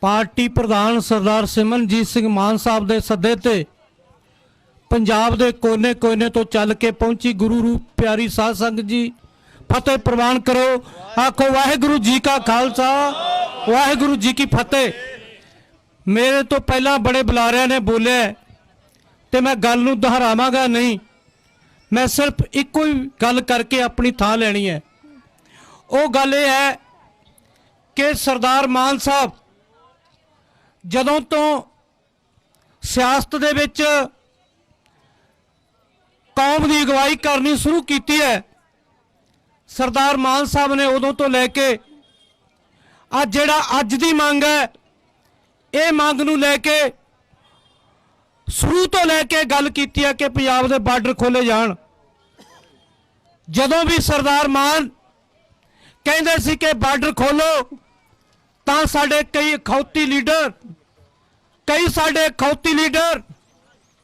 ਪਾਰਟੀ ਪ੍ਰਧਾਨ ਸਰਦਾਰ ਸਿਮਰਨਜੀਤ ਸਿੰਘ ਮਾਨ ਸਾਹਿਬ ਦੇ ਸੱਦੇ ਤੇ ਪੰਜਾਬ ਦੇ ਕੋਨੇ-ਕੋਨੇ ਤੋਂ ਚੱਲ ਕੇ ਪਹੁੰਚੀ ਗੁਰੂ ਰੂਪ ਪਿਆਰੀ ਸਾਧ ਸੰਗਤ ਜੀ, ਫਤਿਹ ਪ੍ਰਵਾਨ ਕਰੋ। ਆਖੋ ਵਾਹਿਗੁਰੂ ਜੀ ਕਾ ਖਾਲਸਾ, ਵਾਹਿਗੁਰੂ ਜੀ ਕੀ ਫਤਿਹ। ਮੇਰੇ ਤੋਂ ਪਹਿਲਾਂ ਬੜੇ ਬੁਲਾਰਿਆਂ ਨੇ ਬੋਲਿਆ ਤੇ ਮੈਂ ਗੱਲ ਨੂੰ ਦੁਹਰਾਵਾਂਗਾ ਨਹੀਂ, ਮੈਂ ਸਿਰਫ ਇੱਕੋ ਹੀ ਗੱਲ ਕਰਕੇ ਆਪਣੀ ਥਾਂ ਲੈਣੀ ਹੈ। ਉਹ ਗੱਲ ਇਹ ਹੈ ਕਿ ਸਰਦਾਰ ਮਾਨ ਸਾਹਿਬ ਜਦੋਂ ਤੋਂ ਸਿਆਸਤ ਦੇ ਵਿੱਚ ਕੌਮ ਦੀ ਅਗਵਾਈ ਕਰਨੀ ਸ਼ੁਰੂ ਕੀਤੀ ਹੈ ਸਰਦਾਰ ਮਾਨ ਸਾਹਿਬ ਨੇ ਉਦੋਂ ਤੋਂ ਲੈ ਕੇ ਜਿਹੜਾ ਅੱਜ ਦੀ ਮੰਗ ਹੈ, ਇਹ ਮੰਗ ਨੂੰ ਲੈ ਕੇ ਸ਼ੁਰੂ ਤੋਂ ਲੈ ਕੇ ਗੱਲ ਕੀਤੀ ਹੈ ਕਿ ਪੰਜਾਬ ਦੇ ਬਾਰਡਰ ਖੋਲੇ ਜਾਣ। ਜਦੋਂ ਵੀ ਸਰਦਾਰ ਮਾਨ ਕਹਿੰਦੇ ਸੀ ਕਿ ਬਾਰਡਰ ਖੋਲੋ ਤਾਂ ਸਾਡੇ ਕਈ ਅਖੌਤੀ ਲੀਡਰ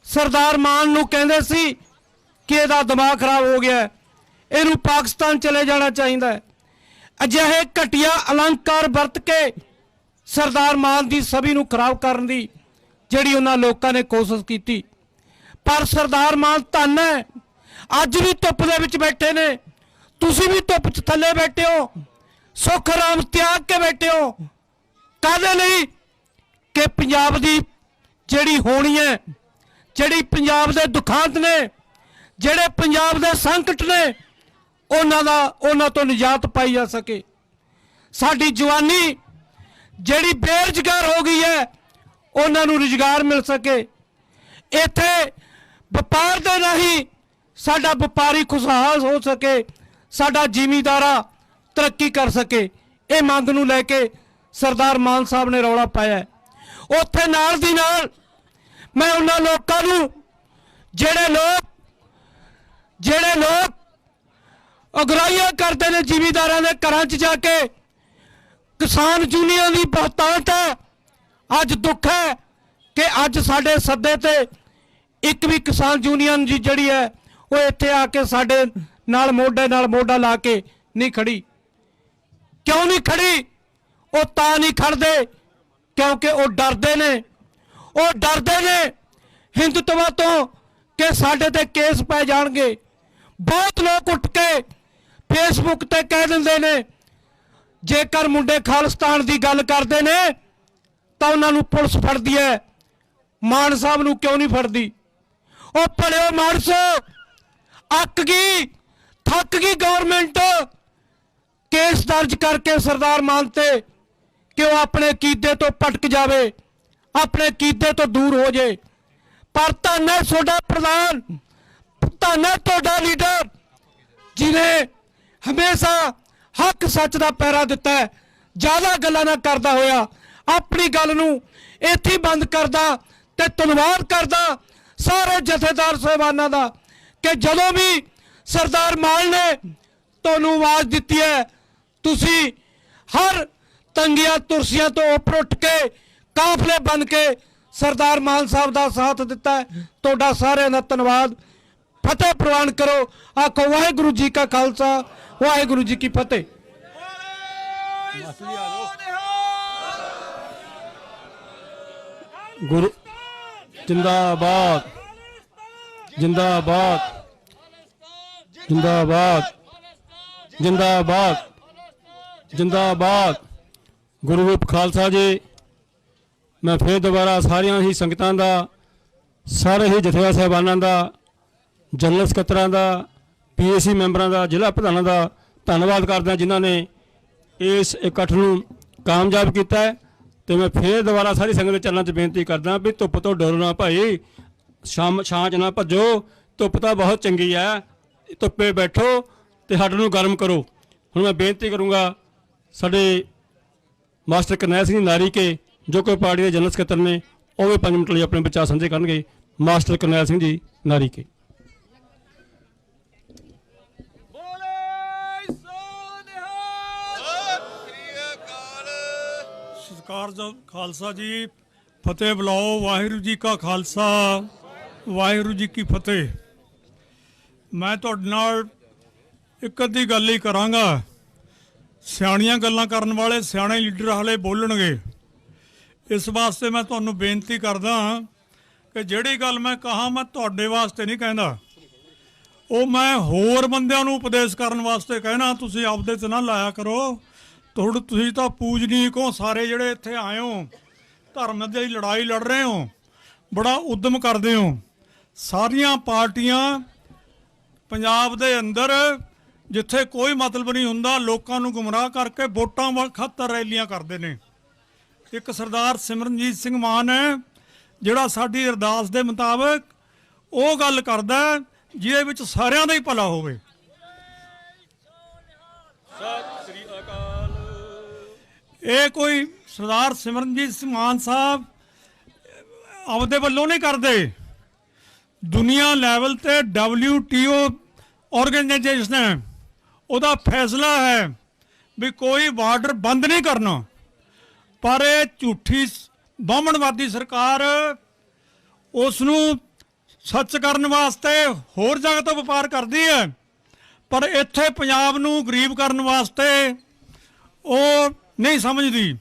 ਸਰਦਾਰ ਮਾਨ ਨੂੰ ਕਹਿੰਦੇ ਸੀ ਕਿ ਇਹਦਾ ਦਿਮਾਗ ਖਰਾਬ ਹੋ ਗਿਆ, ਇਹਨੂੰ ਪਾਕਿਸਤਾਨ ਚਲੇ ਜਾਣਾ ਚਾਹੀਦਾ ਹੈ। ਅਜਿਹੇ ਘਟੀਆ ਅਲੰਕਾਰ ਵਰਤ ਕੇ ਸਰਦਾਰ ਮਾਨ ਦੀ ਛਵੀ ਨੂੰ ਖਰਾਬ ਕਰਨ ਦੀ ਜਿਹੜੀ ਉਹਨਾਂ ਲੋਕਾਂ ਨੇ ਕੋਸ਼ਿਸ਼ ਕੀਤੀ। ਪਰ ਸਰਦਾਰ ਮਾਨ ਧੰਨ ਹੈ, ਅੱਜ ਵੀ ਧੁੱਪ ਦੇ ਵਿੱਚ ਬੈਠੇ ਨੇ, ਤੁਸੀਂ ਵੀ ਧੁੱਪ 'ਚ ਥੱਲੇ ਬੈਠੇ ਹੋ, ਸੁੱਖ ਆਰਾਮ ਤਿਆਗ ਕੇ ਬੈਠੇ ਹੋ। ਕਾਹਦੇ ਲਈ? ਕਿ ਪੰਜਾਬ ਦੀ ਜਿਹੜੀ ਹੋਣੀ ਹੈ, ਜਿਹੜੀ ਪੰਜਾਬ ਦੇ ਦੁਖਾਂਤ ਨੇ, ਜਿਹੜੇ ਪੰਜਾਬ ਦੇ ਸੰਕਟ ਨੇ, ਉਹਨਾਂ ਤੋਂ ਨਿਜਾਤ ਪਾਈ ਜਾ ਸਕੇ। ਸਾਡੀ ਜਵਾਨੀ ਜਿਹੜੀ ਬੇਰੁਜ਼ਗਾਰ ਹੋ ਗਈ ਹੈ, ਉਹਨਾਂ ਨੂੰ ਰੁਜ਼ਗਾਰ ਮਿਲ ਸਕੇ। ਇੱਥੇ ਵਪਾਰ ਦੇ ਰਾਹੀਂ ਸਾਡਾ ਵਪਾਰੀ ਖੁਸ਼ਹਾਲ ਹੋ ਸਕੇ, ਸਾਡਾ ਜ਼ਿਮੀਂਦਾਰਾ ਤਰੱਕੀ ਕਰ ਸਕੇ। ਇਹ ਮੰਗ ਨੂੰ ਲੈ ਕੇ ਸਰਦਾਰ ਮਾਨ ਸਾਹਿਬ ਨੇ ਰੌਲਾ ਪਾਇਆ ਹੈ। ਉੱਥੇ ਨਾਲ ਦੀ ਨਾਲ ਮੈਂ ਉਹਨਾਂ ਲੋਕਾਂ ਨੂੰ ਜਿਹੜੇ ਲੋਕ ਅਗਰਾਈਆਂ ਕਰਦੇ ਨੇ ਜ਼ਿਮੀਂਦਾਰਾਂ ਦੇ ਘਰਾਂ 'ਚ ਜਾ ਕੇ, ਕਿਸਾਨ ਯੂਨੀਅਨ ਦੀ ਬਹੁਤਾਤ ਹੈ। ਅੱਜ ਦੁੱਖ ਹੈ ਕਿ ਅੱਜ ਸਾਡੇ ਸੱਦੇ ਤੇ ਇੱਕ ਵੀ ਕਿਸਾਨ ਯੂਨੀਅਨ ਜਿਹੜੀ ਹੈ ਉਹ ਇੱਥੇ ਆ ਕੇ ਸਾਡੇ ਨਾਲ ਮੋਢਾ ਲਾ ਕੇ ਨਹੀਂ ਖੜੀ। ਕਿਉਂ ਨਹੀਂ ਖੜੀ? ਉਹ ਤਾਂ ਨਹੀਂ ਖੜਦੇ ਕਿਉਂਕਿ ਉਹ ਡਰਦੇ ਨੇ ਹਿੰਦੂਤਵਾ ਤੋਂ ਕਿ ਸਾਡੇ ਤੇ ਕੇਸ ਪੈ ਜਾਣਗੇ। ਬਹੁਤ ਲੋਕ ਉੱਠ ਕੇ ਫੇਸਬੁੱਕ ਤੇ ਕਹਿ ਦਿੰਦੇ ਨੇ ਜੇਕਰ ਮੁੰਡੇ ਖਾਲਿਸਤਾਨ ਦੀ ਗੱਲ ਕਰਦੇ ਨੇ ਤਾਂ ਉਹਨਾਂ ਨੂੰ ਪੁਲਿਸ ਫੜਦੀ ਹੈ, ਮਾਨ ਸਾਹਿਬ ਨੂੰ ਕਿਉਂ ਨਹੀਂ ਫੜਦੀ? ਉਹ ਭਲਿਓ ਮਾਨਸੋ, ਅੱਕ ਗਈ ਥੱਕ ਗਈ ਗਵਰਨਮੈਂਟ ਕੇਸ ਦਰਜ ਕਰਕੇ ਸਰਦਾਰ ਮਾਨ ਤੇ ਕਿ ਉਹ ਆਪਣੇ ਅਕੀਦੇ ਤੋਂ ਭਟਕ ਜਾਵੇ, ਆਪਣੇ ਅਕੀਦੇ ਤੋਂ ਦੂਰ ਹੋ ਜਾਏ। ਪਰ ਧੰਨ ਹੈ ਤੁਹਾਡਾ ਪ੍ਰਧਾਨ, ਧੰਨ ਹੈ ਤੁਹਾਡਾ ਲੀਡਰ ਜਿਹਨੇ ਹਮੇਸ਼ਾ ਹੱਕ ਸੱਚ ਦਾ ਪਹਿਰਾ ਦਿੱਤਾ ਹੈ। ਜ਼ਿਆਦਾ ਗੱਲਾਂ ਨਾ ਕਰਦਾ ਹੋਇਆ ਆਪਣੀ ਗੱਲ ਨੂੰ ਇੱਥੇ ਬੰਦ ਕਰਦਾ ਤੇ ਧੰਨਵਾਦ ਕਰਦਾ ਸਾਰੇ ਜਥੇਦਾਰ ਸਾਹਿਬਾਨਾਂ ਦਾ ਕਿ ਜਦੋਂ ਵੀ ਸਰਦਾਰ ਮਾਨ ਨੇ ਤੁਹਾਨੂੰ ਆਵਾਜ਼ ਦਿੱਤੀ ਹੈ, ਤੁਸੀਂ ਹਰ ਤੰਗੀਆਂ ਤੁਰਸੀਆਂ ਤੋਂ ਉੱਪਰ ਉੱਠ ਕੇ ਕਾਫਲੇ ਬਣ ਕੇ ਸਰਦਾਰ ਮਾਨ ਸਾਹਿਬ ਦਾ ਸਾਥ ਦਿੱਤਾ ਹੈ। ਤੁਹਾਡਾ ਸਾਰਿਆਂ ਦਾ ਧੰਨਵਾਦ। ਫਤਿਹ ਪ੍ਰਵਾਨ ਕਰੋ। ਆਖੋ ਵਾਹਿਗੁਰੂ ਜੀ ਕਾ ਖਾਲਸਾ, ਵਾਹਿਗੁਰੂ ਜੀ ਕੀ ਫਤਿਹ। ਗੁਰੂ ਜਿੰਦਾਬਾਦ, ਜਿੰਦਾਬਾਦ, ਜਿੰਦਾਬਾਦ, ਜਿੰਦਾਬਾਦ, ਜਿੰਦਾਬਾਦ। ਗੁਰੂ ਰੂਪ ਖਾਲਸਾ ਜੀ। ਮੈਂ ਫਿਰ ਦੁਬਾਰਾ ਸਾਰੀਆਂ ਹੀ ਸੰਗਤਾਂ ਦਾ, ਸਾਰੇ ਹੀ ਜਥੇਦਾਰ ਸਾਹਿਬਾਨਾਂ ਦਾ, ਜਨਰਲ ਸਕੱਤਰਾਂ ਦਾ, PAC ਮੈਂਬਰਾਂ ਦਾ, ਜ਼ਿਲ੍ਹਾ ਪ੍ਰਧਾਨਾਂ ਦਾ ਧੰਨਵਾਦ ਕਰਦਾ ਜਿਨ੍ਹਾਂ ਨੇ ਇਸ ਇਕੱਠ ਨੂੰ ਕਾਮਯਾਬ ਕੀਤਾ ਹੈ। ਤੇ ਮੈਂ ਫਿਰ ਦੁਬਾਰਾ ਸਾਰੀ ਸੰਗਤ ਦੇ ਚਰਨਾਂ 'ਚ ਬੇਨਤੀ ਕਰਦਾ ਵੀ ਧੁੱਪ ਤੋਂ ਡਰੋ ਨਾ ਭਾਈ, ਛਾਂ 'ਚ ਨਾ ਭੱਜੋ। ਧੁੱਪ ਤਾਂ ਬਹੁਤ ਚੰਗੀ ਹੈ, ਧੁੱਪੇ ਬੈਠੋ ਤੇ ਹੱਡ ਨੂੰ ਗਰਮ ਕਰੋ। ਹੁਣ ਮੈਂ ਬੇਨਤੀ ਕਰੂੰਗਾ ਸਾਡੇ ਮਾਸਟਰ ਕਰਨੈਲ ਸਿੰਘ ਨਾਰੀ ਕੇ ਜੋ ਕਿ ਪਾਰਟੀ ਦੇ ਜਨਰਲ ਸਕੱਤਰ ਨੇ, ਉਹ ਵੀ 5 ਮਿੰਟ ਲਈ ਆਪਣੇ ਵਿਚਾਰ ਸਾਂਝੇ ਕਰਨਗੇ। ਮਾਸਟਰ ਕਰਨੈਲ ਸਿੰਘ ਜੀ ਨਾਰੀ ਕੇ। ਸਤਿਕਾਰਯੋਗ ਖਾਲਸਾ ਜੀ, ਫਤਿਹ ਬੁਲਾਓ। ਵਾਹਿਗੁਰੂ ਜੀ ਕਾ ਖਾਲਸਾ, ਵਾਹਿਗੁਰੂ ਜੀ ਕੀ ਫਤਿਹ। ਮੈਂ ਤੁਹਾਡੇ ਨਾਲ ਇੱਕ ਅੱਧੀ ਗੱਲ ਹੀ ਕਰਾਂਗਾ। ਸਿਆਣੀਆਂ ਗੱਲਾਂ ਕਰਨ ਵਾਲੇ ਸਿਆਣੇ ਲੀਡਰ ਹਾਲੇ ਬੋਲਣਗੇ। ਇਸ ਵਾਸਤੇ ਮੈਂ ਤੁਹਾਨੂੰ ਬੇਨਤੀ ਕਰਦਾ ਕਿ ਜਿਹੜੀ ਗੱਲ ਮੈਂ ਕਹਾਂ ਮੈਂ ਤੁਹਾਡੇ ਵਾਸਤੇ ਨਹੀਂ ਕਹਿੰਦਾ, ਉਹ ਮੈਂ ਹੋਰ ਬੰਦਿਆਂ ਨੂੰ ਉਪਦੇਸ਼ ਕਰਨ ਵਾਸਤੇ ਕਹਿਣਾ। ਤੁਸੀਂ ਆਪਦੇ 'ਚ ਨਾ ਲਾਇਆ ਕਰੋ। ਤੁਸੀਂ ਤਾਂ ਪੂਜਨੀਕ ਹੋ ਸਾਰੇ ਜਿਹੜੇ ਇੱਥੇ ਆਏ ਹੋ, ਧਰਮ ਦੀ ਲੜਾਈ ਲੜ ਰਹੇ ਹੋ, ਬੜਾ ਉਦਮ ਕਰਦੇ ਹੋ। ਸਾਰੀਆਂ ਪਾਰਟੀਆਂ ਪੰਜਾਬ ਦੇ ਅੰਦਰ ਜਿੱਥੇ ਕੋਈ ਮਤਲਬ ਨਹੀਂ ਹੁੰਦਾ, ਲੋਕਾਂ ਨੂੰ ਗੁੰਮਰਾਹ ਕਰਕੇ ਵੋਟਾਂ ਖਾਤਰ ਰੈਲੀਆਂ ਕਰਦੇ ਨੇ। ਇੱਕ ਸਰਦਾਰ ਸਿਮਰਨਜੀਤ ਸਿੰਘ ਮਾਨ ਹੈ ਜਿਹੜਾ ਸਾਡੀ ਅਰਦਾਸ ਦੇ ਮੁਤਾਬਕ ਉਹ ਗੱਲ ਕਰਦਾ ਜਿਹਦੇ ਵਿੱਚ ਸਾਰਿਆਂ ਦਾ ਹੀ ਭਲਾ ਹੋਵੇ। ਸਤਿ ਸ੍ਰੀ ਅਕਾਲ। ਇਹ ਕੋਈ ਸਰਦਾਰ ਸਿਮਰਨਜੀਤ ਸਿੰਘ ਮਾਨ ਸਾਹਿਬ ਆਪਦੇ ਵੱਲੋਂ ਨਹੀਂ ਕਰਦੇ, ਦੁਨੀਆ ਲੈਵਲ ਤੇ WTO ਆਰਗੇਨਾਈਜੇਸ਼ਨ ਹੈ, ਉਹਦਾ ਫੈਸਲਾ ਹੈ ਵੀ ਕੋਈ ਬਾਰਡਰ ਬੰਦ ਨਹੀਂ ਕਰਨਾ। ਪਰ ਇਹ ਝੂਠੀ ਬਾਹਮਣਵਾਦੀ ਸਰਕਾਰ ਉਸ ਨੂੰ ਸੱਚ ਕਰਨ ਵਾਸਤੇ ਹੋਰ ਜਗ੍ਹਾ ਤੋਂ ਵਪਾਰ ਕਰਦੀ ਹੈ, ਪਰ ਇੱਥੇ ਪੰਜਾਬ ਨੂੰ ਗਰੀਬ ਕਰਨ ਵਾਸਤੇ ਉਹ ਨਹੀਂ ਸਮਝਦੀ।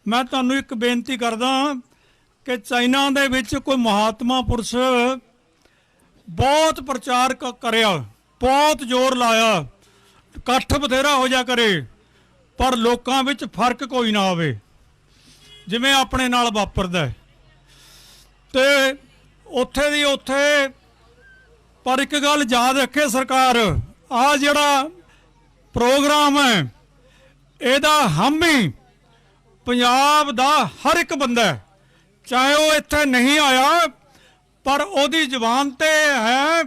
ਮੈਂ ਤੁਹਾਨੂੰ ਇੱਕ ਬੇਨਤੀ ਕਰਦਾ ਕਿ ਚਾਈਨਾ ਦੇ ਵਿੱਚ ਕੋਈ ਮਹਾਤਮਾ ਪੁਰਸ਼ ਬਹੁਤ ਪ੍ਰਚਾਰ ਕਰਿਆ, ਬਹੁਤ ਜ਼ੋਰ ਲਾਇਆ, ਇਕੱਠ ਬਥੇਰਾ ਹੋ ਜਾ ਕਰੇ, ਪਰ ਲੋਕਾਂ ਵਿੱਚ ਫਰਕ ਕੋਈ ਨਾ ਆਵੇ, ਜਿਵੇਂ ਆਪਣੇ ਨਾਲ ਵਾਪਰਦਾ। ਤੇ ਉੱਥੇ ਦੀ ਉੱਥੇ, ਪਰ ਇੱਕ ਗੱਲ ਯਾਦ ਰੱਖੇ ਸਰਕਾਰ, ਆਹ ਜਿਹੜਾ ਪ੍ਰੋਗਰਾਮ ਹੈ ਇਹਦਾ ਹਾਮੀ ਪੰਜਾਬ ਦਾ ਹਰ ਇੱਕ ਬੰਦਾ ਹੈ, ਚਾਹੇ ਉਹ ਇੱਥੇ ਨਹੀਂ ਆਇਆ, ਪਰ ਉਹਦੀ ਜ਼ੁਬਾਨ ਤੇ ਹੈ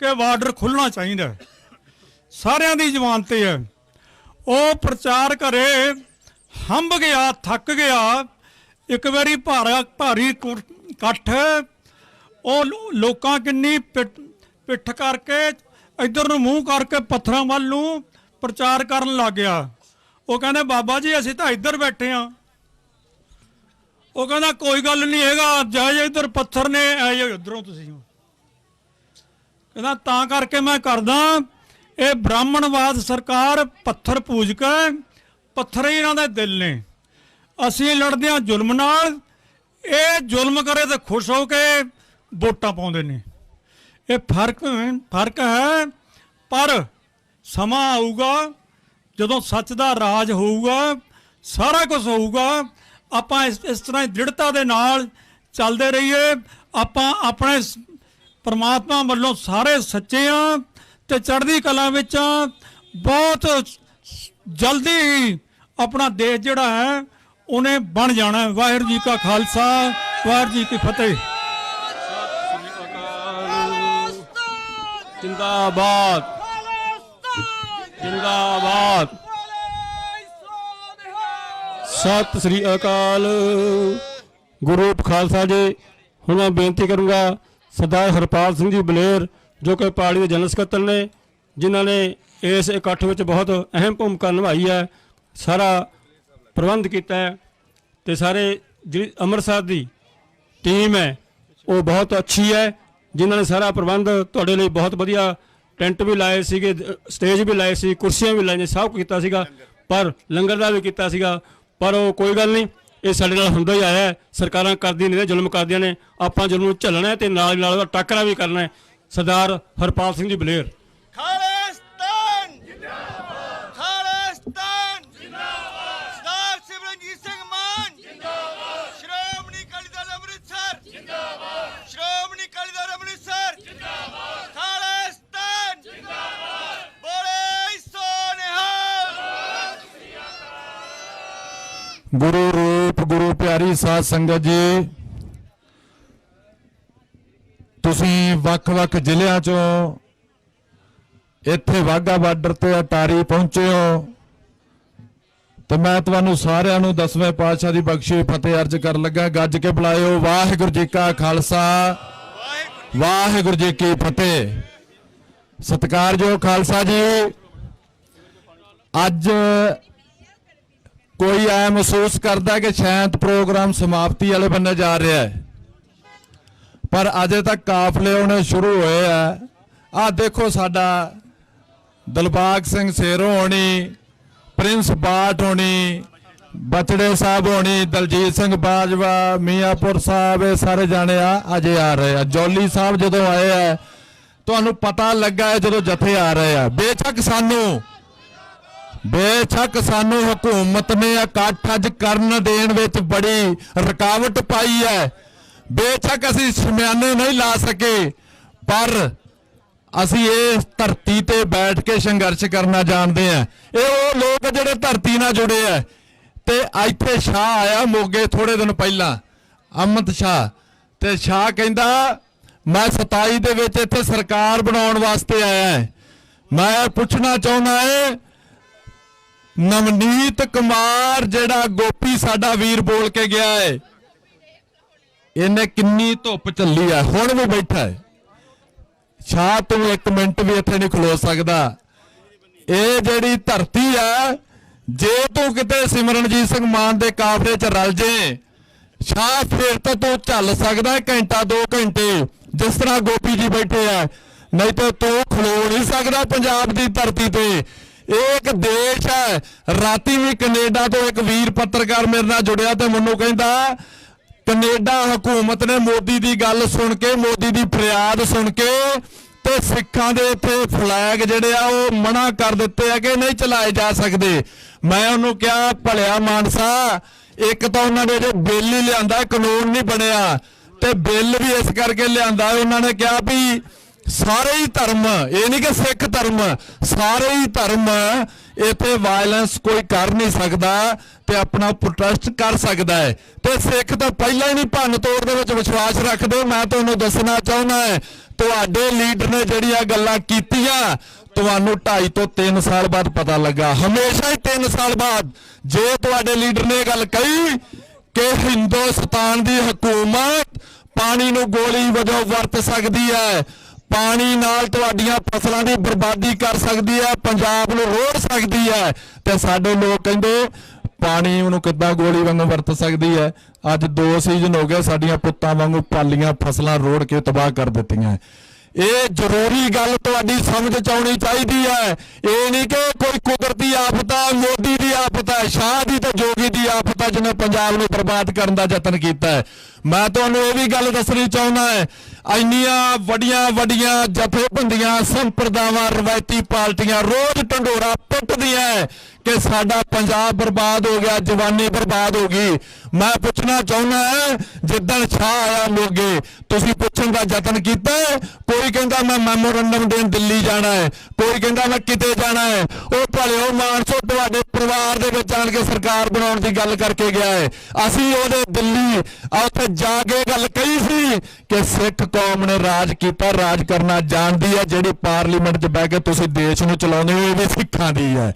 ਕਿ ਬਾਰਡਰ ਖੁੱਲ੍ਹਣਾ ਚਾਹੀਦਾ, ਸਾਰਿਆਂ ਦੀ ਜ਼ੁਬਾਨ ਤੇ ਹੈ। ਉਹ ਪ੍ਰਚਾਰ ਕਰੇ, ਹੰਭ ਗਿਆ, ਥੱਕ ਗਿਆ, ਇੱਕ ਵਾਰੀ ਭਾਰੀ ਇਕੱਠ, ਉਹ ਲੋਕਾਂ ਕਿੰਨੀ ਪਿੱਠ ਕਰਕੇ ਇੱਧਰ ਨੂੰ ਮੂੰਹ ਕਰਕੇ ਪੱਥਰਾਂ ਵੱਲ ਨੂੰ ਪ੍ਰਚਾਰ ਕਰਨ ਲੱਗ ਗਿਆ। ਉਹ ਕਹਿੰਦੇ ਬਾਬਾ ਜੀ ਅਸੀਂ ਤਾਂ ਇੱਧਰ ਬੈਠੇ ਹਾਂ। ਉਹ ਕਹਿੰਦਾ ਕੋਈ ਗੱਲ ਨਹੀਂ ਹੈਗਾ, ਜਾਇ ਇੱਧਰ ਪੱਥਰ ਨੇ, ਆਏ ਉੱਧਰੋਂ ਤੁਸੀਂ। ਕਹਿੰਦਾ ਤਾਂ ਕਰਕੇ ਮੈਂ ਕਰਦਾ, ਇਹ ਬ੍ਰਾਹਮਣਵਾਦ ਸਰਕਾਰ ਪੱਥਰ ਪੂਜ ਕੇ, ਪੱਥਰ ਹੀ ਇਹਨਾਂ ਦੇ ਦਿਲ ਨੇ। ਅਸੀਂ ਲੜਦੇ ਹਾਂ ਜ਼ੁਲਮ ਨਾਲ, ਇਹ ਜ਼ੁਲਮ ਕਰੇ ਤੇ ਖੁਸ਼ ਹੋ ਕੇ ਵੋਟਾਂ ਪਾਉਂਦੇ ਨੇ। ਇਹ ਫਰਕ ਹੈ, ਪਰ ਸਮਾਂ ਆਊਗਾ ਜਦੋਂ ਸੱਚ ਦਾ ਰਾਜ ਹੋਊਗਾ, ਸਾਰਾ ਕੁਝ ਹੋਊਗਾ। ਆਪਾਂ ਇਸ ਤਰ੍ਹਾਂ ਹੀ ਦ੍ਰਿੜਤਾ ਦੇ ਨਾਲ ਚੱਲਦੇ ਰਹੀਏ। ਆਪਾਂ ਆਪਣੇ ਪਰਮਾਤਮਾ ਵੱਲੋਂ ਸਾਰੇ ਸੱਚੇ ਹਾਂ ਤੇ ਚੜ੍ਹਦੀ ਕਲਾ ਵਿੱਚ ਬਹੁਤ ਜਲਦੀ ਹੀ ਆਪਣਾ ਦੇਸ਼ ਜਿਹੜਾ ਹੈ ਉਹਨੇ ਬਣ ਜਾਣਾ। ਵਾਹਿਗੁਰੂ ਜੀ ਕਾ ਖਾਲਸਾ, ਵਾਹਿਗੁਰੂ ਜੀ ਕੀ ਫਤਿਹ। ਜਿੰਦਾਬਾਦ, ਜਿੰਦਾਬਾਦ। ਸਤਿ ਸ੍ਰੀ ਅਕਾਲ। ਗੁਰੂ ਖਾਲਸਾ ਜੀ। ਹੁਣ ਮੈਂ ਬੇਨਤੀ ਕਰੂੰਗਾ ਸਰਦਾਰ ਹਰਪਾਲ ਸਿੰਘ ਜੀ ਬਲੇਰ, ਜੋ ਕਿ ਪਾਰਟੀ ਦੇ ਜਨਰਲ ਸਕੱਤਰ ਨੇ, ਜਿਨ੍ਹਾਂ ਨੇ ਇਸ ਇਕੱਠ ਵਿੱਚ ਬਹੁਤ ਅਹਿਮ ਭੂਮਿਕਾ ਨਿਭਾਈ ਹੈ, ਸਾਰਾ ਪ੍ਰਬੰਧ ਕੀਤਾ ਹੈ। ਤੇ ਸਾਰੇ ਜਿਹੜੀ ਅੰਮ੍ਰਿਤਸਰ ਦੀ ਟੀਮ ਹੈ ਉਹ ਬਹੁਤ ਅੱਛੀ ਹੈ, ਜਿਨ੍ਹਾਂ ਨੇ ਸਾਰਾ ਪ੍ਰਬੰਧ ਤੁਹਾਡੇ ਲਈ ਬਹੁਤ ਵਧੀਆ, ਟੈਂਟ ਵੀ ਲਾਏ ਸੀਗੇ, ਸਟੇਜ ਵੀ ਲਾਏ ਸੀ, ਕੁਰਸੀਆਂ ਵੀ ਲਾਈਆਂ, ਸਭ ਕੁਝ ਕੀਤਾ ਸੀਗਾ, ਪਰ ਲੰਗਰ ਦਾ ਵੀ ਕੀਤਾ ਸੀਗਾ। ਪਰ ਉਹ ਕੋਈ ਗੱਲ ਨਹੀਂ, ਇਹ ਸਾਡੇ ਨਾਲ ਹੁੰਦਾ ਹੀ ਆਇਆ। ਸਰਕਾਰਾਂ ਕਰਦੀਆਂ ਨੇ, ਜ਼ੁਲਮ ਕਰਦੀਆਂ ਨੇ, ਆਪਾਂ ਜ਼ੁਲਮ ਨੂੰ ਝੱਲਣਾ ਤੇ ਨਾਲ ਨਾਲ ਟਾਕਰਾ ਵੀ ਕਰਨਾ ਹੈ। ਸਰਦਾਰ ਹਰਪਾਲ ਸਿੰਘ ਜੀ ਬਲੇਰ। ਖਾਲਿਸਤਾਨ ਜਿੰਦਾਬਾਦ, ਖਾਲਿਸਤਾਨ ਜਿੰਦਾਬਾਦ, ਸਰਦਾਰ ਸਿਮਰਨਜੀਤ ਸਿੰਘ ਮਾਨ ਜਿੰਦਾਬਾਦ, ਸ਼੍ਰੋਮਣੀ ਅਕਾਲੀ ਦਲ ਅੰਮ੍ਰਿਤਸਰ ਜਿੰਦਾਬਾਦ, ਸ਼੍ਰੋਮਣੀ ਅਕਾਲੀ ਦਲ ਅੰਮ੍ਰਿਤਸਰ ਜਿੰਦਾਬਾਦ, ਖਾਲਿਸਤਾਨ ਜਿੰਦਾਬਾਦ, ਬੋਲੇ ਸੋ ਨਿਹਾਲ। ਗੁਰੂ ਰੂਪ, ਗੁਰੂ ਪਿਆਰੀ ਸਾਧ ਸੰਗਤ ਜੀ, ਤੁਸੀਂ ਵੱਖ-ਵੱਖ ਜ਼ਿਲ੍ਹਿਆਂ ਚੋਂ ਇੱਥੇ ਵਾਹਗਾ ਬਾਰਡਰ ਤੇ ਅਟਾਰੀ ਪਹੁੰਚੇ ਹੋ, ਤੇ ਮੈਂ ਤੁਹਾਨੂੰ ਸਾਰਿਆਂ ਨੂੰ 10ਵੇਂ ਪਾਤਸ਼ਾਹ ਦੀ ਬਖਸ਼ੀ ਫਤਿਹ ਅਰਜ਼ ਕਰਨ ਲੱਗਾ। ਗੱਜ ਕੇ ਬੁਲਾਇਓ ਵਾਹਿਗੁਰੂ ਜੀ ਕਾ ਖਾਲਸਾ, ਵਾਹਿਗੁਰੂ ਜੀ ਕੀ ਫਤਿਹ। ਸਤਿਕਾਰਯੋਗ ਖਾਲਸਾ ਜੀ, ਅੱਜ ਕੋਈ ਐ ਮਹਿਸੂਸ ਕਰਦਾ ਕਿ ਸ਼ਾਇਦ ਪ੍ਰੋਗਰਾਮ ਸਮਾਪਤੀ ਵਾਲੇ ਬੰਨੇ ਜਾ ਰਿਹਾ ਹੈ, ਪਰ ਅਜੇ ਤੱਕ ਕਾਫਲੇ ਹੋਣੇ ਸ਼ੁਰੂ ਹੋਏ ਆ। ਆਹ ਦੇਖੋ ਸਾਡਾ ਦਿਲਬਾਗ ਸਿੰਘ ਸੇਰੋਂ ਹੋਣੀ, ਪ੍ਰਿੰਸ ਬਾਟ ਹੋਣੀ, ਬਚੜੇ ਸਾਹਿਬ ਹੋਣੀ, ਦਲਜੀਤ ਸਿੰਘ ਬਾਜਵਾ, ਮੀਆਂਪੁਰ ਸਾਹਿਬ, ਇਹ ਸਾਰੇ ਜਾਣੇ ਅਜੇ ਆ ਰਹੇ ਆ। ਜੌਲੀ ਸਾਹਿਬ ਜਦੋਂ ਆਏ ਆ, ਤੁਹਾਨੂੰ ਪਤਾ ਲੱਗਾ ਹੈ ਜਦੋਂ ਜਥੇ ਆ ਰਹੇ ਆ। ਬੇਸ਼ੱਕ ਸਾਨੂੰ ਹਕੂਮਤ ਨੇ ਇਕੱਠ ਅੱਜ ਕਰਨ ਦੇਣ ਵਿੱਚ ਬੜੀ ਰੁਕਾਵਟ ਪਾਈ ਹੈ, ਬੇਸ਼ੱਕ ਅਸੀਂ ਸ਼ਮਿਆਨੇ ਨਹੀਂ ਲਾ ਸਕੇ, ਪਰ ਅਸੀਂ ਇਸ ਧਰਤੀ ਤੇ ਬੈਠ ਕੇ ਸੰਘਰਸ਼ ਕਰਨਾ ਜਾਣਦੇ ਆ। ਇਹ ਉਹ ਲੋਕ ਜਿਹੜੇ ਧਰਤੀ ਨਾਲ ਜੁੜੇ ਆ। ਤੇ ਇੱਥੇ ਸ਼ਾਹ ਆਇਆ ਮੋਗੇ ਥੋੜੇ ਦਿਨ ਪਹਿਲਾਂ, ਅਮਿਤ ਸ਼ਾਹ, ਤੇ ਸ਼ਾਹ ਕਹਿੰਦਾ ਮੈਂ 27 ਦੇ ਵਿੱਚ ਇੱਥੇ ਸਰਕਾਰ ਬਣਾਉਣ ਵਾਸਤੇ ਆਇਆ ਹੈ। ਮੈਂ ਪੁੱਛਣਾ ਚਾਹੁੰਦਾ ਹੈ, ਨਵਨੀਤ ਕੁਮਾਰ ਜਿਹੜਾ ਗੋਪੀ ਸਾਡਾ ਵੀਰ ਬੋਲ ਕੇ ਗਿਆ ਹੈ, ਇਹਨੇ ਕਿੰਨੀ ਧੁੱਪ ਝੱਲੀ ਹੈ, ਹੁਣ ਵੀ ਬੈਠਾ ਹੈ। ਸ਼ਾਹ ਤੂੰ 1 ਮਿੰਟ ਵੀ ਇੱਥੇ ਨਹੀਂ ਖਲੋ ਸਕਦਾ। ਇਹ ਜਿਹੜੀ ਧਰਤੀ ਆ, ਜੇ ਤੂੰ ਕਿਤੇ ਸਿਮਰਨਜੀਤ ਸਿੰਘ ਮਾਨ ਦੇ ਕਾਫਲੇ 'ਚ ਰਲ ਜੇ ਸ਼ਾਹ, ਫਿਰ ਤਾਂ ਤੂੰ ਚੱਲ ਸਕਦਾ ਘੰਟਾ 2 ਘੰਟੇ, ਜਿਸ ਤਰ੍ਹਾਂ ਗੋਪੀ ਜੀ ਬੈਠੇ ਆ, ਨਹੀਂ ਤਾਂ ਤੂੰ ਖਲੋ ਨਹੀਂ ਸਕਦਾ ਪੰਜਾਬ ਦੀ ਧਰਤੀ ਤੇ। ਇਹ ਇੱਕ ਦੇਸ਼ ਹੈ। ਰਾਤੀ ਵੀ ਕੈਨੇਡਾ ਤੋਂ ਇੱਕ ਵੀਰ ਪੱਤਰਕਾਰ ਮੇਰੇ ਨਾਲ ਜੁੜਿਆ ਤੇ ਮੈਨੂੰ ਕਹਿੰਦਾ ਕੈਨੇਡਾ ਹਕੂਮਤ ਨੇ ਮੋਦੀ ਦੀ ਗੱਲ ਸੁਣ ਕੇ, ਮੋਦੀ ਦੀ ਫਰਿਆਦ ਸੁਣ ਕੇ ਤੇ ਸਿੱਖਾਂ ਦੇ ਇੱਥੇ ਫਲੈਗ ਜਿਹੜੇ ਆ ਉਹ ਮਨਾ ਕਰ ਦਿੱਤੇ ਆ ਕਿ ਨਹੀਂ ਚਲਾਏ ਜਾ ਸਕਦੇ। ਮੈਂ ਉਹਨੂੰ ਕਿਹਾ ਭਲਿਆ ਮਾਨਸਾ, ਇੱਕ ਤਾਂ ਉਹਨਾਂ ਨੇ ਜੋ ਬਿੱਲ ਹੀ ਲਿਆਂਦਾ, ਕਾਨੂੰਨ ਨਹੀਂ ਬਣਿਆ, ਤੇ ਬਿੱਲ ਵੀ ਇਸ ਕਰਕੇ ਲਿਆਂਦਾ ਉਹਨਾਂ ਨੇ ਕਿਹਾ ਵੀ ਸਾਰੇ ਹੀ ਧਰਮ, ਇਹ ਨਹੀਂ ਕਿ ਸਿੱਖ ਧਰਮ, ਸਾਰੇ ਹੀ ਧਰਮ ਇੱਥੇ ਵਾਇਲੈਂਸ ਕੋਈ ਕਰ ਨਹੀਂ ਸਕਦਾ ਤੇ ਆਪਣਾ ਪ੍ਰੋਟੈਸਟ ਕਰ ਸਕਦਾ ਹੈ। ਤੇ ਸਿੱਖ ਤਾਂ ਪਹਿਲਾਂ ਹੀ ਨਹੀਂ ਭੰਨ ਤੋੜ ਦੇ ਵਿੱਚ ਵਿਸ਼ਵਾਸ ਰੱਖਦੇ। ਮੈਂ ਤੁਹਾਨੂੰ ਦੱਸਣਾ ਚਾਹੁੰਦਾ ਹੈ, ਤੁਹਾਡੇ ਲੀਡਰ ਨੇ ਜਿਹੜੀਆਂ ਗੱਲਾਂ ਕੀਤੀਆਂ, ਤੁਹਾਨੂੰ 2.5 ਤੋਂ 3 ਸਾਲ ਬਾਅਦ ਪਤਾ ਲੱਗਾ, ਹਮੇਸ਼ਾ ਹੀ 3 ਸਾਲ ਬਾਅਦ। ਜੇ ਤੁਹਾਡੇ ਲੀਡਰ ਨੇ ਗੱਲ ਕਹੀ ਕਿ ਹਿੰਦੁਸਤਾਨ ਦੀ ਹਕੂਮਤ ਪਾਣੀ ਨੂੰ ਗੋਲੀ ਵਜੋਂ ਵਰਤ ਸਕਦੀ ਹੈ, ਪਾਣੀ ਨਾਲ ਤੁਹਾਡੀਆਂ ਫਸਲਾਂ ਦੀ ਬਰਬਾਦੀ ਕਰ ਸਕਦੀ ਹੈ, ਪੰਜਾਬ ਨੂੰ ਰੋੜ ਸਕਦੀ ਹੈ, ਤੇ ਸਾਡੇ ਲੋਕ ਕਹਿੰਦੇ ਪਾਣੀ ਨੂੰ ਕਿੱਦਾਂ ਗੋਲੀ ਵਾਂਗੂ ਵਰਤ ਸਕਦੀ ਹੈ। ਅੱਜ 2 ਸੀਜ਼ਨ ਹੋ ਗਏ, ਸਾਡੀਆਂ ਪੁੱਤਾਂ ਵਾਂਗੂ ਪਾਲੀਆਂ ਫਸਲਾਂ ਰੋੜ ਕੇ ਤਬਾਹ ਕਰ ਦਿੱਤੀਆਂ। ਇਹ ਜ਼ਰੂਰੀ ਗੱਲ ਤੁਹਾਡੀ ਸਮਝ ਚ ਆਉਣੀ ਚਾਹੀਦੀ ਹੈ। ਇਹ ਨਹੀਂ ਕਿ ਕੋਈ ਕੁਦਰਤੀ ਆਫਤ ਹੈ, ਮੋਦੀ ਦੀ ਆਫਤ ਹੈ, ਸ਼ਾਹ ਦੀ ਤੇ ਜੋਗੀ ਦੀ ਆਫਤ ਹੈ ਜਿਹਨੇ ਪੰਜਾਬ ਨੂੰ ਬਰਬਾਦ ਕਰਨ ਦਾ ਯਤਨ ਕੀਤਾ ਹੈ। ਮੈਂ ਤੁਹਾਨੂੰ ਇਹ ਵੀ ਗੱਲ ਦੱਸਣੀ ਚਾਹੁੰਦਾ ਹੈ, ਇੰਨੀਆਂ ਵੱਡੀਆਂ ਵੱਡੀਆਂ ਜਥੇਬੰਦੀਆਂ, ਸੰਪਰਦਾਵਾਂ, ਰਵਾਇਤੀ ਪਾਰਟੀਆਂ ਰੋਜ਼ ਢੰਡੋਰਾ ਪਿੱਟਦੀਆਂ ਕਿ ਸਾਡਾ ਪੰਜਾਬ ਬਰਬਾਦ ਹੋ ਗਿਆ, ਜਵਾਨੀ ਬਰਬਾਦ ਹੋ ਗਈ। ਮੈਂ ਪੁੱਛਣਾ ਚਾਹੁੰਦਾ, ਜਿੱਦਣ ਸ਼ਾਹ ਆਇਆ ਮੋਗੇ, ਤੁਸੀਂ ਪੁੱਛਣ ਦਾ ਯਤਨ ਕੀਤਾ? ਕੋਈ ਕਹਿੰਦਾ ਮੈਂ ਮੈਮੋਰੰਡਮ ਦੇਣ ਦਿੱਲੀ ਜਾਣਾ ਹੈ, ਕੋਈ ਕਹਿੰਦਾ ਮੈਂ ਕਿਤੇ ਜਾਣਾ ਹੈ। ਉਹ ਭਲਿਓ ਮਾਨਸੋ ਤੁਹਾਡੇ ਪਰਿਵਾਰ ਦੇ ਵਿੱਚ ਆਣ ਕੇ ਸਰਕਾਰ ਬਣਾਉਣ ਦੀ ਗੱਲ ਕਰਕੇ ਗਿਆ ਹੈ। ਅਸੀਂ ਉਹਦੇ ਦਿੱਲੀ ਉੱਥੇ ਜਾ ਕੇ ਗੱਲ ਕਹੀ ਸੀ ਕਿ ਸਿੱਖ ਕੌਮ ਨੇ ਰਾਜ ਕੀਤਾ, ਰਾਜ ਕਰਨਾ ਜਾਣਦੀ ਹੈ। ਜਿਹੜੀ ਪਾਰਲੀਮੈਂਟ 'ਚ ਬਹਿ ਕੇ ਤੁਸੀਂ ਦੇਸ਼ ਨੂੰ ਚਲਾਉਂਦੇ ਹੋ, ਇਹ ਵੀ ਸਿੱਖਾਂ ਦੀ ਹੈ।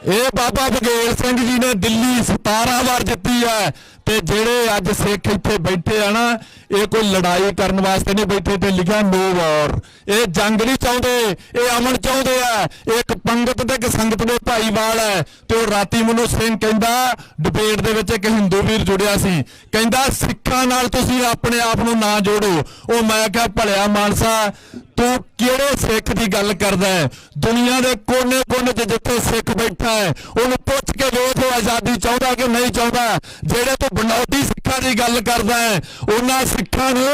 ਇਹ ਬਾਬਾ ਬਘੇਲ ਸਿੰਘ ਜੀ ਨੇ ਦਿੱਲੀ 17 ਵਾਰ ਜਿੱਤੀ ਹੈ। ਤੇ ਜਿਹੜੇ ਅੱਜ ਸਿੱਖ ਇੱਥੇ ਬੈਠੇ ਆ ਨਾ, ਇਹ ਕੋਈ ਲੜਾਈ ਕਰਨ ਵਾਸਤੇ ਨਹੀਂ ਬੈਠੇ ਤੇ ਲਿਖਿਆ ਨੋ ਵਾਰ। ਇਹ ਜੰਗ ਨਹੀਂ ਚਾਹੁੰਦੇ, ਇਹ ਅਮਨ ਚਾਹੁੰਦੇ ਆ। ਇੱਕ ਪੰਗਤ ਤੇ ਇੱਕ ਸੰਗਤ ਦੇ ਭਾਈਵਾਲ ਹੈ। ਤੇ ਉਹ ਰਾਤੀ ਮੈਨੂੰ ਸਿੰਘ ਕਹਿੰਦਾ, ਡਿਬੇਟ ਦੇ ਵਿੱਚ ਇੱਕ ਹਿੰਦੂ ਵੀਰ ਜੁੜਿਆ ਸੀ, ਕਹਿੰਦਾ ਸਿੱਖਾਂ ਨਾਲ ਤੁਸੀਂ ਆਪਣੇ ਆਪ ਨੂੰ ਨਾ ਜੋੜੋ। ਉਹ ਮੈਂ ਕਿਹਾ ਭਲਿਆ ਮਾਨਸਾ, ਤੂੰ ਕਿਹੜੇ ਸਿੱਖ ਦੀ ਗੱਲ ਕਰਦਾ ਹੈ? ਦੁਨੀਆ ਦੇ ਕੋਨੇ-ਕੋਨੇ 'ਚ ਜਿੱਥੇ ਸਿੱਖ ਬੈਠਾ ਹੈ, ਉਹਨੂੰ ਪੁੱਛ ਕੇ ਵੇਖ ਉਹ ਆਜ਼ਾਦੀ ਚਾਹੁੰਦਾ ਕਿ ਨਹੀਂ ਚਾਹੁੰਦਾ। ਜਿਹੜੇ ਤੂੰ ਬਣਾਉਟੀ ਸਿੱਖਾਂ ਦੀ ਗੱਲ ਕਰਦਾ ਹੈ, ਉਹਨਾਂ ਸਿੱਖਾਂ ਨੇ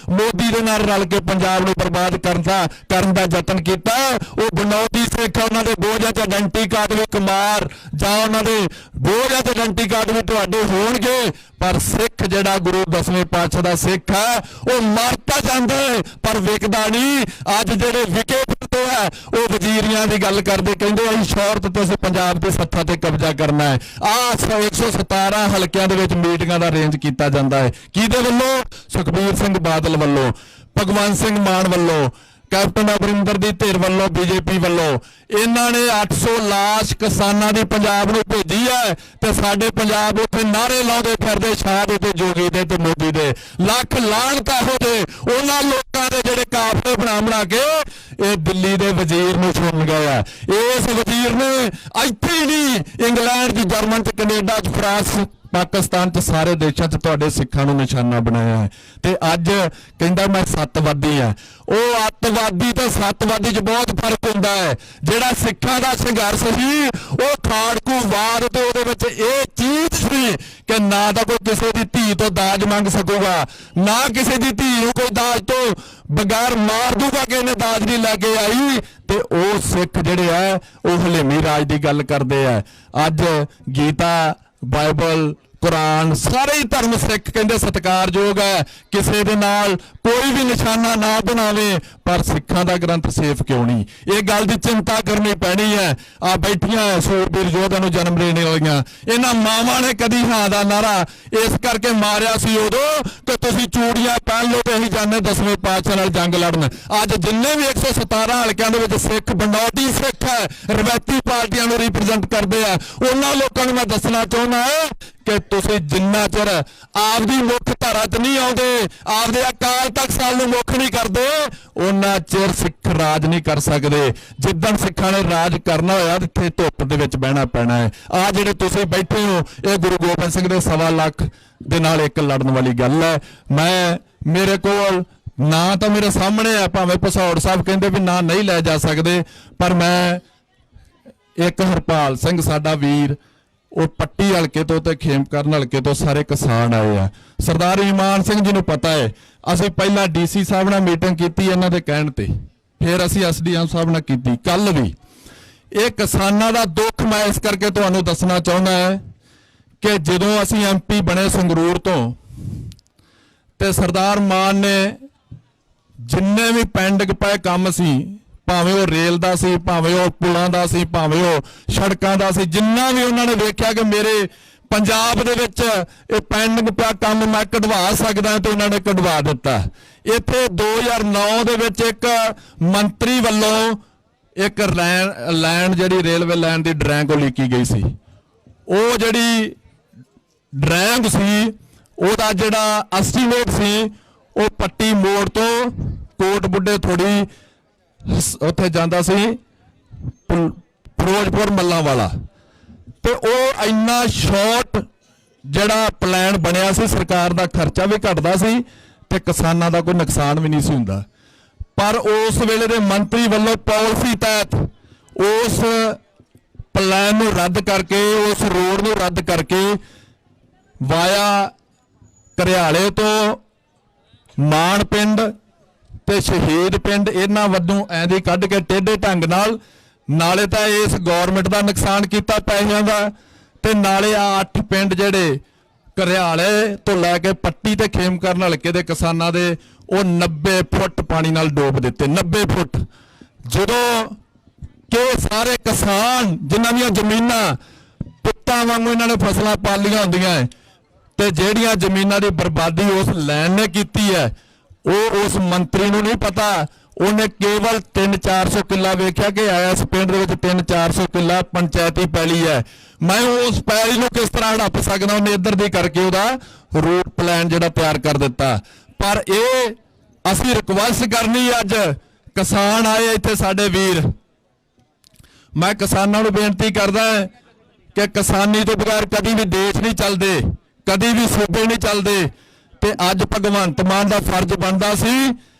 ਮੋਦੀ ਦੇ ਨਾਲ ਰਲ ਕੇ ਪੰਜਾਬ ਨੂੰ ਬਰਬਾਦ ਕਰਨ ਦਾ ਯਤਨ ਕੀਤਾ। ਉਹ ਬਣਾਉਟੀ ਸਿੱਖ, ਉਹਨਾਂ ਦੇ ਬੋਝਾਂ 'ਚ ਆਇਡੈਂਟੀ ਕਾਰਡ ਵੀ ਕੁਮਾਰ ਜਾਂ ਉਹਨਾਂ ਦੇ ਬੋਝਾਂ 'ਚ ਆਇਡੈਂਟੀ ਕਾਰਡ ਵੀ ਤੁਹਾਡੇ ਹੋਣਗੇ, ਪਰ ਸਿੱਖ ਜਿਹੜਾ ਗੁਰੂ 10ਵੇਂ ਪਾਤਸ਼ਾਹ ਦਾ ਸਿੱਖ ਹੈ, ਉਹ ਮਰ ਤਾਂ ਜਾਂਦਾ ਹੈ ਪਰ ਵਿਕਦਾ ਨਹੀਂ। ਅੱਜ ਜਿਹੜੇ ਵਿਕੇ ਫਿਰਦੇ ਆ, ਉਹ ਵਜ਼ੀਰੀਆਂ ਦੀ ਗੱਲ ਕਰਦੇ, ਕਹਿੰਦੇ ਅਸੀਂ ਸ਼ੌਹਰਤ ਤੇ ਅਸੀਂ ਪੰਜਾਬ ਦੀ ਸੱਤਾ ਤੇ ਕਬਜ਼ਾ ਕਰਨਾ ਹੈ। ਆਹ 117 ਹਲਕਿਆਂ ਦੇ ਵਿੱਚ ਮੀਟਿੰਗਾਂ ਦਾ ਅਰੇਂਜ ਕੀਤਾ ਜਾਂਦਾ ਹੈ। ਕਿਹਦੇ ਵੱਲੋਂ? ਸੁਖਬੀਰ ਸਿੰਘ ਬਾਦਲ ਵੱਲੋਂ, ਭਗਵੰਤ ਸਿੰਘ ਮਾਨ ਵੱਲੋਂ, ਕੈਪਟਨ ਅਮਰਿੰਦਰ ਦੀ ਧਿਰ ਵੱਲੋਂ, ਬੀਜੇਪੀ ਵੱਲੋਂ। ਇਹਨਾਂ ਨੇ 800 ਲਾਸ਼ ਕਿਸਾਨਾਂ ਦੀ ਪੰਜਾਬ ਨੂੰ ਭੇਜੀ ਹੈ ਤੇ ਸਾਡੇ ਪੰਜਾਬ ਉੱਥੇ ਨਾਰੇ ਲਾਉਂਦੇ ਫਿਰਦੇ ਸ਼ਾਹ ਦੇ ਤੇ ਜੋਗੀ ਦੇ ਤੇ ਮੋਦੀ ਦੇ। ਲੱਖ ਲਾਹਨਤ ਇਹੋ ਜਿਹੇ ਉਹਨਾਂ ਲੋਕਾਂ ਦੇ ਜਿਹੜੇ ਕਾਫਲੇ ਬਣਾ ਕੇ ਇਹ ਦਿੱਲੀ ਦੇ ਵਜ਼ੀਰ ਨੂੰ ਸੁਣ ਗਏ ਆ। ਇਸ ਵਜ਼ੀਰ ਨੇ ਇੱਥੇ ਹੀ ਨਹੀਂ, ਇੰਗਲੈਂਡ 'ਚ, ਜਰਮਨ 'ਚ, ਕੈਨੇਡਾ 'ਚ, ਫਰਾਂਸ, ਪਾਕਿਸਤਾਨ 'ਚ, ਸਾਰੇ ਦੇਸ਼ਾਂ 'ਚ ਤੁਹਾਡੇ ਸਿੱਖਾਂ ਨੂੰ ਨਿਸ਼ਾਨਾ ਬਣਾਇਆ ਹੈ। ਤੇ ਅੱਜ ਕਹਿੰਦਾ ਮੈਂ ਸੱਤਵਾਦੀ ਆ। ਉਹ ਅੱਤਵਾਦੀ ਤੇ ਸੱਤਵਾਦੀ 'ਚ ਬਹੁਤ ਫਰਕ ਹੁੰਦਾ ਹੈ। ਜਿਹੜਾ ਸਿੱਖਾਂ ਦਾ ਸੰਘਰਸ਼ ਸੀ, ਉਹ ਖਾੜਕੂਵਾਦ ਤੇ ਉਹਦੇ ਵਿੱਚ ਇਹ ਚੀਜ਼ ਸੀ ਕਿ ਨਾ ਤਾਂ ਕੋਈ ਕਿਸੇ ਦੀ ਧੀ ਤੋਂ ਦਾਜ ਮੰਗ ਸਕੂਗਾ, ਨਾ ਕਿਸੇ ਦੀ ਧੀ ਨੂੰ ਕੋਈ ਦਾਜ ਤੋਂ ਬਗੈਰ ਮਾਰ ਦੂਗਾ ਕਿ ਇਹਨੇ ਦਾਜ ਨਹੀਂ ਲੈ ਕੇ ਆਈ। ਤੇ ਉਹ ਸਿੱਖ ਜਿਹੜੇ ਆ ਉਹ ਹਲੇਮੀ ਰਾਜ ਦੀ ਗੱਲ ਕਰਦੇ ਆ। ਅੱਜ ਗੀਤਾ, ਬਾਈਬਲ, ਕੁਰਾਨ, ਸਾਰੇ ਹੀ ਧਰਮ ਸਿੱਖ ਕਹਿੰਦੇ ਸਤਿਕਾਰਯੋਗ ਹੈ, ਕਿਸੇ ਦੇ ਨਾਲ ਕੋਈ ਵੀ ਨਿਸ਼ਾਨਾ ਨਾ ਬਣਾਵੇ, ਪਰ ਸਿੱਖਾਂ ਦਾ ਗ੍ਰੰਥ ਸੇਫ ਕਿਉਂ ਨਹੀਂ? ਇਹ ਗੱਲ ਦੀ ਚਿੰਤਾ ਕਰਨੀ ਪੈਣੀ ਹੈ। ਆ ਬੈਠੀਆਂ ਸੂਰਬੀਰ ਯੋਧਿਆਂ ਨੂੰ ਜਨਮ ਦੇਣੇ ਵਾਲੀਆਂ ਇਹਨਾਂ ਮਾਵਾਂ ਨੇ ਕਦੀ ਹਾਂ ਦਾ ਨਾਰਾ ਇਸ ਕਰਕੇ ਮਾਰਿਆ ਸੀ ਉਦੋਂ ਕਿ ਤੁਸੀਂ ਚੂੜੀਆਂ ਪਹਿਨ ਲਓ ਤੇ ਅਸੀਂ ਜਾਂਦੇ 10ਵੇਂ ਪਾਤਸ਼ਾਹ ਨਾਲ ਜੰਗ ਲੜਨ। ਅੱਜ ਜਿੰਨੇ ਵੀ 117 ਹਲਕਿਆਂ ਦੇ ਵਿੱਚ ਸਿੱਖ ਬਣਾਉਟੀ ਸਿੱਖ ਹੈ, ਰਵਾਇਤੀ ਪਾਰਟੀਆਂ ਨੂੰ ਰਿਪਰੈਜ਼ੈਂਟ ਕਰਦੇ ਆ, ਉਹਨਾਂ ਲੋਕਾਂ ਨੂੰ ਮੈਂ ਦੱਸਣਾ ਚਾਹੁੰਦਾ ਕਿ ਤੁਸੀਂ ਜਿੰਨਾ ਚਿਰ ਆਪਦੀ ਮੁੱਖ ਧਾਰਾ 'ਚ ਨਹੀਂ ਆਉਂਦੇ, ਆਪਦੇ ਅਕਾਲ ਤਖਤ ਸਾਹਿਬ ਨੂੰ ਮੁੱਖ ਨਹੀਂ ਕਰਦੇ, ਉਹਨਾਂ ਚਿਰ ਸਿੱਖ ਰਾਜ ਨਹੀਂ ਕਰ ਸਕਦੇ। ਜਿੱਦਣ ਸਿੱਖਾਂ ਨੇ ਰਾਜ ਕਰਨਾ ਹੋਇਆ ਇੱਥੇ ਧੁੱਪ ਦੇ ਵਿੱਚ ਬਹਿਣਾ ਪੈਣਾ ਹੈ। ਆ ਜਿਹੜੇ ਤੁਸੀਂ ਬੈਠੇ ਹੋ ਇਹ ਗੁਰੂ ਗੋਬਿੰਦ ਸਿੰਘ ਦੇ 1.25 ਲੱਖ ਦੇ ਨਾਲ ਇੱਕ ਲੜਨ ਵਾਲੀ ਗੱਲ ਹੈ। ਮੇਰੇ ਕੋਲ ਨਾ ਤਾਂ ਮੇਰੇ ਸਾਹਮਣੇ ਆ, ਭਾਵੇਂ ਭਸੌੜ ਸਾਹਿਬ ਕਹਿੰਦੇ ਵੀ ਨਾ ਨਹੀਂ ਲੈ ਜਾ ਸਕਦੇ, ਪਰ ਮੈਂ ਇੱਕ ਹਰਪਾਲ ਸਿੰਘ ਸਾਡਾ ਵੀਰ, ਉਹ ਪੱਟੀ ਹਲਕੇ ਤੋਂ ਤੇ ਖੇਮਕਰਨ ਹਲਕੇ ਤੋਂ ਸਾਰੇ ਕਿਸਾਨ ਆਏ ਆ। ਸਰਦਾਰ ਇਮਾਨ ਸਿੰਘ ਜੀ ਨੂੰ ਪਤਾ ਹੈ, ਅਸੀਂ ਪਹਿਲਾਂ ਡੀਸੀ ਸਾਹਿਬ ਨਾਲ ਮੀਟਿੰਗ ਕੀਤੀ ਇਹਨਾਂ ਦੇ ਕਹਿਣ ਤੇ, ਫਿਰ ਅਸੀਂ ਐਸਡੀਐਮ ਸਾਹਿਬ ਨਾਲ ਕੀਤੀ ਕੱਲ ਵੀ। ਇਹ ਕਿਸਾਨਾਂ ਦਾ ਦੁੱਖ ਮੈਂ ਇਸ ਕਰਕੇ ਤੁਹਾਨੂੰ ਦੱਸਣਾ ਚਾਹੁੰਦਾ ਹੈ ਕਿ ਜਦੋਂ ਅਸੀਂ ਐਮਪੀ ਬਣੇ ਸੰਗਰੂਰ ਤੋਂ ਤੇ ਸਰਦਾਰ ਮਾਨ ਨੇ ਜਿੰਨੇ ਵੀ ਪੈਂਡਿੰਗ ਪਏ ਕੰਮ ਸੀ, ਭਾਵੇਂ ਉਹ ਰੇਲ ਦਾ ਸੀ, ਭਾਵੇਂ ਉਹ ਪੁਲਾਂ ਦਾ ਸੀ, ਭਾਵੇਂ ਉਹ ਸੜਕਾਂ ਦਾ ਸੀ, ਜਿੰਨਾ ਵੀ ਉਹਨਾਂ ਨੇ ਵੇਖਿਆ ਕਿ ਮੇਰੇ ਪੰਜਾਬ ਦੇ ਵਿੱਚ ਇਹ ਪੈਂਡਿੰਗ ਪਿਆ ਕੰਮ ਮੈਂ ਕਢਵਾ ਸਕਦਾ ਤੇ ਉਹਨਾਂ ਨੇ ਕਢਵਾ ਦਿੱਤਾ। ਇੱਥੇ 2009 ਦੇ ਵਿੱਚ ਇੱਕ ਮੰਤਰੀ ਵੱਲੋਂ ਇੱਕ ਲਾਈਨ ਜਿਹੜੀ ਰੇਲਵੇ ਲਾਈਨ ਦੀ ਡਰੈਂਗ ਉਲੀਕੀ ਗਈ ਸੀ, ਉਹ ਜਿਹੜੀ ਡਰੈਂਗ ਸੀ ਉਹਦਾ ਜਿਹੜਾ ਐਸਟੀਮੇਟ ਸੀ ਉਹ ਪੱਟੀ ਮੋੜ ਤੋਂ ਕੋਟ ਬੁੱਢੇ ਥੋੜੀ ਉੱਥੇ ਜਾਂਦਾ ਸੀ ਫਿਰੋਜ਼ਪੁਰ ਮੱਲਾਂ ਵਾਲਾ, ਤੇ ਉਹ ਇੰਨਾ ਸ਼ਾਰਟ ਜਿਹੜਾ ਪਲਾਨ ਬਣਿਆ ਸੀ, ਸਰਕਾਰ ਦਾ ਖਰਚਾ ਵੀ ਘਟਦਾ ਸੀ ਤੇ ਕਿਸਾਨਾਂ ਦਾ ਕੋਈ ਨੁਕਸਾਨ ਵੀ ਨਹੀਂ ਸੀ ਹੁੰਦਾ। ਪਰ ਉਸ ਵੇਲੇ ਦੇ ਮੰਤਰੀ ਵੱਲੋਂ ਪਾਲਿਸੀ ਤਹਿਤ ਉਸ ਪਲਾਨ ਨੂੰ ਰੱਦ ਕਰਕੇ, ਉਸ ਰੋਡ ਨੂੰ ਰੱਦ ਕਰਕੇ ਵਾਇਆ ਘਰਿਆਲੇ ਤੋਂ ਮਾਨ ਪਿੰਡ ਤੇ ਸ਼ਹੀਦ ਪਿੰਡ ਇਹਨਾਂ ਵੱਲੋਂ ਐਂਦੀ ਕੱਢ ਕੇ ਟੇਢੇ ਢੰਗ ਨਾਲ, ਨਾਲੇ ਤਾਂ ਇਸ ਗਵਰਨਮੈਂਟ ਦਾ ਨੁਕਸਾਨ ਕੀਤਾ ਪੈਸਿਆਂ ਦਾ, ਤੇ ਨਾਲੇ ਆ 8 ਪਿੰਡ ਜਿਹੜੇ ਘਰਿਆਲੇ ਤੋਂ ਲੈ ਕੇ ਪੱਟੀ ਤੇ ਖੇਮਕਰਨ ਹਲਕੇ ਦੇ ਕਿਸਾਨਾਂ ਦੇ ਉਹ 90 ਫੁੱਟ ਪਾਣੀ ਨਾਲ ਡੋਬ ਦਿੱਤੇ। 90 ਫੁੱਟ ਜਦੋਂ ਕਿ ਸਾਰੇ ਕਿਸਾਨ ਜਿਨ੍ਹਾਂ ਦੀਆਂ ਜ਼ਮੀਨਾਂ ਪੁੱਤਾਂ ਵਾਂਗੂ ਇਹਨਾਂ ਨੇ ਫਸਲਾਂ ਪਾਲੀਆਂ ਹੁੰਦੀਆਂ ਤੇ ਜਿਹੜੀਆਂ ਜ਼ਮੀਨਾਂ ਦੀ ਬਰਬਾਦੀ ਉਸ ਲੈਣ ਨੇ ਕੀਤੀ ਹੈ ਉਹ ਉਸ ਮੰਤਰੀ ਨੂੰ ਨਹੀਂ ਪਤਾ। ਉਹਨੇ ਕੇਵਲ 300-400 ਕਿੱਲਾ ਵੇਖਿਆ ਕਿ ਆਇਆ ਇਸ ਪਿੰਡ ਦੇ ਵਿੱਚ 300-400 ਕਿੱਲਾ ਪੰਚਾਇਤੀ ਪੈਲੀ ਹੈ, ਮੈਂ ਉਸ ਪੈਲੀ ਨੂੰ ਕਿਸ ਤਰ੍ਹਾਂ ਹੜਪ ਸਕਦਾ? ਉਹਨੇ ਇੱਧਰ ਦੀ ਕਰਕੇ ਉਹਦਾ ਰੂਟ ਪਲਾਨ ਜਿਹੜਾ ਤਿਆਰ ਕਰ ਦਿੱਤਾ। ਪਰ ਇਹ ਅਸੀਂ ਰਿਕੁਐਸਟ ਕਰਨੀ, ਅੱਜ ਕਿਸਾਨ ਆਏ ਇੱਥੇ ਸਾਡੇ ਵੀਰ, ਮੈਂ ਕਿਸਾਨਾਂ ਨੂੰ ਬੇਨਤੀ ਕਰਦਾ ਕਿ ਕਿਸਾਨੀ ਤੋਂ ਬਗੈਰ ਕਦੀ ਵੀ ਦੇਸ਼ ਨਹੀਂ ਚੱਲਦੇ, ਕਦੀ ਵੀ ਸੂਬੇ ਨਹੀਂ ਚੱਲਦੇ। ਤੇ ਅੱਜ ਭਗਵੰਤ ਮਾਨ ਦਾ ਫਰਜ਼ ਬਣਦਾ ਸੀ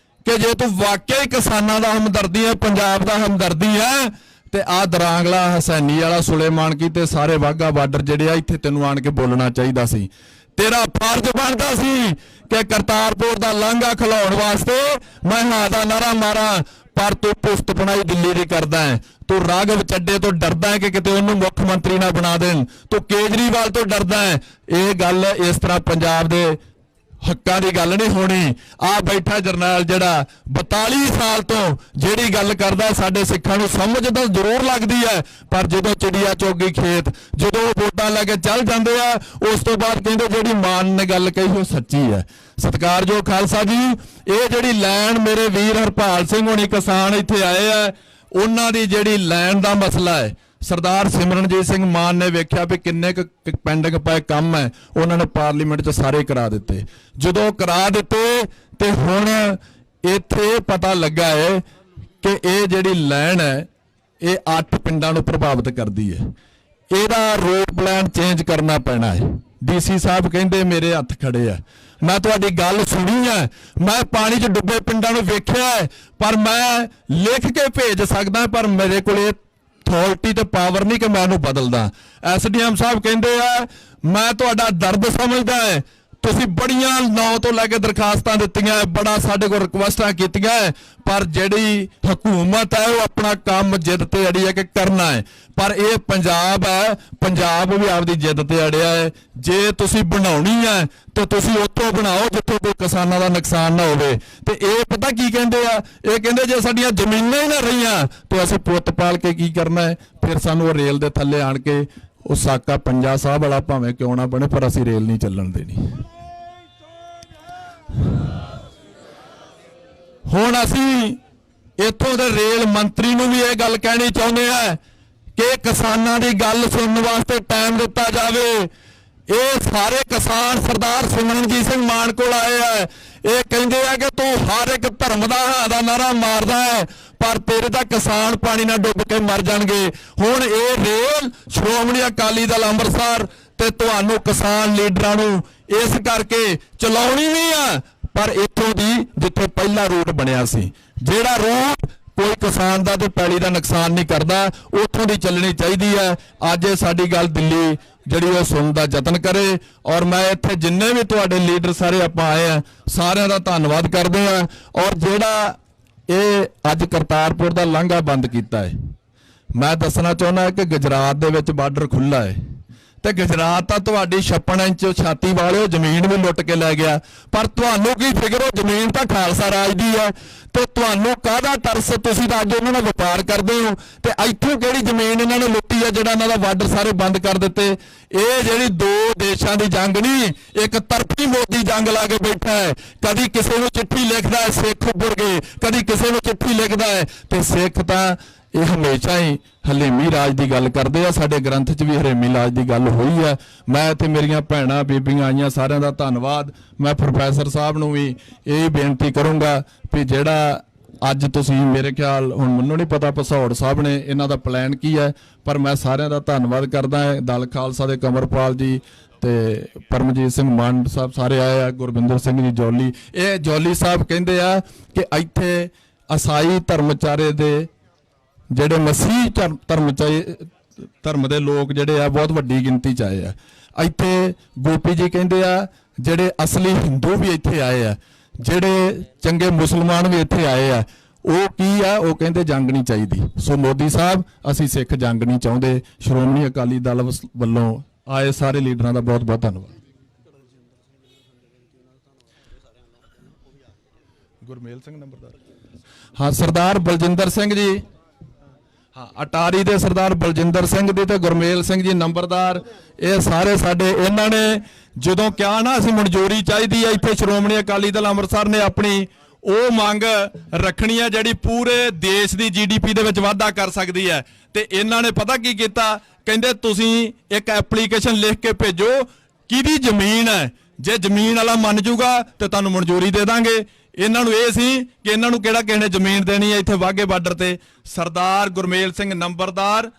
ਕਿ ਜੇ ਤੂੰ ਵਾਕਿਆ ਹੀ ਕਿਸਾਨਾਂ ਦਾ ਹਮਦਰਦੀ ਹੈ, ਪੰਜਾਬ ਦਾ ਹਮਦਰਦੀ ਹੈ, ਤੇ ਆ ਦਰਾਂਗਲਾ ਹਸੈਨੀ ਵਾਲਾ ਸੁਲੇਮਾਨ ਕੀ ਤੇ ਸਾਰੇ ਵਾਘਾ ਬਾਰਡਰ ਜਿਹੜੇ ਆ ਇੱਥੇ ਤੈਨੂੰ ਆਣ ਕੇ ਬੋਲਣਾ ਚਾਹੀਦਾ ਸੀ। ਤੇਰਾ ਫਰਜ਼ ਬਣਦਾ ਸੀ ਕਿ ਕਰਤਾਰਪੁਰ ਦਾ ਲਾਂਘਾ ਖਲਾਉਣ ਵਾਸਤੇ ਮੈਂ ਹਾਂ ਦਾ ਨਾਰਾ ਮਾਰਾਂ, ਪਰ ਤੂੰ ਪੁਸਤ ਬਣਾਈ ਦਿੱਲੀ ਦੀ ਕਰਦਾ ਹੈ। ਤੂੰ ਰਾਘਵ ਚੱਡੇ ਤੋਂ ਡਰਦਾ ਹੈ ਕਿ ਕਿਤੇ ਉਹਨੂੰ ਮੁੱਖ ਮੰਤਰੀ ਨਾ ਬਣਾ ਦੇਣ, ਤੂੰ ਕੇਜਰੀਵਾਲ ਤੋਂ ਡਰਦਾ ਹੈ। ਇਹ ਗੱਲ ਇਸ ਤਰ੍ਹਾਂ ਪੰਜਾਬ ਦੇ ਹੱਕਾਂ ਦੀ ਗੱਲ ਨਹੀਂ ਹੋਣੀ। ਆ ਬੈਠਾ ਜਰਨੈਲ ਜਿਹੜਾ 42 ਸਾਲ ਤੋਂ ਜਿਹੜੀ ਗੱਲ ਕਰਦਾ, ਸਾਡੇ ਸਿੱਖਾਂ ਨੂੰ ਸਮਝ ਤਾਂ ਜ਼ਰੂਰ ਲੱਗਦੀ ਹੈ, ਪਰ ਜਦੋਂ ਚਿੜੀਆ ਚੋਗੀ ਖੇਤ, ਜਦੋਂ ਵੋਟਾਂ ਲੈ ਕੇ ਚੱਲ ਜਾਂਦੇ ਆ, ਉਸ ਤੋਂ ਬਾਅਦ ਕਹਿੰਦੇ ਜਿਹੜੀ ਮਾਨ ਨੇ ਗੱਲ ਕਹੀ ਉਹ ਸੱਚੀ ਹੈ। ਸਤਿਕਾਰਯੋਗ ਖਾਲਸਾ ਜੀ, ਇਹ ਜਿਹੜੀ ਲੈਣ ਮੇਰੇ ਵੀਰ ਹਰਪਾਲ ਸਿੰਘ ਹੋਣੀ ਕਿਸਾਨ ਇੱਥੇ ਆਏ ਆ, ਉਹਨਾਂ ਦੀ ਜਿਹੜੀ ਲੈਣ ਦਾ ਮਸਲਾ ਹੈ, ਸਰਦਾਰ ਸਿਮਰਨਜੀਤ ਸਿੰਘ ਮਾਨ ਨੇ ਵੇਖਿਆ ਵੀ ਕਿੰਨੇ ਕੁ ਪੈਂਡਿੰਗ ਪਏ ਕੰਮ ਹੈ, ਉਹਨਾਂ ਨੇ ਪਾਰਲੀਮੈਂਟ 'ਚ ਸਾਰੇ ਕਰਾ ਦਿੱਤੇ। ਜਦੋਂ ਕਰਾ ਦਿੱਤੇ ਤੇ ਹੁਣ ਇੱਥੇ ਪਤਾ ਲੱਗਾ ਹੈ ਕਿ ਇਹ ਜਿਹੜੀ ਲੈਣ ਹੈ ਇਹ 8 ਪਿੰਡਾਂ ਨੂੰ ਪ੍ਰਭਾਵਿਤ ਕਰਦੀ ਹੈ। ਇਹਦਾ ਰੋਡ ਪਲਾਨ ਚੇਂਜ ਕਰਨਾ ਪੈਣਾ ਹੈ। ਡੀਸੀ ਸਾਹਿਬ ਕਹਿੰਦੇ ਮੇਰੇ ਹੱਥ ਖੜੇ ਆ, ਮੈਂ ਤੁਹਾਡੀ ਗੱਲ ਸੁਣੀ ਹੈ, ਮੈਂ ਪਾਣੀ 'ਚ ਡੁੱਬੇ ਪਿੰਡਾਂ ਨੂੰ ਵੇਖਿਆ ਹੈ, ਪਰ ਮੈਂ ਲਿਖ ਕੇ ਭੇਜ ਸਕਦਾ, ਪਰ ਮੇਰੇ ਕੋਲ ਇਹ ਅਥਾਰਟੀ ਤੇ ਪਾਵਰ ਨਹੀਂ ਕਿ ਮੈਂ ਉਹਨੂੰ ਬਦਲਦਾ। ਐਸਡੀਐਮ ਸਾਹਿਬ ਕਹਿੰਦੇ ਆ ਮੈਂ ਤੁਹਾਡਾ ਦਰਦ ਸਮਝਦਾ ਹੈ, ਤੁਸੀਂ ਬੜੀਆਂ 9 ਤੋਂ ਲੈ ਕੇ ਦਰਖਾਸਤਾਂ ਦਿੱਤੀਆਂ, ਬੜਾ ਸਾਡੇ ਕੋਲ ਰਿਕੁਐਸਟਾਂ ਕੀਤੀਆਂ, ਪਰ ਜਿਹੜੀ ਹਕੂਮਤ ਹੈ ਉਹ ਆਪਣਾ ਕੰਮ ਜਿੱਦ ਤੇ ਅੜੀ ਹੈ ਕਿ ਕਰਨਾ ਹੈ। ਪਰ ਇਹ ਪੰਜਾਬ ਹੈ, ਪੰਜਾਬ ਵੀ ਆਪਦੀ ਜਿੱਦ ਤੇ ਅੜਿਆ ਹੈ। ਜੇ ਤੁਸੀਂ ਬਣਾਉਣੀ ਹੈ ਤੇ ਤੁਸੀਂ ਉੱਥੋਂ ਬਣਾਓ ਜਿੱਥੋਂ ਕੋਈ ਕਿਸਾਨਾਂ ਦਾ ਨੁਕਸਾਨ ਨਾ ਹੋਵੇ। ਤੇ ਇਹ ਪਤਾ ਕੀ ਕਹਿੰਦੇ ਆ, ਇਹ ਕਹਿੰਦੇ ਜੇ ਸਾਡੀਆਂ ਜ਼ਮੀਨਾਂ ਹੀ ਨਾ ਰਹੀਆਂ ਤੇ ਅਸੀਂ ਪੁੱਤ ਪਾਲ ਕੇ ਕੀ ਕਰਨਾ ਹੈ। ਫਿਰ ਸਾਨੂੰ ਉਹ ਰੇਲ ਦੇ ਥੱਲੇ ਆਣ ਕੇ ਉਹ ਸਾਕਾ ਪੰਜਾ ਸਾਹਿਬ ਵਾਲਾ ਭਾਵੇਂ ਕਿਉਂ ਨਾ ਬਣੇ, ਪਰ ਅਸੀਂ ਰੇਲ ਨਹੀਂ ਚੱਲਣ ਦੇਣੀ। ਹੁਣ ਅਸੀਂ ਇੱਥੋਂ ਦੇ ਰੇਲ ਮੰਤਰੀ ਨੂੰ ਵੀ ਇਹ ਗੱਲ ਕਹਿਣੀ ਚਾਹੁੰਦੇ ਆ ਕਿ ਕਿਸਾਨਾਂ ਦੀ ਗੱਲ ਸੁਣਨ ਵਾਸਤੇ ਟਾਈਮ ਦਿੱਤਾ ਜਾਵੇ। ਇਹ ਸਾਰੇ ਕਿਸਾਨ ਸਰਦਾਰ ਸਿਮਰਨਜੀਤ ਸਿੰਘ ਮਾਨ ਕੋਲ ਆਏ ਆ, ਇਹ ਕਹਿੰਦੇ ਆ ਕਿ ਤੂੰ ਹਰ ਇੱਕ ਧਰਮ ਦਾ ਹਾਂ ਦਾ ਨਾਰਾ ਮਾਰਦਾ ਹੈ, ਪਰ ਤੇਰੇ ਤਾਂ ਕਿਸਾਨ ਪਾਣੀ ਨਾਲ ਡੁੱਬ ਕੇ ਮਰ ਜਾਣਗੇ। ਹੁਣ ਇਹ ਰੇਲ ਸ਼੍ਰੋਮਣੀ ਅਕਾਲੀ ਦਲ ਅੰਮ੍ਰਿਤਸਰ ਤੇ ਤੁਹਾਨੂੰ ਕਿਸਾਨ ਲੀਡਰਾਂ ਨੂੰ ਇਸ ਕਰਕੇ ਚਲਾਉਣੀ ਵੀ ਆ, ਪਰ ਇੱਥੋਂ ਦੀ ਜਿੱਥੇ ਪਹਿਲਾ ਰੂਟ ਬਣਿਆ ਸੀ, ਜਿਹੜਾ ਰੂਟ ਕੋਈ ਕਿਸਾਨ ਦਾ ਤੇ ਪੈਲੀ ਦਾ ਨੁਕਸਾਨ ਨਹੀਂ ਕਰਦਾ, ਉੱਥੋਂ ਦੀ ਚੱਲਣੀ ਚਾਹੀਦੀ ਹੈ। ਅੱਜ ਇਹ ਸਾਡੀ ਗੱਲ ਦਿੱਲੀ ਜਿਹੜੀ ਉਹ ਸੁਣਨ ਦਾ ਯਤਨ ਕਰੇ। ਔਰ ਮੈਂ ਇੱਥੇ ਜਿੰਨੇ ਵੀ ਤੁਹਾਡੇ ਲੀਡਰ ਸਾਰੇ ਆਪਾਂ ਆਏ ਆ, ਸਾਰਿਆਂ ਦਾ ਧੰਨਵਾਦ ਕਰਦੇ ਆ। ਔਰ ਜਿਹੜਾ ਇਹ ਅੱਜ ਕਰਤਾਰਪੁਰ ਦਾ ਲਾਂਘਾ ਬੰਦ ਕੀਤਾ ਹੈ, ਮੈਂ ਦੱਸਣਾ ਚਾਹੁੰਦਾ ਕਿ ਗੁਜਰਾਤ ਦੇ ਵਿੱਚ ਬਾਰਡਰ ਖੁੱਲ੍ਹਾ ਹੈ ਤੇ ਗੁਜਰਾਤ ਤਾਂ ਤੁਹਾਡੀ 56 ਇੰਚ ਛਾਤੀ ਵਾਲਿਓ ਜ਼ਮੀਨ ਵੀ ਲੁੱਟ ਕੇ ਲੈ ਗਿਆ, ਪਰ ਤੁਹਾਨੂੰ ਕੀ ਫਿਕਰ, ਉਹ ਜ਼ਮੀਨ ਤਾਂ ਖਾਲਸਾ ਰਾਜ ਦੀ ਹੈ ਤੇ ਤੁਹਾਨੂੰ ਕਾਹਦਾ ਤਰਸ, ਤੁਸੀਂ ਤਾਂ ਅੱਜ ਉਹਨਾਂ ਨਾਲ ਵਪਾਰ ਕਰਦੇ ਹੋ ਤੇ ਇੱਥੋਂ ਕਿਹੜੀ ਜ਼ਮੀਨ ਇਹਨਾਂ ਨੇ ਲੁੱਟੀ ਹੈ ਜਿਹੜਾ ਇਹਨਾਂ ਦਾ ਬਾਰਡਰ ਸਾਰੇ ਬੰਦ ਕਰ ਦਿੱਤੇ। ਇਹ ਜਿਹੜੀ ਦੋ ਦੇਸ਼ਾਂ ਦੀ ਜੰਗ ਨਹੀਂ, ਇੱਕ ਤਰਫੀ ਮੋਦੀ ਜੰਗ ਲਾ ਕੇ ਬੈਠਾ ਹੈ। ਕਦੀ ਕਿਸੇ ਨੂੰ ਚਿੱਠੀ ਲਿਖਦਾ ਹੈ ਸਿੱਖ ਉੱਪਰ ਗਏ, ਕਦੀ ਕਿਸੇ ਨੂੰ ਚਿੱਠੀ ਲਿਖਦਾ ਹੈ, ਤੇ ਸਿੱਖ ਤਾਂ ਇਹ ਹਮੇਸ਼ਾ ਹੀ ਹਲੇਮੀ ਰਾਜ ਦੀ ਗੱਲ ਕਰਦੇ ਆ। ਸਾਡੇ ਗ੍ਰੰਥ 'ਚ ਵੀ ਹਲੇਮੀ ਰਾਜ ਦੀ ਗੱਲ ਹੋਈ ਹੈ। ਮੈਂ ਇੱਥੇ ਮੇਰੀਆਂ ਭੈਣਾਂ ਬੀਬੀਆਂ ਆਈਆਂ, ਸਾਰਿਆਂ ਦਾ ਧੰਨਵਾਦ। ਮੈਂ ਪ੍ਰੋਫੈਸਰ ਸਾਹਿਬ ਨੂੰ ਵੀ ਇਹ ਬੇਨਤੀ ਕਰੂੰਗਾ ਵੀ ਜਿਹੜਾ ਅੱਜ ਤੁਸੀਂ ਮੇਰੇ ਖਿਆਲ, ਹੁਣ ਮੈਨੂੰ ਨਹੀਂ ਪਤਾ ਭਸੌੜ ਸਾਹਿਬ ਨੇ ਇਹਨਾਂ ਦਾ ਪਲਾਨ ਕੀ ਹੈ, ਪਰ ਮੈਂ ਸਾਰਿਆਂ ਦਾ ਧੰਨਵਾਦ ਕਰਦਾ ਹਾਂ। ਦਲ ਖਾਲਸਾ ਦੇ ਕਮਰਪਾਲ ਜੀ ਤੇ ਪਰਮਜੀਤ ਸਿੰਘ ਮਾਨ ਸਾਹਿਬ ਸਾਰੇ ਆਏ ਆ, ਗੁਰਵਿੰਦਰ ਸਿੰਘ ਜੀ ਜੌਲੀ। ਇਹ ਜੌਲੀ ਸਾਹਿਬ ਕਹਿੰਦੇ ਆ ਕਿ ਇੱਥੇ ਈਸਾਈ ਧਰਮਚਾਰੇ ਦੇ ਜਿਹੜੇ ਮਸੀਹ ਧਰਮ ਦੇ ਲੋਕ ਜਿਹੜੇ ਆ ਬਹੁਤ ਵੱਡੀ ਗਿਣਤੀ 'ਚ ਆਏ ਆ। ਇੱਥੇ ਗੋਪੀ ਜੀ ਕਹਿੰਦੇ ਆ ਜਿਹੜੇ ਅਸਲੀ ਹਿੰਦੂ ਵੀ ਇੱਥੇ ਆਏ ਆ, ਜਿਹੜੇ ਚੰਗੇ ਮੁਸਲਮਾਨ ਵੀ ਇੱਥੇ ਆਏ ਆ। ਉਹ ਕੀ ਆ, ਉਹ ਕਹਿੰਦੇ ਜੰਗ ਨਹੀਂ ਚਾਹੀਦੀ। ਸੋ ਮੋਦੀ ਸਾਹਿਬ, ਅਸੀਂ ਸਿੱਖ ਜੰਗ ਨਹੀਂ ਚਾਹੁੰਦੇ। ਸ਼੍ਰੋਮਣੀ ਅਕਾਲੀ ਦਲ ਵੱਲੋਂ ਆਏ ਸਾਰੇ ਲੀਡਰਾਂ ਦਾ ਬਹੁਤ ਬਹੁਤ ਧੰਨਵਾਦ। ਗੁਰਮੇਲ ਸਿੰਘ ਨੰਬਰਦਾਰ, ਹਾਂ ਸਰਦਾਰ ਬਲਜਿੰਦਰ ਸਿੰਘ ਜੀ, ਹਾਂ ਅਟਾਰੀ ਦੇ ਸਰਦਾਰ ਬਲਜਿੰਦਰ ਸਿੰਘ ਦੀ ਤੇ ਗੁਰਮੇਲ ਸਿੰਘ ਜੀ ਨੰਬਰਦਾਰ, ਇਹ ਸਾਰੇ ਸਾਡੇ, ਇਹਨਾਂ ਨੇ ਜਦੋਂ ਕਿਹਾ ਨਾ ਅਸੀਂ ਮਨਜ਼ੂਰੀ ਚਾਹੀਦੀ ਹੈ, ਇੱਥੇ ਸ਼੍ਰੋਮਣੀ ਅਕਾਲੀ ਦਲ ਅੰਮ੍ਰਿਤਸਰ ਨੇ ਆਪਣੀ ਉਹ ਮੰਗ ਰੱਖਣੀ ਹੈ ਜਿਹੜੀ ਪੂਰੇ ਦੇਸ਼ ਦੀ GDP ਦੇ ਵਿੱਚ ਵਾਧਾ ਕਰ ਸਕਦੀ ਹੈ। ਤੇ ਇਹਨਾਂ ਨੇ ਪਤਾ ਕੀ ਕੀਤਾ, ਕਹਿੰਦੇ ਤੁਸੀਂ ਇੱਕ ਐਪਲੀਕੇਸ਼ਨ ਲਿਖ ਕੇ ਭੇਜੋ ਕਿਹਦੀ ਜ਼ਮੀਨ ਹੈ, ਜੇ ਜ਼ਮੀਨ ਵਾਲਾ ਮੰਨ ਜੂਗਾ ਤੇ ਤੁਹਾਨੂੰ ਮਨਜ਼ੂਰੀ ਦੇ ਦਾਂਗੇ। ਇਹਨਾਂ ਨੂੰ ਇਹ ਸੀ ਕਿ ਇਹਨਾਂ ਨੂੰ ਕਿਹੜਾ ਕਿਸੇ ਨੇ ਜ਼ਮੀਨ ਦੇਣੀ ਹੈ ਇੱਥੇ ਵਾਘੇ ਬਾਰਡਰ ਤੇ। ਸਰਦਾਰ ਗੁਰਮੇਲ ਸਿੰਘ ਨੰਬਰਦਾਰ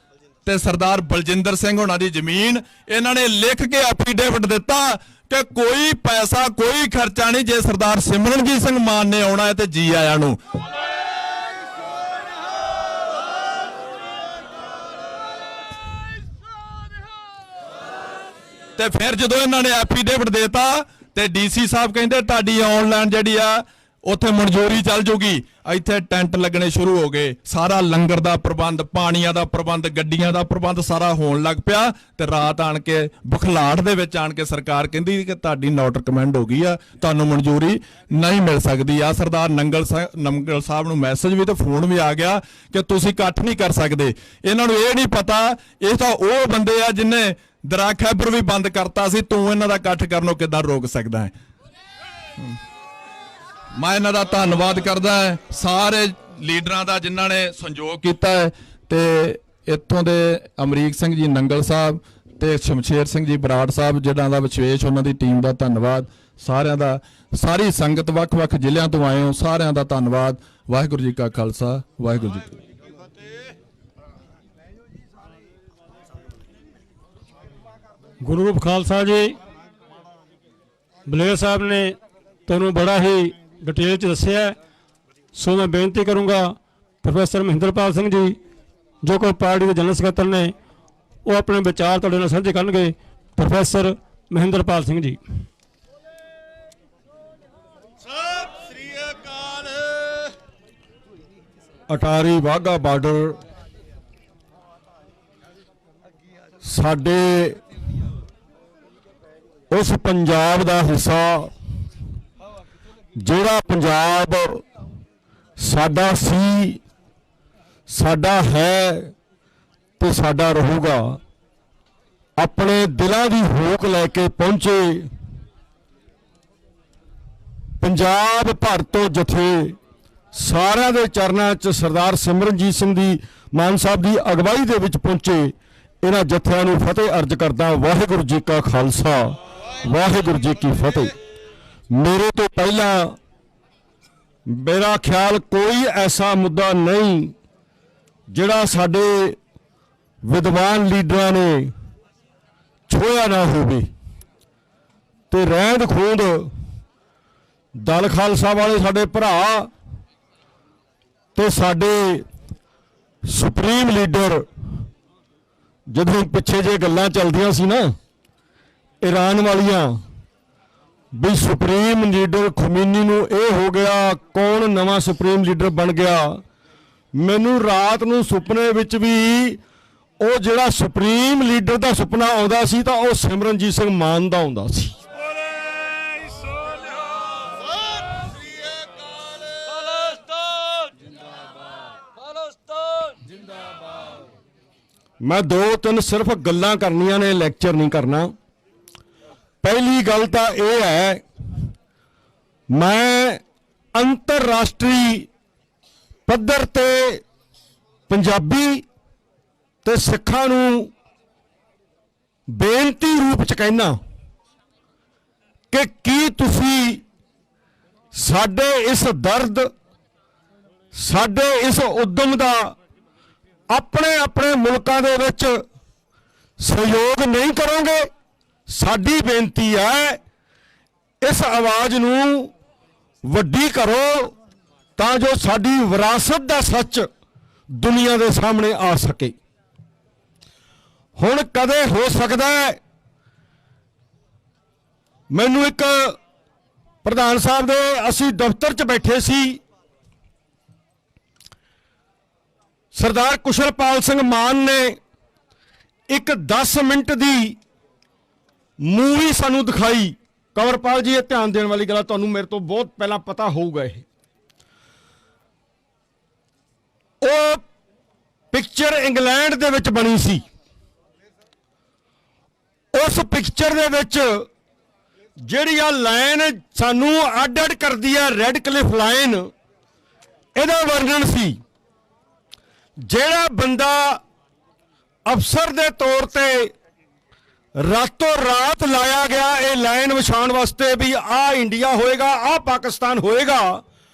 ਤੇ ਸਰਦਾਰ ਬਲਜਿੰਦਰ ਸਿੰਘ ਹੋਣਾ ਦੀ ਜ਼ਮੀਨ ਇਹਨਾਂ ਨੇ ਲਿਖ ਕੇ ਐਫੀਡੇਵਿਟ ਦਿੱਤਾ ਕਿ ਕੋਈ ਪੈਸਾ ਕੋਈ ਖਰਚਾ ਨਹੀਂ, ਜੇ ਸਰਦਾਰ ਸਿਮਰਨਜੀਤ ਸਿੰਘ ਮਾਨ ਨੇ ਆਉਣਾ ਹੈ ਤੇ ਜੀ ਆਇਆਂ ਨੂੰ। ਤੇ ਫਿਰ ਜਦੋਂ ਇਹਨਾਂ ਨੇ ਐਫੀਡੇਵਿਟ ਦੇਤਾ ਤੇ DC ਸਾਹਿਬ ਕਹਿੰਦੇ ਤੁਹਾਡੀ ਆਨਲਾਈਨ ਜਿਹੜੀ ਆ ਉੱਥੇ ਮਨਜ਼ੂਰੀ ਚੱਲ ਜੂਗੀ। ਇੱਥੇ ਟੈਂਟ ਲੱਗਣੇ ਸ਼ੁਰੂ ਹੋ ਗਏ, ਸਾਰਾ ਲੰਗਰ ਦਾ ਪ੍ਰਬੰਧ, ਪਾਣੀਆਂ ਦਾ ਪ੍ਰਬੰਧ, ਗੱਡੀਆਂ ਦਾ ਪ੍ਰਬੰਧ ਸਾਰਾ ਹੋਣ ਲੱਗ ਪਿਆ। ਤੇ ਰਾਤ ਆਣ ਕੇ ਬੁਖਲਾੜ ਦੇ ਵਿੱਚ ਆਣ ਕੇ ਸਰਕਾਰ ਕਹਿੰਦੀ ਕਿ ਤੁਹਾਡੀ ਨੋਟ ਰਿਕਮੈਂਡ ਹੋ ਗਈ ਆ, ਤੁਹਾਨੂੰ ਮਨਜ਼ੂਰੀ ਨਹੀਂ ਮਿਲ ਸਕਦੀ ਆ। ਸਰਦਾਰ ਨੰਗਲ ਸਾਹਿਬ ਨੂੰ ਮੈਸੇਜ ਵੀ ਤੇ ਫੋਨ ਵੀ ਆ ਗਿਆ ਕਿ ਤੁਸੀਂ ਇਕੱਠ ਨਹੀਂ ਕਰ ਸਕਦੇ। ਇਹਨਾਂ ਨੂੰ ਇਹ ਨਹੀਂ ਪਤਾ ਇਹ ਤਾਂ ਉਹ ਬੰਦੇ ਆ ਜਿਨ੍ਹਾਂ ਦਰਾ ਖੈਬਰ ਵੀ ਬੰਦ ਕਰਤਾ ਸੀ, ਤੂੰ ਇਹਨਾਂ ਦਾ ਇਕੱਠ ਕਰਨੋਂ ਕਿੱਦਾਂ ਰੋਕ ਸਕਦਾ ਹੈ। ਮੈਂ ਇਹਨਾਂ ਦਾ ਧੰਨਵਾਦ ਕਰਦਾ ਹਾਂ ਸਾਰੇ ਲੀਡਰਾਂ ਦਾ ਜਿਨ੍ਹਾਂ ਨੇ ਸਹਿਯੋਗ ਕੀਤਾ ਹੈ, ਤੇ ਇੱਥੋਂ ਦੇ ਅਮਰੀਕ ਸਿੰਘ ਜੀ ਨੰਗਲ ਸਾਹਿਬ ਤੇ ਸ਼ਮਸ਼ੇਰ ਸਿੰਘ ਜੀ ਬਰਾੜ ਸਾਹਿਬ ਜਿਹਨਾਂ ਦਾ ਵਿਸ਼ੇਸ਼ ਉਹਨਾਂ ਦੀ ਟੀਮ ਦਾ ਧੰਨਵਾਦ। ਸਾਰਿਆਂ ਦਾ, ਸਾਰੀ ਸੰਗਤ ਵੱਖ-ਵੱਖ ਜ਼ਿਲ੍ਹਿਆਂ ਤੋਂ ਆਏ ਹੋ, ਸਾਰਿਆਂ ਦਾ ਧੰਨਵਾਦ। ਵਾਹਿਗੁਰੂ ਜੀ ਕਾ ਖਾਲਸਾ, ਵਾਹਿਗੁਰੂ ਜੀ ਕੀ ਫਤਿਹ। ਗੁਰੂ ਰੂਪ ਖਾਲਸਾ ਜੀ, ਬਲੇਰ ਸਾਹਿਬ ਨੇ ਤੁਹਾਨੂੰ ਬੜਾ ਹੀ ਡਿਟੇਲ 'ਚ ਦੱਸਿਆ। ਸੋ ਮੈਂ ਬੇਨਤੀ ਕਰੂੰਗਾ ਪ੍ਰੋਫੈਸਰ ਮਹਿੰਦਰਪਾਲ ਸਿੰਘ ਜੀ ਜੋ ਕਿ ਪਾਰਟੀ ਦੇ ਜਨਰਲ ਸਕੱਤਰ ਨੇ, ਉਹ ਆਪਣੇ ਵਿਚਾਰ ਤੁਹਾਡੇ ਨਾਲ ਸਾਂਝੇ ਕਰਨਗੇ। ਪ੍ਰੋਫੈਸਰ ਮਹਿੰਦਰਪਾਲ ਸਿੰਘ ਜੀ। ਅਟਾਰੀ ਵਾਹਗਾ ਬਾਰਡਰ ਸਾਡੇ ਉਸ ਪੰਜਾਬ ਦਾ ਹਿੱਸਾ ਜਿਹੜਾ ਪੰਜਾਬ ਸਾਡਾ ਸੀ, ਸਾਡਾ ਹੈ ਤੇ ਸਾਡਾ ਰਹੂਗਾ। ਆਪਣੇ ਦਿਲਾਂ ਦੀ ਹੋਕ ਲੈ ਕੇ ਪਹੁੰਚੇ ਪੰਜਾਬ ਭਰ ਤੋਂ ਜਥੇ ਸਾਰਿਆਂ ਦੇ ਚਰਨਾਂ 'ਚ ਸਰਦਾਰ ਸਿਮਰਨਜੀਤ ਸਿੰਘ ਦੀ ਮਾਨ ਸਾਹਿਬ ਦੀ ਅਗਵਾਈ ਦੇ ਵਿੱਚ ਪਹੁੰਚੇ। ਇਹਨਾਂ ਜਥਿਆਂ ਨੂੰ ਫਤਿਹ ਅਰਜ਼ ਕਰਦਾ। ਵਾਹਿਗੁਰੂ ਜੀ ਕਾ ਖਾਲਸਾ, ਵਾਹਿਗੁਰੂ ਜੀ ਕੀ ਫਤਿਹ। ਮੇਰੇ ਤੋਂ ਪਹਿਲਾਂ ਮੇਰਾ ਖਿਆਲ ਕੋਈ ਐਸਾ ਮੁੱਦਾ ਨਹੀਂ ਜਿਹੜਾ ਸਾਡੇ ਵਿਦਵਾਨ ਲੀਡਰਾਂ ਨੇ ਛੋਇਆ ਨਾ ਹੋਵੇ ਤੇ ਰਹਿੰਦ ਖੂੰਦ ਦਲ ਖਾਲਸਾ ਵਾਲੇ ਸਾਡੇ ਭਰਾ ਤੇ ਸਾਡੇ ਸੁਪਰੀਮ ਲੀਡਰ, ਜਦੋਂ ਪਿੱਛੇ ਜੇ ਗੱਲਾਂ ਚੱਲਦੀਆਂ ਸੀ ਨਾ ਈਰਾਨ ਵਾਲੀਆਂ ਵੀ ਸੁਪਰੀਮ ਲੀਡਰ ਖਮੀਨੀ ਨੂੰ ਇਹ ਹੋ ਗਿਆ, ਕੌਣ ਨਵਾਂ ਸੁਪਰੀਮ ਲੀਡਰ ਬਣ ਗਿਆ। ਮੈਨੂੰ ਰਾਤ ਨੂੰ ਸੁਪਨੇ ਵਿੱਚ ਵੀ ਉਹ ਜਿਹੜਾ ਸੁਪਰੀਮ ਲੀਡਰ ਦਾ ਸੁਪਨਾ ਆਉਂਦਾ ਸੀ ਤਾਂ ਉਹ ਸਿਮਰਨਜੀਤ ਸਿੰਘ ਮਾਨ ਦਾ ਆਉਂਦਾ ਸੀ। ਮੈਂ 2-3 ਸਿਰਫ ਗੱਲਾਂ ਕਰਨੀਆਂ ਨੇ, ਲੈਕਚਰ ਨਹੀਂ ਕਰਨਾ। ਪਹਿਲੀ ਗੱਲ ਤਾਂ ਇਹ ਹੈ, ਮੈਂ ਅੰਤਰਰਾਸ਼ਟਰੀ ਪੱਧਰ ਤੇ ਪੰਜਾਬੀ ਤੇ ਸਿੱਖਾਂ ਨੂੰ ਬੇਨਤੀ ਰੂਪ ਚ ਕਹਿਣਾ ਕਿ ਕੀ ਤੁਸੀਂ ਸਾਡੇ ਇਸ ਦਰਦ, ਸਾਡੇ ਇਸ ਉਦਮ ਦਾ ਆਪਣੇ ਆਪਣੇ ਮੁਲਕਾਂ ਦੇ ਵਿੱਚ ਸਹਿਯੋਗ ਨਹੀਂ ਕਰੋਗੇ। ਸਾਡੀ ਬੇਨਤੀ ਹੈ ਇਸ ਆਵਾਜ਼ ਨੂੰ ਵੱਡੀ ਕਰੋ ਤਾਂ ਜੋ ਸਾਡੀ ਵਿਰਾਸਤ ਦਾ ਸੱਚ ਦੁਨੀਆ ਦੇ ਸਾਹਮਣੇ ਆ ਸਕੇ। ਹੁਣ ਕਦੇ ਹੋ ਸਕਦਾ ਹੈ, ਮੈਨੂੰ ਇੱਕ ਪ੍ਰਧਾਨ ਸਾਹਿਬ ਦੇ ਅਸੀਂ ਦਫ਼ਤਰ 'ਚ ਬੈਠੇ ਸੀ, ਸਰਦਾਰ ਕੁਸ਼ਲਪਾਲ ਸਿੰਘ ਮਾਨ ਨੇ ਇੱਕ 10 ਮਿੰਟ ਦੀ ਮੂਵੀ ਸਾਨੂੰ ਦਿਖਾਈ। ਕੰਵਰਪਾਲ ਜੀ, ਇਹ ਧਿਆਨ ਦੇਣ ਵਾਲੀ ਗੱਲ ਹੈ, ਤੁਹਾਨੂੰ ਮੇਰੇ ਤੋਂ ਬਹੁਤ ਪਹਿਲਾਂ ਪਤਾ ਹੋਊਗਾ। ਇਹ ਉਹ ਪਿਕਚਰ ਇੰਗਲੈਂਡ ਦੇ ਵਿੱਚ ਬਣੀ ਸੀ। ਉਸ ਪਿਕਚਰ ਦੇ ਵਿੱਚ ਜਿਹੜੀ ਆ ਲਾਈਨ ਸਾਨੂੰ ਅੱਡ-ਅੱਡ ਕਰਦੀ ਆ, ਰੈੱਡ ਕਲਿਫ ਲਾਈਨ, ਇਹਦਾ ਵਰਣਨ ਸੀ। ਜਿਹੜਾ ਬੰਦਾ ਅਫਸਰ ਦੇ ਤੌਰ ਤੇ ਰਾਤੋਂ ਰਾਤ ਲਾਇਆ ਗਿਆ ਇਹ ਲਾਈਨ ਵਿਛਾਉਣ ਵਾਸਤੇ ਵੀ ਆਹ ਇੰਡੀਆ ਹੋਏਗਾ, ਆਹ ਪਾਕਿਸਤਾਨ ਹੋਏਗਾ,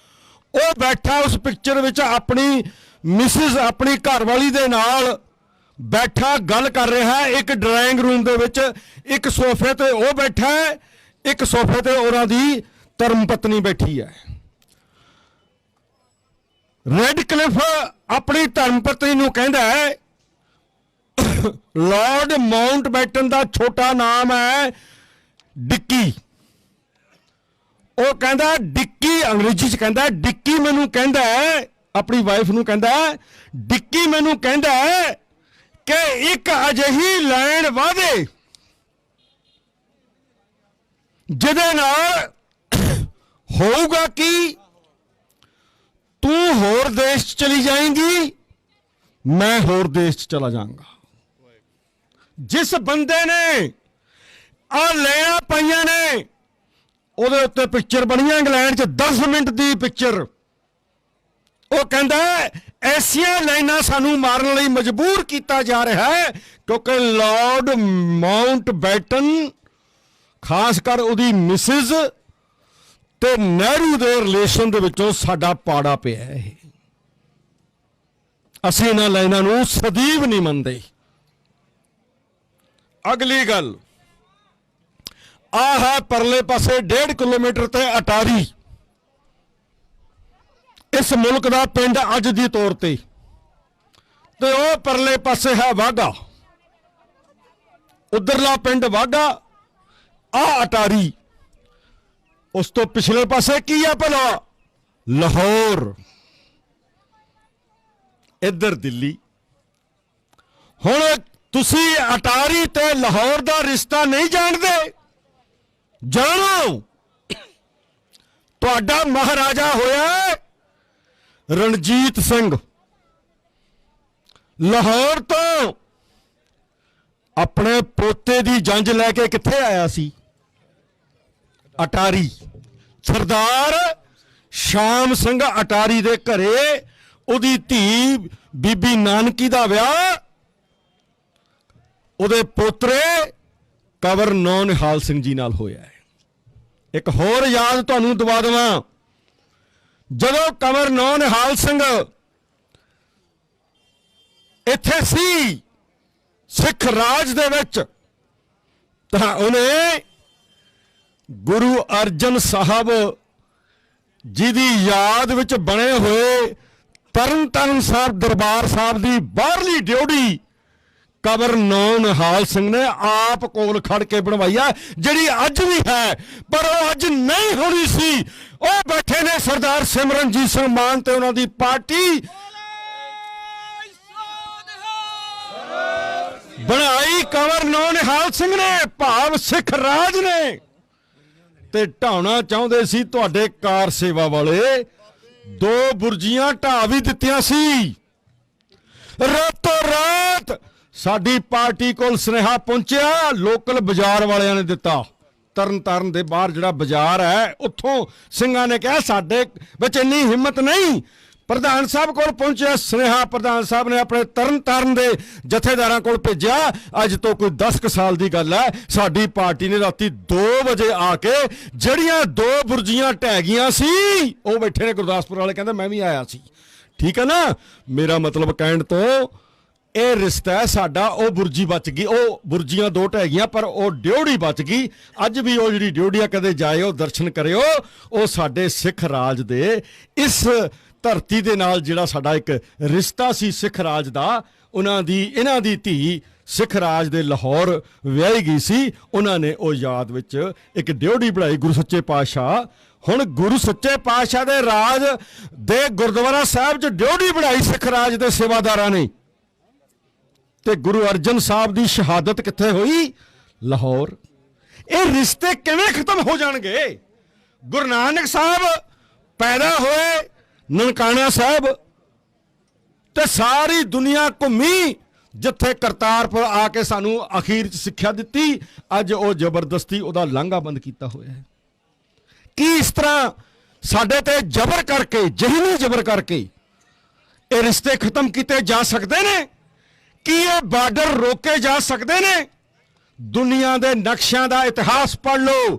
ਉਹ ਬੈਠਾ ਉਸ ਪਿਕਚਰ ਵਿੱਚ ਆਪਣੀ ਮਿਸਿਸ, ਆਪਣੀ ਘਰਵਾਲੀ ਦੇ ਨਾਲ ਬੈਠਾ ਗੱਲ ਕਰ ਰਿਹਾ ਹੈ। ਇੱਕ ਡਰਾਇੰਗ ਰੂਮ ਦੇ ਵਿੱਚ ਇੱਕ ਸੋਫੇ ਤੇ ਉਹ ਬੈਠਾ ਹੈ, ਇੱਕ ਸੋਫੇ ਤੇ ਉਹਨਾਂ ਦੀ ਧਰਮ ਪਤਨੀ ਬੈਠੀ ਹੈ। ਰੈੱਡ ਕਲਿਫ ਆਪਣੀ ਧਰਮ ਪਤਨੀ ਨੂੰ ਕਹਿੰਦਾ ਹੈ, ਲਾਰਡ ਮਾਊਂਟਬੈਟਨ ਦਾ ਛੋਟਾ ਨਾਮ ਹੈ ਡਿੱਕੀ। ਉਹ ਕਹਿੰਦਾ ਡਿੱਕੀ, ਅੰਗਰੇਜ਼ੀ 'ਚ ਕਹਿੰਦਾ ਡਿੱਕੀ ਮੈਨੂੰ ਕਹਿੰਦਾ ਹੈ, ਆਪਣੀ ਵਾਈਫ ਨੂੰ ਕਹਿੰਦਾ ਡਿੱਕੀ ਮੈਨੂੰ ਕਹਿੰਦਾ ਹੈ ਕਿ ਇੱਕ ਅਜਿਹੀ ਲਾਈਨ ਵਾਧੇ ਜਿਹਦੇ ਨਾਲ ਹੋਊਗਾ ਕਿ ਤੂੰ ਹੋਰ ਦੇਸ਼ 'ਚ ਚਲੀ ਜਾਏਂਗੀ, ਮੈਂ ਹੋਰ ਦੇਸ਼ 'ਚ ਚਲਾ ਜਾਊਂਗਾ। ਜਿਸ ਬੰਦੇ ਨੇ ਆ ਲੈਣਾ ਪਾਈਆਂ ਨੇ ਉਹਦੇ ਉੱਤੇ ਪਿਕਚਰ ਬਣੀ ਹੈ ਇੰਗਲੈਂਡ 'ਚ 10 ਮਿੰਟ ਦੀ ਪਿਕਚਰ। ਉਹ ਕਹਿੰਦਾ ਐਸੀਆਂ ਲਾਈਨਾਂ ਸਾਨੂੰ ਮਾਰਨ ਲਈ ਮਜਬੂਰ ਕੀਤਾ ਜਾ ਰਿਹਾ ਹੈ ਕਿਉਂਕਿ ਲਾਰਡ ਮਾਊਂਟਬੈਟਨ, ਖਾਸ ਕਰ ਉਹਦੀ ਮਿਸਿਸ ਤੇ ਨਹਿਰੂ ਦੇ ਰਿਲੇਸ਼ਨ ਦੇ ਵਿੱਚੋਂ ਸਾਡਾ ਪਾੜਾ ਪਿਆ ਹੈ। ਅਸੀਂ ਇਹਨਾਂ ਲਾਈਨਾਂ ਨੂੰ ਸਦੀਵ ਨਹੀਂ ਮੰਨਦੇ। ਅਗਲੀ ਗੱਲ ਆਹ ਹੈ ਪਰਲੇ ਪਾਸੇ 1.5 ਕਿਲੋਮੀਟਰ ਤੇ ਅਟਾਰੀ, ਇਸ ਮੁਲਕ ਦਾ ਪਿੰਡ ਅੱਜ ਦੀ ਤੌਰ ਤੇ ਉਹ ਪਰਲੇ ਪਾਸੇ ਹੈ ਵਾਘਾ, ਉਧਰਲਾ ਪਿੰਡ ਵਾਘਾ, ਆ ਅਟਾਰੀ। ਉਸ ਤੋਂ ਪਿਛਲੇ ਪਾਸੇ ਕੀ ਆ ਭਲਾ? ਲਾਹੌਰ। ਇੱਧਰ ਦਿੱਲੀ। ਹੁਣ ਤੁਸੀਂ ਅਟਾਰੀ ਤੇ ਲਾਹੌਰ ਦਾ ਰਿਸ਼ਤਾ ਨਹੀਂ ਜਾਣਦੇ? ਜਾਣੋ, ਤੁਹਾਡਾ ਮਹਾਰਾਜਾ ਹੋਇਆ ਰਣਜੀਤ ਸਿੰਘ। ਲਾਹੌਰ ਤੋਂ ਆਪਣੇ ਪੋਤੇ ਦੀ ਜੰਜ ਲੈ ਕੇ ਕਿੱਥੇ ਆਇਆ ਸੀ? ਅਟਾਰੀ। ਸਰਦਾਰ ਸ਼ਾਮ ਸਿੰਘ ਅਟਾਰੀ ਦੇ ਘਰੇ ਉਹਦੀ ਧੀ ਬੀਬੀ ਨਾਨਕੀ ਦਾ ਵਿਆਹ ਉਹਦੇ ਪੋਤਰੇ ਕੰਵਰ ਨਿਹਾਲ ਸਿੰਘ ਜੀ ਨਾਲ ਹੋਇਆ ਹੈ। ਇੱਕ ਹੋਰ ਯਾਦ ਤੁਹਾਨੂੰ ਦਿਵਾ ਦੇਵਾਂ, ਜਦੋਂ ਕੰਵਰ ਨਿਹਾਲ ਸਿੰਘ ਇੱਥੇ ਸੀ ਸਿੱਖ ਰਾਜ ਦੇ ਵਿੱਚ, ਤਾਂ ਉਹਨੇ ਗੁਰੂ ਅਰਜਨ ਸਾਹਿਬ ਜੀ ਦੀ ਯਾਦ ਵਿੱਚ ਬਣੇ ਹੋਏ ਤਰਨਤਾਰਨ ਸਾਹਿਬ ਦਰਬਾਰ ਸਾਹਿਬ ਦੀ ਬਾਹਰਲੀ ਡਿਊਟੀ ਕੰਵਰ ਨਿਹਾਲ ਸਿੰਘ ਨੇ ਆਪ ਕੋਲ ਖੜ ਕੇ ਬਣਵਾਈ ਹੈ, ਜਿਹੜੀ ਅੱਜ ਵੀ ਹੈ। ਪਰ ਉਹ ਅੱਜ ਨਹੀਂ ਹੋਣੀ ਸੀ। ਉਹ ਬੈਠੇ ਨੇ ਸਰਦਾਰ ਸਿਮਰਨਜੀਤ ਸਿੰਘ ਮਾਨ ਤੇ ਉਹਨਾਂ ਦੀ ਪਾਰਟੀ ਬਣਾਈ ਕੰਵਰ ਨਿਹਾਲ ਸਿੰਘ ਨੇ, ਭਾਵ ਸਿੱਖ ਰਾਜ ਨੇ, ਤੇ ਢਾਉਣਾ ਚਾਹੁੰਦੇ ਸੀ ਤੁਹਾਡੇ ਕਾਰ ਸੇਵਾ ਵਾਲੇ। 2 ਬੁਰਜੀਆਂ ਢਾਹ ਵੀ ਦਿੱਤੀਆਂ ਸੀ। ਰਾਤੋਂ ਰਾਤ ਸਾਡੀ ਪਾਰਟੀ ਕੋਲ ਸੁਨੇਹਾ ਪਹੁੰਚਿਆ, ਲੋਕਲ ਬਾਜ਼ਾਰ ਵਾਲਿਆਂ ਨੇ ਦਿੱਤਾ। ਤਰਨਤਾਰਨ ਦੇ ਬਾਹਰ ਜਿਹੜਾ ਬਾਜ਼ਾਰ ਹੈ, ਉੱਥੋਂ ਸਿੰਘਾਂ ਨੇ ਕਿਹਾ ਸਾਡੇ ਵਿੱਚ ਇੰਨੀ ਹਿੰਮਤ ਨਹੀਂ। ਪ੍ਰਧਾਨ ਸਾਹਿਬ ਕੋਲ ਪਹੁੰਚਿਆ ਸੁਨੇਹਾ, ਪ੍ਰਧਾਨ ਸਾਹਿਬ ਨੇ ਆਪਣੇ ਤਰਨਤਾਰਨ ਦੇ ਜਥੇਦਾਰਾਂ ਕੋਲ ਭੇਜਿਆ। ਅੱਜ ਤੋਂ ਕੋਈ 10 ਕੁ ਸਾਲ ਦੀ ਗੱਲ ਹੈ, ਸਾਡੀ ਪਾਰਟੀ ਨੇ ਰਾਤੀ 2 ਵਜੇ ਆ ਕੇ ਜਿਹੜੀਆਂ 2 ਬੁਰਜੀਆਂ ਢਹਿ ਗਈਆਂ ਸੀ, ਉਹ ਬੈਠੇ ਨੇ ਗੁਰਦਾਸਪੁਰ ਵਾਲੇ, ਕਹਿੰਦੇ ਮੈਂ ਵੀ ਆਇਆ ਸੀ। ਠੀਕ ਹੈ ਨਾ? ਮੇਰਾ ਮਤਲਬ ਕਹਿਣ ਤੋਂ ਇਹ ਰਿਸ਼ਤਾ ਹੈ ਸਾਡਾ। ਉਹ ਬੁਰਜੀ ਬਚ ਗਈ, ਉਹ ਬੁਰਜੀਆਂ 2 ਢਹਿ ਗਈਆਂ, ਪਰ ਉਹ ਡਿਊੜੀ ਬਚ ਗਈ। ਅੱਜ ਵੀ ਉਹ ਜਿਹੜੀ ਡਿਊੜੀ ਆ, ਕਦੇ ਜਾਇਓ, ਦਰਸ਼ਨ ਕਰਿਓ। ਉਹ ਸਾਡੇ ਸਿੱਖ ਰਾਜ ਦੇ ਇਸ ਧਰਤੀ ਦੇ ਨਾਲ ਜਿਹੜਾ ਸਾਡਾ ਇੱਕ ਰਿਸ਼ਤਾ ਸੀ ਸਿੱਖ ਰਾਜ ਦਾ, ਇਹਨਾਂ ਦੀ ਧੀ ਸਿੱਖ ਰਾਜ ਦੇ ਲਾਹੌਰ ਵਿਆਹੀ ਗਈ ਸੀ। ਉਹਨਾਂ ਨੇ ਉਹ ਯਾਦ ਵਿੱਚ ਇੱਕ ਡਿਊੜੀ ਬਣਾਈ ਗੁਰੂ ਸੱਚੇ ਪਾਤਸ਼ਾਹ। ਹੁਣ ਗੁਰੂ ਸੱਚੇ ਪਾਤਸ਼ਾਹ ਦੇ ਰਾਜ ਦੇ ਗੁਰਦੁਆਰਾ ਸਾਹਿਬ 'ਚ ਡਿਊੜੀ ਬਣਾਈ ਸਿੱਖ ਰਾਜ ਦੇ ਸੇਵਾਦਾਰਾਂ ਨੇ, ਤੇ ਗੁਰੂ ਅਰਜਨ ਸਾਹਿਬ ਦੀ ਸ਼ਹਾਦਤ ਕਿੱਥੇ ਹੋਈ? ਲਾਹੌਰ। ਇਹ ਰਿਸ਼ਤੇ ਕਿਵੇਂ ਖਤਮ ਹੋ ਜਾਣਗੇ? ਗੁਰੂ ਨਾਨਕ ਸਾਹਿਬ ਪੈਦਾ ਹੋਏ ਨਨਕਾਣਾ ਸਾਹਿਬ, ਤੇ ਸਾਰੀ ਦੁਨੀਆ ਘੁੰਮੀ, ਜਿੱਥੇ ਕਰਤਾਰਪੁਰ ਆ ਕੇ ਸਾਨੂੰ ਅਖੀਰ 'ਚ ਸਿੱਖਿਆ ਦਿੱਤੀ। ਅੱਜ ਉਹ ਜ਼ਬਰਦਸਤੀ ਉਹਦਾ ਲਾਂਘਾ ਬੰਦ ਕੀਤਾ ਹੋਇਆ ਹੈ। ਕੀ ਇਸ ਤਰ੍ਹਾਂ ਸਾਡੇ ਤੇ ਜ਼ਬਰ ਕਰਕੇ, ਜ਼ਹਿਨੀ ਜ਼ਬਰ ਕਰਕੇ ਇਹ ਰਿਸ਼ਤੇ ਖਤਮ ਕੀਤੇ ਜਾ ਸਕਦੇ ਨੇ? ਕੀ ਇਹ ਬਾਰਡਰ ਰੋਕੇ ਜਾ ਸਕਦੇ ਨੇ? ਦੁਨੀਆ ਦੇ ਨਕਸ਼ਿਆਂ ਦਾ ਇਤਿਹਾਸ ਪੜ੍ਹ ਲਓ,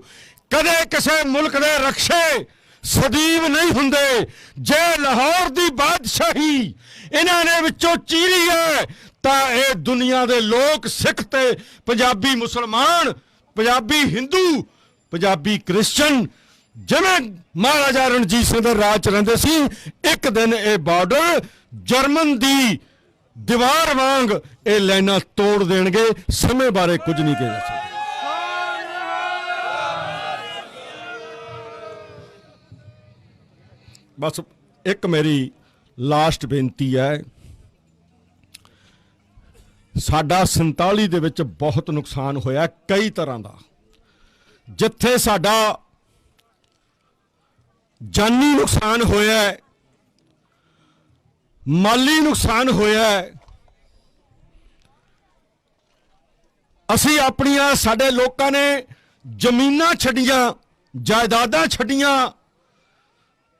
ਕਦੇ ਕਿਸੇ ਮੁਲਕ ਦੇ ਰਕਸ਼ੇ ਸਦੀਵ ਨਹੀਂ ਹੁੰਦੇ। ਜੇ ਲਾਹੌਰ ਦੀ ਬਾਦਸ਼ਾਹੀ ਇਹਨਾਂ ਨੇ ਵਿੱਚੋਂ ਚੀਰੀ ਹੈ, ਤਾਂ ਇਹ ਦੁਨੀਆ ਦੇ ਲੋਕ, ਸਿੱਖ ਤੇ ਪੰਜਾਬੀ ਮੁਸਲਮਾਨ, ਪੰਜਾਬੀ ਹਿੰਦੂ, ਪੰਜਾਬੀ ਕ੍ਰਿਸਚਨ, ਜਿਵੇਂ ਮਹਾਰਾਜਾ ਰਣਜੀਤ ਸਿੰਘ ਦੇ ਰਾਜ 'ਚ ਰਹਿੰਦੇ ਸੀ, ਇੱਕ ਦਿਨ ਇਹ ਬਾਰਡਰ ਜਰਮਨ ਦੀ ਦੀਵਾਰ ਵਾਂਗ ਇਹ ਲਾਈਨਾਂ ਤੋੜ ਦੇਣਗੇ। ਸਮੇਂ ਬਾਰੇ ਕੁਝ ਨਹੀਂ ਕਿਹਾ ਜਾ ਸਕਦਾ। ਬਸ ਇੱਕ ਮੇਰੀ ਲਾਸਟ ਬੇਨਤੀ ਹੈ, ਸਾਡਾ 47 ਦੇ ਵਿੱਚ ਬਹੁਤ ਨੁਕਸਾਨ ਹੋਇਆ ਕਈ ਤਰ੍ਹਾਂ ਦਾ। ਜਿੱਥੇ ਸਾਡਾ ਜਾਨੀ ਨੁਕਸਾਨ ਹੋਇਆ, ਮਾਲੀ ਨੁਕਸਾਨ ਹੋਇਆ, ਅਸੀਂ ਆਪਣੀਆਂ, ਸਾਡੇ ਲੋਕਾਂ ਨੇ ਜ਼ਮੀਨਾਂ ਛੱਡੀਆਂ, ਜਾਇਦਾਦਾਂ ਛੱਡੀਆਂ,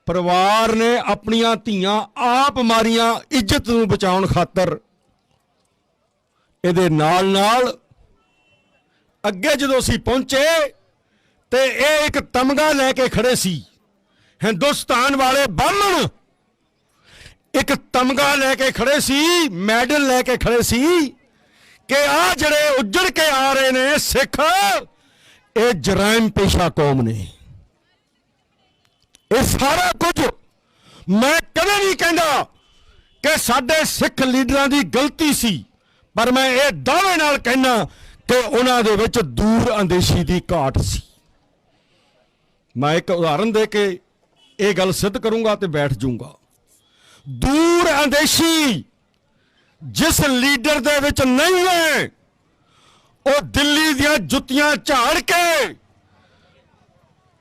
ਪਰਿਵਾਰ ਨੇ ਆਪਣੀਆਂ ਧੀਆਂ ਆਪ ਮਾਰੀਆਂ ਇੱਜ਼ਤ ਨੂੰ ਬਚਾਉਣ ਖਾਤਰ। ਇਹਦੇ ਨਾਲ ਨਾਲ ਅੱਗੇ ਜਦੋਂ ਅਸੀਂ ਪਹੁੰਚੇ ਤੇ ਇਹ ਇੱਕ ਤਮਗਾ ਲੈ ਕੇ ਖੜੇ ਸੀ, ਹਿੰਦੁਸਤਾਨ ਵਾਲੇ ਬਾਹਮਣ ਇੱਕ ਤਮਗਾ ਲੈ ਕੇ ਖੜੇ ਸੀ, ਮੈਡਲ ਲੈ ਕੇ ਖੜੇ ਸੀ ਕਿ ਆਹ ਜਿਹੜੇ ਉੱਜੜ ਕੇ ਆ ਰਹੇ ਨੇ ਸਿੱਖ, ਇਹ ਜਰਾਇਮ ਪੇਸ਼ਾ ਕੌਮ ਨੇ। ਇਹ ਸਾਰਾ ਕੁਝ ਮੈਂ ਕਦੇ ਨਹੀਂ ਕਹਿੰਦਾ ਕਿ ਸਾਡੇ ਸਿੱਖ ਲੀਡਰਾਂ ਦੀ ਗਲਤੀ ਸੀ, ਪਰ ਮੈਂ ਇਹ ਦਾਅਵੇ ਨਾਲ ਕਹਿਣਾ ਕਿ ਉਹਨਾਂ ਦੇ ਵਿੱਚ ਦੂਰ ਅੰਦੇਸ਼ੀ ਦੀ ਘਾਟ ਸੀ। ਮੈਂ ਇੱਕ ਉਦਾਹਰਨ ਦੇ ਕੇ ਇਹ ਗੱਲ ਸਿੱਧ ਕਰੂੰਗਾ ਤੇ ਬੈਠ ਜਾਊਂਗਾ। ਦੂਰ ਅੰਦੇਸ਼ੀ ਜਿਸ ਲੀਡਰ ਦੇ ਵਿੱਚ ਨਹੀਂ ਹੈ ਉਹ ਦਿੱਲੀ ਦੀਆਂ ਜੁੱਤੀਆਂ ਝਾੜ ਕੇ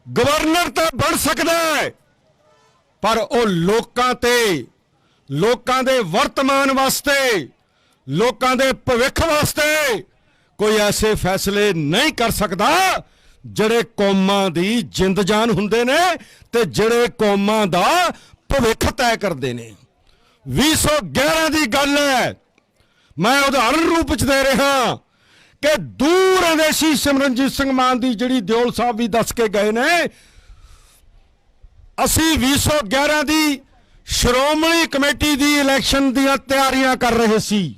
ਗਵਰਨਰ ਤਾਂ ਬਣ ਸਕਦਾ ਹੈ, ਪਰ ਉਹ ਲੋਕਾਂ ਤੇ, ਲੋਕਾਂ ਦੇ ਵਰਤਮਾਨ ਵਾਸਤੇ, ਲੋਕਾਂ ਦੇ ਭਵਿੱਖ ਵਾਸਤੇ ਕੋਈ ਐਸੇ ਫੈਸਲੇ ਨਹੀਂ ਕਰ ਸਕਦਾ ਜਿਹੜੇ ਕੌਮਾਂ ਦੀ ਜਿੰਦ ਜਾਨ ਹੁੰਦੇ ਨੇ ਤੇ ਜਿਹੜੇ ਕੌਮਾਂ ਦਾ ਭਵਿੱਖ ਤੈਅ ਕਰਦੇ ਨੇ। 2011 ਦੀ ਗੱਲ ਹੈ, ਮੈਂ ਉਦਾਹਰਨ ਰੂਪ ਵਿੱਚ ਦੇ ਰਿਹਾ ਕਿ ਦੂਰ ਅੰਦੇਸ਼ੀ ਸਿਮਰਨਜੀਤ ਸਿੰਘ ਮਾਨ ਦੀ ਜਿਹੜੀ ਦਿਓਲ ਸਾਹਿਬ ਵੀ ਦੱਸ ਕੇ ਗਏ ਨੇ, ਅਸੀਂ 2011 ਦੀ ਸ਼੍ਰੋਮਣੀ ਕਮੇਟੀ ਦੀ ਇਲੈਕਸ਼ਨ ਦੀਆਂ ਤਿਆਰੀਆਂ ਕਰ ਰਹੇ ਸੀ।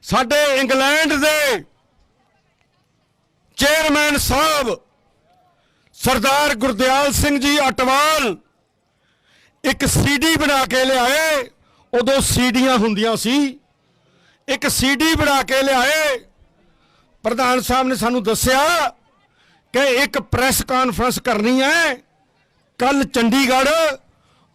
ਸਾਡੇ ਇੰਗਲੈਂਡ ਦੇ ਚੇਅਰਮੈਨ ਸਾਹਿਬ ਸਰਦਾਰ ਗੁਰਦਿਆਲ ਸਿੰਘ ਜੀ ਅਟਵਾਲ ਇੱਕ ਸੀਡੀ ਬਣਾ ਕੇ ਲਿਆਏ। ਉਦੋਂ ਸੀਡੀਆਂ ਹੁੰਦੀਆਂ ਸੀ, ਇੱਕ ਸੀਡੀ ਬਣਾ ਕੇ ਲਿਆਏ। ਪ੍ਰਧਾਨ ਸਾਹਿਬ ਨੇ ਸਾਨੂੰ ਦੱਸਿਆ ਕਿ ਇੱਕ ਪ੍ਰੈਸ ਕਾਨਫਰੰਸ ਕਰਨੀ ਹੈ ਕੱਲ ਚੰਡੀਗੜ੍ਹ,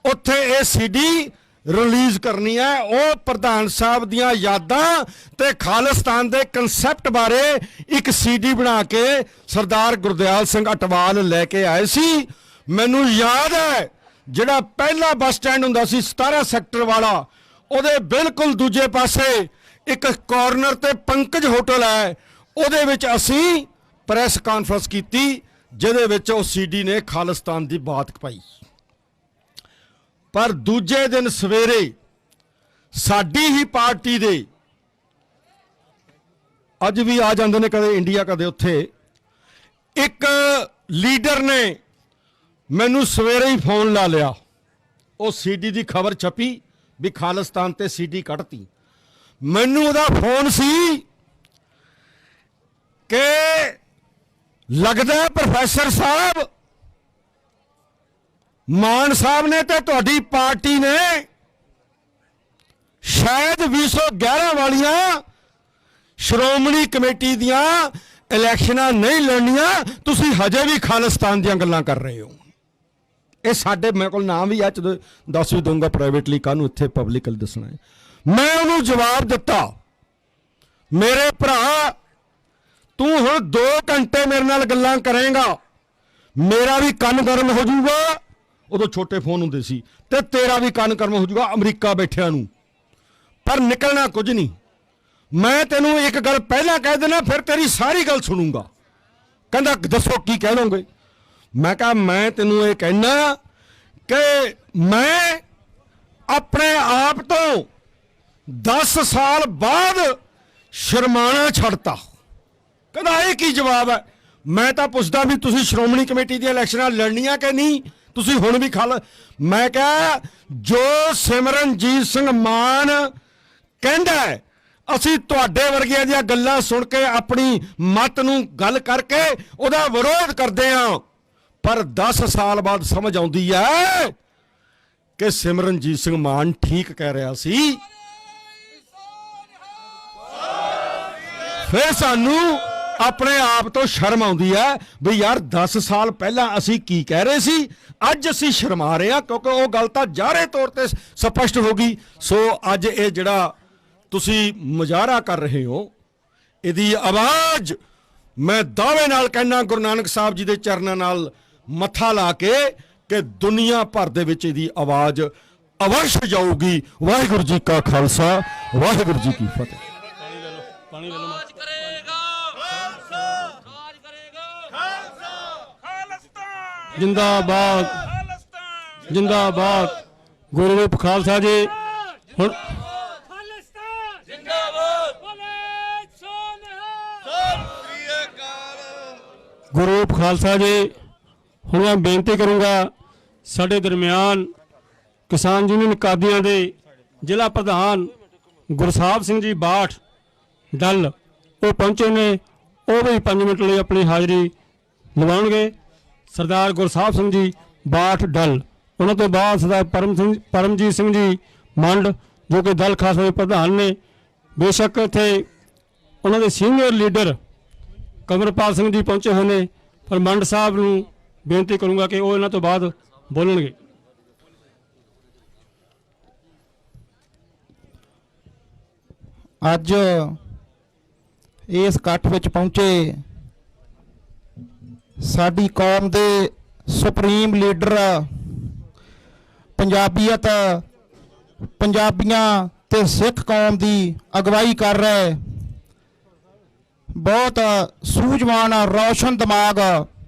ਉੱਥੇ ਇਹ ਸੀਡੀ ਰਿਲੀਜ਼ ਕਰਨੀ ਹੈ। ਉਹ ਪ੍ਰਧਾਨ ਸਾਹਿਬ ਦੀਆਂ ਯਾਦਾਂ ਤੇ ਖਾਲਿਸਤਾਨ ਦੇ ਕਨਸੈਪਟ ਬਾਰੇ ਇੱਕ ਸੀਡੀ ਬਣਾ ਕੇ ਸਰਦਾਰ ਗੁਰਦਿਆਲ ਸਿੰਘ ਅਟਵਾਲ ਲੈ ਕੇ ਆਏ ਸੀ। ਮੈਨੂੰ ਯਾਦ ਹੈ ਜਿਹੜਾ ਪਹਿਲਾ ਬੱਸ ਸਟੈਂਡ ਹੁੰਦਾ ਸੀ 17 ਸੈਕਟਰ ਵਾਲਾ, ਉਹਦੇ ਬਿਲਕੁਲ ਦੂਜੇ ਪਾਸੇ ਇੱਕ ਕਾਰਨਰ ਤੇ ਪੰਕਜ ਹੋਟਲ ਹੈ, ਉਹਦੇ ਵਿੱਚ ਅਸੀਂ ਪ੍ਰੈਸ ਕਾਨਫਰੰਸ ਕੀਤੀ ਜਿਹਦੇ ਵਿੱਚ ਉਹ ਸੀਡੀ ਨੇ ਖਾਲਿਸਤਾਨ ਦੀ ਬਾਤ ਪਾਈ। ਪਰ ਦੂਜੇ ਦਿਨ ਸਵੇਰੇ ਸਾਡੀ ਹੀ ਪਾਰਟੀ ਦੇ, ਅੱਜ ਵੀ ਆ ਜਾਂਦੇ ਨੇ ਕਦੇ ਇੰਡੀਆ ਕਦੇ ਉੱਥੇ, ਇੱਕ ਲੀਡਰ ਨੇ ਮੈਨੂੰ ਸਵੇਰੇ ਹੀ ਫੋਨ ਲਾ ਲਿਆ। ਉਹ ਸੀਡੀ ਦੀ ਖਬਰ ਛਪੀ ਵੀ ਖਾਲਿਸਤਾਨ ਤੇ ਸੀਡੀ ਕੱਢਤੀ। ਮੈਨੂੰ ਉਹਦਾ ਫੋਨ ਸੀ ਕਿ ਲੱਗਦਾ ਪ੍ਰੋਫੈਸਰ ਸਾਹਿਬ ਮਾਨ ਸਾਹਿਬ ਨੇ ਤੇ ਤੁਹਾਡੀ ਪਾਰਟੀ ਨੇ ਸ਼ਾਇਦ 2011 ਵਾਲੀਆਂ ਸ਼੍ਰੋਮਣੀ ਕਮੇਟੀ ਦੀਆਂ ਇਲੈਕਸ਼ਨਾਂ ਨਹੀਂ ਲੜਨੀਆਂ, ਤੁਸੀਂ ਹਜੇ ਵੀ ਖਾਲਿਸਤਾਨ ਦੀਆਂ ਗੱਲਾਂ ਕਰ ਰਹੇ ਹੋ। ਇਹ ਸਾਡੇ, ਮੇਰੇ ਕੋਲ ਨਾਮ ਵੀ ਅੱਜ ਦੱਸ ਵੀ ਦਊਂਗਾ ਪ੍ਰਾਈਵੇਟਲੀ, ਕਾਹਨੂੰ ਇੱਥੇ ਪਬਲਿਕਲੀ ਦੱਸਣਾ ਹੈ। ਮੈਂ ਉਹਨੂੰ ਜਵਾਬ ਦਿੱਤਾ, ਮੇਰੇ ਭਰਾ ਤੂੰ ਹੁਣ 2 ਘੰਟੇ ਮੇਰੇ ਨਾਲ ਗੱਲਾਂ ਕਰੇਂਗਾ, ਮੇਰਾ ਵੀ ਕੰਨ ਗਰਮ ਹੋ ਜਾਊਗਾ, ਉਦੋਂ ਛੋਟੇ ਫੋਨ ਹੁੰਦੇ ਸੀ, ਤੇ ਤੇਰਾ ਵੀ ਕੰਨ ਗਰਮ ਹੋ ਜਾਊਗਾ ਅਮਰੀਕਾ ਬੈਠਿਆਂ ਨੂੰ, ਪਰ ਨਿਕਲਣਾ ਕੁਝ ਨਹੀਂ। ਮੈਂ ਤੈਨੂੰ ਇੱਕ ਗੱਲ ਪਹਿਲਾਂ ਕਹਿ ਦੇਣਾ, ਫਿਰ ਤੇਰੀ ਸਾਰੀ ਗੱਲ ਸੁਣੂੰਗਾ। ਕਹਿੰਦਾ ਦੱਸੋ ਕੀ ਕਹਿ ਲਓਗੇ। ਮੈਂ ਕਿਹਾ ਮੈਂ ਤੈਨੂੰ ਇਹ ਕਹਿਣਾ ਕਿ ਮੈਂ ਆਪਣੇ ਆਪ ਤੋਂ 10 ਸਾਲ ਬਾਅਦ ਸ਼ਰਮਾਣਾ ਛੱਡਤਾ। ਕਹਿੰਦਾ ਇਹ ਕੀ ਜਵਾਬ ਹੈ। ਮੈਂ ਤਾਂ ਪੁੱਛਦਾ ਵੀ ਤੁਸੀਂ ਸ਼੍ਰੋਮਣੀ ਕਮੇਟੀ ਦੀਆਂ ਇਲੈਕਸ਼ਨਾਂ ਲੜਨੀਆਂ ਕਿ ਨਹੀਂ, ਤੁਸੀਂ ਹੁਣ ਵੀ ਮੈਂ ਕਿਹਾ ਜੋ ਸਿਮਰਨਜੀਤ ਸਿੰਘ ਮਾਨ ਕਹਿੰਦਾ ਹੈ, ਅਸੀਂ ਤੁਹਾਡੇ ਵਰਗਿਆਂ ਦੀਆਂ ਗੱਲਾਂ ਸੁਣ ਕੇ ਆਪਣੀ ਮਤ ਨੂੰ ਗੱਲ ਕਰਕੇ ਉਹਦਾ ਵਿਰੋਧ ਕਰਦੇ ਹਾਂ, ਪਰ 10 ਸਾਲ ਬਾਅਦ ਸਮਝ ਆਉਂਦੀ ਹੈ ਕਿ ਸਿਮਰਨਜੀਤ ਸਿੰਘ ਮਾਨ ਠੀਕ ਕਹਿ ਰਿਹਾ ਸੀ। ਫਿਰ ਸਾਨੂੰ ਆਪਣੇ ਆਪ ਤੋਂ ਸ਼ਰਮ ਆਉਂਦੀ ਹੈ ਵੀ ਯਾਰ 10 ਸਾਲ ਪਹਿਲਾਂ ਅਸੀਂ ਕੀ ਕਹਿ ਰਹੇ ਸੀ, ਅੱਜ ਅਸੀਂ ਸ਼ਰਮਾ ਰਹੇ ਹਾਂ, ਕਿਉਂਕਿ ਉਹ ਗੱਲ ਤਾਂ ਜ਼ਾਹਰੇ ਤੌਰ ਤੇ ਸਪਸ਼ਟ ਹੋ ਗਈ। ਸੋ ਅੱਜ ਇਹ ਜਿਹੜਾ ਤੁਸੀਂ ਮੁਜ਼ਾਹਰਾ ਕਰ ਰਹੇ ਹੋ, ਇਹਦੀ ਆਵਾਜ਼ ਮੈਂ ਦਾਅਵੇ ਨਾਲ ਕਹਿਣਾ ਗੁਰੂ ਨਾਨਕ ਸਾਹਿਬ ਜੀ ਦੇ ਚਰਨਾਂ ਨਾਲ ਮੱਥਾ ਲਾ ਕੇ ਕਿ ਦੁਨੀਆ ਭਰ ਦੇ ਵਿੱਚ ਇਹਦੀ ਆਵਾਜ਼ ਅਵਸ਼ ਜਾਊਗੀ। ਵਾਹਿਗੁਰੂ ਜੀ ਕਾ ਖਾਲਸਾ, ਵਾਹਿਗੁਰੂ ਜੀ ਕੀ ਫਤਿਹ। ਪਾਣੀ ਲੈ ਲਓ। ਜਿੰਦਾਬਾਦ ਜਿੰਦਾਬਾਦ ਗੁਰੂ ਰੂਪ ਖਾਲਸਾ ਜੀ। ਹੁਣ ਗੁਰੂ ਰੂਪ ਖਾਲਸਾ ਜੀ, ਹੁਣ ਮੈਂ ਬੇਨਤੀ ਕਰੂੰਗਾ, ਸਾਡੇ ਦਰਮਿਆਨ ਕਿਸਾਨ ਯੂਨੀਅਨ ਕਾਦੀਆਂ ਦੇ ਜ਼ਿਲ੍ਹਾ ਪ੍ਰਧਾਨ ਗੁਰਸਾਹਿਬ ਸਿੰਘ ਜੀ ਬਾਠ ਡੱਲ ਉਹ ਪਹੁੰਚੇ ਨੇ, ਉਹ ਵੀ 5 ਮਿੰਟ ਲਈ ਆਪਣੀ ਹਾਜ਼ਰੀ ਲਵਾਉਣਗੇ। ਸਰਦਾਰ ਗੁਰਸਾਹਿਬ ਸਿੰਘ ਜੀ ਬਾਠ ਡੱਲ, ਉਹਨਾਂ ਤੋਂ ਬਾਅਦ ਸਰਦਾਰ ਪਰਮਜੀਤ ਸਿੰਘ ਜੀ ਮੰਡ ਜੋ ਕਿ ਦਲ ਖਾਲਸਾ ਦੇ ਪ੍ਰਧਾਨ ਨੇ। ਬੇਸ਼ੱਕ ਇੱਥੇ ਉਹਨਾਂ ਦੇ ਸੀਨੀਅਰ ਲੀਡਰ ਕਮਰਪਾਲ ਸਿੰਘ ਜੀ ਪਹੁੰਚੇ ਹੋਏ ਨੇ, ਪਰ ਮੰਡ ਸਾਹਿਬ ਨੂੰ ਬੇਨਤੀ ਕਰੂੰਗਾ ਕਿ ਉਹ ਇਹਨਾਂ ਤੋਂ ਬਾਅਦ ਬੋਲਣਗੇ। ਅੱਜ ਇਸ ਇਕੱਠ ਵਿੱਚ ਪਹੁੰਚੇ ਸਾਡੀ ਕੌਮ ਦੇ ਸੁਪਰੀਮ ਲੀਡਰ, ਪੰਜਾਬੀਅਤ, ਪੰਜਾਬੀਆਂ ਤੇ ਸਿੱਖ ਕੌਮ ਦੀ ਅਗਵਾਈ ਕਰ ਰਹੇ ਬਹੁਤ ਸੂਝਵਾਨ ਰੌਸ਼ਨ ਦਿਮਾਗ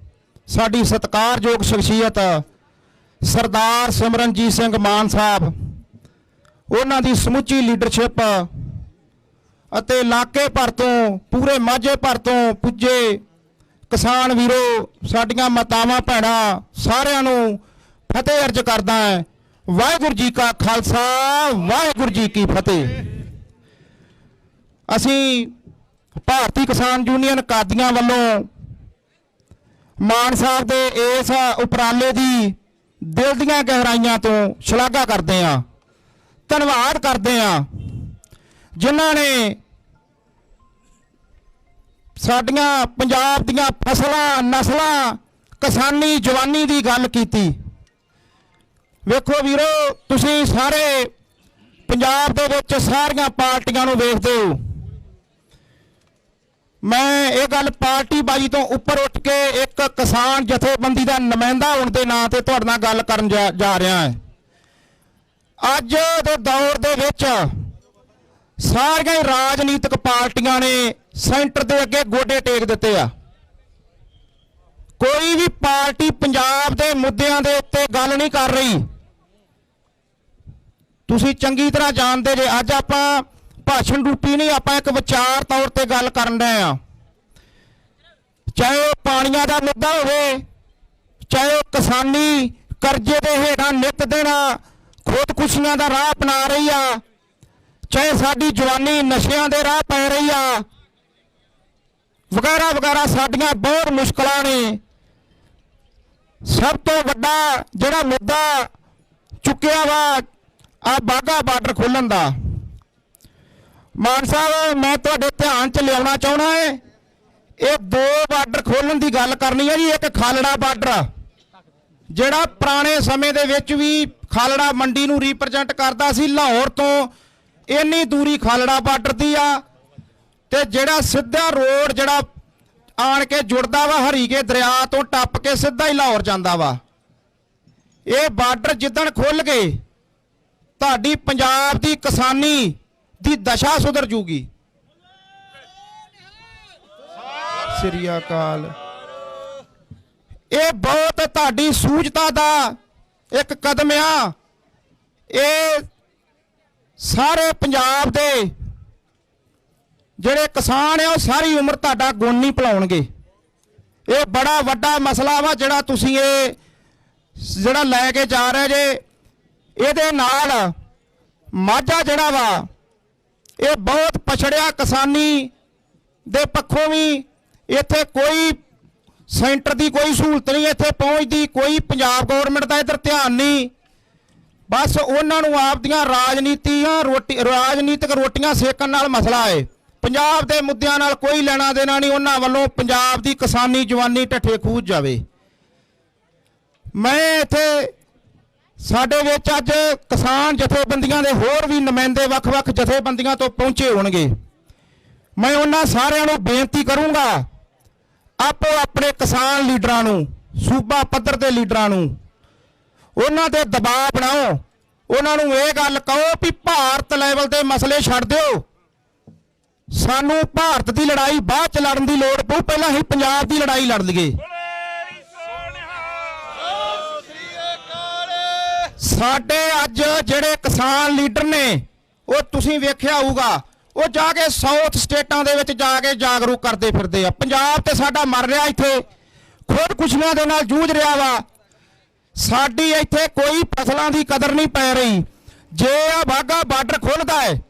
ਸਾਡੀ ਸਤਿਕਾਰਯੋਗ ਸ਼ਖਸੀਅਤ ਸਰਦਾਰ ਸਿਮਰਨਜੀਤ ਸਿੰਘ ਮਾਨ ਸਾਹਿਬ, ਉਹਨਾਂ ਦੀ ਸਮੁੱਚੀ ਲੀਡਰਸ਼ਿਪ ਅਤੇ ਇਲਾਕੇ ਭਰ ਤੋਂ, ਪੂਰੇ ਮਾਝੇ ਭਰ ਤੋਂ ਪੁੱਜੇ ਕਿਸਾਨ ਵੀਰੋ, ਸਾਡੀਆਂ ਮਾਤਾਵਾਂ ਭੈਣਾਂ, ਸਾਰਿਆਂ ਨੂੰ ਫਤਿਹ ਅਰਜ਼ ਕਰਦਾ ਹੈ। ਵਾਹਿਗੁਰੂ ਜੀ ਕਾ ਖਾਲਸਾ, ਵਾਹਿਗੁਰੂ ਜੀ ਕੀ ਫਤਿਹ। ਅਸੀਂ ਭਾਰਤੀ ਕਿਸਾਨ ਯੂਨੀਅਨ ਕਾਦੀਆਂ ਵੱਲੋਂ ਮਾਨ ਸਾਹਿਬ ਦੇ ਇਸ ਉਪਰਾਲੇ ਦੀ ਦਿਲ ਦੀਆਂ ਗਹਿਰਾਈਆਂ ਤੋਂ ਸ਼ਲਾਘਾ ਕਰਦੇ ਹਾਂ, ਧੰਨਵਾਦ ਕਰਦੇ ਹਾਂ, ਜਿਨ੍ਹਾਂ ਨੇ ਸਾਡੀਆਂ ਪੰਜਾਬ ਦੀਆਂ ਫਸਲਾਂ, ਨਸਲਾਂ, ਕਿਸਾਨੀ ਜਵਾਨੀ ਦੀ ਗੱਲ ਕੀਤੀ। ਵੇਖੋ ਵੀਰੋ, ਤੁਸੀਂ ਸਾਰੇ ਪੰਜਾਬ ਦੇ ਵਿੱਚ ਸਾਰੀਆਂ ਪਾਰਟੀਆਂ ਨੂੰ ਵੇਖਦੇ ਹੋ। ਮੈਂ ਇਹ ਗੱਲ ਪਾਰਟੀ ਬਾਜੀ ਤੋਂ ਉੱਪਰ ਉੱਠ ਕੇ ਇੱਕ ਕਿਸਾਨ ਜਥੇਬੰਦੀ ਦਾ ਨੁਮਾਇੰਦਾ ਹੋਣ ਦੇ ਨਾਂ ਤੇ ਤੁਹਾਡੇ ਨਾਲ ਗੱਲ ਕਰਨ ਜਾ ਰਿਹਾ ਹਾਂ। ਅੱਜ ਦੇ ਦੌਰ ਦੇ ਵਿੱਚ ਸਾਰੀਆਂ ਹੀ ਰਾਜਨੀਤਿਕ ਪਾਰਟੀਆਂ ਨੇ ਸੈਂਟਰ ਦੇ ਅੱਗੇ ਗੋਡੇ ਟੇਕ ਦਿੱਤੇ ਆ। ਕੋਈ ਵੀ ਪਾਰਟੀ ਪੰਜਾਬ ਦੇ ਮੁੱਦਿਆਂ ਦੇ ਉੱਤੇ ਗੱਲ ਨਹੀਂ ਕਰ ਰਹੀ। ਤੁਸੀਂ ਚੰਗੀ ਤਰ੍ਹਾਂ ਜਾਣਦੇ ਜੇ, ਅੱਜ ਆਪਾਂ ਭਾਸ਼ਣ ਰੂਪੀ ਨਹੀਂ, ਆਪਾਂ ਇੱਕ ਵਿਚਾਰ ਤੌਰ ਤੇ ਗੱਲ ਕਰਨ ਰਹੇ ਆ। ਚਾਹੇ ਉਹ ਪਾਣੀਆਂ ਦਾ ਮੁੱਦਾ ਹੋਵੇ, ਚਾਹੇ ਉਹ ਕਿਸਾਨੀ ਕਰਜ਼ੇ ਦੇ ਹੇਠਾਂ ਨਿੱਤ ਦਿਨ ਖੁਦਕੁਸ਼ੀਆਂ ਦਾ ਰਾਹ ਅਪਣਾ ਰਹੀ ਆ, ਚਾਹੇ ਸਾਡੀ ਜਵਾਨੀ ਨਸ਼ਿਆਂ ਦੇ ਰਾਹ ਪੈ ਰਹੀ ਆ, ਵਗੈਰਾ ਵਗੈਰਾ ਸਾਡੀਆਂ ਬਹੁਤ ਮੁਸ਼ਕਲਾਂ ਨੇ। ਸਭ ਤੋਂ ਵੱਡਾ ਜਿਹੜਾ ਮੁੱਦਾ ਚੁੱਕਿਆ ਵਾ ਆ ਬਾਘਾ ਬਾਰਡਰ ਖੋਲ੍ਹਣ ਦਾ। ਮਾਨ ਸਾਹਿਬ, ਮੈਂ ਤੁਹਾਡੇ ਧਿਆਨ 'ਚ ਲਿਆਉਣਾ ਚਾਹੁੰਦਾ ਹੈ, ਇਹ ਦੋ ਬਾਰਡਰ ਖੋਲ੍ਹਣ ਦੀ ਗੱਲ ਕਰਨੀ ਹੈ ਜੀ। ਇੱਕ ਖਾਲੜਾ ਬਾਰਡਰ, ਜਿਹੜਾ ਪੁਰਾਣੇ ਸਮੇਂ ਦੇ ਵਿੱਚ ਵੀ ਖਾਲੜਾ ਮੰਡੀ ਨੂੰ ਰਿਪਰੈਜ਼ੈਂਟ ਕਰਦਾ ਸੀ। ਲਾਹੌਰ ਤੋਂ ਇੰਨੀ ਦੂਰੀ ਖਾਲੜਾ ਬਾਰਡਰ ਦੀ ਆ, ਤੇ ਜਿਹੜਾ ਸਿੱਧਾ ਰੋਡ ਜਿਹੜਾ ਆਣ ਕੇ ਜੁੜਦਾ ਵਾ ਹਰੀਕੇ ਦਰਿਆ ਤੋਂ ਟੱਪ ਕੇ ਸਿੱਧਾ ਹੀ ਲਾਹੌਰ ਜਾਂਦਾ ਵਾ। ਇਹ ਬਾਰਡਰ ਜਿੱਦਣ ਖੁੱਲ ਗਏ, ਤੁਹਾਡੀ ਪੰਜਾਬ ਦੀ ਕਿਸਾਨੀ ਦੀ ਦਸ਼ਾ ਸੁਧਰ ਜੂਗੀ। ਸ੍ਰੀ ਅਕਾਲ। ਇਹ ਬਹੁਤ ਤੁਹਾਡੀ ਸੂਝਤਾ ਦਾ ਇੱਕ ਕਦਮ ਆ। ਇਹ ਸਾਰੇ ਪੰਜਾਬ ਦੇ ਜਿਹੜੇ ਕਿਸਾਨ ਆ ਉਹ ਸਾਰੀ ਉਮਰ ਤੁਹਾਡਾ ਗੁਣ ਨਹੀਂ ਭੁਲਾਉਣਗੇ। ਇਹ ਬੜਾ ਵੱਡਾ ਮਸਲਾ ਵਾ ਜਿਹੜਾ ਤੁਸੀਂ ਇਹ ਜਿਹੜਾ ਲੈ ਕੇ ਜਾ ਰਹੇ ਜੇ। ਇਹਦੇ ਨਾਲ ਮਾਝਾ ਜਿਹੜਾ ਵਾ ਇਹ ਬਹੁਤ ਪਛੜਿਆ ਕਿਸਾਨੀ ਦੇ ਪੱਖੋਂ ਵੀ। ਇੱਥੇ ਕੋਈ ਸੈਂਟਰ ਦੀ ਕੋਈ ਸਹੂਲਤ ਨਹੀਂ ਇੱਥੇ ਪਹੁੰਚਦੀ, ਕੋਈ ਪੰਜਾਬ ਗਵਰਨਮੈਂਟ ਦਾ ਇੱਧਰ ਧਿਆਨ ਨਹੀਂ। ਬਸ ਉਹਨਾਂ ਨੂੰ ਆਪਦੀਆਂ ਰਾਜਨੀਤਿਕ ਰੋਟੀਆਂ ਸੇਕਣ ਨਾਲ ਮਸਲਾ ਹੈ। ਪੰਜਾਬ ਦੇ ਮੁੱਦਿਆਂ ਨਾਲ ਕੋਈ ਲੈਣਾ ਦੇਣਾ ਨਹੀਂ। ਉਹਨਾਂ ਵੱਲੋਂ ਪੰਜਾਬ ਦੀ ਕਿਸਾਨੀ ਜਵਾਨੀ ਢੱਠੇ ਖੂਜ ਜਾਵੇ। ਮੈਂ ਇੱਥੇ ਸਾਡੇ ਵਿੱਚ ਅੱਜ ਕਿਸਾਨ ਜਥੇਬੰਦੀਆਂ ਦੇ ਹੋਰ ਵੀ ਨੁਮਾਇੰਦੇ ਵੱਖ-ਵੱਖ ਜਥੇਬੰਦੀਆਂ ਤੋਂ ਪਹੁੰਚੇ ਹੋਣਗੇ। ਮੈਂ ਉਹਨਾਂ ਸਾਰਿਆਂ ਨੂੰ ਬੇਨਤੀ ਕਰੂੰਗਾ, ਆਪੋ ਆਪਣੇ ਕਿਸਾਨ ਲੀਡਰਾਂ ਨੂੰ, ਸੂਬਾ ਪੱਧਰ ਦੇ ਲੀਡਰਾਂ ਨੂੰ ਉਹਨਾਂ ਦੇ ਦਬਾਅ ਬਣਾਓ। ਉਹਨਾਂ ਨੂੰ ਇਹ ਗੱਲ ਕਹੋ ਵੀ ਭਾਰਤ ਲੈਵਲ ਦੇ ਮਸਲੇ ਛੱਡ ਦਿਓ। ਸਾਨੂੰ ਭਾਰਤ ਦੀ ਲੜਾਈ ਬਾਅਦ ਚ ਲੜਨ ਦੀ ਲੋੜ ਪਊ, ਪਹਿਲਾਂ ਹੀ ਪੰਜਾਬ ਦੀ ਲੜਾਈ ਲੜ ਲਈਏ। ਸਾਡੇ ਅੱਜ ਜਿਹੜੇ ਕਿਸਾਨ ਲੀਡਰ ਨੇ ਉਹ ਤੁਸੀਂ ਵੇਖਿਆ ਹੋਊਗਾ, ਉਹ ਜਾ ਕੇ ਸਾਊਥ ਸਟੇਟਾਂ ਦੇ ਵਿੱਚ ਜਾ ਕੇ ਜਾਗਰੂਕ ਕਰਦੇ ਫਿਰਦੇ ਆ। ਪੰਜਾਬ ਤੇ ਸਾਡਾ ਮਰ ਰਿਹਾ, ਇੱਥੇ ਖੁਦਕੁਸ਼ੀਆਂ ਦੇ ਨਾਲ ਜੂਝ ਰਿਹਾ ਵਾ। ਸਾਡੀ ਇੱਥੇ ਕੋਈ ਫਸਲਾਂ ਦੀ ਕਦਰ ਨਹੀਂ ਪੈ ਰਹੀ। ਜੇ ਆ ਬਾਘਾ ਬਾਰਡਰ ਖੁੱਲਦਾ ਹੈ,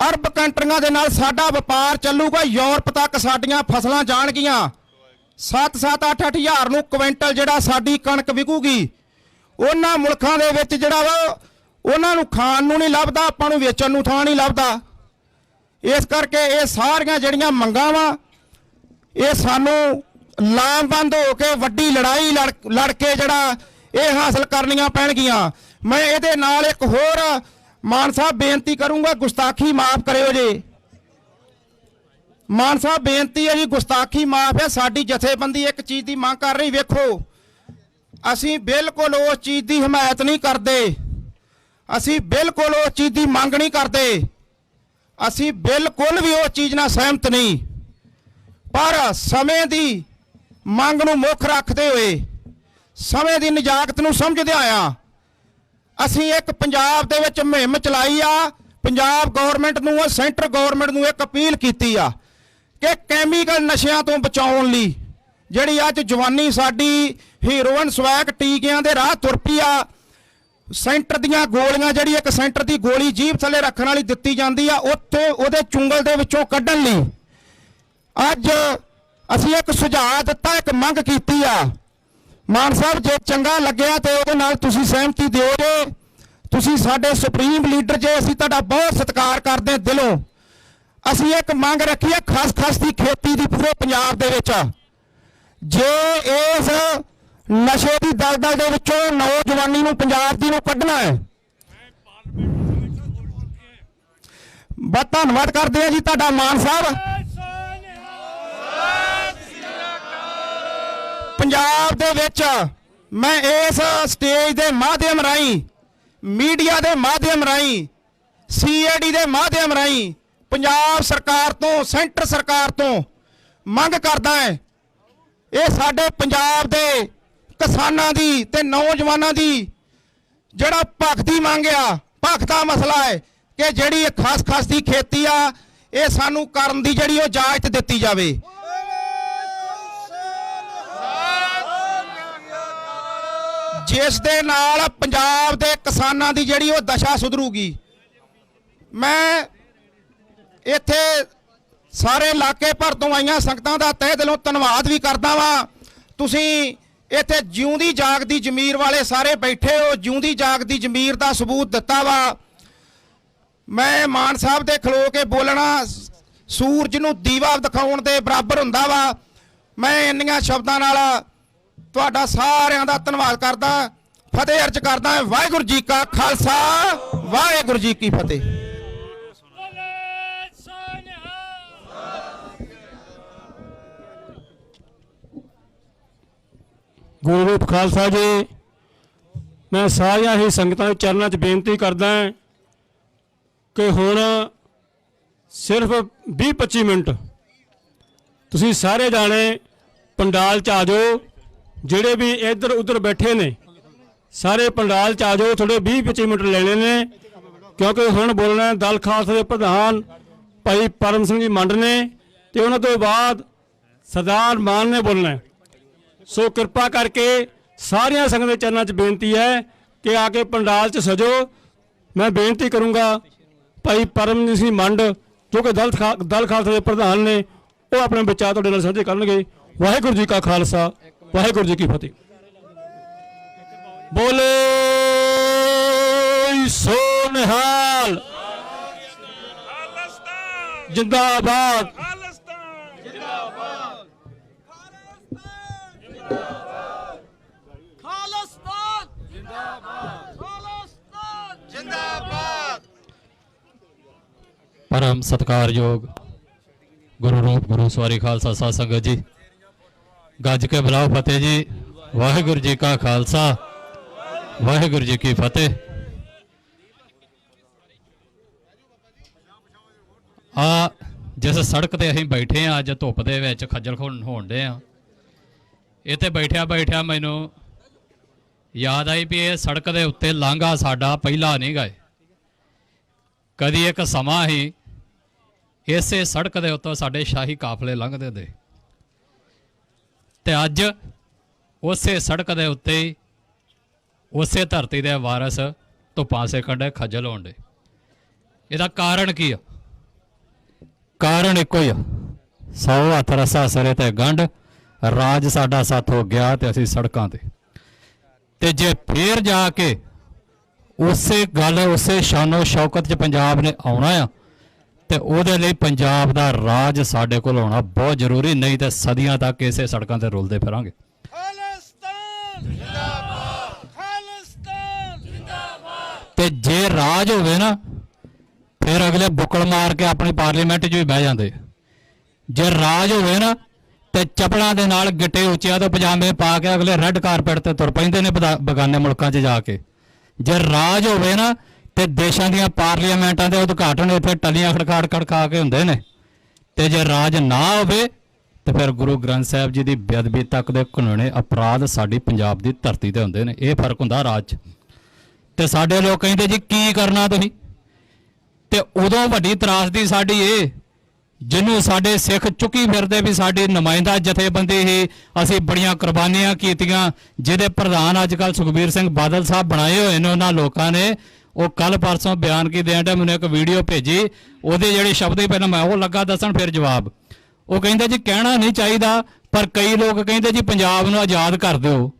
ਅਰਬ ਕੰਟਰੀਆਂ ਦੇ ਨਾਲ ਸਾਡਾ ਵਪਾਰ ਚੱਲੂਗਾ। ਯੂਰਪ ਤੱਕ ਸਾਡੀਆਂ ਫਸਲਾਂ ਜਾਣਗੀਆਂ। 7-7 8-8 ਹਜ਼ਾਰ ਨੂੰ ਕੁਇੰਟਲ ਜਿਹੜਾ ਸਾਡੀ ਕਣਕ ਵਿਕੂਗੀ। ਉਹਨਾਂ ਮੁਲਕਾਂ ਦੇ ਵਿੱਚ ਜਿਹੜਾ ਵਾ ਉਹਨਾਂ ਨੂੰ ਖਾਣ ਨੂੰ ਨਹੀਂ ਲੱਭਦਾ, ਆਪਾਂ ਨੂੰ ਵੇਚਣ ਨੂੰ ਥਾਂ ਨਹੀਂ ਲੱਭਦਾ। ਇਸ ਕਰਕੇ ਇਹ ਸਾਰੀਆਂ ਜਿਹੜੀਆਂ ਮੰਗਾਂ ਵਾ ਇਹ ਸਾਨੂੰ ਲਾਮਬੰਦ ਹੋ ਕੇ ਵੱਡੀ ਲੜਾਈ ਲੜ ਕੇ ਜਿਹੜਾ ਇਹ ਹਾਸਲ ਕਰਨੀਆਂ ਪੈਣਗੀਆਂ। ਮੈਂ ਇਹਦੇ ਨਾਲ ਇੱਕ ਹੋਰ ਮਾਨ ਸਾਹਿਬ ਬੇਨਤੀ ਕਰੂੰਗਾ, ਗੁਸਤਾਖੀ ਮਾਫ ਕਰਿਓ ਜੀ। ਮਾਨ ਸਾਹਿਬ ਬੇਨਤੀ ਹੈ ਜੀ, ਗੁਸਤਾਖੀ ਮਾਫ ਹੈ। ਸਾਡੀ ਜਥੇਬੰਦੀ ਇੱਕ ਚੀਜ਼ ਦੀ ਮੰਗ ਕਰ ਰਹੀ, ਵੇਖੋ ਅਸੀਂ ਬਿਲਕੁਲ ਉਸ ਚੀਜ਼ ਦੀ ਹਮਾਇਤ ਨਹੀਂ ਕਰਦੇ, ਅਸੀਂ ਬਿਲਕੁਲ ਉਸ ਚੀਜ਼ ਦੀ ਮੰਗ ਨਹੀਂ ਕਰਦੇ, ਅਸੀਂ ਬਿਲਕੁਲ ਵੀ ਉਸ ਚੀਜ਼ ਨਾਲ ਸਹਿਮਤ ਨਹੀਂ, ਪਰ ਸਮੇਂ ਦੀ ਮੰਗ ਨੂੰ ਮੁੱਖ ਰੱਖਦੇ ਹੋਏ, ਸਮੇਂ ਦੀ ਨਜਾਕਤ ਨੂੰ ਸਮਝਦੇ ਹੋਇਆ ਅਸੀਂ ਇੱਕ ਪੰਜਾਬ ਦੇ ਵਿੱਚ ਮੁਹਿੰਮ ਚਲਾਈ ਆ। ਪੰਜਾਬ ਗਵਰਨਮੈਂਟ ਨੂੰ, ਸੈਂਟਰ ਗਵਰਨਮੈਂਟ ਨੂੰ ਇੱਕ ਅਪੀਲ ਕੀਤੀ ਆ ਕਿ ਕੈਮੀਕਲ ਨਸ਼ਿਆਂ ਤੋਂ ਬਚਾਉਣ ਲਈ ਜਿਹੜੀ ਅੱਜ ਜਵਾਨੀ ਸਾਡੀ ਹੀਰੋਇਨ ਸਵੈਕ ਟੀਕਿਆਂ ਦੇ ਰਾਹ ਤੁਰ ਪਈ ਆ, ਸੈਂਟਰ ਦੀਆਂ ਗੋਲੀਆਂ, ਜਿਹੜੀ ਇੱਕ ਸੈਂਟਰ ਦੀ ਗੋਲੀ ਜੀਭ ਥੱਲੇ ਰੱਖਣ ਵਾਲੀ ਦਿੱਤੀ ਜਾਂਦੀ ਆ, ਉੱਥੇ ਉਹਦੇ ਚੁੰਗਲ ਦੇ ਵਿੱਚੋਂ ਕੱਢਣ ਲਈ ਅੱਜ ਅਸੀਂ ਇੱਕ ਸੁਝਾਅ ਦਿੱਤਾ, ਇੱਕ ਮੰਗ ਕੀਤੀ ਆ। ਮਾਨ ਸਾਹਿਬ ਜੇ ਚੰਗਾ ਲੱਗਿਆ ਤੇ ਉਹਦੇ ਨਾਲ ਤੁਸੀਂ ਸਹਿਮਤੀ ਦਿਓ ਜੇ। ਤੁਸੀਂ ਸਾਡੇ ਸੁਪਰੀਮ ਲੀਡਰ ਜੇ, ਅਸੀਂ ਤੁਹਾਡਾ ਬਹੁਤ ਸਤਿਕਾਰ ਕਰਦੇ ਦਿਲੋਂ। ਅਸੀਂ ਇੱਕ ਮੰਗ ਰੱਖੀ ਹੈ ਖਸਖਸ ਦੀ ਖੇਤੀ ਦੀ ਪੂਰੇ ਪੰਜਾਬ ਦੇ ਵਿੱਚ। ਜੇ ਇਸ ਨਸ਼ੇ ਦੀ ਦਲਦਲ ਦੇ ਵਿੱਚੋਂ ਨੌਜਵਾਨੀ ਨੂੰ, ਪੰਜਾਬ ਦੀ ਨੂੰ ਕੱਢਣਾ ਹੈ, ਬਹੁਤ ਧੰਨਵਾਦ ਕਰਦੇ ਆ ਜੀ ਤੁਹਾਡਾ ਮਾਨ ਸਾਹਿਬ। ਪੰਜਾਬ ਦੇ ਵਿੱਚ ਮੈਂ ਇਸ ਸਟੇਜ ਦੇ ਮਾਧਿਅਮ ਰਾਹੀਂ, ਮੀਡੀਆ ਦੇ ਮਾਧਿਅਮ ਰਾਹੀਂ, CID ਦੇ ਮਾਧਿਅਮ ਰਾਹੀਂ ਪੰਜਾਬ ਸਰਕਾਰ ਤੋਂ, ਸੈਂਟਰ ਸਰਕਾਰ ਤੋਂ ਮੰਗ ਕਰਦਾ ਹੈ, ਇਹ ਸਾਡੇ ਪੰਜਾਬ ਦੇ ਕਿਸਾਨਾਂ ਦੀ ਤੇ ਨੌਜਵਾਨਾਂ ਦੀ ਜਿਹੜਾ ਭੱਖ ਦੀ ਮੰਗ ਆ, ਭੱਖ ਦਾ ਮਸਲਾ ਹੈ ਕਿ ਜਿਹੜੀ ਇਹ ਖਸਖਸ ਦੀ ਖੇਤੀ ਆ, ਇਹ ਸਾਨੂੰ ਕਰਨ ਦੀ ਜਿਹੜੀ ਉਹ ਇਜਾਜ਼ਤ ਦਿੱਤੀ ਜਾਵੇ। ਜਿਸ ਦੇ ਨਾਲ ਪੰਜਾਬ ਦੇ ਕਿਸਾਨਾਂ ਦੀ ਜਿਹੜੀ ਉਹ ਦਸ਼ਾ ਸੁਧਰੂਗੀ। ਮੈਂ ਇੱਥੇ ਸਾਰੇ ਇਲਾਕੇ ਭਰ ਤੋਂ ਆਈਆਂ ਸੰਗਤਾਂ ਦਾ ਤਹਿ ਦਿਲੋਂ ਧੰਨਵਾਦ ਵੀ ਕਰਦਾ ਵਾਂ। ਤੁਸੀਂ ਇੱਥੇ ਜਿਉਂਦੀ ਜਾਗਦੀ ਜ਼ਮੀਰ ਵਾਲੇ ਸਾਰੇ ਬੈਠੇ ਹੋ, ਜਿਉਂਦੀ ਜਾਗਦੀ ਜ਼ਮੀਰ ਦਾ ਸਬੂਤ ਦਿੱਤਾ ਵਾ। ਮੈਂ ਮਾਨ ਸਾਹਿਬ ਦੇ ਖਲੋ ਕੇ ਬੋਲਣਾ ਸੂਰਜ ਨੂੰ ਦੀਵਾ ਦਿਖਾਉਣ ਦੇ ਬਰਾਬਰ ਹੁੰਦਾ ਵਾ। ਮੈਂ ਇੰਨੀਆਂ ਸ਼ਬਦਾਂ ਨਾਲ ਤੁਹਾਡਾ ਸਾਰਿਆਂ ਦਾ ਧੰਨਵਾਦ ਕਰਦਾ, ਫਤਿਹ ਅਰਜ਼ ਕਰਦਾ। ਵਾਹਿਗੁਰੂ ਜੀ ਕਾ ਖਾਲਸਾ, ਵਾਹਿਗੁਰੂ ਜੀ ਕੀ ਫਤਿਹ। ਗੁਰੂ ਖਾਲਸਾ ਜੀ, ਮੈਂ ਸਾਰੀਆਂ ਹੀ ਸੰਗਤਾਂ ਦੇ ਚਰਨਾਂ 'ਚ ਬੇਨਤੀ ਕਰਦਾ ਕਿ ਹੁਣ ਸਿਰਫ 20-25 ਮਿੰਟ ਤੁਸੀਂ ਸਾਰੇ ਜਾਣੇ ਪੰਡਾਲ 'ਚ ਆ ਜਾਓ। ਜਿਹੜੇ ਵੀ ਇੱਧਰ ਉੱਧਰ ਬੈਠੇ ਨੇ ਸਾਰੇ ਪੰਡਾਲ 'ਚ ਆ ਜਾਓ। ਥੋੜੇ 20-25 ਮਿੰਟ ਲੈਣੇ ਨੇ, ਕਿਉਂਕਿ ਹੁਣ ਬੋਲਣਾ ਦਲ ਖਾਲਸਾ ਦੇ ਪ੍ਰਧਾਨ ਭਾਈ ਪਰਮ ਸਿੰਘ ਜੀ ਮੰਡ ਨੇ, ਤੇ ਉਹਨਾਂ ਤੋਂ ਬਾਅਦ ਸਰਦਾਰ ਮਾਨ ਨੇ ਬੋਲਣਾ। ਸੋ ਕਿਰਪਾ ਕਰਕੇ ਸਾਰੀਆਂ ਸੰਗਤਾਂ ਦੇ ਚਰਨਾਂ 'ਚ ਬੇਨਤੀ ਹੈ ਕਿ ਆ ਕੇ ਪੰਡਾਲ 'ਚ ਸਜੋ। ਮੈਂ ਬੇਨਤੀ ਕਰੂੰਗਾ ਭਾਈ ਪਰਮ ਸਿੰਘ ਮੰਡ ਜੋ ਕਿ ਦਲ ਖਾਲਸਾ ਦੇ ਪ੍ਰਧਾਨ ਨੇ, ਉਹ ਆਪਣੇ ਵਿਚਾਰ ਤੁਹਾਡੇ ਨਾਲ ਸਾਂਝੇ ਕਰਨਗੇ। ਵਾਹਿਗੁਰੂ ਜੀ ਕਾ ਖਾਲਸਾ, ਵਾਹਿਗੁਰੂ ਜੀ ਕੀ ਫਤਿਹ। ਬੋਲੇ ਸੋ ਨਿਹਾਲ, ਜਿੰਦਾਬਾਦ। ਪਰਮ ਸਤਿਕਾਰਯੋਗ ਗੁਰੂ ਰੂਪ ਗੁਰੂ ਸਵਾਰੀ ਖਾਲਸਾ ਸਾਧ ਸੰਗਤ ਜੀ, ਗੱਜ ਕੇ ਬੁਲਾਓ ਫਤਿਹ ਜੀ। ਵਾਹਿਗੁਰੂ ਜੀ ਕਾ ਖਾਲਸਾ, ਵਾਹਿਗੁਰੂ ਜੀ ਕੀ ਫਤਿਹ। ਆ ਜਿਸ ਸੜਕ ਤੇ ਅਸੀਂ ਬੈਠੇ ਆ, ਅੱਜ ਧੁੱਪ ਦੇ ਵਿੱਚ ਖੱਜਲ ਹੋਣ ਦੇ ਆ, ਇੱਥੇ ਬੈਠਿਆ ਮੈਨੂੰ ਯਾਦ ਆਈ ਵੀ ਇਹ ਸੜਕ ਦੇ ਉੱਤੇ ਲਾਂਘਾ ਸਾਡਾ ਪਹਿਲਾਂ ਨਹੀਂ ਗਏ। ਕਦੀ ਇੱਕ ਸਮਾਂ ਹੀ ਇਸੇ ਸੜਕ ਦੇ ਉੱਤੋਂ ਸਾਡੇ ਸ਼ਾਹੀ ਕਾਫਲੇ ਲੰਘਦੇ ਦੇ, ਤੇ ਅੱਜ ਉਸੇ ਸੜਕ ਦੇ ਉੱਤੇ ਹੀ ਉਸੇ ਧਰਤੀ ਦੇ ਵਾਰਸ ਧੁੱਪਾਂ ਸੇਕਣ ਖੱਜਲ ਹੋਣ ਦੇ। ਇਹਦਾ ਕਾਰਨ ਕੀ ਆ? ਕਾਰਨ ਇੱਕੋ ਹੀ ਆ, 100 ਹੱਥ ਰਸਾ ਸਰੇ ਤੇ ਗੰਢ, ਰਾਜ ਸਾਡਾ ਸਾਥ ਹੋ ਗਿਆ ਤੇ ਅਸੀਂ ਸੜਕਾਂ ਤੇ ਜੇ ਫੇਰ ਜਾ ਕੇ ਉਸੇ ਗੱਲ, ਉਸੇ ਸ਼ਾਨੋ ਸ਼ੌਕਤ 'ਚ ਪੰਜਾਬ ਨੇ ਆਉਣਾ ਆ, ਤੇ ਉਹਦੇ ਲਈ ਪੰਜਾਬ ਦਾ ਰਾਜ ਸਾਡੇ ਕੋਲ ਹੋਣਾ ਬਹੁਤ ਜ਼ਰੂਰੀ, ਨਹੀਂ ਤੇ ਸਦੀਆਂ ਤੱਕ ਇਸੇ ਸੜਕਾਂ ਤੇ ਰੁਲਦੇ ਫਿਰਾਂਗੇ। ਤੇ ਜੇ ਰਾਜ ਹੋਵੇ ਨਾ ਫਿਰ ਅਗਲੇ ਬੁੱਕਲ ਮਾਰ ਕੇ ਆਪਣੀ ਪਾਰਲੀਮੈਂਟ 'ਚ ਵੀ ਬਹਿ ਜਾਂਦੇ। ਜੇ ਰਾਜ ਹੋਵੇ ਨਾ ਤੇ ਚੱਪਲਾਂ ਦੇ ਨਾਲ ਗਿੱਟੇ ਉੱਚਿਆਂ ਤੋਂ ਪਜਾਮੇ ਪਾ ਕੇ ਅਗਲੇ ਰੈੱਡ ਕਾਰਪੈਟ ਤੇ ਤੁਰ ਪੈਂਦੇ ਨੇ ਬਗਾਨੇ ਮੁਲਕਾਂ 'ਚ ਜਾ ਕੇ। ਜੇ ਰਾਜ ਹੋਵੇ ਨਾ ਤੇ ਦੇਸ਼ਾਂ ਦੀਆਂ ਪਾਰਲੀਮੈਂਟਾਂ ਦੇ ਉਦਘਾਟਨ ਇੱਥੇ ਟੱਲੀਆਂ ਖੜਖਾੜ ਖੜਕਾ ਕੇ ਹੁੰਦੇ ਨੇ। ਤੇ ਜੇ ਰਾਜ ਨਾ ਹੋਵੇ ਤੇ ਫਿਰ ਗੁਰੂ ਗ੍ਰੰਥ ਸਾਹਿਬ ਜੀ ਦੀ ਬੇਅਦਬੀ ਤੱਕ ਦੇ ਘਿਨੌਣੇ ਅਪਰਾਧ ਸਾਡੀ ਪੰਜਾਬ ਦੀ ਧਰਤੀ ਤੇ ਹੁੰਦੇ ਨੇ। ਇਹ ਫਰਕ ਹੁੰਦਾ ਰਾਜ 'ਚ। ਤੇ ਸਾਡੇ ਲੋਕ ਕਹਿੰਦੇ ਜੀ ਕੀ ਕਰਨਾ ਤੁਸੀਂ, ਤੇ ਉਦੋਂ ਵੱਡੀ ਤਰਾਸਦੀ ਸਾਡੀ ਇਹ ਜਿਹਨੂੰ ਸਾਡੇ ਸਿੱਖ ਚੁੱਕੀ ਫਿਰਦੇ ਵੀ ਸਾਡੀ ਨੁਮਾਇੰਦਾ ਜਥੇਬੰਦੀ ਹੀ, ਅਸੀਂ ਬੜੀਆਂ ਕੁਰਬਾਨੀਆਂ ਕੀਤੀਆਂ, ਜਿਹਦੇ ਪ੍ਰਧਾਨ ਅੱਜ ਕੱਲ੍ਹ ਸੁਖਬੀਰ ਸਿੰਘ ਬਾਦਲ ਸਾਹਿਬ ਬਣਾਏ ਹੋਏ ਨੇ। ਉਹਨਾਂ ਲੋਕਾਂ ਨੇ ਉਹ ਕੱਲ ਪਰਸੋਂ ਬਿਆਨ ਕੀ ਦੇਣ ਡਿਆ, ਮੈਨੂੰ ਇੱਕ ਵੀਡੀਓ ਭੇਜੀ, ਉਹਦੇ ਜਿਹੜੇ ਸ਼ਬਦ ਹੀ ਪਹਿਲਾਂ ਮੈਂ ਉਹ ਲੱਗਾ ਦੱਸਣ ਫਿਰ ਜਵਾਬ। ਉਹ ਕਹਿੰਦੇ ਜੀ ਕਹਿਣਾ ਨਹੀਂ ਚਾਹੀਦਾ ਪਰ ਕਈ ਲੋਕ ਕਹਿੰਦੇ ਜੀ ਪੰਜਾਬ ਨੂੰ ਆਜ਼ਾਦ ਕਰ ਦਿਓ।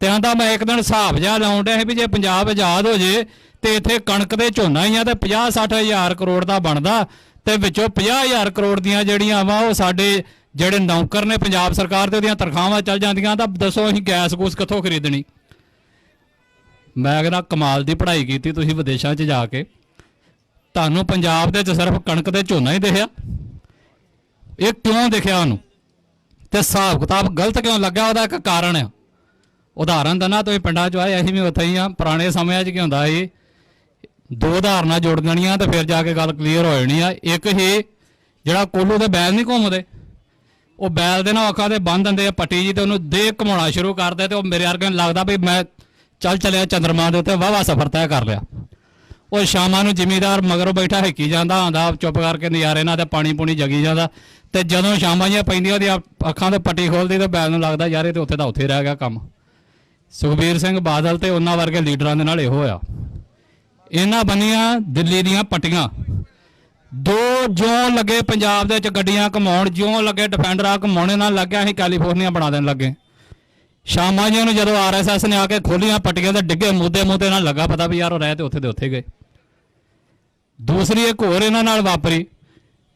ਤੇ ਆਂਦਾ ਮੈਂ ਇੱਕ ਦਿਨ ਹਿਸਾਬ ਜਿਹਾ ਲਾਉਣ ਡਿਆ ਸੀ ਵੀ ਜੇ ਪੰਜਾਬ ਆਜ਼ਾਦ ਹੋ ਜੇ ਤੇ ਇੱਥੇ ਕਣਕ ਦੇ ਝੋਨਾ ਹੀ ਆ ਤੇ 50-60 ਹਜ਼ਾਰ ਕਰੋੜ ਦਾ ਬਣਦਾ, ਤੇ ਵਿੱਚੋਂ 50,000 ਕਰੋੜ ਦੀਆਂ ਜਿਹੜੀਆਂ ਵਾ ਉਹ ਸਾਡੇ ਜਿਹੜੇ ਨੌਕਰ ਨੇ ਪੰਜਾਬ ਸਰਕਾਰ ਦੇ ਉਹਦੀਆਂ ਤਨਖਾਹਾਂ ਚੱਲ ਜਾਂਦੀਆਂ। ਤਾਂ ਦੱਸੋ ਅਸੀਂ ਗੈਸ ਗੂਸ ਕਿੱਥੋਂ ਖਰੀਦਣੀ? ਮੈਂ ਕਹਿੰਦਾ ਕਮਾਲ ਦੀ ਪੜ੍ਹਾਈ ਕੀਤੀ ਤੁਸੀਂ ਵਿਦੇਸ਼ਾਂ 'ਚ ਜਾ ਕੇ, ਤੁਹਾਨੂੰ ਪੰਜਾਬ ਦੇ 'ਚ ਸਿਰਫ ਕਣਕ ਦੇ ਝੋਨਾ ਹੀ ਦਿਖਿਆ। ਇਹ ਕਿਉਂ ਦਿਖਿਆ ਉਹਨੂੰ ਤੇ ਹਿਸਾਬ ਕਿਤਾਬ ਗਲਤ ਕਿਉਂ ਲੱਗਾ? ਉਹਦਾ ਇੱਕ ਕਾਰਨ ਆ। ਉਦਾਹਰਨ ਦਾ ਨਾ ਤੁਸੀਂ ਪਿੰਡਾਂ 'ਚ ਆਏ, ਅਸੀਂ ਵੀ ਉੱਥੇ ਹੀ ਆ। ਪੁਰਾਣੇ ਸਮਿਆਂ 'ਚ ਕੀ ਹੁੰਦਾ ਸੀ, ਦੋ ਉਦਾਹਰਨਾਂ ਜੁੜ ਜਾਣੀਆਂ ਤੇ ਫਿਰ ਜਾ ਕੇ ਗੱਲ ਕਲੀਅਰ ਹੋ ਜਾਣੀ ਆ। ਇੱਕ ਹੀ ਜਿਹੜਾ ਕੋਲੂ ਦੇ ਬੈਲ ਨਹੀਂ ਘੁੰਮਦੇ, ਉਹ ਬੈਲ ਦੇ ਨਾਲ ਅੱਖਾਂ ਤੇ ਬੰਨ੍ਹ ਦਿੰਦੇ ਆ ਪੱਟੀ ਜੀ, ਤੇ ਉਹਨੂੰ ਦੇਖ ਘੁਮਾਉਣਾ ਸ਼ੁਰੂ ਕਰਦੇ ਤੇ ਉਹ ਮੇਰੇ ਵਰਗੇ ਨੂੰ ਲੱਗਦਾ ਵੀ ਮੈਂ ਚੱਲ ਚਲਿਆ ਚੰਦਰਮਾ ਦੇ ਉੱਤੇ, ਵਾਹਵਾ ਸਫ਼ਰ ਤੈਅ ਕਰ ਲਿਆ। ਉਹ ਸ਼ਾਮਾਂ ਨੂੰ ਜ਼ਿਮੀਦਾਰ ਮਗਰੋਂ ਬੈਠਾ ਹਿੱਕੀ ਜਾਂਦਾ ਆਉਂਦਾ ਚੁੱਪ ਕਰਕੇ ਨਜ਼ਾਰੇ ਨਾਲ ਤੇ ਪਾਣੀ ਪੂਣੀ ਜਗੀ ਜਾਂਦਾ। ਤੇ ਜਦੋਂ ਸ਼ਾਮਾਂ ਜਿਹੀਆਂ ਪੈਂਦੀਆਂ ਉਹਦੀ ਅੱਖਾਂ ਤੇ ਪੱਟੀ ਖੋਲਦੀ ਤੇ ਬੈਲ ਨੂੰ ਲੱਗਦਾ ਯਾਰ ਇਹ ਤੇ ਉੱਥੇ ਦਾ ਉੱਥੇ ਰਹਿ ਗਿਆ ਕੰਮ। ਸੁਖਬੀਰ ਸਿੰਘ ਬਾਦਲ ਤੇ ਉਹਨਾਂ ਵਰਗੇ ਲੀਡਰਾਂ ਦੇ ਨਾਲ ਇਹੋ ਹੋਇਆ। ਇਹਨਾਂ ਬੰਨੀਆਂ ਦਿੱਲੀ ਦੀਆਂ ਪੱਟੀਆਂ, ਜਿਉਂ ਲੱਗੇ ਪੰਜਾਬ ਦੇ ਵਿੱਚ ਗੱਡੀਆਂ ਘਮਾਉਣ, ਜਿਉਂ ਲੱਗੇ ਡਿਫੈਂਡਰਾਂ ਘਮਾਉਣੇ ਨਾਲ ਲੱਗਿਆ ਅਸੀਂ ਕੈਲੀਫੋਰਨੀਆ ਬਣਾ ਦੇਣ ਲੱਗੇ। ਸ਼ਾਮਾਂ ਜੀ ਨੂੰ ਜਦੋਂ RSS ਨੇ ਆ ਕੇ ਖੋਲੀਆਂ ਪੱਟੀਆਂ ਤੇ ਡਿੱਗੇ ਮੂਧੇ ਨਾਲ ਲੱਗਾ ਪਤਾ ਵੀ ਯਾਰ ਉਹ ਰਹਿ ਤੇ ਉੱਥੇ ਦੇ ਉੱਥੇ ਗਏ। ਦੂਸਰੀ ਇੱਕ ਹੋਰ ਇਹਨਾਂ ਨਾਲ ਵਾਪਰੀ,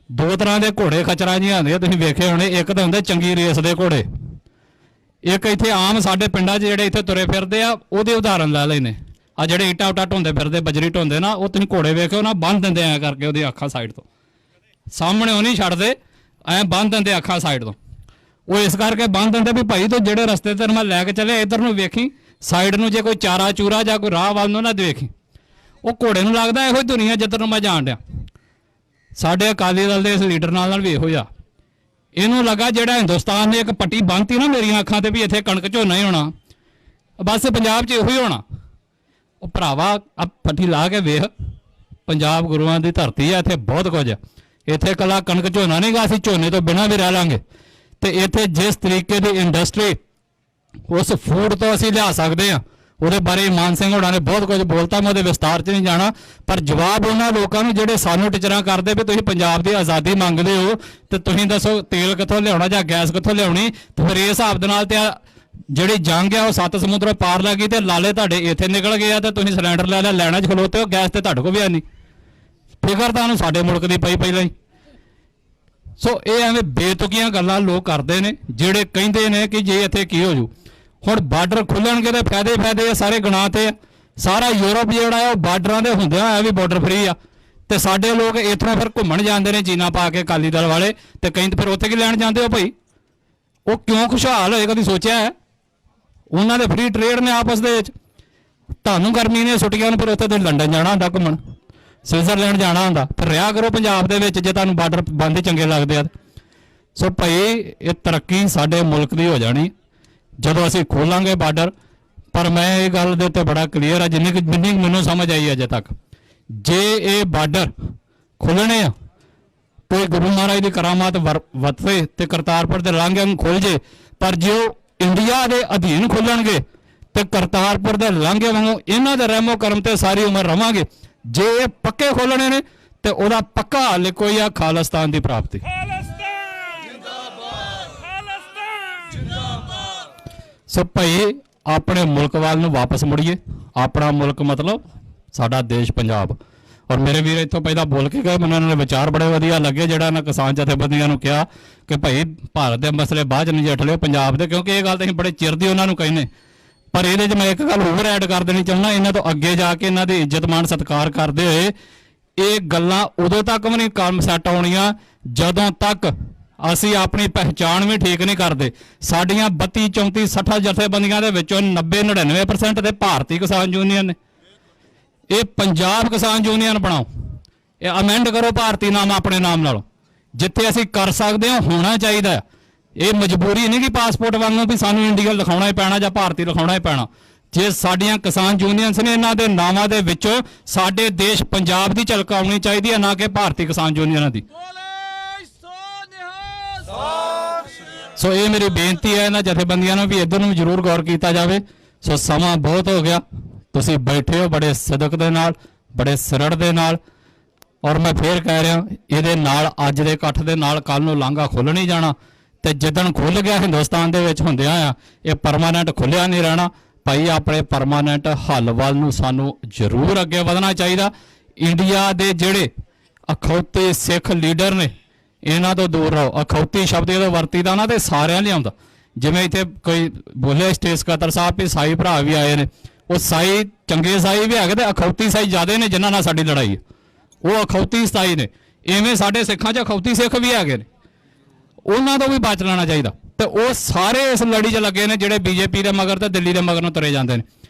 ਦੋ ਤਰ੍ਹਾਂ ਦੇ ਘੋੜੇ ਖਚਰਾਂ ਜਿਹੀਆਂ ਹੁੰਦੀਆਂ ਤੁਸੀਂ ਵੇਖੇ ਹੋਣੇ। ਇੱਕ ਤਾਂ ਹੁੰਦੇ ਚੰਗੀ ਰੇਸ ਦੇ ਘੋੜੇ, ਇੱਕ ਇੱਥੇ ਆਮ ਸਾਡੇ ਪਿੰਡਾਂ 'ਚ ਜਿਹੜੇ ਇੱਥੇ ਤੁਰੇ ਫਿਰਦੇ ਆ ਉਹਦੇ ਉਦਾਹਰਨ ਲੈ ਲੈਨੇ। ਆ ਜਿਹੜੇ ਇੱਟਾਂ ਉਟਾ ਢੋਂਦੇ ਫਿਰਦੇ ਬਜਰੀ ਢੋਂਦੇ ਨਾ, ਉਹ ਤੁਸੀਂ ਘੋੜੇ ਵੇਖਿਓ ਨਾ ਬੰਨ੍ਹ ਦਿੰਦੇ ਐਂ ਕਰਕੇ ਉਹਦੀ ਅੱਖਾਂ ਸਾਈਡ ਤੋਂ, ਸਾਹਮਣੇ ਉਹ ਨਹੀਂ ਛੱਡਦੇ, ਐਂ ਬੰਨ੍ਹ ਦਿੰਦੇ ਅੱਖਾਂ ਸਾਈਡ ਤੋਂ। ਉਹ ਇਸ ਕਰਕੇ ਬੰਨ੍ਹ ਦਿੰਦੇ ਵੀ ਭਾਈ ਤੂੰ ਜਿਹੜੇ ਰਸਤੇ ਤੇ ਮੈਂ ਲੈ ਕੇ ਚੱਲਿਆ ਇੱਧਰ ਨੂੰ ਵੇਖੀ, ਸਾਈਡ ਨੂੰ ਜੇ ਕੋਈ ਚਾਰਾ ਚੂਰਾ ਜਾਂ ਕੋਈ ਰਾਹ ਵੱਲ ਨੂੰ ਨਾ ਦੇਖੀ। ਉਹ ਘੋੜੇ ਨੂੰ ਲੱਗਦਾ ਇਹੋ ਹੀ ਦੁਨੀਆ ਜਿੱਧਰ ਨੂੰ ਮੈਂ ਜਾਣ ਡਿਆ। ਸਾਡੇ ਅਕਾਲੀ ਦਲ ਦੇ ਇਸ ਲੀਡਰ ਨਾਲ ਵੀ ਇਹੋ ਜਿਹਾ ਇਹਨੂੰ ਲੱਗਾ ਜਿਹੜਾ ਹਿੰਦੁਸਤਾਨ ਨੇ ਇੱਕ ਪੱਟੀ ਬੰਨ੍ਹਤੀ ਨਾ ਮੇਰੀਆਂ ਅੱਖਾਂ ਤੇ ਵੀ ਇੱਥੇ ਕਣਕ ਝੋਨਾ ਹੀ ਹੋਣਾ, ਬਸ ਪੰਜਾਬ 'ਚ ਇਹੋ ਹੀ ਹੋਣਾ। ਉਹ ਭਰਾਵਾ ਆ ਪੱਟੀ ਲਾ ਕੇ ਵੇਖ, ਪੰਜਾਬ ਗੁਰੂਆਂ ਦੀ ਧਰਤੀ ਆ, ਇੱਥੇ ਬਹੁਤ ਕੁਝ ਆ। ਇੱਥੇ ਇਕੱਲਾ ਕਣਕ ਝੋਨਾ ਨਹੀਂ ਗਾ, ਅਸੀਂ ਝੋਨੇ ਤੋਂ ਬਿਨਾਂ ਵੀ ਰਹਿ ਲਾਂਗੇ। ਤੇ ਇੱਥੇ ਜਿਸ ਤਰੀਕੇ ਦੀ ਇੰਡਸਟਰੀ ਉਸ ਫੂਡ ਤੋਂ ਅਸੀਂ ਲਿਆ ਸਕਦੇ ਆ, ਉਹਦੇ ਬਾਰੇ ਮਾਨ ਸਿੰਘ ਹੋਣਾ ਨੇ ਬਹੁਤ ਕੁਝ ਬੋਲਤਾ, ਮੈਂ ਉਹਦੇ ਵਿਸਤਾਰ 'ਚ ਨਹੀਂ ਜਾਣਾ। ਪਰ ਜਵਾਬ ਉਹਨਾਂ ਲੋਕਾਂ ਨੂੰ ਜਿਹੜੇ ਸਾਨੂੰ ਟਿਚਰਾਂ ਕਰਦੇ ਵੀ ਤੁਸੀਂ ਪੰਜਾਬ ਦੀ ਆਜ਼ਾਦੀ ਮੰਗਦੇ ਹੋ ਤੇ ਤੁਸੀਂ ਦੱਸੋ ਤੇਲ ਕਿੱਥੋਂ ਲਿਆਉਣਾ ਜਾਂ ਗੈਸ ਕਿੱਥੋਂ ਲਿਆਉਣੀ। ਤੇ ਫਿਰ ਇਸ ਹਿਸਾਬ ਦੇ ਨਾਲ ਤੇ ਜਿਹੜੀ ਜੰਗ ਆ ਉਹ 7 ਸਮੁੰਦਰੋਂ ਪਾਰ ਲੱਗ ਗਈ ਤੇ ਲਾਲੇ ਤੁਹਾਡੇ ਇੱਥੇ ਨਿਕਲ ਗਏ ਆ ਤੇ ਤੁਸੀਂ ਸਿਲੰਡਰ ਲੈ ਲਿਆ, ਲੈਣਾ 'ਚ ਖਲੋਤੇ ਹੋ, ਗੈਸ ਤੇ ਤੁਹਾਡੇ ਕੋਲ ਵੀ ਹੈ ਨਹੀਂ। ਫਿਕਰ ਤਾਂ ਉਹਨੂੰ ਸਾਡੇ ਮੁਲਕ ਦੀ ਪਈ ਪਹਿਲਾਂ ਹੀ। ਸੋ ਇਹ ਐਵੇਂ ਬੇਤੁਕੀਆਂ ਗੱਲਾਂ ਲੋਕ ਕਰਦੇ ਨੇ ਜਿਹੜੇ ਕਹਿੰਦੇ ਨੇ ਕਿ ਜੇ ਇੱਥੇ ਕੀ ਹੋ ਜੂ। ਹੁਣ ਬਾਰਡਰ ਖੁੱਲਣਗੇ ਤੇ ਫਾਇਦੇ ਸਾਰੇ ਗਣਾ ਤੇ ਆ। ਸਾਰਾ ਯੂਰਪ ਜਿਹੜਾ ਹੈ ਉਹ ਬਾਰਡਰਾਂ ਦੇ ਹੁੰਦਿਆਂ ਹੋਇਆ ਵੀ ਬਾਰਡਰ ਫਰੀ ਆ, ਤੇ ਸਾਡੇ ਲੋਕ ਇੱਥੋਂ ਫਿਰ ਘੁੰਮਣ ਜਾਂਦੇ ਨੇ ਜੀਨਾ ਪਾ ਕੇ ਅਕਾਲੀ ਦਲ ਵਾਲੇ, ਤੇ ਕਹਿੰਦੇ ਫਿਰ ਉੱਥੇ ਕੀ ਲੈਣ ਜਾਂਦੇ ਹੋ ਭਾਈ? ਉਹ ਕਿਉਂ ਖੁਸ਼ਹਾਲ ਹੋਏ ਕਦੀ ਸੋਚਿਆ ਹੈ? ਉਹਨਾਂ ਦੇ ਫਰੀ ਟ੍ਰੇਡ ਨੇ ਆਪਸ ਦੇ ਵਿੱਚ। ਤੁਹਾਨੂੰ ਗਰਮੀ ਨੇ ਛੁੱਟੀਆਂ ਨੂੰ ਫਿਰ ਉੱਥੇ ਤੇ ਲੰਡਨ ਜਾਣਾ ਹੁੰਦਾ ਘੁੰਮਣ, ਸਵਿਟਜ਼ਰਲੈਂਡ ਜਾਣਾ ਹੁੰਦਾ। ਫਿਰ ਰਿਹਾ ਕਰੋ ਪੰਜਾਬ ਦੇ ਵਿੱਚ ਜੇ ਤੁਹਾਨੂੰ ਬਾਰਡਰ ਬੰਦ ਚੰਗੇ ਲੱਗਦੇ ਆ। ਸੋ ਭਾਈ ਇਹ ਤਰੱਕੀ ਸਾਡੇ ਮੁਲਕ ਦੀ ਹੋ ਜਾਣੀ ਜਦੋਂ ਅਸੀਂ ਖੋਲਾਂਗੇ ਬਾਰਡਰ। ਪਰ ਮੈਂ ਇਹ ਗੱਲ ਦੇ ਉੱਤੇ ਬੜਾ ਕਲੀਅਰ ਆ, ਜਿੰਨੀ ਮੈਨੂੰ ਸਮਝ ਆਈ ਅਜੇ ਤੱਕ, ਜੇ ਇਹ ਬਾਰਡਰ ਖੁੱਲ੍ਹਣੇ ਆ ਕੋਈ ਗੁਰੂ ਮਹਾਰਾਜ ਦੀ ਕਰਾਮਾਤ ਵਰਤੇ ਤੇ ਕਰਤਾਰਪੁਰ ਦੇ ਲਾਂਘੇ ਨੂੰ ਖੁੱਲ੍ਹ ਜੇ। ਪਰ ਜੇ ਉਹ ਇੰਡੀਆ ਦੇ ਅਧੀਨ ਖੁੱਲਣਗੇ ਤੇ ਕਰਤਾਰਪੁਰ ਦੇ ਲਾਂਘੇ ਵਾਂਗੂ ਇਹਨਾਂ ਦੇ ਰਹਿਮੋ ਕਰਮ ਤੇ ਸਾਰੀ ਉਮਰ ਰਵਾਂਗੇ। ਜੇ ਇਹ ਪੱਕੇ ਖੋਲਣੇ ਨੇ ਤੇ ਉਹਦਾ ਪੱਕਾ ਹੱਲ ਕੋਈ ਆ ਖਾਲਿਸਤਾਨ ਦੀ ਪ੍ਰਾਪਤੀ। ਸੋ ਭਾਈ ਆਪਣੇ ਮੁਲਕ ਵੱਲ ਨੂੰ ਵਾਪਸ ਮੁੜੀਏ। ਆਪਣਾ ਮੁਲਕ ਮਤਲਬ ਸਾਡਾ ਦੇਸ਼ ਪੰਜਾਬ। ਔਰ ਮੇਰੇ ਵੀਰ ਇੱਥੋਂ ਪਹਿਲਾਂ ਬੋਲ ਕੇ ਗਏ, ਮੈਨੂੰ ਇਹਨਾਂ ਦੇ ਵਿਚਾਰ ਬੜੇ ਵਧੀਆ ਲੱਗੇ ਜਿਹੜਾ ਇਹਨਾਂ ਕਿਸਾਨ ਜਥੇਬੰਦੀਆਂ ਨੂੰ ਕਿਹਾ ਕਿ ਭਾਈ ਭਾਰਤ ਦੇ ਮਸਲੇ ਬਾਅਦ 'ਚ ਨਜਿੱਠ ਲਿਓ ਪੰਜਾਬ ਦੇ, ਕਿਉਂਕਿ ਇਹ ਗੱਲ ਤਾਂ ਅਸੀਂ ਬੜੇ ਚਿਰ ਦੀ ਉਹਨਾਂ ਨੂੰ ਕਹਿੰਦੇ। ਪਰ ਇਹਦੇ 'ਚ ਮੈਂ ਇੱਕ ਗੱਲ ਹੋਰ ਐਡ ਕਰ ਦੇਣੀ ਚਾਹੁੰਦਾ, ਇਹਨਾਂ ਤੋਂ ਅੱਗੇ ਜਾ ਕੇ ਇਹਨਾਂ ਦੀ ਇੱਜ਼ਤ ਮਾਣ ਸਤਿਕਾਰ ਕਰਦੇ ਹੋਏ ਇਹ ਗੱਲਾਂ ਉਦੋਂ ਤੱਕ ਵੀ ਨਹੀਂ ਕੰਮ ਸੈੱਟ ਆਉਣੀਆਂ ਜਦੋਂ ਤੱਕ ਅਸੀਂ ਆਪਣੀ ਪਹਿਚਾਣ ਵੀ ਠੀਕ ਨਹੀਂ ਕਰਦੇ। ਸਾਡੀਆਂ 32 34 60 ਜਥੇਬੰਦੀਆਂ ਦੇ ਵਿੱਚੋਂ 90-99% ਤੇ ਭਾਰਤੀ ਕਿਸਾਨ ਯੂਨੀਅਨ ਨੇ। ਇਹ ਪੰਜਾਬ ਕਿਸਾਨ ਯੂਨੀਅਨ ਬਣਾਓ, ਇਹ ਅਮੈਂਡ ਕਰੋ ਭਾਰਤੀ ਨਾਮ ਆਪਣੇ ਨਾਮ ਨਾਲ, ਜਿੱਥੇ ਅਸੀਂ ਕਰ ਸਕਦੇ ਹਾਂ ਹੋਣਾ ਚਾਹੀਦਾ। ਇਹ ਮਜਬੂਰੀ ਨਹੀਂ ਕਿ ਪਾਸਪੋਰਟ ਵਾਂਗੂ ਵੀ ਸਾਨੂੰ ਇੰਡੀਆ ਲਿਖਾਉਣਾ ਹੀ ਪੈਣਾ ਜਾਂ ਭਾਰਤੀ ਲਿਖਾਉਣਾ ਹੀ ਪੈਣਾ। ਜੇ ਸਾਡੀਆਂ ਕਿਸਾਨ ਯੂਨੀਅਨਸ ਨੇ ਇਹਨਾਂ ਦੇ ਨਾਵਾਂ ਦੇ ਵਿੱਚੋਂ ਸਾਡੇ ਦੇਸ਼ ਪੰਜਾਬ ਦੀ ਝਲਕ ਆਉਣੀ ਚਾਹੀਦੀ ਹੈ, ਨਾ ਕਿ ਭਾਰਤੀ ਕਿਸਾਨ ਯੂਨੀਅਨਾਂ ਦੀ। ਸੋ ਇਹ ਮੇਰੀ ਬੇਨਤੀ ਹੈ ਇਹਨਾਂ ਜਥੇਬੰਦੀਆਂ ਨੂੰ ਵੀ ਇੱਧਰ ਨੂੰ ਜ਼ਰੂਰ ਗੌਰ ਕੀਤਾ ਜਾਵੇ। ਸੋ ਸਮਾਂ ਬਹੁਤ ਹੋ ਗਿਆ, ਤੁਸੀਂ ਬੈਠੇ ਹੋ ਬੜੇ ਸਦਕ ਦੇ ਨਾਲ, ਬੜੇ ਸਰੜ ਦੇ ਨਾਲ, ਔਰ ਮੈਂ ਫੇਰ ਕਹਿ ਰਿਹਾ ਇਹਦੇ ਨਾਲ ਅੱਜ ਦੇ ਇਕੱਠ ਦੇ ਨਾਲ ਕੱਲ ਨੂੰ ਲਾਂਘਾ ਖੁੱਲ੍ਹ ਨਹੀਂ ਜਾਣਾ, ਤੇ ਜਿੱਦਣ ਖੁੱਲ੍ਹ ਗਿਆ ਹਿੰਦੁਸਤਾਨ ਦੇ ਵਿੱਚ ਹੁੰਦਿਆਂ ਆ ਇਹ ਪਰਮਾਨੈਂਟ ਖੁੱਲ੍ਹਿਆ ਨਹੀਂ ਰਹਿਣਾ। ਭਾਈ ਆਪਣੇ ਪਰਮਾਨੈਂਟ ਹੱਲ ਵੱਲ ਨੂੰ ਸਾਨੂੰ ਜ਼ਰੂਰ ਅੱਗੇ ਵਧਣਾ ਚਾਹੀਦਾ। ਇੰਡੀਆ ਦੇ ਜਿਹੜੇ ਅਖੌਤੇ ਸਿੱਖ ਲੀਡਰ ਨੇ ਇਹਨਾਂ ਤੋਂ ਦੂਰ ਰਹੋ। ਅਖੌਤੀ ਸ਼ਬਦ ਜਦੋਂ ਵਰਤੀਦਾ ਨਾ ਤੇ ਸਾਰਿਆਂ ਲਈ ਆਉਂਦਾ। ਜਿਵੇਂ ਇੱਥੇ ਕੋਈ ਬੋਲਿਆ ਸਟੇਜ ਸਕੱਤਰ ਸਾਹਿਬ ਵੀ ਸਾਈ ਭਰਾ ਵੀ ਆਏ ਨੇ, ਉਹ ਸਾਈ ਚੰਗੇ ਸਾਈ ਵੀ ਹੈਗੇ ਤੇ ਅਖੌਤੀ ਸਾਈ ਜ਼ਿਆਦੇ ਨੇ ਜਿਨ੍ਹਾਂ ਨਾਲ ਸਾਡੀ ਲੜਾਈ ਹੈ, ਉਹ ਅਖੌਤੀ ਸਾਈ ਨੇ। ਇਵੇਂ ਸਾਡੇ ਸਿੱਖਾਂ 'ਚ ਅਖੌਤੀ ਸਿੱਖ ਵੀ ਹੈਗੇ ਨੇ, ਉਹਨਾਂ ਤੋਂ ਵੀ ਬਚ ਲੈਣਾ ਚਾਹੀਦਾ। ਤੇ ਉਹ ਸਾਰੇ ਇਸ ਲੜੀ 'ਚ ਲੱਗੇ ਨੇ ਜਿਹੜੇ ਬੀਜੇਪੀ ਦੇ ਮਗਰ ਤੇ ਦਿੱਲੀ ਦੇ ਮਗਰ ਨੂੰ ਤੁਰੇ ਜਾਂਦੇ ਨੇ,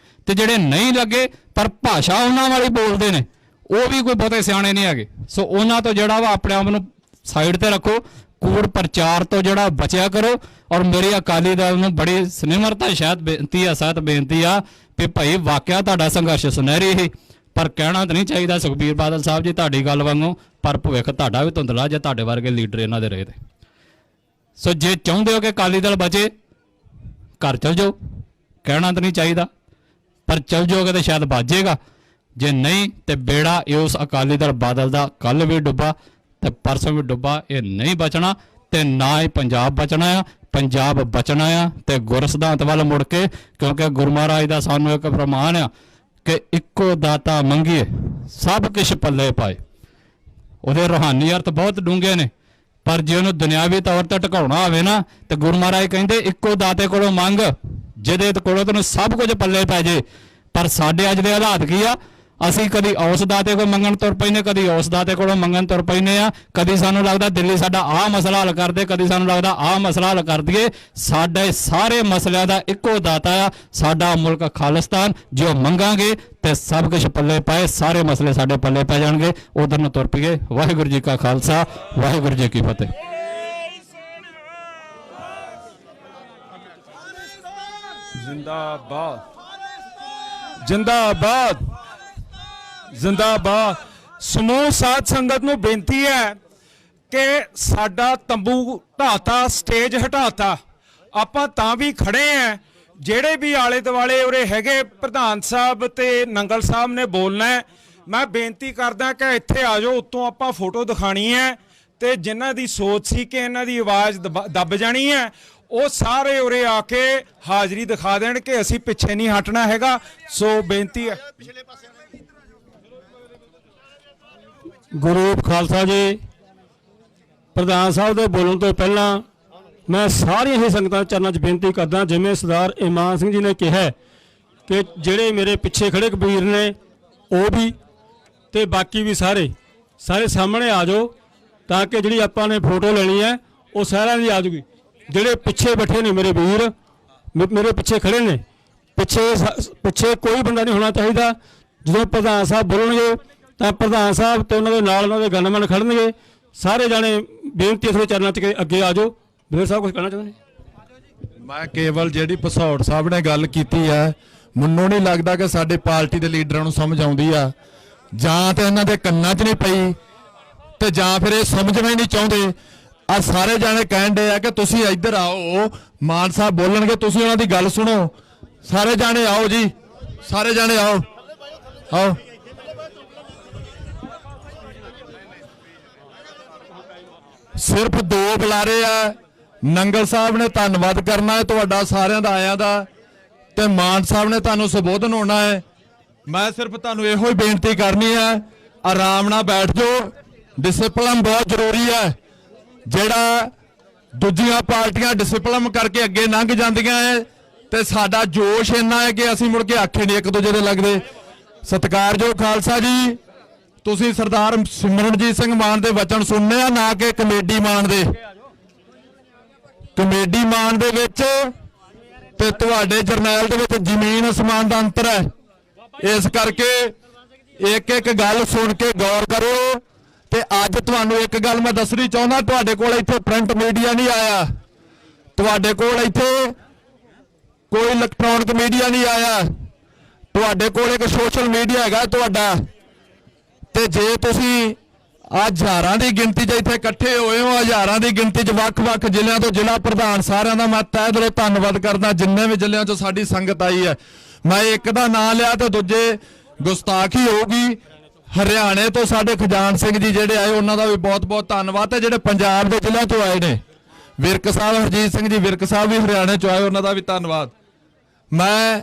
ਤੇ ਜਿਹੜੇ ਨਹੀਂ ਲੱਗੇ ਪਰ ਭਾਸ਼ਾ ਉਹਨਾਂ ਵਾਲੀ ਬੋਲਦੇ ਨੇ ਉਹ ਵੀ ਕੋਈ ਬਹੁਤੇ ਸਿਆਣੇ ਨਹੀਂ ਹੈਗੇ। ਸੋ ਉਹਨਾਂ ਤੋਂ ਜਿਹੜਾ ਵਾ ਆਪਣੇ ਆਪ ਨੂੰ ਸਾਈਡ ਤੇ ਰੱਖੋ, ਕੂੜ ਪ੍ਰਚਾਰ ਤੋਂ ਜਿਹੜਾ ਬਚਿਆ ਕਰੋ। ਔਰ ਮੇਰੀ ਅਕਾਲੀ ਦਲ ਨੂੰ ਬੜੀ ਸਨਿਮਰਤਾ ਸ਼ਾਇਦ ਬੇਨਤੀ ਆ, ਸਖਤ ਬੇਨਤੀ ਆ ਵੀ ਭਾਈ ਵਾਕਿਆ ਤੁਹਾਡਾ ਸੰਘਰਸ਼ ਸੁਨਹਿਰੀ ਹੀ, ਪਰ ਕਹਿਣਾ ਤਾਂ ਨਹੀਂ ਚਾਹੀਦਾ ਸੁਖਬੀਰ ਬਾਦਲ ਸਾਹਿਬ ਜੀ ਤੁਹਾਡੀ ਗੱਲ ਵਾਂਗੂ, ਪਰ ਭਵਿੱਖ ਤੁਹਾਡਾ ਵੀ ਧੁੰਦਲਾ ਜੇ ਤੁਹਾਡੇ ਵਰਗੇ ਲੀਡਰ ਇਹਨਾਂ ਦੇ ਰਹੇ ਤੇ। ਸੋ ਜੇ ਚਾਹੁੰਦੇ ਹੋ ਕਿ ਅਕਾਲੀ ਦਲ ਬਚੇ, ਘਰ ਚਲ ਜਾਓ, ਕਹਿਣਾ ਤਾਂ ਨਹੀਂ ਚਾਹੀਦਾ, ਪਰ ਚਲ ਜਾਓਗੇ ਤਾਂ ਸ਼ਾਇਦ ਬਚ ਜਾਏਗਾ। ਜੇ ਨਹੀਂ ਤੇ ਬੇੜਾ ਉਸ ਅਕਾਲੀ ਦਲ ਬਾਦਲ ਦਾ ਕੱਲ ਵੀ ਡੁੱਬਾ ਤੇ ਪਰਸੋਂ ਵੀ ਡੁੱਬਾ, ਇਹ ਨਹੀਂ ਬਚਣਾ ਤੇ ਨਾ ਹੀ ਪੰਜਾਬ ਬਚਣਾ ਆ। ਪੰਜਾਬ ਬਚਣਾ ਆ ਤੇ ਗੁਰ ਸਿਧਾਂਤ ਵੱਲ ਮੁੜ ਕੇ, ਕਿਉਂਕਿ ਗੁਰੂ ਮਹਾਰਾਜ ਦਾ ਸਾਨੂੰ ਇੱਕ ਫਰਮਾਨ ਆ ਕਿ ਇੱਕੋ ਦਾਤਾ ਮੰਗੀਏ ਸਭ ਕੁਛ ਪੱਲੇ ਪਾਏ। ਉਹਦੇ ਰੂਹਾਨੀ ਅਰਥ ਬਹੁਤ ਡੂੰਘੇ ਨੇ, ਪਰ ਜੇ ਉਹਨੂੰ ਦੁਨਿਆਵੀ ਤੌਰ ਤੇ ਟਿਕਾਉਣਾ ਹੋਵੇ ਨਾ ਤੇ ਗੁਰੂ ਮਹਾਰਾਜ ਕਹਿੰਦੇ ਇੱਕੋ ਦਾਤੇ ਕੋਲੋਂ ਮੰਗ ਜਿਹਦੇ ਕੋਲੋਂ ਤੈਨੂੰ ਸਭ ਕੁਝ ਪੱਲੇ ਪੈ ਜੇ। ਪਰ ਸਾਡੇ ਅੱਜ ਦੇ ਹਾਲਾਤ ਕੀ ਆ, ਅਸੀਂ ਕਦੀ ਉਸ ਦਾਤੇ ਕੋਲ ਮੰਗਣ ਤੁਰ ਪੈਨੇ, ਕਦੀ ਉਸ ਦਾਤੇ ਕੋਲੋਂ ਮੰਗਣ ਤੁਰ ਪੈਨੇ ਆ। ਕਦੀ ਸਾਨੂੰ ਲੱਗਦਾ ਦਿੱਲੀ ਸਾਡਾ ਆਹ ਮਸਲਾ ਹੱਲ ਕਰ ਦੇ, ਕਦੀ ਸਾਨੂੰ ਲੱਗਦਾ ਆਹ ਮਸਲਾ ਹੱਲ ਕਰ ਦਈਏ। ਸਾਡੇ ਸਾਰੇ ਮਸਲਿਆਂ ਦਾ ਇੱਕੋ ਦਾਤਾ ਆ, ਸਾਡਾ ਮੁਲਕ ਖਾਲਿਸਤਾਨ। ਜੋ ਮੰਗਾਂਗੇ ਤੇ ਸਭ ਕੁਝ ਪੱਲੇ ਪਾਏ, ਸਾਰੇ ਮਸਲੇ ਸਾਡੇ ਪੱਲੇ ਪੈ ਜਾਣਗੇ। ਉਧਰ ਨੂੰ ਤੁਰ ਪਈਏ। ਵਾਹਿਗੁਰੂ ਜੀ ਕਾ ਖਾਲਸਾ, ਵਾਹਿਗੁਰੂ ਜੀ ਕੀ ਫਤਿਹ। ਜ਼ਿੰਦਾਬਾਦ, ਜ਼ਿੰਦਾਬਾਦ, ਜ਼ਿੰਦਾਬਾਦ। ਸਮੂਹ ਸਾਧ ਸੰਗਤ ਨੂੰ ਬੇਨਤੀ ਹੈ ਕਿ ਸਾਡਾ ਤੰਬੂ ਢਾਤਾ, ਸਟੇਜ ਹਟਾਤਾ, ਆਪਾਂ ਤਾਂ ਵੀ ਖੜੇ ਆ। ਜਿਹੜੇ ਵੀ ਆਲੇ ਦੁਆਲੇ ਉਰੇ ਹੈਗੇ ਪ੍ਰਧਾਨ ਸਾਹਿਬ ਤੇ ਨੰਗਲ ਸਾਹਿਬ ਨੇ ਬੋਲਣਾ ਹੈ, ਮੈਂ ਬੇਨਤੀ ਕਰਦਾ ਕਿ ਇੱਥੇ ਆ ਜਾਓ। ਉੱਤੋਂ ਆਪਾਂ ਫੋਟੋ ਦਿਖਾਣੀ ਹੈ ਤੇ ਜਿਨ੍ਹਾਂ ਦੀ ਸੋਚ ਸੀ ਕਿ ਇਹਨਾਂ ਦੀ ਆਵਾਜ਼ ਦੱਬ ਜਾਣੀ ਹੈ, ਉਹ ਸਾਰੇ ਉਰੇ ਆ ਕੇ ਹਾਜ਼ਰੀ ਦਿਖਾ ਦੇਣ ਕਿ ਅਸੀਂ ਪਿੱਛੇ ਨਹੀਂ ਹਟਣਾ ਹੈਗਾ। ਸੋ ਬੇਨਤੀ ਹੈ। ਗੁਰੂ ਖਾਲਸਾ ਜੀ, ਪ੍ਰਧਾਨ ਸਾਹਿਬ ਦੇ ਬੋਲਣ ਤੋਂ ਪਹਿਲਾਂ ਮੈਂ ਸਾਰੀਆਂ ਹੀ ਸੰਗਤਾਂ ਚਰਨਾਂ 'ਚ ਬੇਨਤੀ ਕਰਦਾ, ਜਿਵੇਂ ਸਰਦਾਰ ਇਮਾਨ ਸਿੰਘ ਜੀ ਨੇ ਕਿਹਾ ਕਿ ਜਿਹੜੇ ਮੇਰੇ ਪਿੱਛੇ ਖੜੇ ਕਬੀਰ ਨੇ ਉਹ ਵੀ ਤੇ ਬਾਕੀ ਵੀ ਸਾਰੇ ਸਾਹਮਣੇ ਆ ਜਾਓ, ਤਾਂ ਕਿ ਜਿਹੜੀ ਆਪਾਂ ਨੇ ਫੋਟੋ ਲੈਣੀ ਹੈ ਉਹ ਸਾਰਿਆਂ ਦੀ ਆ ਜੂਗੀ। ਜਿਹੜੇ ਪਿੱਛੇ ਬੈਠੇ ਨੇ ਮੇਰੇ ਵੀਰ, ਮੇਰੇ ਪਿੱਛੇ ਖੜੇ ਨੇ, ਪਿੱਛੇ ਕੋਈ ਬੰਦਾ ਨਹੀਂ ਹੋਣਾ ਚਾਹੀਦਾ। ਜਦੋਂ ਪ੍ਰਧਾਨ ਸਾਹਿਬ ਬੋਲਣਗੇ ਤਾਂ ਪ੍ਰਧਾਨ ਸਾਹਿਬ ਤੇ ਉਹਨਾਂ ਦੇ ਨਾਲ ਉਹਨਾਂ ਦੇ ਗਨਮੈਨ ਖੜਨਗੇ। ਸਾਰੇ ਜਾਣੇ ਬੇਨਤੀ ਇਸ ਚਰਨਾਂ 'ਚ ਅੱਗੇ ਆ ਜਾਓ। ਵੀਰ ਸਾਹਿਬ ਕੁਝ ਕਹਿਣਾ ਚਾਹੁੰਦੇ ਨੇ? ਮੈਂ ਕੇਵਲ ਜਿਹੜੀ ਭਸੌੜ ਸਾਹਿਬ ਨੇ ਗੱਲ ਕੀਤੀ ਹੈ, ਮੈਨੂੰ ਨਹੀਂ ਲੱਗਦਾ ਕਿ ਸਾਡੇ ਪਾਰਟੀ ਦੇ ਲੀਡਰਾਂ ਨੂੰ ਸਮਝ ਆਉਂਦੀ ਆ, ਜਾਂ ਤੇ ਇਹਨਾਂ ਦੇ ਕੰਨਾਂ 'ਚ ਨਹੀਂ ਪਈ ਤੇ ਜਾਂ ਫਿਰ ਇਹ ਸਮਝਣਾ ਹੀ ਨਹੀਂ ਚਾਹੁੰਦੇ। ਆ ਸਾਰੇ ਜਾਣੇ ਕਹਿਣ ਦੇ ਆ ਕਿ ਤੁਸੀਂ ਇੱਧਰ ਆਓ, ਮਾਨ ਸਾਹਿਬ ਬੋਲਣਗੇ, ਤੁਸੀਂ ਉਹਨਾਂ ਦੀ ਗੱਲ ਸੁਣੋ। ਸਾਰੇ ਜਾਣੇ ਆਓ ਜੀ, ਸਾਰੇ ਜਾਣੇ ਆਓ, ਆਓ। ਸਿਰਫ 2 ਬੁਲਾਰੇ ਆ। ਨੰਗਲ ਸਾਹਿਬ ਨੇ ਧੰਨਵਾਦ ਕਰਨਾ ਹੈ ਤੁਹਾਡਾ ਸਾਰਿਆਂ ਦਾ ਆਇਆਂ ਦਾ, ਤੇ ਮਾਨ ਸਾਹਿਬ ਨੇ ਤੁਹਾਨੂੰ ਸੰਬੋਧਨ ਹੋਣਾ ਹੈ। ਮੈਂ ਸਿਰਫ ਤੁਹਾਨੂੰ ਇਹੋ ਹੀ ਬੇਨਤੀ ਕਰਨੀ ਹੈ, ਆਰਾਮ ਨਾਲ ਬੈਠ ਜਾਓ। ਡਿਸਪਲਿਨ ਬਹੁਤ ਜ਼ਰੂਰੀ ਹੈ। ਜਿਹੜਾ ਦੂਜੀਆਂ ਪਾਰਟੀਆਂ ਡਿਸਪਲਿਨ ਕਰਕੇ ਅੱਗੇ ਲੰਘ ਜਾਂਦੀਆਂ ਹੈ, ਤੇ ਸਾਡਾ ਜੋਸ਼ ਇੰਨਾ ਹੈ ਕਿ ਅਸੀਂ ਮੁੜ ਕੇ ਆਖੇ ਨਹੀਂ ਇੱਕ ਦੂਜੇ ਦੇ ਲੱਗਦੇ। ਸਤਿਕਾਰਯੋਗ ਖਾਲਸਾ ਜੀ, ਤੁਸੀਂ ਸਰਦਾਰ ਸਿਮਰਨਜੀਤ ਸਿੰਘ ਮਾਨ ਦੇ ਵਚਨ ਸੁਣਨੇ ਆ, ਨਾ ਕਿ ਕਮੇਡੀ ਮਾਨ ਦੇ। ਕਮੇਡੀ ਮਾਨ ਦੇ ਵਿੱਚ ਤੇ ਤੁਹਾਡੇ ਜਰਨੈਲ ਦੇ ਵਿੱਚ ਜ਼ਮੀਨ ਅਸਮਾਨ ਦਾ ਅੰਤਰ ਹੈ। ਇਸ ਕਰਕੇ ਇੱਕ ਇੱਕ ਗੱਲ ਸੁਣ ਕੇ ਗੌਰ ਕਰੋ। ਤੇ ਅੱਜ ਤੁਹਾਨੂੰ ਇੱਕ ਗੱਲ ਮੈਂ ਦੱਸਣੀ ਚਾਹੁੰਦਾ, ਤੁਹਾਡੇ ਕੋਲ ਇੱਥੇ ਪ੍ਰਿੰਟ ਮੀਡੀਆ ਨਹੀਂ ਆਇਆ, ਤੁਹਾਡੇ ਕੋਲ ਇੱਥੇ ਕੋਈ ਇਲੈਕਟ੍ਰੋਨਿਕ ਮੀਡੀਆ ਨਹੀਂ ਆਇਆ, ਤੁਹਾਡੇ ਕੋਲ ਇੱਕ ਸੋਸ਼ਲ ਮੀਡੀਆ ਹੈਗਾ ਤੁਹਾਡਾ। ਤੇ ਜੇ ਤੁਸੀਂ ਹਜ਼ਾਰਾਂ ਦੀ ਗਿਣਤੀ 'ਚ ਇੱਥੇ ਇਕੱਠੇ ਹੋਏ ਹੋ, ਹਜ਼ਾਰਾਂ ਦੀ ਗਿਣਤੀ 'ਚ ਵੱਖ-ਵੱਖ ਜ਼ਿਲ੍ਹਿਆਂ ਤੋਂ ਜ਼ਿਲ੍ਹਾ ਪ੍ਰਧਾਨ, ਸਾਰਿਆਂ ਦਾ ਮੈਂ ਤਹਿ ਦਿਲੋਂ ਧੰਨਵਾਦ ਕਰਦਾ। ਜਿੰਨੇ ਵੀ ਜ਼ਿਲ੍ਹਿਆਂ 'ਚੋਂ ਸਾਡੀ ਸੰਗਤ ਆਈ ਹੈ, ਮੈਂ ਇੱਕ ਦਾ ਨਾਂ ਲਿਆ ਤੇ ਦੂਜੇ ਗੁਸਤਾਖੀ ਹੋਊਗੀ। ਹਰਿਆਣੇ ਤੋਂ ਸਾਡੇ ਖਜਾਨ ਸਿੰਘ ਜੀ ਜਿਹੜੇ ਆਏ, ਉਹਨਾਂ ਦਾ ਵੀ ਬਹੁਤ-ਬਹੁਤ ਧੰਨਵਾਦ ਹੈ। ਜਿਹੜੇ ਪੰਜਾਬ ਦੇ ਜ਼ਿਲ੍ਹਿਆਂ ਤੋਂ ਆਏ ਨੇ, ਵਿਰਕ ਸਾਹਿਬ ਹਰਜੀਤ ਸਿੰਘ ਜੀ ਵਿਰਕ ਸਾਹਿਬ ਵੀ ਹਰਿਆਣੇ ਚੋਂ ਆਏ, ਉਹਨਾਂ ਦਾ ਵੀ ਧੰਨਵਾਦ। ਮੈਂ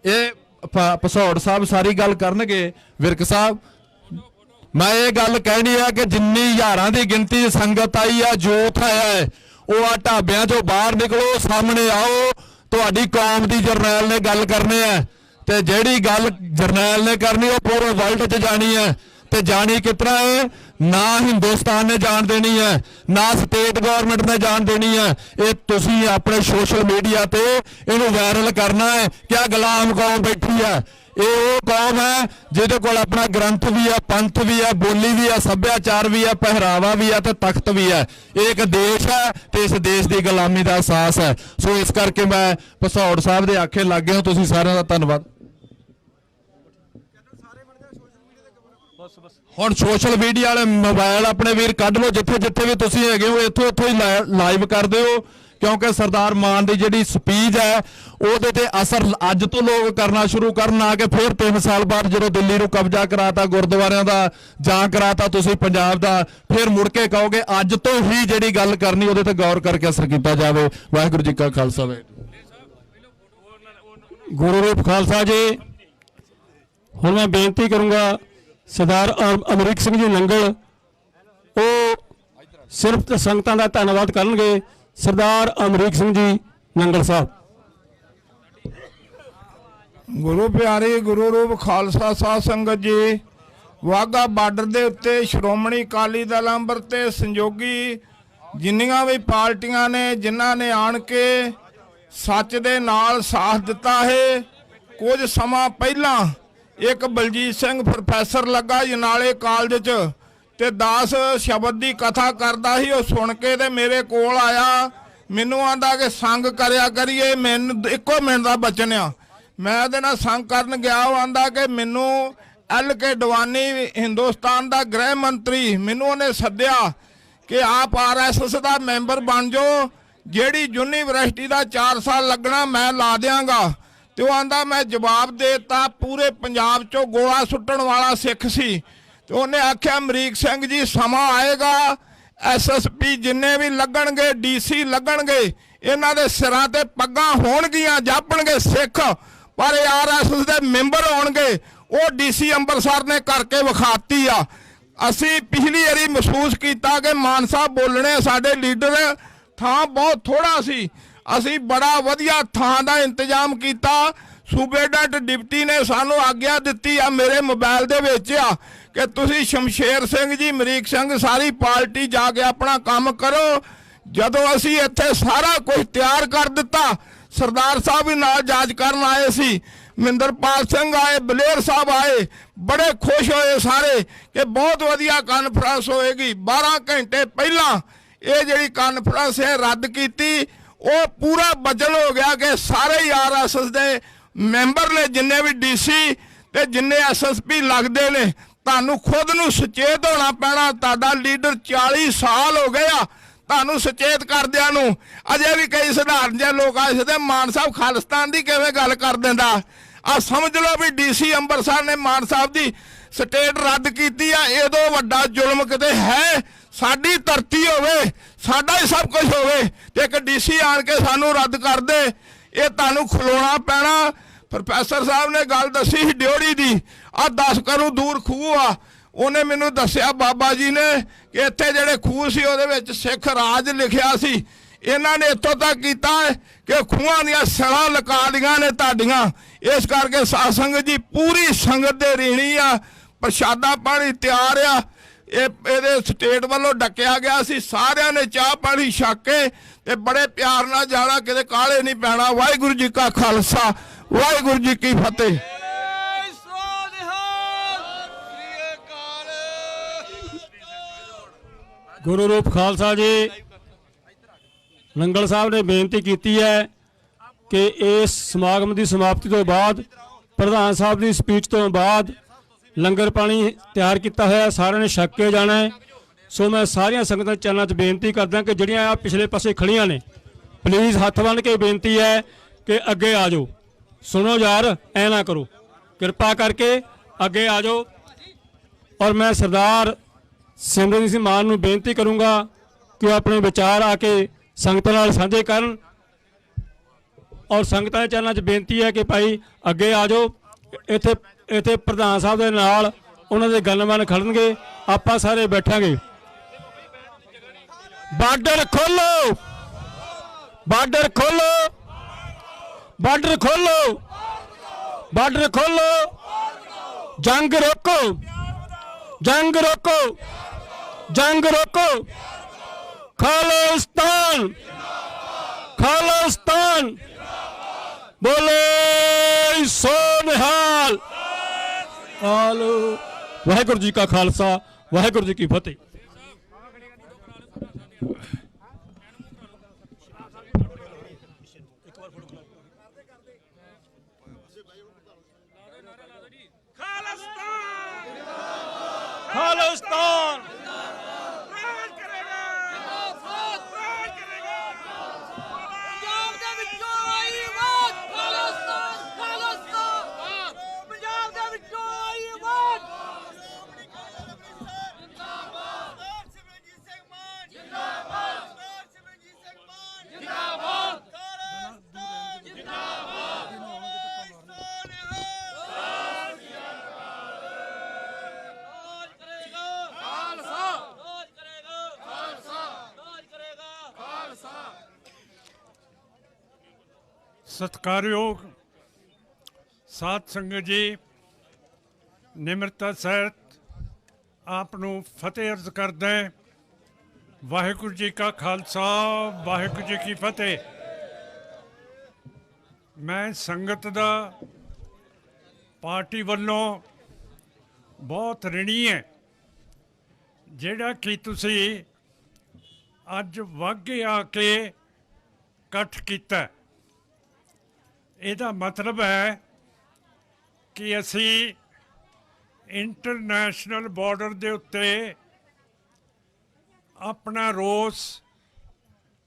ਇਹ ਭਸੌੜ ਸਾਹਿਬ ਸਾਰੀ ਗੱਲ ਕਰਨਗੇ, ਵਿਰਕ ਸਾਹਿਬ ਮੈਂ ਇਹ ਗੱਲ ਕਹਿਣੀ ਆ ਕਿ ਜਿੰਨੀ ਹਜ਼ਾਰਾਂ ਦੀ ਗਿਣਤੀ ਸੰਗਤ ਆਈ ਆ, ਜੋਤ ਆਇਆ ਹੈ, ਉਹ ਆ ਢਾਬਿਆਂ ਚੋਂ ਬਾਹਰ ਨਿਕਲੋ, ਸਾਹਮਣੇ ਆਓ। ਤੁਹਾਡੀ ਕੌਮ ਦੀ ਜਰਨੈਲ ਨੇ ਗੱਲ ਕਰਨੀ ਹੈ ਤੇ ਜਿਹੜੀ ਗੱਲ ਜਰਨੈਲ ਨੇ ਕਰਨੀ ਉਹ ਪੂਰੇ ਵਰਲਡ 'ਚ ਜਾਣੀ ਹੈ। ਤੇ ਜਾਣੀ ਕਿਤਨਾ ਹੈ, ਨਾ ਹਿੰਦੁਸਤਾਨ ਨੇ ਜਾਣ ਦੇਣੀ ਹੈ, ਨਾ ਸਟੇਟ ਗਵਰਨਮੈਂਟ ਨੇ ਜਾਣ ਦੇਣੀ ਹੈ। ਇਹ ਤੁਸੀਂ ਆਪਣੇ ਸੋਸ਼ਲ ਮੀਡੀਆ ਤੇ ਇਹਨੂੰ ਵਾਇਰਲ ਕਰਨਾ ਹੈ ਕਿ ਆ ਗੁਲਾਮ ਕੌਮ ਬੈਠੀ ਹੈ। ਇਹ ਉਹ ਕੌਮ ਹੈ ਜਿਹਦੇ ਕੋਲ ਆਪਣਾ ਗ੍ਰੰਥ ਵੀ ਹੈ, ਪੰਥ ਵੀ ਹੈ, ਬੋਲੀ ਵੀ ਹੈ, ਸੱਭਿਆਚਾਰ ਵੀ ਹੈ, ਪਹਿਰਾਵਾ ਵੀ ਹੈ ਤੇ ਤਖਤ ਵੀ ਹੈ। ਇਹ ਇੱਕ ਦੇਸ਼ ਹੈ ਤੇ ਇਸ ਦੇਸ਼ ਦੀ ਗੁਲਾਮੀ ਦਾ ਅਹਿਸਾਸ ਹੈ। ਸੋ ਇਸ ਕਰਕੇ ਮੈਂ ਭਸੌੜ ਸਾਹਿਬ ਦੇ ਆਖੇ ਲੱਗ ਗਿਆ। ਤੁਸੀਂ ਸਾਰਿਆਂ ਦਾ ਧੰਨਵਾਦ। ਹੁਣ ਸੋਸ਼ਲ ਮੀਡੀਆ ਵਾਲੇ ਮੋਬਾਈਲ ਆਪਣੇ ਵੀਰ ਕੱਢ ਲਓ, ਜਿੱਥੇ ਜਿੱਥੇ ਵੀ ਤੁਸੀਂ ਹੈਗੇ ਹੋ ਇੱਥੋਂ ਹੀ ਲਾਈਵ ਕਰ ਦਿਓ, ਕਿਉਂਕਿ ਸਰਦਾਰ ਮਾਨ ਦੀ ਜਿਹੜੀ ਸਪੀਚ ਹੈ ਉਹਦੇ ਤੇ ਅਸਰ ਅੱਜ ਤੋਂ ਲੋਕ ਕਰਨਾ ਸ਼ੁਰੂ ਕਰਨ, ਆ ਕੇ ਫਿਰ 3 ਸਾਲ ਬਾਅਦ ਜਦੋਂ ਦਿੱਲੀ ਨੂੰ ਕਬਜ਼ਾ ਕਰਾਤਾ, ਗੁਰਦੁਆਰਿਆਂ ਦਾ ਜਾਂ ਕਰਾਤਾ ਤੁਸੀਂ ਪੰਜਾਬ ਦਾ, ਫਿਰ ਮੁੜ ਕੇ ਕਹੋਗੇ ਅੱਜ ਤੋਂ ਹੀ ਜਿਹੜੀ ਗੱਲ ਕਰਨੀ ਉਹਦੇ ਤੇ ਗੌਰ ਕਰਕੇ ਅਸਰ ਕੀਤਾ ਜਾਵੇ। ਵਾਹਿਗੁਰੂ ਜੀ ਕਾ ਖਾਲਸਾ। ਗੁਰੂ ਰੂਪ ਖਾਲਸਾ ਜੀ। ਹੁਣ ਮੈਂ ਬੇਨਤੀ ਕਰੂੰਗਾ ਸਰਦਾਰ ਅਮਰੀਕ ਸਿੰਘ ਜੀ ਨੰਗਲ, ਉਹ ਸਿਰਫ ਸੰਗਤਾਂ ਦਾ ਧੰਨਵਾਦ ਕਰਨਗੇ। ਸਰਦਾਰ ਅਮਰੀਕ ਸਿੰਘ ਜੀ ਨੰਗਲ ਸਾਹਿਬ। ਗੁਰੂ ਪਿਆਰੀ ਗੁਰੂ ਰੂਪ ਖਾਲਸਾ ਸਾਧ ਸੰਗਤ ਜੀ, ਵਾਹਗਾ ਬਾਰਡਰ ਦੇ ਉੱਤੇ ਸ਼੍ਰੋਮਣੀ ਅਕਾਲੀ ਦਲ ਅੰਮ੍ਰਿਤ ਤੇ ਸੰਯੋਗੀ ਜਿੰਨੀਆਂ ਵੀ ਪਾਰਟੀਆਂ ਨੇ, ਜਿਨ੍ਹਾਂ ਨੇ ਆਣ ਕੇ ਸੱਚ ਦੇ ਨਾਲ ਸਾਥ ਦਿੱਤਾ ਹੈ। ਕੁਝ ਸਮਾਂ ਪਹਿਲਾਂ ਇੱਕ ਬਲਜੀਤ ਸਿੰਘ ਪ੍ਰੋਫੈਸਰ ਲੱਗਾ ਜਨਾਲੇ ਕਾਲਜ 'ਚ ਤੇ 10 ਸ਼ਬਦ ਦੀ ਕਥਾ ਕਰਦਾ ਸੀ। ਉਹ ਸੁਣ ਕੇ ਤੇ ਮੇਰੇ ਕੋਲ ਆਇਆ, ਮੈਨੂੰ ਆਂਦਾ ਕਿ ਸੰਗ ਕਰਿਆ ਕਰੀਏ। ਮੈਨੂੰ ਇੱਕੋ ਮਿੰਟ ਦਾ ਬਚਨ ਆ, ਮੈਂ ਉਹਦੇ ਨਾਲ ਸੰਗ ਕਰਨ ਗਿਆ। ਉਹ ਆਂਦਾ ਕਿ ਮੈਨੂੰ LK ਅਡਵਾਨੀ ਹਿੰਦੁਸਤਾਨ ਦਾ ਗ੍ਰਹਿ ਮੰਤਰੀ, ਮੈਨੂੰ ਉਹਨੇ ਸੱਦਿਆ ਕਿ ਆਪ RSS ਦਾ ਮੈਂਬਰ ਬਣ ਜਾਓ, ਜਿਹੜੀ ਯੂਨੀਵਰਸਿਟੀ ਦਾ 4 ਸਾਲ ਲੱਗਣਾ ਮੈਂ ਲਾ ਦਿਆਂਗਾ। ਤੇ ਉਹ ਆਂਦਾ ਮੈਂ ਜਵਾਬ ਦੇਤਾ, ਪੂਰੇ ਪੰਜਾਬ 'ਚੋਂ ਗੋਲਾ ਸੁੱਟਣ ਵਾਲਾ ਸਿੱਖ ਸੀ। ਤੇ ਉਹਨੇ ਆਖਿਆ ਅਮਰੀਕ ਸਿੰਘ ਜੀ ਸਮਾਂ ਆਏਗਾ, SSP ਜਿੰਨੇ ਵੀ ਲੱਗਣਗੇ, DC ਲੱਗਣਗੇ, ਇਹਨਾਂ ਦੇ ਸਿਰਾਂ ਤੇ ਪੱਗਾਂ ਹੋਣਗੀਆਂ, ਜਾਪਣਗੇ ਸਿੱਖ, ਪਰ ਇਹ RSS ਦੇ ਮੈਂਬਰ ਹੋਣਗੇ। ਉਹ DC ਅੰਮ੍ਰਿਤਸਰ ਨੇ ਕਰਕੇ ਵਿਖਾਤੀ ਆ। ਅਸੀਂ ਪਿਛਲੀ ਵਾਰੀ ਮਹਿਸੂਸ ਕੀਤਾ ਕਿ ਮਾਨ ਸਾਹਿਬ ਬੋਲਣੇ, ਸਾਡੇ ਲੀਡਰ ਥਾਂ ਬਹੁਤ ਥੋੜਾ ਸੀ, ਅਸੀਂ ਬੜਾ ਵਧੀਆ ਥਾਂ ਦਾ ਇੰਤਜ਼ਾਮ ਕੀਤਾ। ਸੂਬੇਡੈਂਟ ਡਿਪਟੀ ਨੇ ਸਾਨੂੰ ਆਗਿਆ ਦਿੱਤੀ ਆ, ਮੇਰੇ ਮੋਬਾਈਲ ਦੇ ਵਿੱਚ ਆ, ਕਿ ਤੁਸੀਂ ਸ਼ਮਸ਼ੇਰ ਸਿੰਘ ਜੀ, ਅਮਰੀਕ ਸਿੰਘ, ਸਾਰੀ ਪਾਰਟੀ ਜਾ ਕੇ ਆਪਣਾ ਕੰਮ ਕਰੋ। ਜਦੋਂ ਅਸੀਂ ਇੱਥੇ ਸਾਰਾ ਕੁਝ ਤਿਆਰ ਕਰ ਦਿੱਤਾ, ਸਰਦਾਰ ਸਾਹਿਬ ਵੀ ਨਾਲ ਜਾਂਚ ਕਰਨ ਆਏ ਸੀ, ਮਹਿੰਦਰਪਾਲ ਸਿੰਘ ਆਏ, ਬਲੇਰ ਸਾਹਿਬ ਆਏ, ਬੜੇ ਖੁਸ਼ ਹੋਏ ਸਾਰੇ ਕਿ ਬਹੁਤ ਵਧੀਆ ਕਾਨਫਰੰਸ ਹੋਏਗੀ। 12 ਘੰਟੇ ਪਹਿਲਾਂ ਇਹ ਜਿਹੜੀ ਕਾਨਫਰੰਸ ਹੈ ਰੱਦ ਕੀਤੀ। ਉਹ ਪੂਰਾ ਵਚਨ ਹੋ ਗਿਆ ਕਿ ਸਾਰੇ ਹੀ RSS ਦੇ ਮੈਂਬਰ ਨੇ, ਜਿੰਨੇ ਵੀ DC ਤੇ ਜਿੰਨੇ SSP ਲੱਗਦੇ ਨੇ, ਤੁਹਾਨੂੰ ਖੁਦ ਨੂੰ ਸੁਚੇਤ ਹੋਣਾ ਪੈਣਾ। ਤੁਹਾਡਾ ਲੀਡਰ 40 ਸਾਲ ਹੋ ਗਏ ਆ ਤੁਹਾਨੂੰ ਸੁਚੇਤ ਕਰਦਿਆਂ ਨੂੰ। ਅਜੇ ਵੀ ਕਈ ਸਧਾਰਨ ਜਿਹੇ ਲੋਕ ਆਏ ਸੀ, ਮਾਨ ਸਾਹਿਬ ਖਾਲਿਸਤਾਨ ਦੀ ਕਿਵੇਂ ਗੱਲ ਕਰ ਦਿੰਦਾ। ਆ ਸਮਝ ਲਓ ਵੀ DC ਅੰਮ੍ਰਿਤਸਰ ਨੇ ਮਾਨ ਸਾਹਿਬ ਦੀ ਸਟੇਟ ਰੱਦ ਕੀਤੀ ਆ। ਇਹਦੋਂ ਵੱਡਾ ਜ਼ੁਲਮ ਕਿਤੇ ਹੈ? ਸਾਡੀ ਧਰਤੀ ਹੋਵੇ, ਸਾਡਾ ਹੀ ਸਭ ਕੁਝ ਹੋਵੇ, ਤੇ ਇੱਕ DC ਆਣ ਕੇ ਸਾਨੂੰ ਰੱਦ ਕਰ ਦੇ, ਇਹ ਤੁਹਾਨੂੰ ਖਲੋਣਾ ਪੈਣਾ। ਪ੍ਰੋਫੈਸਰ ਸਾਹਿਬ ਨੇ ਗੱਲ ਦੱਸੀ ਸੀ ਡਿਓੜੀ ਦੀ, ਆ 10 ਕਰੋੜ ਦੂਰ ਖੂਹ ਆ। ਉਹਨੇ ਮੈਨੂੰ ਦੱਸਿਆ ਬਾਬਾ ਜੀ ਨੇ ਕਿ ਇੱਥੇ ਜਿਹੜੇ ਖੂਹ ਸੀ ਉਹਦੇ ਵਿੱਚ ਸਿੱਖ ਰਾਜ ਲਿਖਿਆ ਸੀ। ਇਹਨਾਂ ਨੇ ਇੱਥੋਂ ਤੱਕ ਕੀਤਾ ਹੈ ਕਿ ਖੂਹਾਂ ਦੀਆਂ ਸੜਾਂ ਲਗਾ ਦੀਆਂ ਨੇ ਤੁਹਾਡੀਆਂ। ਇਸ ਕਰਕੇ ਸਾਧ ਸੰਗਤ ਜੀ ਪੂਰੀ ਸੰਗਤ ਦੇ ਰੀਣੀ ਆ, ਪ੍ਰਸ਼ਾਦਾ ਪਾਣੀ ਤਿਆਰ ਆ। ਇਹਦੇ ਸਟੇਟ ਵੱਲੋਂ ਡੱਕਿਆ ਗਿਆ ਸੀ, ਸਾਰਿਆਂ ਨੇ ਚਾਹ ਪਾਣੀ ਛਕ ਕੇ ਤੇ ਬੜੇ ਪਿਆਰ ਨਾਲ ਜਾਣਾ, ਕਿਤੇ ਕਾਹਲੇ ਨਹੀਂ ਪੈਣਾ। ਵਾਹਿਗੁਰੂ ਜੀ ਕਾ ਖਾਲਸਾ, ਵਾਹਿਗੁਰੂ ਜੀ ਕੀ ਫਤਿਹ। ਗੁਰੂ ਰੂਪ ਖਾਲਸਾ ਜੀ ਨੰਗਲ ਸਾਹਿਬ ਨੇ ਬੇਨਤੀ ਕੀਤੀ ਹੈ ਕਿ ਇਸ ਸਮਾਗਮ ਦੀ ਸਮਾਪਤੀ ਤੋਂ ਬਾਅਦ ਪ੍ਰਧਾਨ ਸਾਹਿਬ ਦੀ ਸਪੀਚ ਤੋਂ ਬਾਅਦ ਲੰਗਰ ਪਾਣੀ ਤਿਆਰ ਕੀਤਾ ਹੋਇਆ ਸਾਰਿਆਂ ਨੇ ਛਕ ਕੇ ਜਾਣਾ ਹੈ। ਸੋ ਮੈਂ ਸਾਰੀਆਂ ਸੰਗਤਾਂ ਚਰਨਾਂ 'ਚ ਬੇਨਤੀ ਕਰਦਾ ਕਿ ਜਿਹੜੀਆਂ ਆ ਪਿਛਲੇ ਪਾਸੇ ਖੜੀਆਂ ਨੇ, ਪਲੀਜ਼ ਹੱਥ ਬੰਨ੍ਹ ਕੇ ਬੇਨਤੀ ਹੈ ਕਿ ਅੱਗੇ ਆ ਜਾਓ। ਸੁਣੋ ਯਾਰ, ਐ ਨਾ ਕਰੋ, ਕਿਰਪਾ ਕਰਕੇ ਅੱਗੇ ਆ ਜਾਓ। ਔਰ ਮੈਂ ਸਰਦਾਰ ਸਿਮਰਨਜੀਤ ਸਿੰਘ ਮਾਨ ਨੂੰ ਬੇਨਤੀ ਕਰੂੰਗਾ ਕਿ ਉਹ ਆਪਣੇ ਵਿਚਾਰ ਆ ਕੇ ਸੰਗਤਾਂ ਨਾਲ ਸਾਂਝੇ ਕਰਨ। ਔਰ ਸੰਗਤਾਂ ਦੇ ਚਰਨਾਂ 'ਚ ਬੇਨਤੀ ਹੈ ਕਿ ਭਾਈ ਅੱਗੇ ਆ ਜਾਓ। ਇੱਥੇ ਪ੍ਰਧਾਨ ਸਾਹਿਬ ਦੇ ਨਾਲ ਉਹਨਾਂ ਦੇ ਗਨਮੈਨ ਖੜਨਗੇ, ਆਪਾਂ ਸਾਰੇ ਬੈਠਾਂਗੇ। ਬਾਰਡਰ ਖੋਲੋ, ਬਾਰਡਰ ਖੋਲੋ, ਬਾਰਡਰ ਖੋਲੋ, ਬਾਰਡਰ ਖੋਲੋ, ਜੰਗ ਰੋਕੋ, ਜੰਗ ਰੋਕੋ, ਜੰਗ ਰੋਕੋ। ਖਾਲਿਸਤਾਨ, ਖਾਲਿਸਤਾਨ, ਬੋਲੇ ਸੋ ਨਿਹਾਲ। ਵਾਹਿਗੁਰੂ ਜੀ ਕਾ ਖਾਲਸਾ, ਵਾਹਿਗੁਰੂ ਜੀ ਕੀ ਫਤਿਹ। ਖਾਲਿਸਤਾਨ ਸਤਿਕਾਰਯੋਗ ਸਾਧ ਸੰਗਤ ਜੀ, ਨਿਮਰਤਾ ਸਹਿਤ ਆਪ ਨੂੰ ਫਤਿਹ ਅਰਜ਼ ਕਰਦਾ ਹੈ। ਵਾਹਿਗੁਰੂ ਜੀ ਕਾ ਖਾਲਸਾ, ਵਾਹਿਗੁਰੂ ਜੀ ਕੀ ਫਤਿਹ। ਮੈਂ ਸੰਗਤ ਦਾ ਪਾਰਟੀ ਵੱਲੋਂ ਬਹੁਤ ਰਿਣੀ ਹੈ ਜਿਹੜਾ ਕਿ ਤੁਸੀਂ ਅੱਜ ਵਾਘੇ ਆ ਕੇ ਇਕੱਠ ਕੀਤਾ। ਇਹਦਾ ਮਤਲਬ ਹੈ ਕਿ ਅਸੀਂ ਇੰਟਰਨੈਸ਼ਨਲ ਬਾਰਡਰ ਦੇ ਉੱਤੇ ਆਪਣਾ ਰੋਸ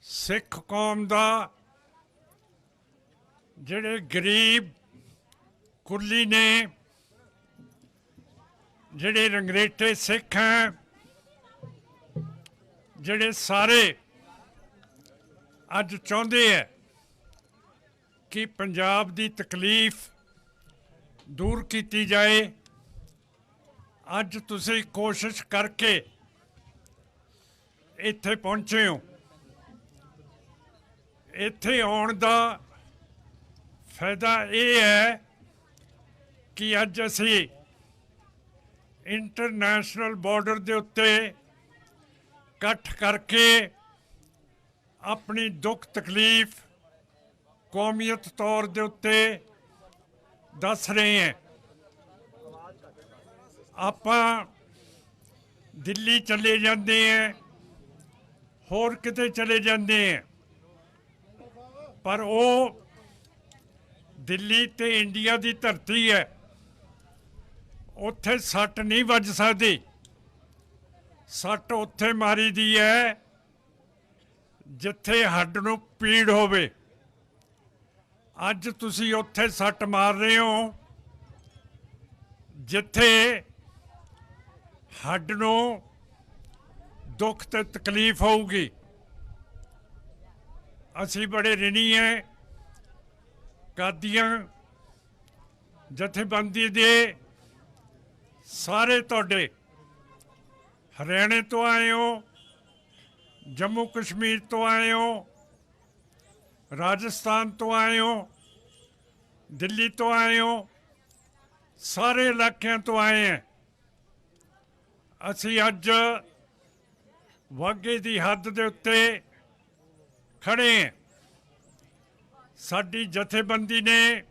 ਸਿੱਖ ਕੌਮ ਦਾ, ਜਿਹੜੇ ਗਰੀਬ ਕੁਰਲੀ ਨੇ, ਜਿਹੜੇ ਰੰਗਰੇਟੇ ਸਿੱਖ ਹੈ, ਜਿਹੜੇ ਸਾਰੇ ਅੱਜ ਚਾਹੁੰਦੇ ਹੈ ਕਿ ਪੰਜਾਬ ਦੀ ਤਕਲੀਫ ਦੂਰ ਕੀਤੀ ਜਾਏ। ਅੱਜ ਤੁਸੀਂ ਕੋਸ਼ਿਸ਼ ਕਰਕੇ ਇੱਥੇ ਪਹੁੰਚੇ ਹੋ। ਇੱਥੇ ਆਉਣ ਦਾ ਫਾਇਦਾ ਇਹ ਹੈ ਕਿ ਅੱਜ ਅਸੀਂ ਇੰਟਰਨੈਸ਼ਨਲ ਬਾਰਡਰ ਦੇ ਉੱਤੇ ਇਕੱਠ ਕਰਕੇ ਆਪਣੀ ਦੁੱਖ ਤਕਲੀਫ ਕੌਮੀਅਤ ਤੌਰ ਦੇ ਉੱਤੇ ਦੱਸ ਰਹੇ हैं। ਆਪਾਂ ਦਿੱਲੀ ਚਲੇ ਜਾਂਦੇ हैं, ਹੋਰ ਕਿਤੇ ਚਲੇ ਜਾਂਦੇ हैं, ਪਰ ਉਹ ਦਿੱਲੀ ਤੇ ਇੰਡੀਆ ਦੀ ਧਰਤੀ ਹੈ, ਉੱਥੇ ਸੱਟ ਨਹੀਂ ਵੱਜ ਸਕਦੀ। ਸੱਟ ਉੱਥੇ ਮਾਰੀ ਦੀ ਹੈ ਜਿੱਥੇ ਹੱਡ ਨੂੰ ਪੀੜ ਹੋਵੇ। ਅੱਜ ਤੁਸੀਂ ਉੱਥੇ ਸੱਟ ਮਾਰ ਰਹੇ ਹੋ ਜਿੱਥੇ ਹੱਡ ਨੂੰ ਦੁੱਖ ਤੇ ਤਕਲੀਫ ਹੋਊਗੀ। ਅਸੀਂ ਬੜੇ ਰਿਣੀ ਹੈ ਕਾਦੀਆਂ ਜਥੇਬੰਦੀ ਦੇ ਸਾਰੇ। ਤੁਹਾਡੇ ਹਰਿਆਣੇ ਤੋਂ ਆਏ ਹੋ, ਜੰਮੂ ਕਸ਼ਮੀਰ ਤੋਂ ਆਏ ਹੋ, ਰਾਜਸਥਾਨ ਤੋਂ ਆਏ ਹੋ, ਦਿੱਲੀ ਤੋਂ ਆਏ ਹੋ, ਸਾਰੇ ਇਲਾਕਿਆਂ ਤੋਂ ਆਏ ਹੈ। ਅਸੀਂ ਅੱਜ ਵਾਘੇ ਦੀ ਹੱਦ ਦੇ ਉੱਤੇ ਖੜੇ ਹਾਂ। ਸਾਡੀ ਜਥੇਬੰਦੀ ਨੇ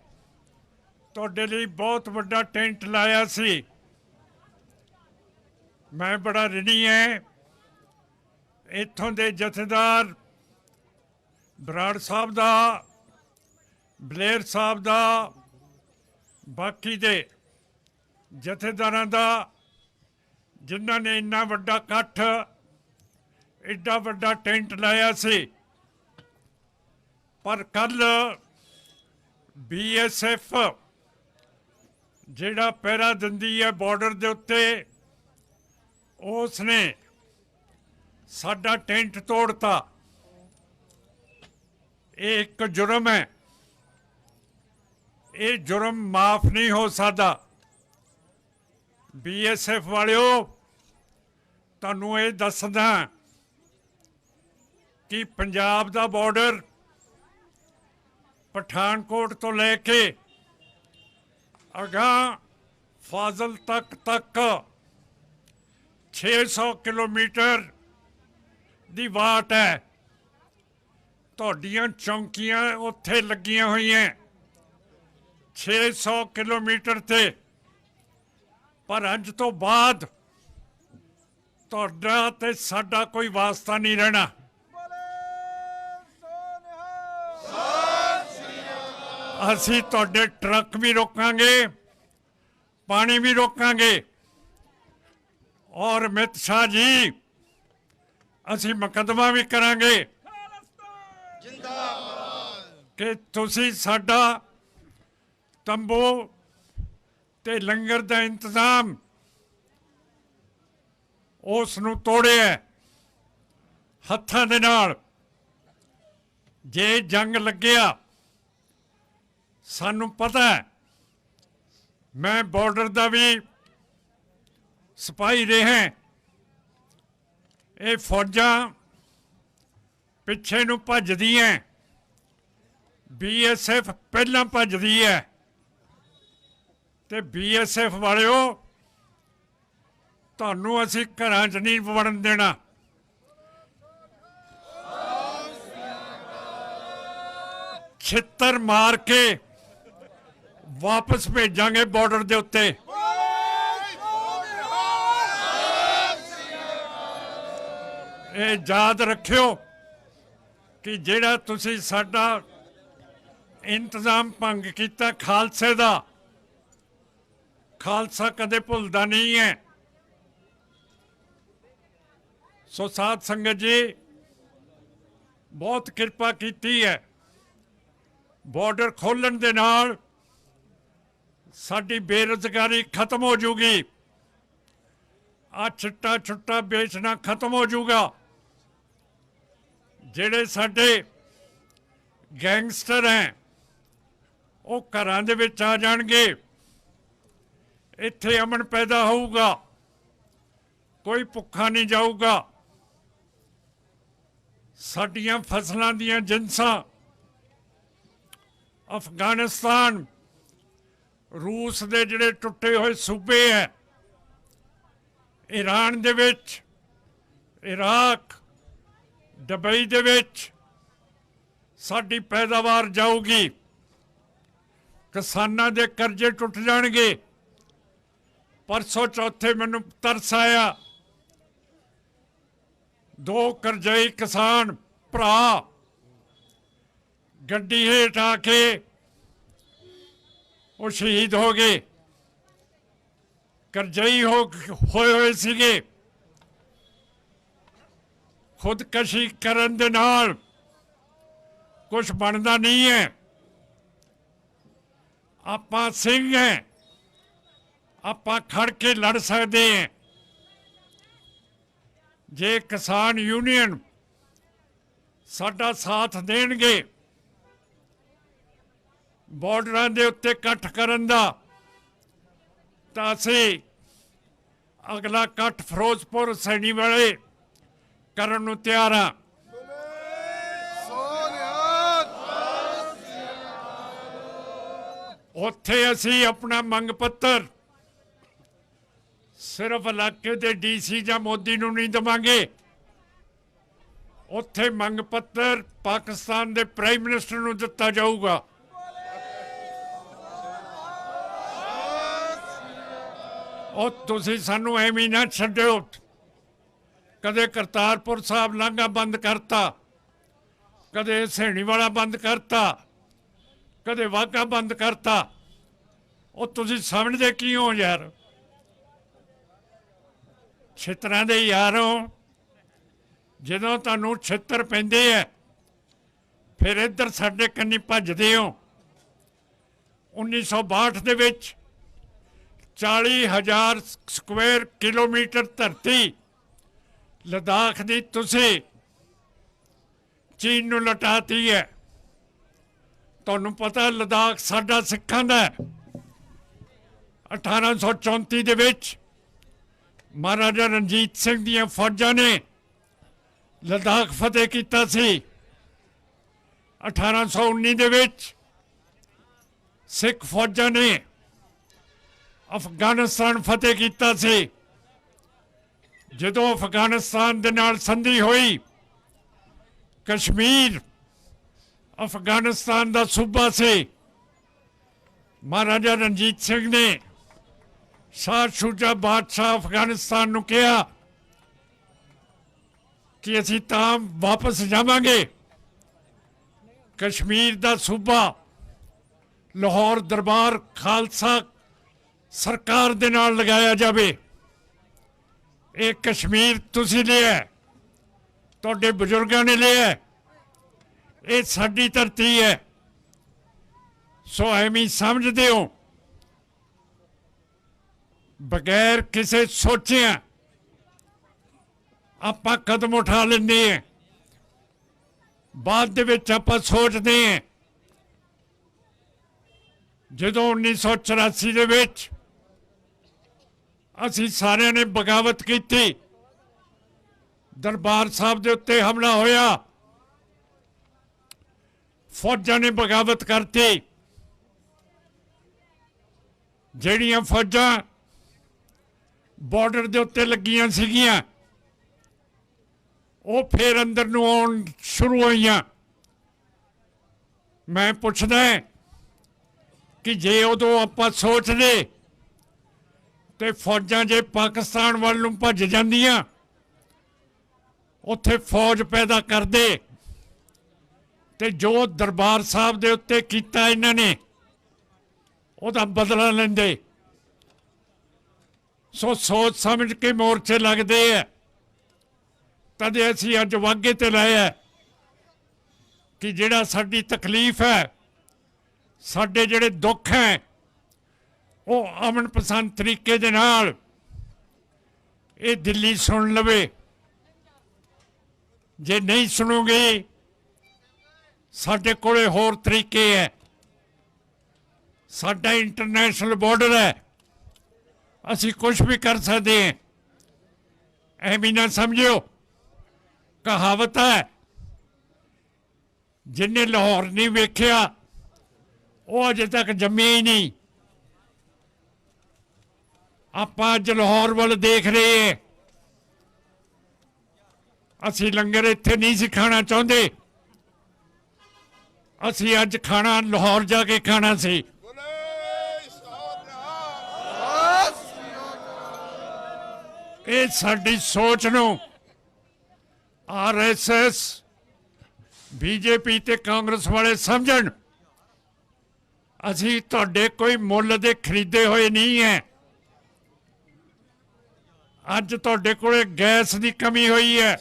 ਤੁਹਾਡੇ ਲਈ ਬਹੁਤ ਵੱਡਾ ਟੈਂਟ ਲਾਇਆ ਸੀ। ਮੈਂ ਬੜਾ ਰਿਣੀ ਹੈ ਇੱਥੋਂ ਦੇ ਜਥੇਦਾਰ ਬਰਾੜ ਸਾਹਿਬ ਦਾ, ਬਲੇਰ ਸਾਹਿਬ ਦਾ, ਬਾਕੀ ਦੇ ਜਥੇਦਾਰਾਂ ਦਾ, ਜਿਨ੍ਹਾਂ ਨੇ ਇੰਨਾ ਵੱਡਾ ਇਕੱਠ, ਐਡਾ ਵੱਡਾ ਟੈਂਟ ਲਾਇਆ ਸੀ। ਪਰ ਕੱਲ BSF ਜਿਹੜਾ ਪਹਿਰਾ ਦਿੰਦੀ ਹੈ ਬਾਰਡਰ ਦੇ ਉੱਤੇ, ਉਸ ਨੇ ਸਾਡਾ ਟੈਂਟ ਤੋੜਤਾ। ਇਹ ਇੱਕ ਜੁਰਮ ਹੈ, ਇਹ ਜੁਰਮ ਮਾਫ ਨਹੀਂ ਹੋ ਸਕਦਾ। BSF ਵਾਲਿਓ, ਤੁਹਾਨੂੰ ਇਹ ਦੱਸਦਾ ਕਿ ਪੰਜਾਬ ਦਾ ਬਾਰਡਰ ਪਠਾਨਕੋਟ ਤੋਂ ਲੈ ਕੇ ਅਗਾਂਹ ਫਾਜ਼ਲ ਤੱਕ 600 ਕਿਲੋਮੀਟਰ ਦੀ ਵਾਟ ਹੈ। ਤੁਹਾਡੀਆਂ ਚੌਂਕੀਆਂ ਉੱਥੇ ਲੱਗੀਆਂ ਹੋਈਆਂ 600 ਕਿਲੋਮੀਟਰ ਤੇ। ਪਰ ਅੱਜ ਤੋਂ ਬਾਅਦ ਤੁਹਾਡਾ ਤੇ ਸਾਡਾ ਕੋਈ ਵਾਸਤਾ ਨਹੀਂ ਰਹਿਣਾ। ਅਸੀਂ ਤੁਹਾਡੇ ਟਰੱਕ ਵੀ ਰੋਕਾਂਗੇ, ਪਾਣੀ ਵੀ ਰੋਕਾਂਗੇ। ਔਰ ਅਮਿਤ ਸ਼ਾਹ ਜੀ, ਅਸੀਂ ਮੁਕੱਦਮਾ ਵੀ ਕਰਾਂਗੇ ਕਿ ਤੁਸੀਂ ਸਾਡਾ ਤੰਬੂ ਤੇ ਲੰਗਰ ਦਾ ਇੰਤਜ਼ਾਮ ਉਸ ਨੂੰ ਤੋੜਿਆ ਹੱਥਾਂ ਦੇ ਨਾਲ। ਜੇ ਜੰਗ ਲੱਗਿਆ, ਸਾਨੂੰ ਪਤਾ ਹੈ, ਮੈਂ ਬਾਰਡਰ ਦਾ ਵੀ ਸਿਪਾਹੀ ਰਿਹਾ। ਇਹ ਫੌਜਾਂ ਪਿੱਛੇ ਨੂੰ ਭੱਜਦੀਆਂ, BSF ਪਹਿਲਾਂ ਭੱਜਦੀ ਹੈ। ਤੇ BSF ਵਾਲਿਓ, ਤੁਹਾਨੂੰ ਅਸੀਂ ਘਰਾਂ 'ਚ ਨਹੀਂ ਵੜਨ ਦੇਣਾ। ਛਿੱਤਰ ਮਾਰ ਕੇ ਵਾਪਸ ਭੇਜਾਂਗੇ ਬਾਰਡਰ ਦੇ ਉੱਤੇ। ਇਹ ਯਾਦ ਰੱਖਿਓ ਕਿ ਜਿਹੜਾ ਤੁਸੀਂ ਸਾਡਾ ਇੰਤਜ਼ਾਮ ਭੰਗ ਕੀਤਾ ਖਾਲਸੇ ਦਾ, ਖਾਲਸਾ ਕਦੇ ਭੁੱਲਦਾ ਨਹੀਂ ਹੈ। ਸੋ ਸਾਧ ਸੰਗਤ ਜੀ, ਬਹੁਤ ਕਿਰਪਾ ਕੀਤੀ ਹੈ। ਬਾਰਡਰ ਖੋਲ੍ਹਣ ਦੇ ਨਾਲ ਸਾਡੀ ਬੇਰੁਜ਼ਗਾਰੀ ਖਤਮ ਹੋ ਜੂਗੀ। ਆ ਚਿੱਟਾ ਛੁੱਟਾ ਵੇਚਣਾ ਖਤਮ ਹੋ ਜੂਗਾ। ਜਿਹੜੇ ਸਾਡੇ ਗੈਂਗਸਟਰ ਹੈ, ਉਹ ਘਰਾਂ ਦੇ ਵਿੱਚ ਆ ਜਾਣਗੇ। ਇੱਥੇ ਅਮਨ ਪੈਦਾ ਹੋਊਗਾ, ਕੋਈ ਭੁੱਖਾ ਨਹੀਂ ਜਾਊਗਾ। ਸਾਡੀਆਂ ਫਸਲਾਂ ਦੀਆਂ ਜਿਨਸਾਂ ਅਫਗਾਨਿਸਤਾਨ, ਰੂਸ ਦੇ ਜਿਹੜੇ ਟੁੱਟੇ ਹੋਏ ਸੂਬੇ ਹੈ, ਈਰਾਨ ਦੇ ਵਿੱਚ, ਇਰਾਕ, ਦੁਬਈ ਦੇ ਵਿੱਚ ਸਾਡੀ ਪੈਦਾਵਾਰ ਜਾਊਗੀ। ਕਿਸਾਨਾਂ ਦੇ ਕਰਜ਼ੇ ਟੁੱਟ ਜਾਣਗੇ। ਪਰਸੋਂ ਚੌਥੇ ਮੈਨੂੰ ਤਰਸ ਆਇਆ, 2 ਕਰਜ਼ਈ ਕਿਸਾਨ ਭਰਾ ਗੱਡੀ ਹੇਠ ਆ ਕੇ ਉਹ ਸ਼ਹੀਦ ਹੋ ਗਏ। ਕਰਜ਼ਈ ਹੋਏ ਸੀਗੇ। ਖੁਦਕਸ਼ੀ ਕਰਨ ਦੇ ਨਾਲ ਕੁਝ ਬਣਦਾ ਨਹੀਂ ਹੈ। ਆਪਾਂ ਸਿੰਘ ਹੈ, ਆਪਾਂ ਖੜ ਕੇ ਲੜ ਸਕਦੇ ਹਾਂ। ਜੇ ਕਿਸਾਨ ਯੂਨੀਅਨ ਸਾਡਾ ਸਾਥ ਦੇਣਗੇ ਬਾਰਡਰਾਂ ਦੇ ਉੱਤੇ ਇਕੱਠ ਕਰਨ ਦਾ, ਤਾਂ ਅਸੀਂ ਅਗਲਾ ਇਕੱਠ ਫਿਰੋਜ਼ਪੁਰ ਸੈਣੀ ਵਾਲੇ ਕਰਨ ਨੂੰ ਤਿਆਰ ਹਾਂ। ਉੱਥੇ ਅਸੀਂ ਆਪਣਾ ਮੰਗ ਪੱਤਰ ਸਿਰਫ ਇਲਾਕੇ ਦੇ ਡੀਸੀ ਜਾਂ ਮੋਦੀ ਨੂੰ ਨਹੀਂ ਦੇਵਾਂਗੇ, ਉੱਥੇ ਮੰਗ ਪੱਤਰ ਪਾਕਿਸਤਾਨ ਦੇ ਪ੍ਰਾਈਮ ਮਿਨਿਸਟਰ ਨੂੰ ਦਿੱਤਾ ਜਾਊਗਾ। ਉਹ ਤੁਸੀਂ ਸਾਨੂੰ ਐਵੇਂ ਨਾ ਛੱਡਿਓ। ਕਦੇ ਕਰਤਾਰਪੁਰ ਸਾਹਿਬ ਲਾਂਘਾ ਬੰਦ ਕਰਤਾ, ਕਦੇ ਸੈਣੀ ਵਾਲਾ ਬੰਦ ਕਰਤਾ, ਕਦੇ ਵਾਹਗਾ ਬੰਦ ਕਰਤਾ। ਉਹ ਤੁਸੀਂ ਸਮਝਦੇ ਕੀ ਹੋ ਯਾਰ? ਛਿੱਤਰਾਂ ਦੇ ਯਾਰੋ, ਜਦੋਂ ਤੁਹਾਨੂੰ ਛਿੱਤਰ ਪੈਂਦੇ ਐ ਫਿਰ ਇੱਧਰ ਸਾਡੇ ਕੰਨੀ ਭੱਜਦੇ ਹੋ। 1962 ਦੇ ਵਿੱਚ 40,000 ਸਕੁਅਰ ਕਿਲੋਮੀਟਰ ਧਰਤੀ ਲਦਾਖ ਦੀ ਤੁਸੀਂ ਚੀਨ ਨੂੰ ਲਟਾਤੀ ਹੈ। ਤੁਹਾਨੂੰ ਪਤਾ ਲਦਾਖ ਸਾਡਾ ਸਿੱਖਾਂ ਦਾ ਹੈ। 1834 ਦੇ ਵਿੱਚ ਮਹਾਰਾਜਾ ਰਣਜੀਤ ਸਿੰਘ ਦੀਆਂ ਫੌਜਾਂ ਨੇ ਲਦਾਖ ਫਤਿਹ ਕੀਤਾ ਸੀ। 1819 ਦੇ ਵਿੱਚ ਸਿੱਖ ਫੌਜਾਂ ਨੇ ਅਫਗਾਨਿਸਤਾਨ ਫਤਿਹ ਕੀਤਾ ਸੀ। ਜਦੋਂ ਅਫਗਾਨਿਸਤਾਨ ਦੇ ਨਾਲ ਸੰਧੀ ਹੋਈ, ਕਸ਼ਮੀਰ ਅਫਗਾਨਿਸਤਾਨ ਦਾ ਸੂਬਾ ਸੀ। ਮਹਾਰਾਜਾ ਰਣਜੀਤ ਸਿੰਘ ਨੇ ਸ਼ਾਹ ਸ਼ੂਜਾ ਬਾਦਸ਼ਾਹ ਅਫਗਾਨਿਸਤਾਨ ਨੂੰ ਕਿਹਾ ਕਿ ਅਸੀਂ ਤਾਂ ਵਾਪਸ ਜਾਵਾਂਗੇ, ਕਸ਼ਮੀਰ ਦਾ ਸੂਬਾ ਲਾਹੌਰ ਦਰਬਾਰ ਖਾਲਸਾ ਸਰਕਾਰ ਦੇ ਨਾਲ ਲਗਾਇਆ ਜਾਵੇ। ਇਹ ਕਸ਼ਮੀਰ ਤੁਸੀਂ ਲਿਆ, ਤੁਹਾਡੇ ਬਜ਼ੁਰਗਾਂ ਨੇ ਲਿਆ, ਇਹ ਸਾਡੀ ਧਰਤੀ ਹੈ। ਸੋ ਐਵੇਂ ਸਮਝਦੇ ਹੋ, ਬਗੈਰ ਕਿਸੇ ਸੋਚਿਆ ਆਪਾਂ ਕਦਮ ਉਠਾ ਲੈਂਦੇ ਹਾਂ। ਬਾਅਦ ਦੇ ਵਿੱਚ ਆਪਾਂ ਸੋਚਦੇ ਹਾਂ। ਜਦੋਂ 1984 ਦੇ ਵਿੱਚ ਅਸੀਂ ਸਾਰਿਆਂ ਨੇ ਬਗਾਵਤ ਕੀਤੀ, ਦਰਬਾਰ ਸਾਹਿਬ ਦੇ ਉੱਤੇ ਹਮਲਾ ਹੋਇਆ, ਫੌਜਾਂ ਨੇ ਬਗਾਵਤ ਕਰਤੀ। ਜਿਹੜੀਆਂ ਫੌਜਾਂ ਬਾਰਡਰ ਦੇ ਉੱਤੇ ਲੱਗੀਆਂ ਸੀਗੀਆਂ, ਉਹ ਫੇਰ ਅੰਦਰ ਨੂੰ ਆਉਣ ਸ਼ੁਰੂ ਹੋਈਆਂ। ਮੈਂ ਪੁੱਛਦਾ ਕਿ ਜੇ ਉਦੋਂ ਆਪਾਂ ਸੋਚਦੇ ਤੇ ਫੌਜਾਂ ਜੇ ਪਾਕਿਸਤਾਨ ਵੱਲ ਨੂੰ ਭੱਜ ਜਾਂਦੀਆਂ, ਉੱਥੇ ਫੌਜ ਪੈਦਾ ਕਰਦੇ, ਤੇ ਜੋ ਦਰਬਾਰ ਸਾਹਿਬ ਦੇ ਉੱਤੇ ਕੀਤਾ ਇਹਨਾਂ ਨੇ ਉਹਦਾ ਬਦਲਾ ਲੈਂਦੇ। ਸੋ ਸੋਚ ਸਮਝ ਕੇ ਮੋਰਚੇ ਲੱਗਦੇ ਆ। ਤਦੇ ਅਸੀਂ ਅੱਜ ਵਾਘੇ ਤੇ ਲਾਏ ਆ ਕਿ ਜਿਹੜਾ ਸਾਡੀ ਤਕਲੀਫ ਹੈ, ਸਾਡੇ ਜਿਹੜੇ ਦੁੱਖ ਹੈ, ਉਹ ਅਮਨ ਪਸੰਦ ਤਰੀਕੇ ਦੇ ਨਾਲ ਇਹ ਦਿੱਲੀ ਸੁਣ ਲਵੇ। ਜੇ ਨਹੀਂ ਸੁਣੋਗੇ, ਸਾਡੇ ਕੋਲੇ ਹੋਰ ਤਰੀਕੇ ਹੈ। ਸਾਡਾ ਇੰਟਰਨੈਸ਼ਨਲ ਬਾਰਡਰ ਹੈ, ਅਸੀਂ ਕੁਝ ਵੀ ਕਰ ਸਕਦੇ ਹਾਂ। ਐਵੇਂ ਨਾ ਸਮਝਿਓ, ਕਹਾਵਤ ਹੈ ਜਿੰਨੇ ਲਾਹੌਰ ਨਹੀਂ ਵੇਖਿਆ ਉਹ ਅਜੇ ਤੱਕ ਜੰਮਿਆ ਹੀ ਨਹੀਂ। ਆਪਾਂ ਅੱਜ ਲਾਹੌਰ ਵੱਲ ਦੇਖ ਰਹੇ ਹਾਂ। ਅਸੀਂ ਲੰਗਰ ਇੱਥੇ ਨਹੀਂ ਸੀ ਖਾਣਾ ਚਾਹੁੰਦੇ, ਅਸੀਂ ਅੱਜ ਖਾਣਾ ਲਾਹੌਰ ਜਾ ਕੇ ਖਾਣਾ ਸੀ। ਇਹ ਸਾਡੀ ਸੋਚ ਨੂੰ RSS, BJP ਤੇ ਕਾਂਗਰਸ ਵਾਲੇ ਸਮਝਣ। ਅਸੀਂ ਤੁਹਾਡੇ ਕੋਈ ਮੁੱਲ ਦੇ ਖਰੀਦੇ ਹੋਏ ਨਹੀਂ ਹੈ। ਅੱਜ ਤੁਹਾਡੇ ਕੋਲੇ ਗੈਸ ਦੀ ਕਮੀ ਹੋਈ ਹੈ,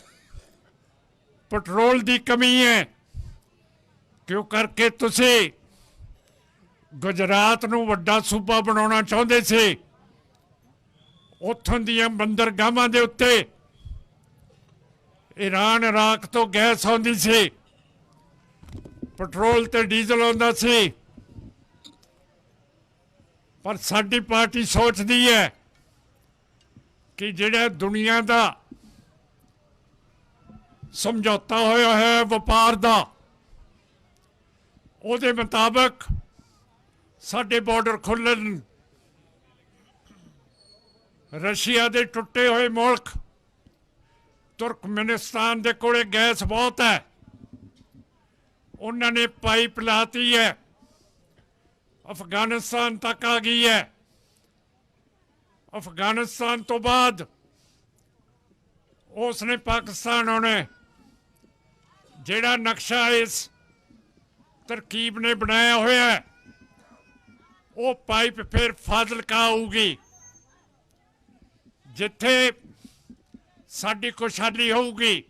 ਪੈਟਰੋਲ ਦੀ ਕਮੀ ਹੈ, ਕਿਉਂ ਕਰਕੇ ਤੁਸੀਂ ਗੁਜਰਾਤ ਨੂੰ ਵੱਡਾ ਸੂਬਾ ਬਣਾਉਣਾ ਚਾਹੁੰਦੇ ਸੀ। ਉੱਥੋਂ ਦੀਆਂ ਬੰਦਰਗਾਹਾਂ ਦੇ ਉੱਤੇ ਈਰਾਨ ਇਰਾਕ ਤੋਂ ਗੈਸ ਆਉਂਦੀ ਸੀ, ਪੈਟਰੋਲ ਤੇ ਡੀਜ਼ਲ ਆਉਂਦਾ ਸੀ। ਪਰ ਸਾਡੀ ਪਾਰਟੀ ਸੋਚਦੀ ਹੈ ਕਿ ਜਿਹੜਾ ਦੁਨੀਆ ਦਾ ਸਮਝੌਤਾ ਹੋਇਆ ਹੈ ਵਪਾਰ ਦਾ, ਉਹਦੇ ਮੁਤਾਬਕ ਸਾਡੇ ਬਾਰਡਰ ਖੁੱਲ੍ਹਣ, ਰਸ਼ੀਆ ਦੇ ਟੁੱਟੇ ਹੋਏ ਮੁਲਕ ਤੁਰਕਮੇਨਿਸਤਾਨ ਦੇ ਕੋਲੇ ਗੈਸ ਬਹੁਤ ਹੈ, ਉਹਨਾਂ ਨੇ ਪਾਈਪ ਲਾਤੀ ਹੈ, ਅਫਗਾਨਿਸਤਾਨ ਤੱਕ ਆ ਗਈ ਹੈ। ਅਫਗਾਨਿਸਤਾਨ ਤੋਂ ਬਾਅਦ ਉਸਨੇ ਪਾਕਿਸਤਾਨ ਆਉਣਾ, ਜਿਹੜਾ ਨਕਸ਼ਾ ਇਸ ਤਰਕੀਬ ਨੇ ਬਣਾਇਆ ਹੋਇਆ ਹੈ, ਉਹ ਪਾਈਪ ਫਿਰ ਫਾਜ਼ਿਲਕਾ ਆਊਗੀ। ਜਿੱਥੇ ਸਾਡੀ ਖੁਸ਼ਹਾਲੀ ਹੋਊਗੀ,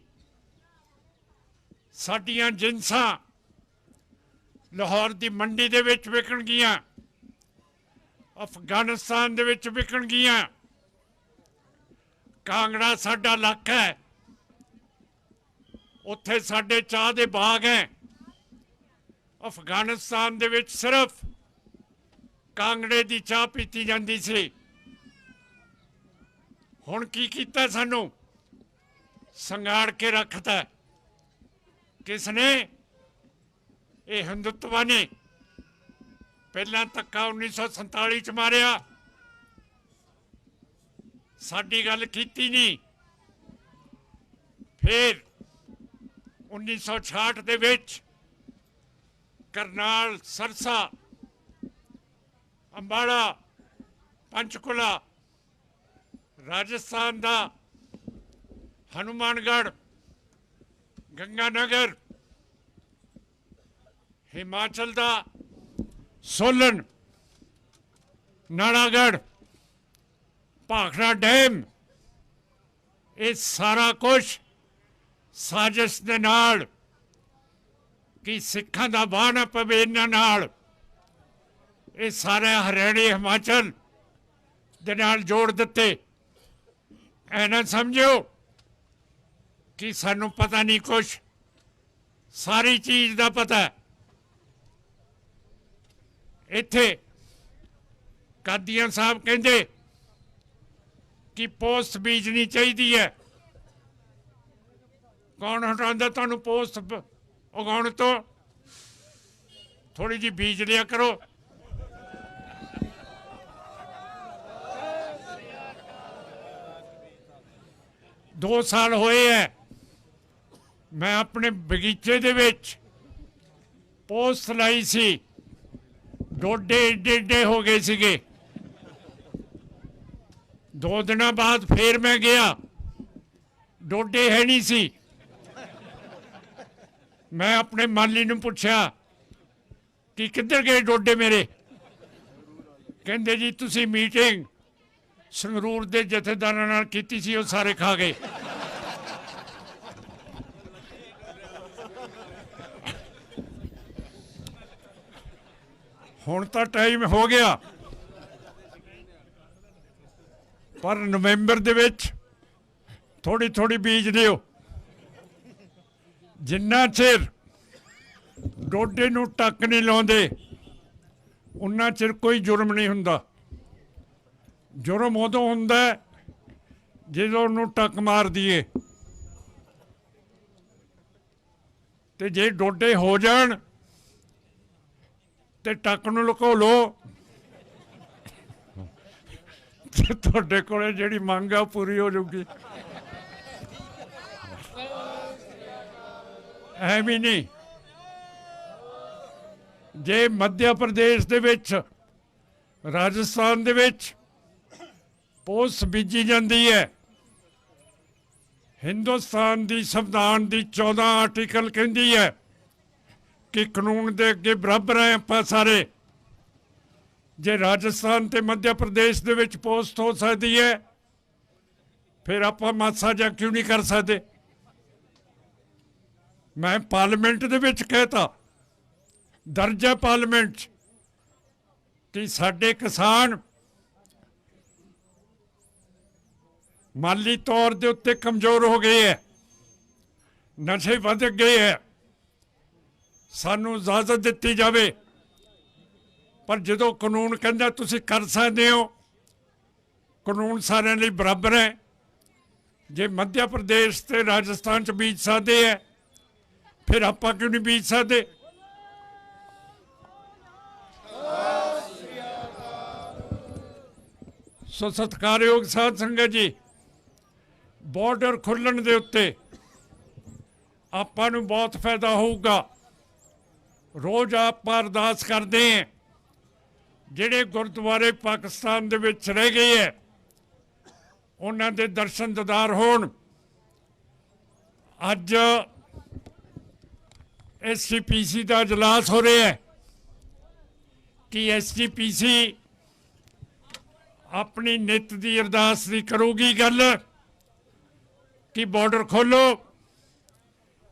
ਸਾਡੀਆਂ ਜਿੰਸਾਂ ਲਾਹੌਰ ਦੀ ਮੰਡੀ ਦੇ ਵਿੱਚ ਵਿਕਣਗੀਆਂ, ਅਫਗਾਨਿਸਤਾਨ ਦੇ ਵਿੱਚ ਵਿਕਣਗੀਆਂ। ਕਾਂਗੜਾ ਸਾਡਾ ਇਲਾਕਾ ਹੈ, ਉੱਥੇ ਸਾਡੇ ਚਾਹ ਦੇ ਬਾਗ ਹੈ। ਅਫਗਾਨਿਸਤਾਨ ਦੇ ਵਿੱਚ ਸਿਰਫ ਕਾਂਗੜੇ ਦੀ ਚਾਹ ਪੀਤੀ ਜਾਂਦੀ ਸੀ। ਹੁਣ ਕੀ ਕੀਤਾ? ਸਾਨੂੰ ਸੰਗਾੜ ਕੇ ਰੱਖਤਾ। ਕਿਸ ਨੇ? ਇਹ ਹਿੰਦੁੱਤਵਾ ਨੇ। ਪਹਿਲਾਂ ਧੱਕਾ 1947 ਚ ਮਾਰਿਆ, ਸਾਡੀ ਗੱਲ ਕੀਤੀ ਨਹੀਂ। ਫਿਰ 1966 ਦੇ ਵਿੱਚ ਕਰਨਾਲ, ਸਰਸਾ, ਅੰਬਾਲਾ, ਪੰਚਕੁਲਾ, ਰਾਜਸਥਾਨ ਦਾ ਹਨੂਮਾਨਗੜ੍ਹ, ਗੰਗਾਨਗਰ, ਹਿਮਾਚਲ ਦਾ ਸੋਲਨ, ਨਾਲਾਗੜ੍ਹ, ਭਾਖੜਾ ਡੈਮ, ਇਹ ਸਾਰਾ ਕੁਝ ਸਾਜ਼ਿਸ਼ ਦੇ ਨਾਲ ਕਿ ਸਿੱਖਾਂ ਦਾ ਵਾਹ ਨਾ ਪਵੇ ਇਹਨਾਂ ਨਾਲ। ਇਹ ਸਾਰੇ ਹਰਿਆਣੇ, ਹਿਮਾਚਲ ਦੇ ਨਾਲ ਜੋੜ ਦਿੱਤੇ। ਐ ਨਾ ਸਮਝੋ ਕਿ ਸਾਨੂੰ ਪਤਾ ਨਹੀਂ ਕੁਛ, ਸਾਰੀ ਚੀਜ਼ ਦਾ ਪਤਾ ਹੈ। ਇੱਥੇ ਕਾਦੀਆਂ ਸਾਹਿਬ ਕਹਿੰਦੇ ਕਿ ਪੋਸਟ ਬੀਜਣੀ ਚਾਹੀਦੀ ਹੈ। ਕੌਣ ਹਟਾਉਂਦਾ ਤੁਹਾਨੂੰ ਪੋਸਟ ਉਗਾਉਣ ਤੋਂ? ਥੋੜੀ ਜਿਹੀ ਬੀਜ ਲਿਆ ਕਰੋ। ਦੋ ਸਾਲ ਹੋਏ ਹੈ ਮੈਂ ਆਪਣੇ ਬਗੀਚੇ ਦੇ ਵਿੱਚ ਪੋਸਟ ਲਾਈ ਸੀ, ਡੋਡੇ ਏਡੇ ਏਡੇ ਹੋ ਗਏ ਸੀਗੇ। 2 ਦਿਨਾਂ ਬਾਅਦ ਫੇਰ ਮੈਂ ਗਿਆ, ਡੋਡੇ ਹੈ ਨਹੀਂ ਸੀ। ਮੈਂ ਆਪਣੇ ਮਾਲੀ ਨੂੰ ਪੁੱਛਿਆ ਕਿ ਕਿੱਧਰ ਗਏ ਡੋਡੇ ਮੇਰੇ? ਕਹਿੰਦੇ ਜੀ ਤੁਸੀਂ ਮੀਟਿੰਗ ਸੰਗਰੂਰ ਦੇ ਜਥੇਦਾਰਾਂ ਨਾਲ ਕੀਤੀ ਸੀ, ਉਹ ਸਾਰੇ ਖਾ ਗਏ। ਹੁਣ ਤਾਂ ਟਾਈਮ ਹੋ ਗਿਆ, ਪਰ ਨਵੰਬਰ ਦੇ ਵਿੱਚ ਥੋੜੀ ਥੋੜੀ ਬੀਜ ਦਿਓ। ਜਿੰਨਾ ਚਿਰ ਡੋਡੇ ਨੂੰ ਟੱਕ ਨਹੀਂ ਲਾਉਂਦੇ, ਉਨਾ ਚਿਰ ਕੋਈ ਜੁਰਮ ਨਹੀਂ ਹੁੰਦਾ। ਜੁਰਮ ਉਦੋਂ ਹੁੰਦਾ ਜਦੋਂ ਉਹਨੂੰ ਟੱਕ ਮਾਰ ਦਈਏ, ਤੇ ਜੇ ਡੋਡੇ ਹੋ ਜਾਣ ਤੇ ਟੱਕ ਨੂੰ ਲੁਕੋ ਲੋ, ਤੇ ਤੁਹਾਡੇ ਕੋਲੇ ਜਿਹੜੀ ਮੰਗ ਆ ਉਹ ਪੂਰੀ ਹੋ ਜਾਊਗੀ। ਐਵੇਂ ਨਹੀਂ। ਜੇ ਮੱਧ ਪ੍ਰਦੇਸ਼ ਦੇ ਵਿੱਚ, ਰਾਜਸਥਾਨ ਦੇ ਵਿੱਚ ਪੋਸਟ ਬੀਜੀ ਜਾਂਦੀ ਹੈ, ਹਿੰਦੁਸਤਾਨ ਦੀ ਸੰਵਿਧਾਨ ਦੀ 14 ਆਰਟੀਕਲ ਕਹਿੰਦੀ ਹੈ ਕਿ ਕਾਨੂੰਨ ਦੇ ਅੱਗੇ ਬਰਾਬਰ ਹੈ ਆਪਾਂ ਸਾਰੇ। ਜੇ ਰਾਜਸਥਾਨ ਤੇ ਮੱਧ ਪ੍ਰਦੇਸ਼ ਦੇ ਵਿੱਚ ਪੋਸਟ ਹੋ ਸਕਦੀ ਹੈ, ਫਿਰ ਆਪਾਂ ਮਾਸਾ ਜਿਹਾ ਕਿਉਂ ਨਹੀਂ ਕਰ ਸਕਦੇ? ਮੈਂ ਪਾਰਲੀਮੈਂਟ ਦੇ ਵਿੱਚ ਕਹਿਤਾ, ਦਰਜ ਹੈ ਪਾਰਲੀਮੈਂਟ 'ਚ, ਕਿ ਸਾਡੇ ਕਿਸਾਨ ਮਾਲੀ ਤੌਰ ਦੇ ਉੱਤੇ ਕਮਜ਼ੋਰ ਹੋ ਗਏ ਹੈ, ਨਸ਼ੇ ਵੱਧ ਗਏ ਹੈ, ਸਾਨੂੰ ਇਜਾਜ਼ਤ ਦਿੱਤੀ ਜਾਵੇ। ਪਰ ਜਦੋਂ ਕਾਨੂੰਨ ਕਹਿੰਦਾ ਤੁਸੀਂ ਕਰ ਸਕਦੇ ਹੋ, ਕਾਨੂੰਨ ਸਾਰਿਆਂ ਲਈ ਬਰਾਬਰ ਹੈ। ਜੇ ਮੱਧ ਪ੍ਰਦੇਸ਼ ਤੇ ਰਾਜਸਥਾਨ 'ਚ ਬੀਜ ਸਕਦੇ ਹੈ, ਫਿਰ ਆਪਾਂ ਕਿਉਂ ਨਹੀਂ ਬੀਜ ਸਕਦੇ? ਸੋ ਸਤਿਕਾਰਯੋਗ ਸਾਧ ਸੰਗਤ ਜੀ, ਬਾਰਡਰ ਖੁੱਲਣ ਦੇ ਉੱਤੇ ਆਪਾਂ ਨੂੰ ਬਹੁਤ ਫਾਇਦਾ ਹੋਊਗਾ। ਰੋਜ਼ ਆਪਾਂ ਅਰਦਾਸ ਕਰਦੇ ਹਾਂ, ਜਿਹੜੇ ਗੁਰਦੁਆਰੇ ਪਾਕਿਸਤਾਨ ਦੇ ਵਿੱਚ ਰਹਿ ਗਏ ਹੈ ਉਹਨਾਂ ਦੇ ਦਰਸ਼ਨ ਦੀਦਾਰ ਹੋਣ। ਅੱਜ SGPC ਦਾ ਇਜਲਾਸ ਹੋ ਰਿਹਾ ਹੈ ਕਿ SGPC ਆਪਣੀ ਨਿੱਤ ਦੀ ਅਰਦਾਸ ਦੀ ਕਰੂਗੀ ਗੱਲ ਕਿ ਬਾਰਡਰ ਖੋਲੋ,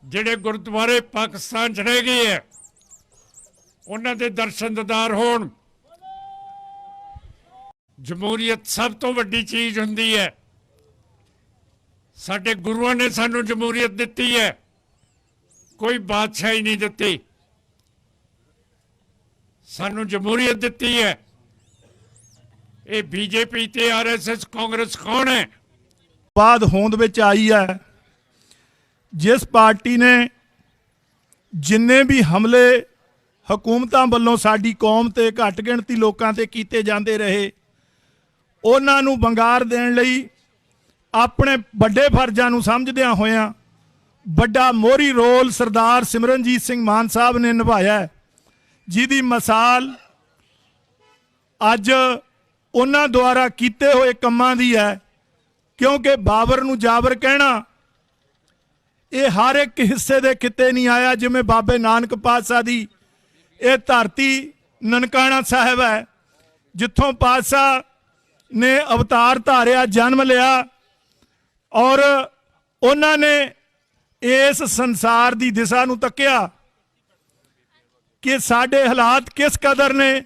ਜਿਹੜੇ ਗੁਰਦੁਆਰੇ ਪਾਕਿਸਤਾਨ 'ਚ ਰਹਿ ਗਏ ਹੈ ਉਹਨਾਂ ਦੇ ਦਰਸ਼ਨ ਦੀਦਾਰ ਹੋਣ। ਜਮਹੂਰੀਅਤ ਸਭ ਤੋਂ ਵੱਡੀ ਚੀਜ਼ ਹੁੰਦੀ ਹੈ। ਸਾਡੇ ਗੁਰੂਆਂ ਨੇ ਸਾਨੂੰ ਜਮਹੂਰੀਅਤ ਦਿੱਤੀ ਹੈ, ਕੋਈ ਬਾਦਸ਼ਾਹੀ ਨਹੀਂ ਦਿੱਤੀ, ਸਾਨੂੰ ਜਮਹੂਰੀਅਤ ਦਿੱਤੀ ਹੈ। ਇਹ BJP ਤੇ RSS ਕਾਂਗਰਸ ਕੌਣ ਹੈ? ਬਾਅਦ ਹੋਂਦ ਵਿੱਚ ਆਈ ਹੈ ਜਿਸ ਪਾਰਟੀ ਨੇ ਜਿੰਨੇ ਵੀ ਹਮਲੇ ਹਕੂਮਤਾਂ ਵੱਲੋਂ ਸਾਡੀ ਕੌਮ ਤੇ ਘੱਟ ਗਿਣਤੀ ਲੋਕਾਂ ਤੇ ਕੀਤੇ ਜਾਂਦੇ ਰਹੇ, ਉਹਨਾਂ ਨੂੰ ਵੰਗਾਰ ਦੇਣ ਲਈ ਆਪਣੇ ਵੱਡੇ ਫਰਜ਼ਾਂ ਨੂੰ ਸਮਝਦਿਆਂ ਹੋਇਆਂ ਵੱਡਾ ਮੋਹਰੀ ਰੋਲ ਸਰਦਾਰ ਸਿਮਰਨਜੀਤ ਸਿੰਘ ਮਾਨ ਸਾਹਿਬ ਨੇ ਨਿਭਾਇਆ, ਜਿਹਦੀ ਮਿਸਾਲ ਅੱਜ ਉਹਨਾਂ ਦੁਆਰਾ ਕੀਤੇ ਹੋਏ ਕੰਮਾਂ ਦੀ ਹੈ। ਕਿਉਂਕਿ ਬਾਬਰ ਨੂੰ ਜਾਬਰ ਕਹਿਣਾ ਇਹ ਹਰ ਇੱਕ ਹਿੱਸੇ ਦੇ ਕਿਤੇ ਨਹੀਂ ਆਇਆ। ਜਿਵੇਂ ਬਾਬੇ ਨਾਨਕ ਪਾਤਸ਼ਾਹ ਦੀ ਇਹ ਧਰਤੀ ਨਨਕਾਣਾ ਸਾਹਿਬ ਹੈ, ਜਿੱਥੋਂ ਪਾਤਸ਼ਾਹ ਨੇ ਅਵਤਾਰ ਧਾਰਿਆ, ਜਨਮ ਲਿਆ, ਔਰ ਉਹਨਾਂ ਨੇ ਇਸ ਸੰਸਾਰ ਦੀ ਦਿਸ਼ਾ ਨੂੰ ਤੱਕਿਆ ਕਿ ਸਾਡੇ ਹਾਲਾਤ ਕਿਸ ਕਦਰ ਨੇ,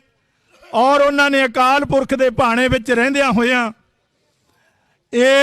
ਔਰ ਉਹਨਾਂ ਨੇ ਅਕਾਲ ਪੁਰਖ ਦੇ ਭਾਣੇ ਵਿੱਚ ਰਹਿੰਦਿਆਂ ਹੋਇਆਂ ਇਹ